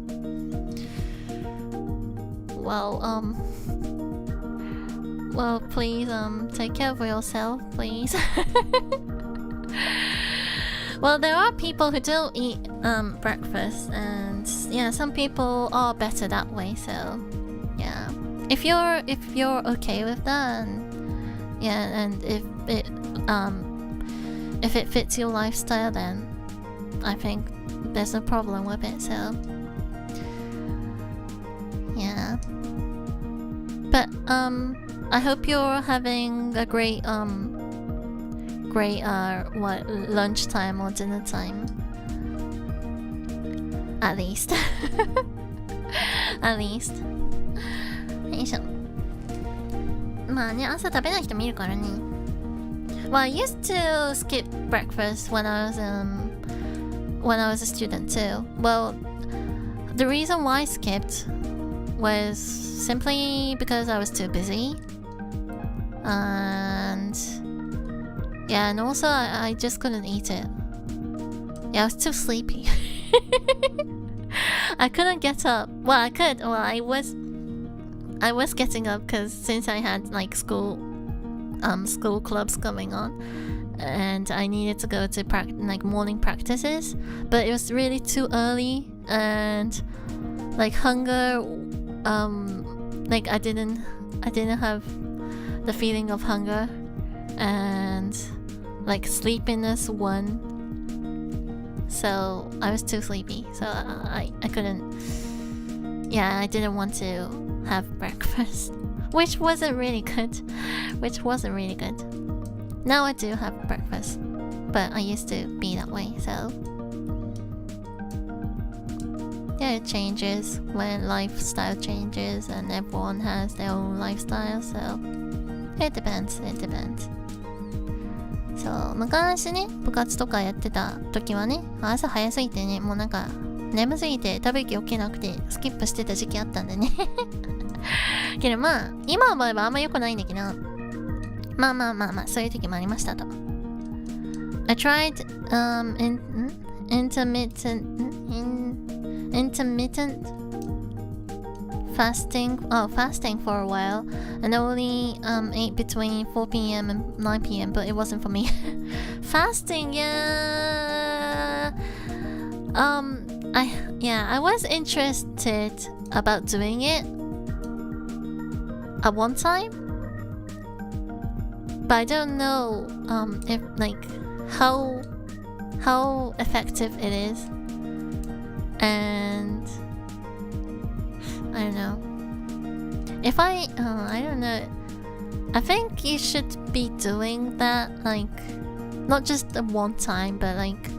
Well, please, take care of yourself, please. Well, there are people who do eat breakfast, and yeah, some people are better that way. So, yeah, if you're okay with that, and yeah, and if it fits your lifestyle, then I think there's no problem with it. So, yeah, but I hope you're having a great lunchtime or dinner time. At least. At least. よいしょ。まあね、朝食べない人もいるからね。Well, I used to skip breakfast when I was a student too. Well, the reason why I skipped was simply because I was too busy. And yeah, and also I just couldn't eat it. Yeah, I was too sleepy. I couldn't get up. Well, I could. Well, I was getting up because since I had like school clubs going on, and I needed to go to like morning practices, but it was really too early, and like hunger, like I didn't have the feeling of hunger, and like sleepiness won. So I was too sleepy, so I couldn't. Yeah, I didn't want to have breakfast, which wasn't really good. Now I do have breakfast, but I used to be that way, so yeah, it changes when lifestyle changes and everyone has their own lifestyle, so it depends. そう、昔ね、部活とかやってた時はね、朝早すぎてね、もうなんか眠すぎて食べき起きなくてスキップしてた時期あったんでねけどまあ今思えばあんま良くないんだけど、まあそういう時もありましたと。I tried intermittent fasting for a while and only ate between 4 p.m. and 9 p.m. but it wasn't for me. Fasting, yeah. I was interested about doing it at one time, but I don't know if like how effective it is, and I don't know if I don't know. I think you should be doing that like not just at one time, but like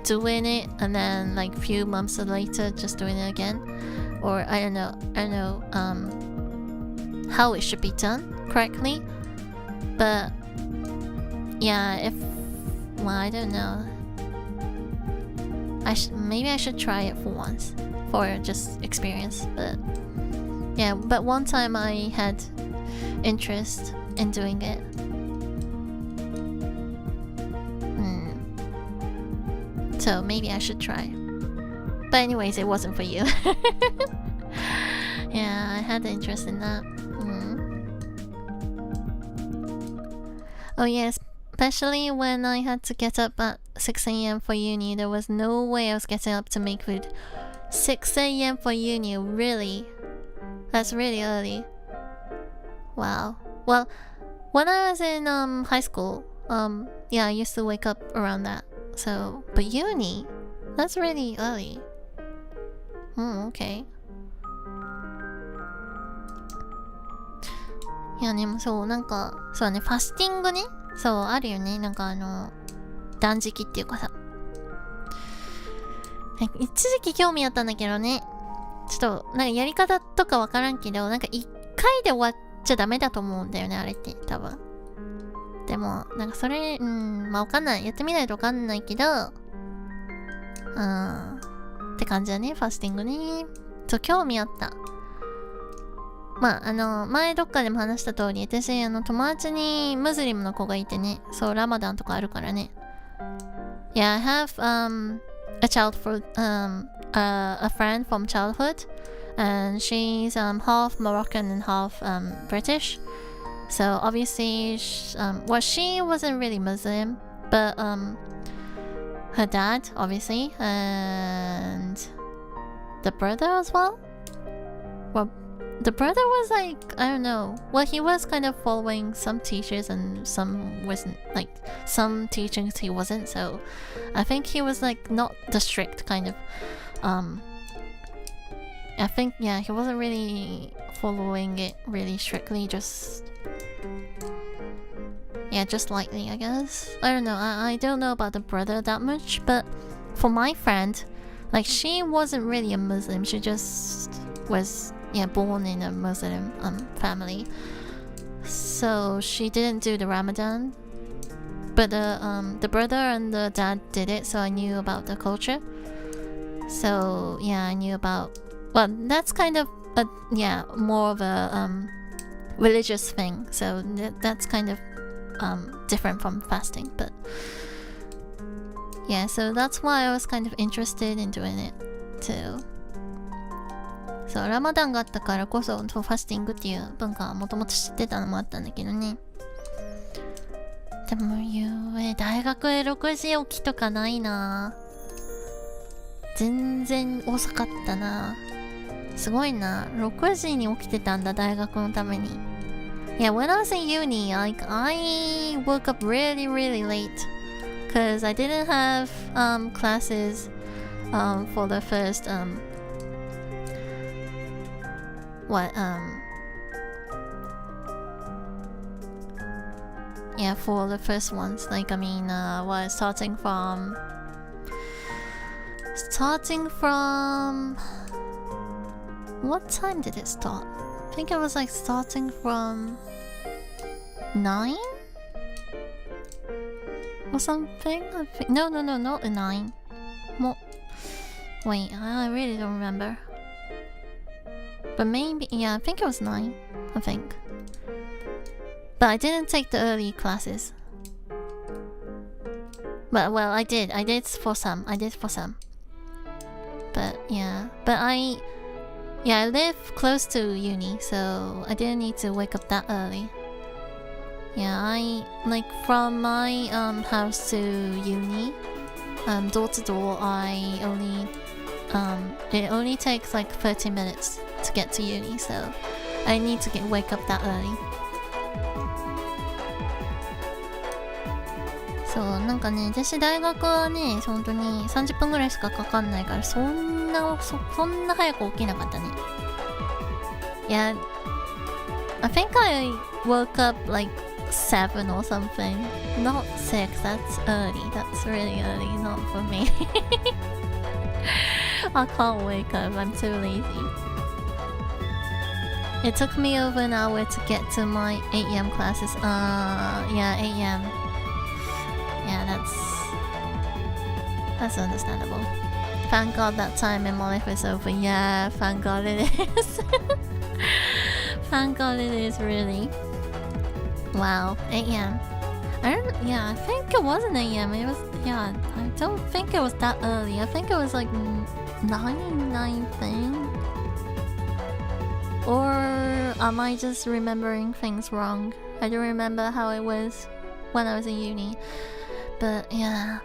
doing it and then like few months later just doing it again, or I don't know how it should be done correctly, but yeah, I don't know. Maybe I should try it for once for just experience, but yeah, but one time I had interest in doing it. So maybe I should try. But anyways, it wasn't for you. Yeah, I had interest in that. Oh yes, especially when I had to get up at 6 a.m. for uni. There was no way I was getting up to make food. 6 a.m. for uni, really? That's really early. Wow. Well, when I was in high school, yeah, I used to wake up around that. So, but uni? That's really early. Okay. いやね、そう、なんか、そうね、ファスティングね。そう、あるよね。なんか断食っていうかさ。一時期興味あったんだけどね。ちょっと、なんかやり方とかわからんけど、なんか一回で終わっちゃダメだと思うんだよね、あれって。多分。でも、なんかそれ、まあわかんない。やってみないとわかんないけど、って感じだね、ファスティングね。そう、興味あった。まあ、前どっかでも話した通り、私、友達にムスリムの子がいてね、そう、ラマダンとかあるからね。Yeah, I have, a friend from childhood, and she's, half Moroccan and half, British. So, obviously, well, she wasn't really Muslim, but, her dad, obviously, and the brother as well. Well, the brother was like, I don't know. Well, he was kind of following some teachers and some wasn't, like, some teachings he wasn't. So, I think he was like not the strict kind of, I think, yeah, he wasn't really following it really strictly, just, yeah, just lightly, I guess. I don't know. I don't know about the brother that much, but for my friend, like, she wasn't really a Muslim. She just was born in a Muslim family. So she didn't do the Ramadan, but the brother and the dad did it, so I knew about the culture. So yeah, I knew about, well, that's kind of more of a religious thing, so that's kind of different from fasting, but yeah, so that's why I was kind of interested in doing it too. そう、ラマダンがあったからこそファスティングっていう文化はもともと知ってたのもあったんだけどね。でも大学で6時起きとかないな。全然遅かったな。すごいな。6時に起きてたんだ、大学のために。Yeah, when I was in uni, like, I woke up really, really late because I didn't have classes for the first for the first ones. Like, I mean, starting from what time did it start? I think it was like starting from 9 or something. I think, no, not 9. Wait, I really don't remember. But maybe, yeah, I think it was 9. I think. But I didn't take the early classes. But well, I did for some. But yeah, I live close to uni, so I didn't need to wake up that early. Yeah, I like from my house to uni, door to door, it only takes like 30 minutes to get to uni, so I need to wake up that early. そうなんかね、私大学はね本当に30分ぐらいしかかかんないからそんな早く起きなかったね。Yeah, I think I woke up like 7 or something. Not 6, that's early. That's really early, not for me. I can't wake up, I'm too lazy. It took me over an hour to get to my 8 a.m. classes. Yeah, 8 a.m. Yeah, that's understandable. Thank God that time in my life is over. Yeah, thank God it is. Thank God it is, really. Wow, 8 a.m. I think it wasn't 8 a.m. It was, I don't think it was that early. I think it was like 9 thing. Or am I just remembering things wrong? I don't remember how it was when I was in uni. But yeah,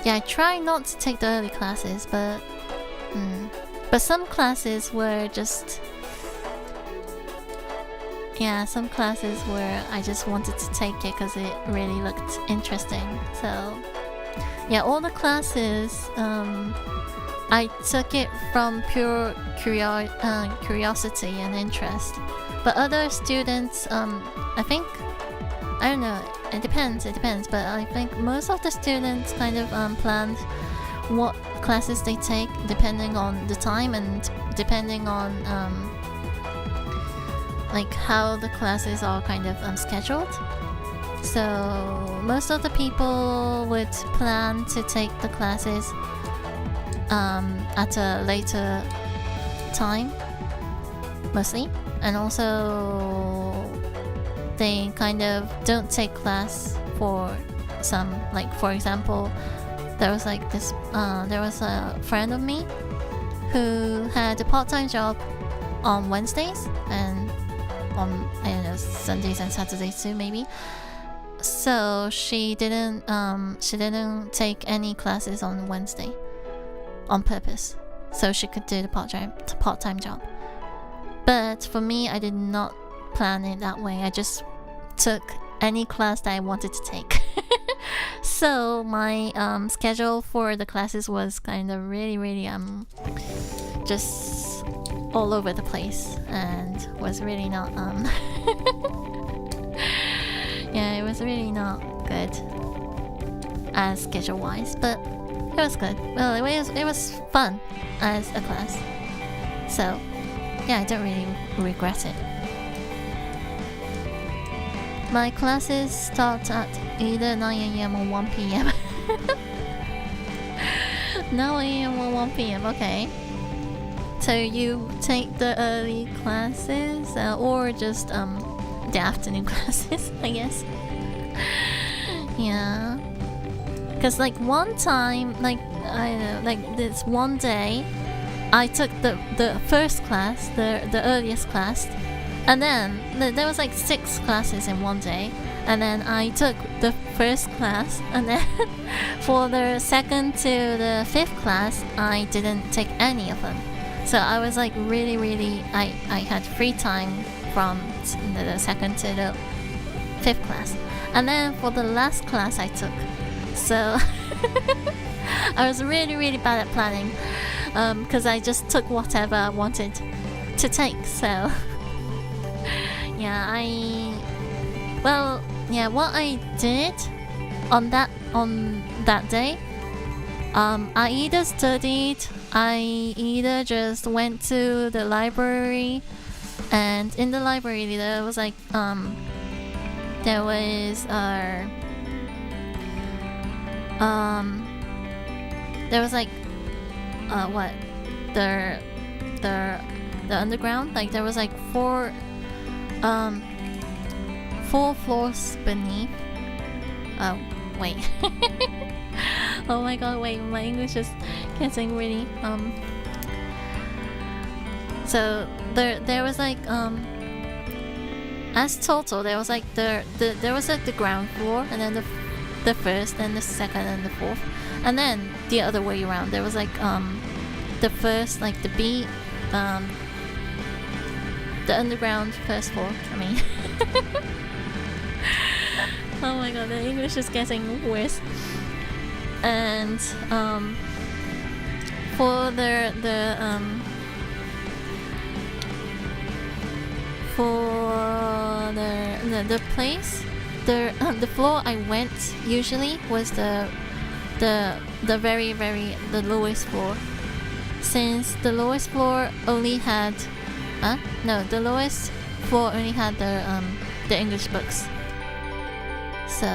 I try not to take the early classes, but some classes were just some classes where I just wanted to take it because it really looked interesting. So yeah, all the classes I took it from pure curiosity and interest. But other students, I think, I don't know, it depends, but I think most of the students kind of planned what classes they take depending on the time and depending on like how the classes are kind of scheduled. So most of the people would plan to take the classes at a later time, mostly. And also they kind of don't take class for some, like for example, there was like this there was a friend of me who had a part-time job on Wednesdays and on, I don't know, Sundays and Saturdays too, maybe. So she didn't take any classes on Wednesday on purpose, so she could do the part-time job. But for me, I did not plan it that way. I just took any class that I wanted to take. So my schedule for the classes was kind of really just all over the place and was really not yeah, it was really not good as schedule wise. But It was good. Well, it was fun as a class. So, yeah, I don't really regret it. My classes start at either 9 a.m. or 1 p.m. 9 a.m. or 1 p.m. Okay. So you take the early classes or just the afternoon classes, I guess. Yeah. Because like one time, like I don't know, like this one day, I took the first class, the earliest class, and then there was like 6 classes in one day, and then I took the first class, and then for the second to the 5th class, I didn't take any of them. So I was like really, I had free time from the second to the 5th class, and then for the last class I took. So I was really bad at planning because I just took whatever I wanted to take. So yeah, what I did on that day, I either studied, I either just went to the library, and in the library there was like what the underground, like there was like 4 floors beneath. Oh wait. Oh my god, wait, my English is getting really so there was like as total there was like there was like the ground floor, and then the first and the second and the 4th, and then the other way around there was like the first, like the the underground first floor, I mean. Oh my god, the English is getting worse. And for the place, the floor I went usually was the lowest floor, since the lowest floor only had the lowest floor only had the English books. So,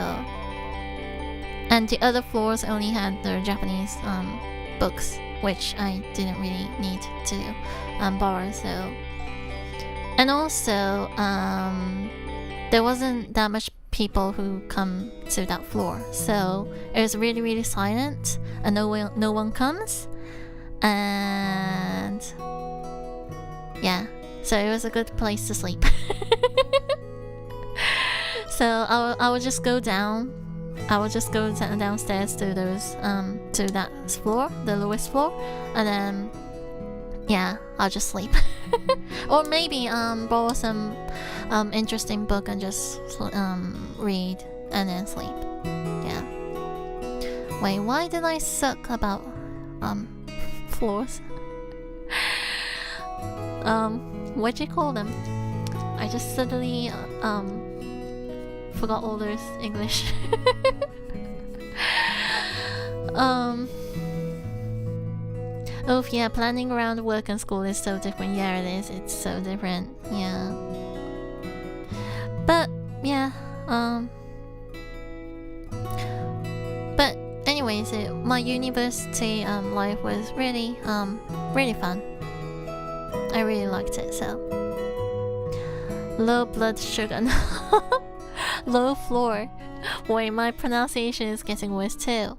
and the other floors only had the Japanese books, which I didn't really need to borrow. So, and also there wasn't that much people who come to that floor, so it was really silent, and no one comes, and yeah, so it was a good place to sleep. So I would just go down. I would just go downstairs to those to that floor, the lowest floor, and then yeah, I'll just sleep. Or maybe borrow some interesting book and just read and then sleep. Yeah. Wait, why did I suck about floors? What'd you call them? I just suddenly forgot all those English. Oh yeah, planning around work and school is so different. Yeah, it is. It's so different. Yeah. But yeah, but anyways, my university life was really fun. I really liked it. So low blood sugar. Low floor. Boy, my pronunciation is getting worse too.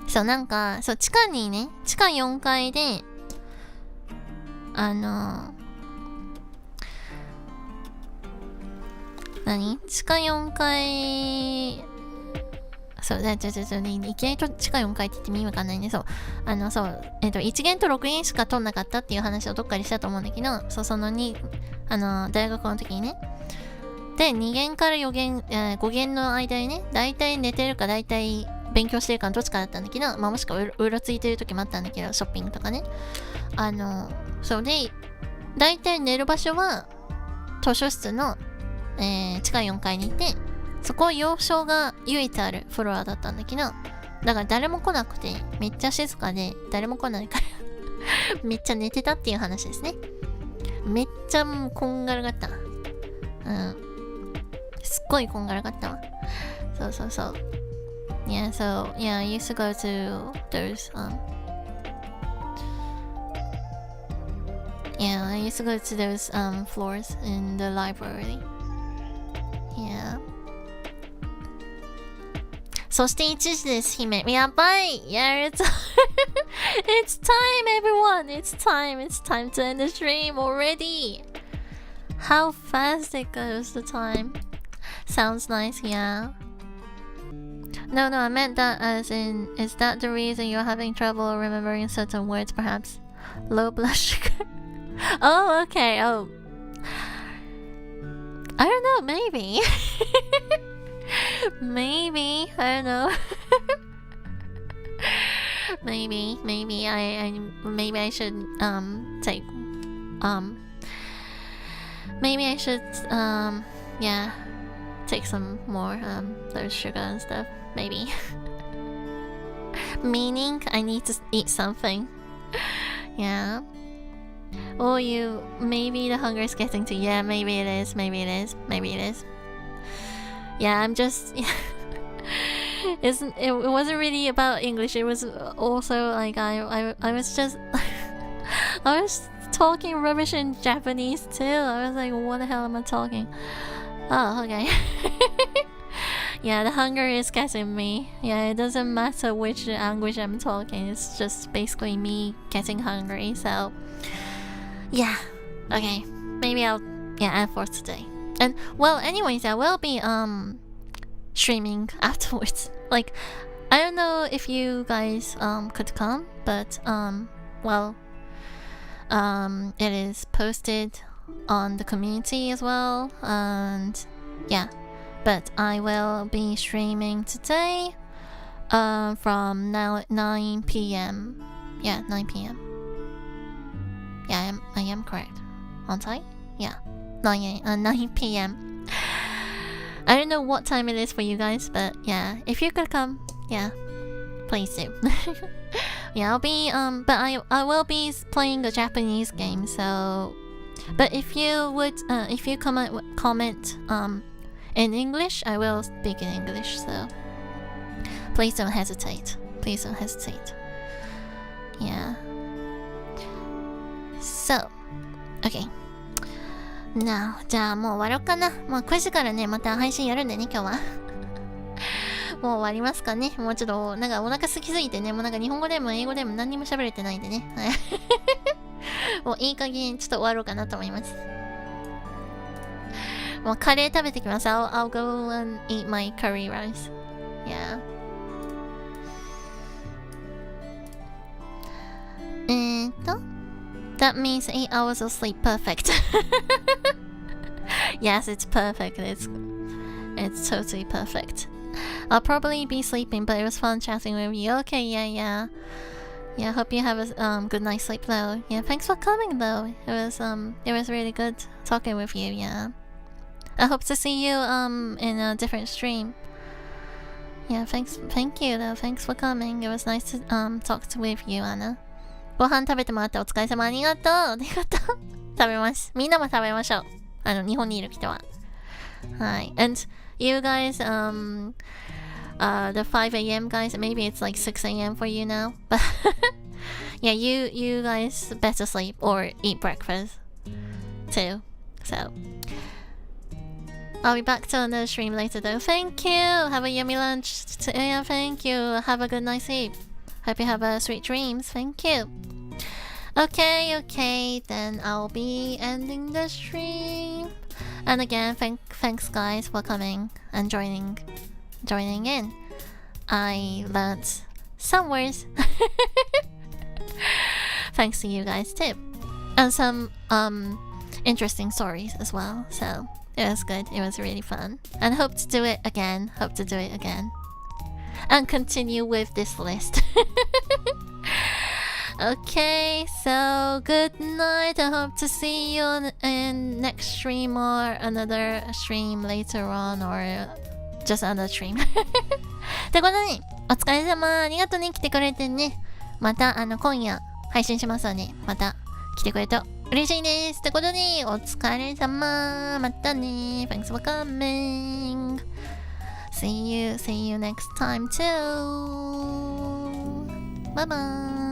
そう、なんか、そう、地下4階で、地下4階、そう、いきなり地下4階って言っても意味わかんないね。そう、そう、1限と6限しか取んなかったっていう話をどっかでしたと思うんだけど、そう、その2、大学の時にね。で、2限から4限、5限の間にね、だいたい寝てるかだいたい勉強してるかのどっちかだったんだけど、まあもしくはうろついてる時もあったんだけど、ショッピングとかね。そうで、だいたい寝る場所は図書室の、地下4階にいて、そこは洋書が唯一あるフロアだったんだけど、だから誰も来なくて、めっちゃ静かで、誰も来ないからめっちゃ寝てたっていう話ですね。めっちゃもうこんがらがった。すっごいこんがらがったわ。そう。Yeah, so, yeah, I used to go to those, yeah, I used to go to those, floors in the library. Yeah. そして1時です、姫。やばい !Yeah, it's it's time, everyone! It's time to end the stream already! How fast it goes, the time. Sounds nice, yeah. No, I meant that as in, is that the reason you're having trouble remembering certain words, perhaps? Low blood sugar? Oh, okay, oh. I don't know, maybe. Maybe, I don't know. maybe I should take maybe I should yeah, take some more those sugar and stuff, maybe. Meaning I need to eat something. Yeah. Or maybe the hunger is getting to you. Yeah, maybe it is. Yeah, I'm just it wasn't really about English. It was also like I was just I was talking rubbish in Japanese too. I was like, what the hell am I talking? Oh, okay. Yeah, the hunger is getting me. Yeah, it doesn't matter which language I'm talking. It's just basically me getting hungry. So, yeah. Okay. Maybe I'll end for today. And well, anyways, I will be streaming afterwards. Like, I don't know if you guys could come, but it is posted on the community as well, and yeah, but I will be streaming today from now 9 p.m. Yeah, 9 p.m. Yeah, I am correct, aren't I? Yeah, 9 p.m. I don't know what time it is for you guys, but yeah, if you could come, yeah, please do. Yeah, I'll be but I will be playing a Japanese game, so but if you comment in English, I will speak in English, so please don't hesitate. Yeah. So, okay. Now, じゃあもう終わろうかな。もう9時からね、また配信やるんでね、今日は。もう終わりますかね。もうちょっと、なんかお腹空きすぎてね、もうなんか日本語でも英語でも何にも喋れてないんでね。もういい加減ちょっと終わろうかなと思います。もうカレー食べてきます。I'll go and eat my curry rice. Yeah. That means 8 hours of sleep. Perfect. Yes, it's perfect. It's totally perfect. I'll probably be sleeping, but it was fun chatting with you. Okay, yeah. Yeah, hope you have a good night's sleep though. Yeah, thanks for coming though. It was really good talking with you. Yeah. I hope to see you in a different stream. Yeah, thank you though. Thanks for coming. It was nice to talk with you, Anna. ご飯食べてもらってお疲れ様。ありがとう。食べます。みんなも食べましょう。日本にいる人は。はい。And you guys, the 5 a.m. guys, maybe it's like 6 a.m. for you now. But yeah, you guys better sleep or eat breakfast too. So I'll be back to another stream later though. Thank you. Have a yummy lunch. Yeah, thank you. Have a good night's sleep. Hope you have sweet dreams. Thank you. Okay, then I'll be ending the stream. And again, thanks guys for coming and joining in. I learned some words. Thanks to you guys too. And some interesting stories as well. So it was good. It was really fun. And hope to do it again. And continue with this list. Okay, so good night. I hope to see you in next stream or another stream later on, or just another stream. ってことにお疲れ様。ありがとうね。来てくれてね。また、今夜配信しますので、また来てくれると嬉しいです。ってことで、お疲れ様。またね。Thanks for coming. See you next time too. Bye bye.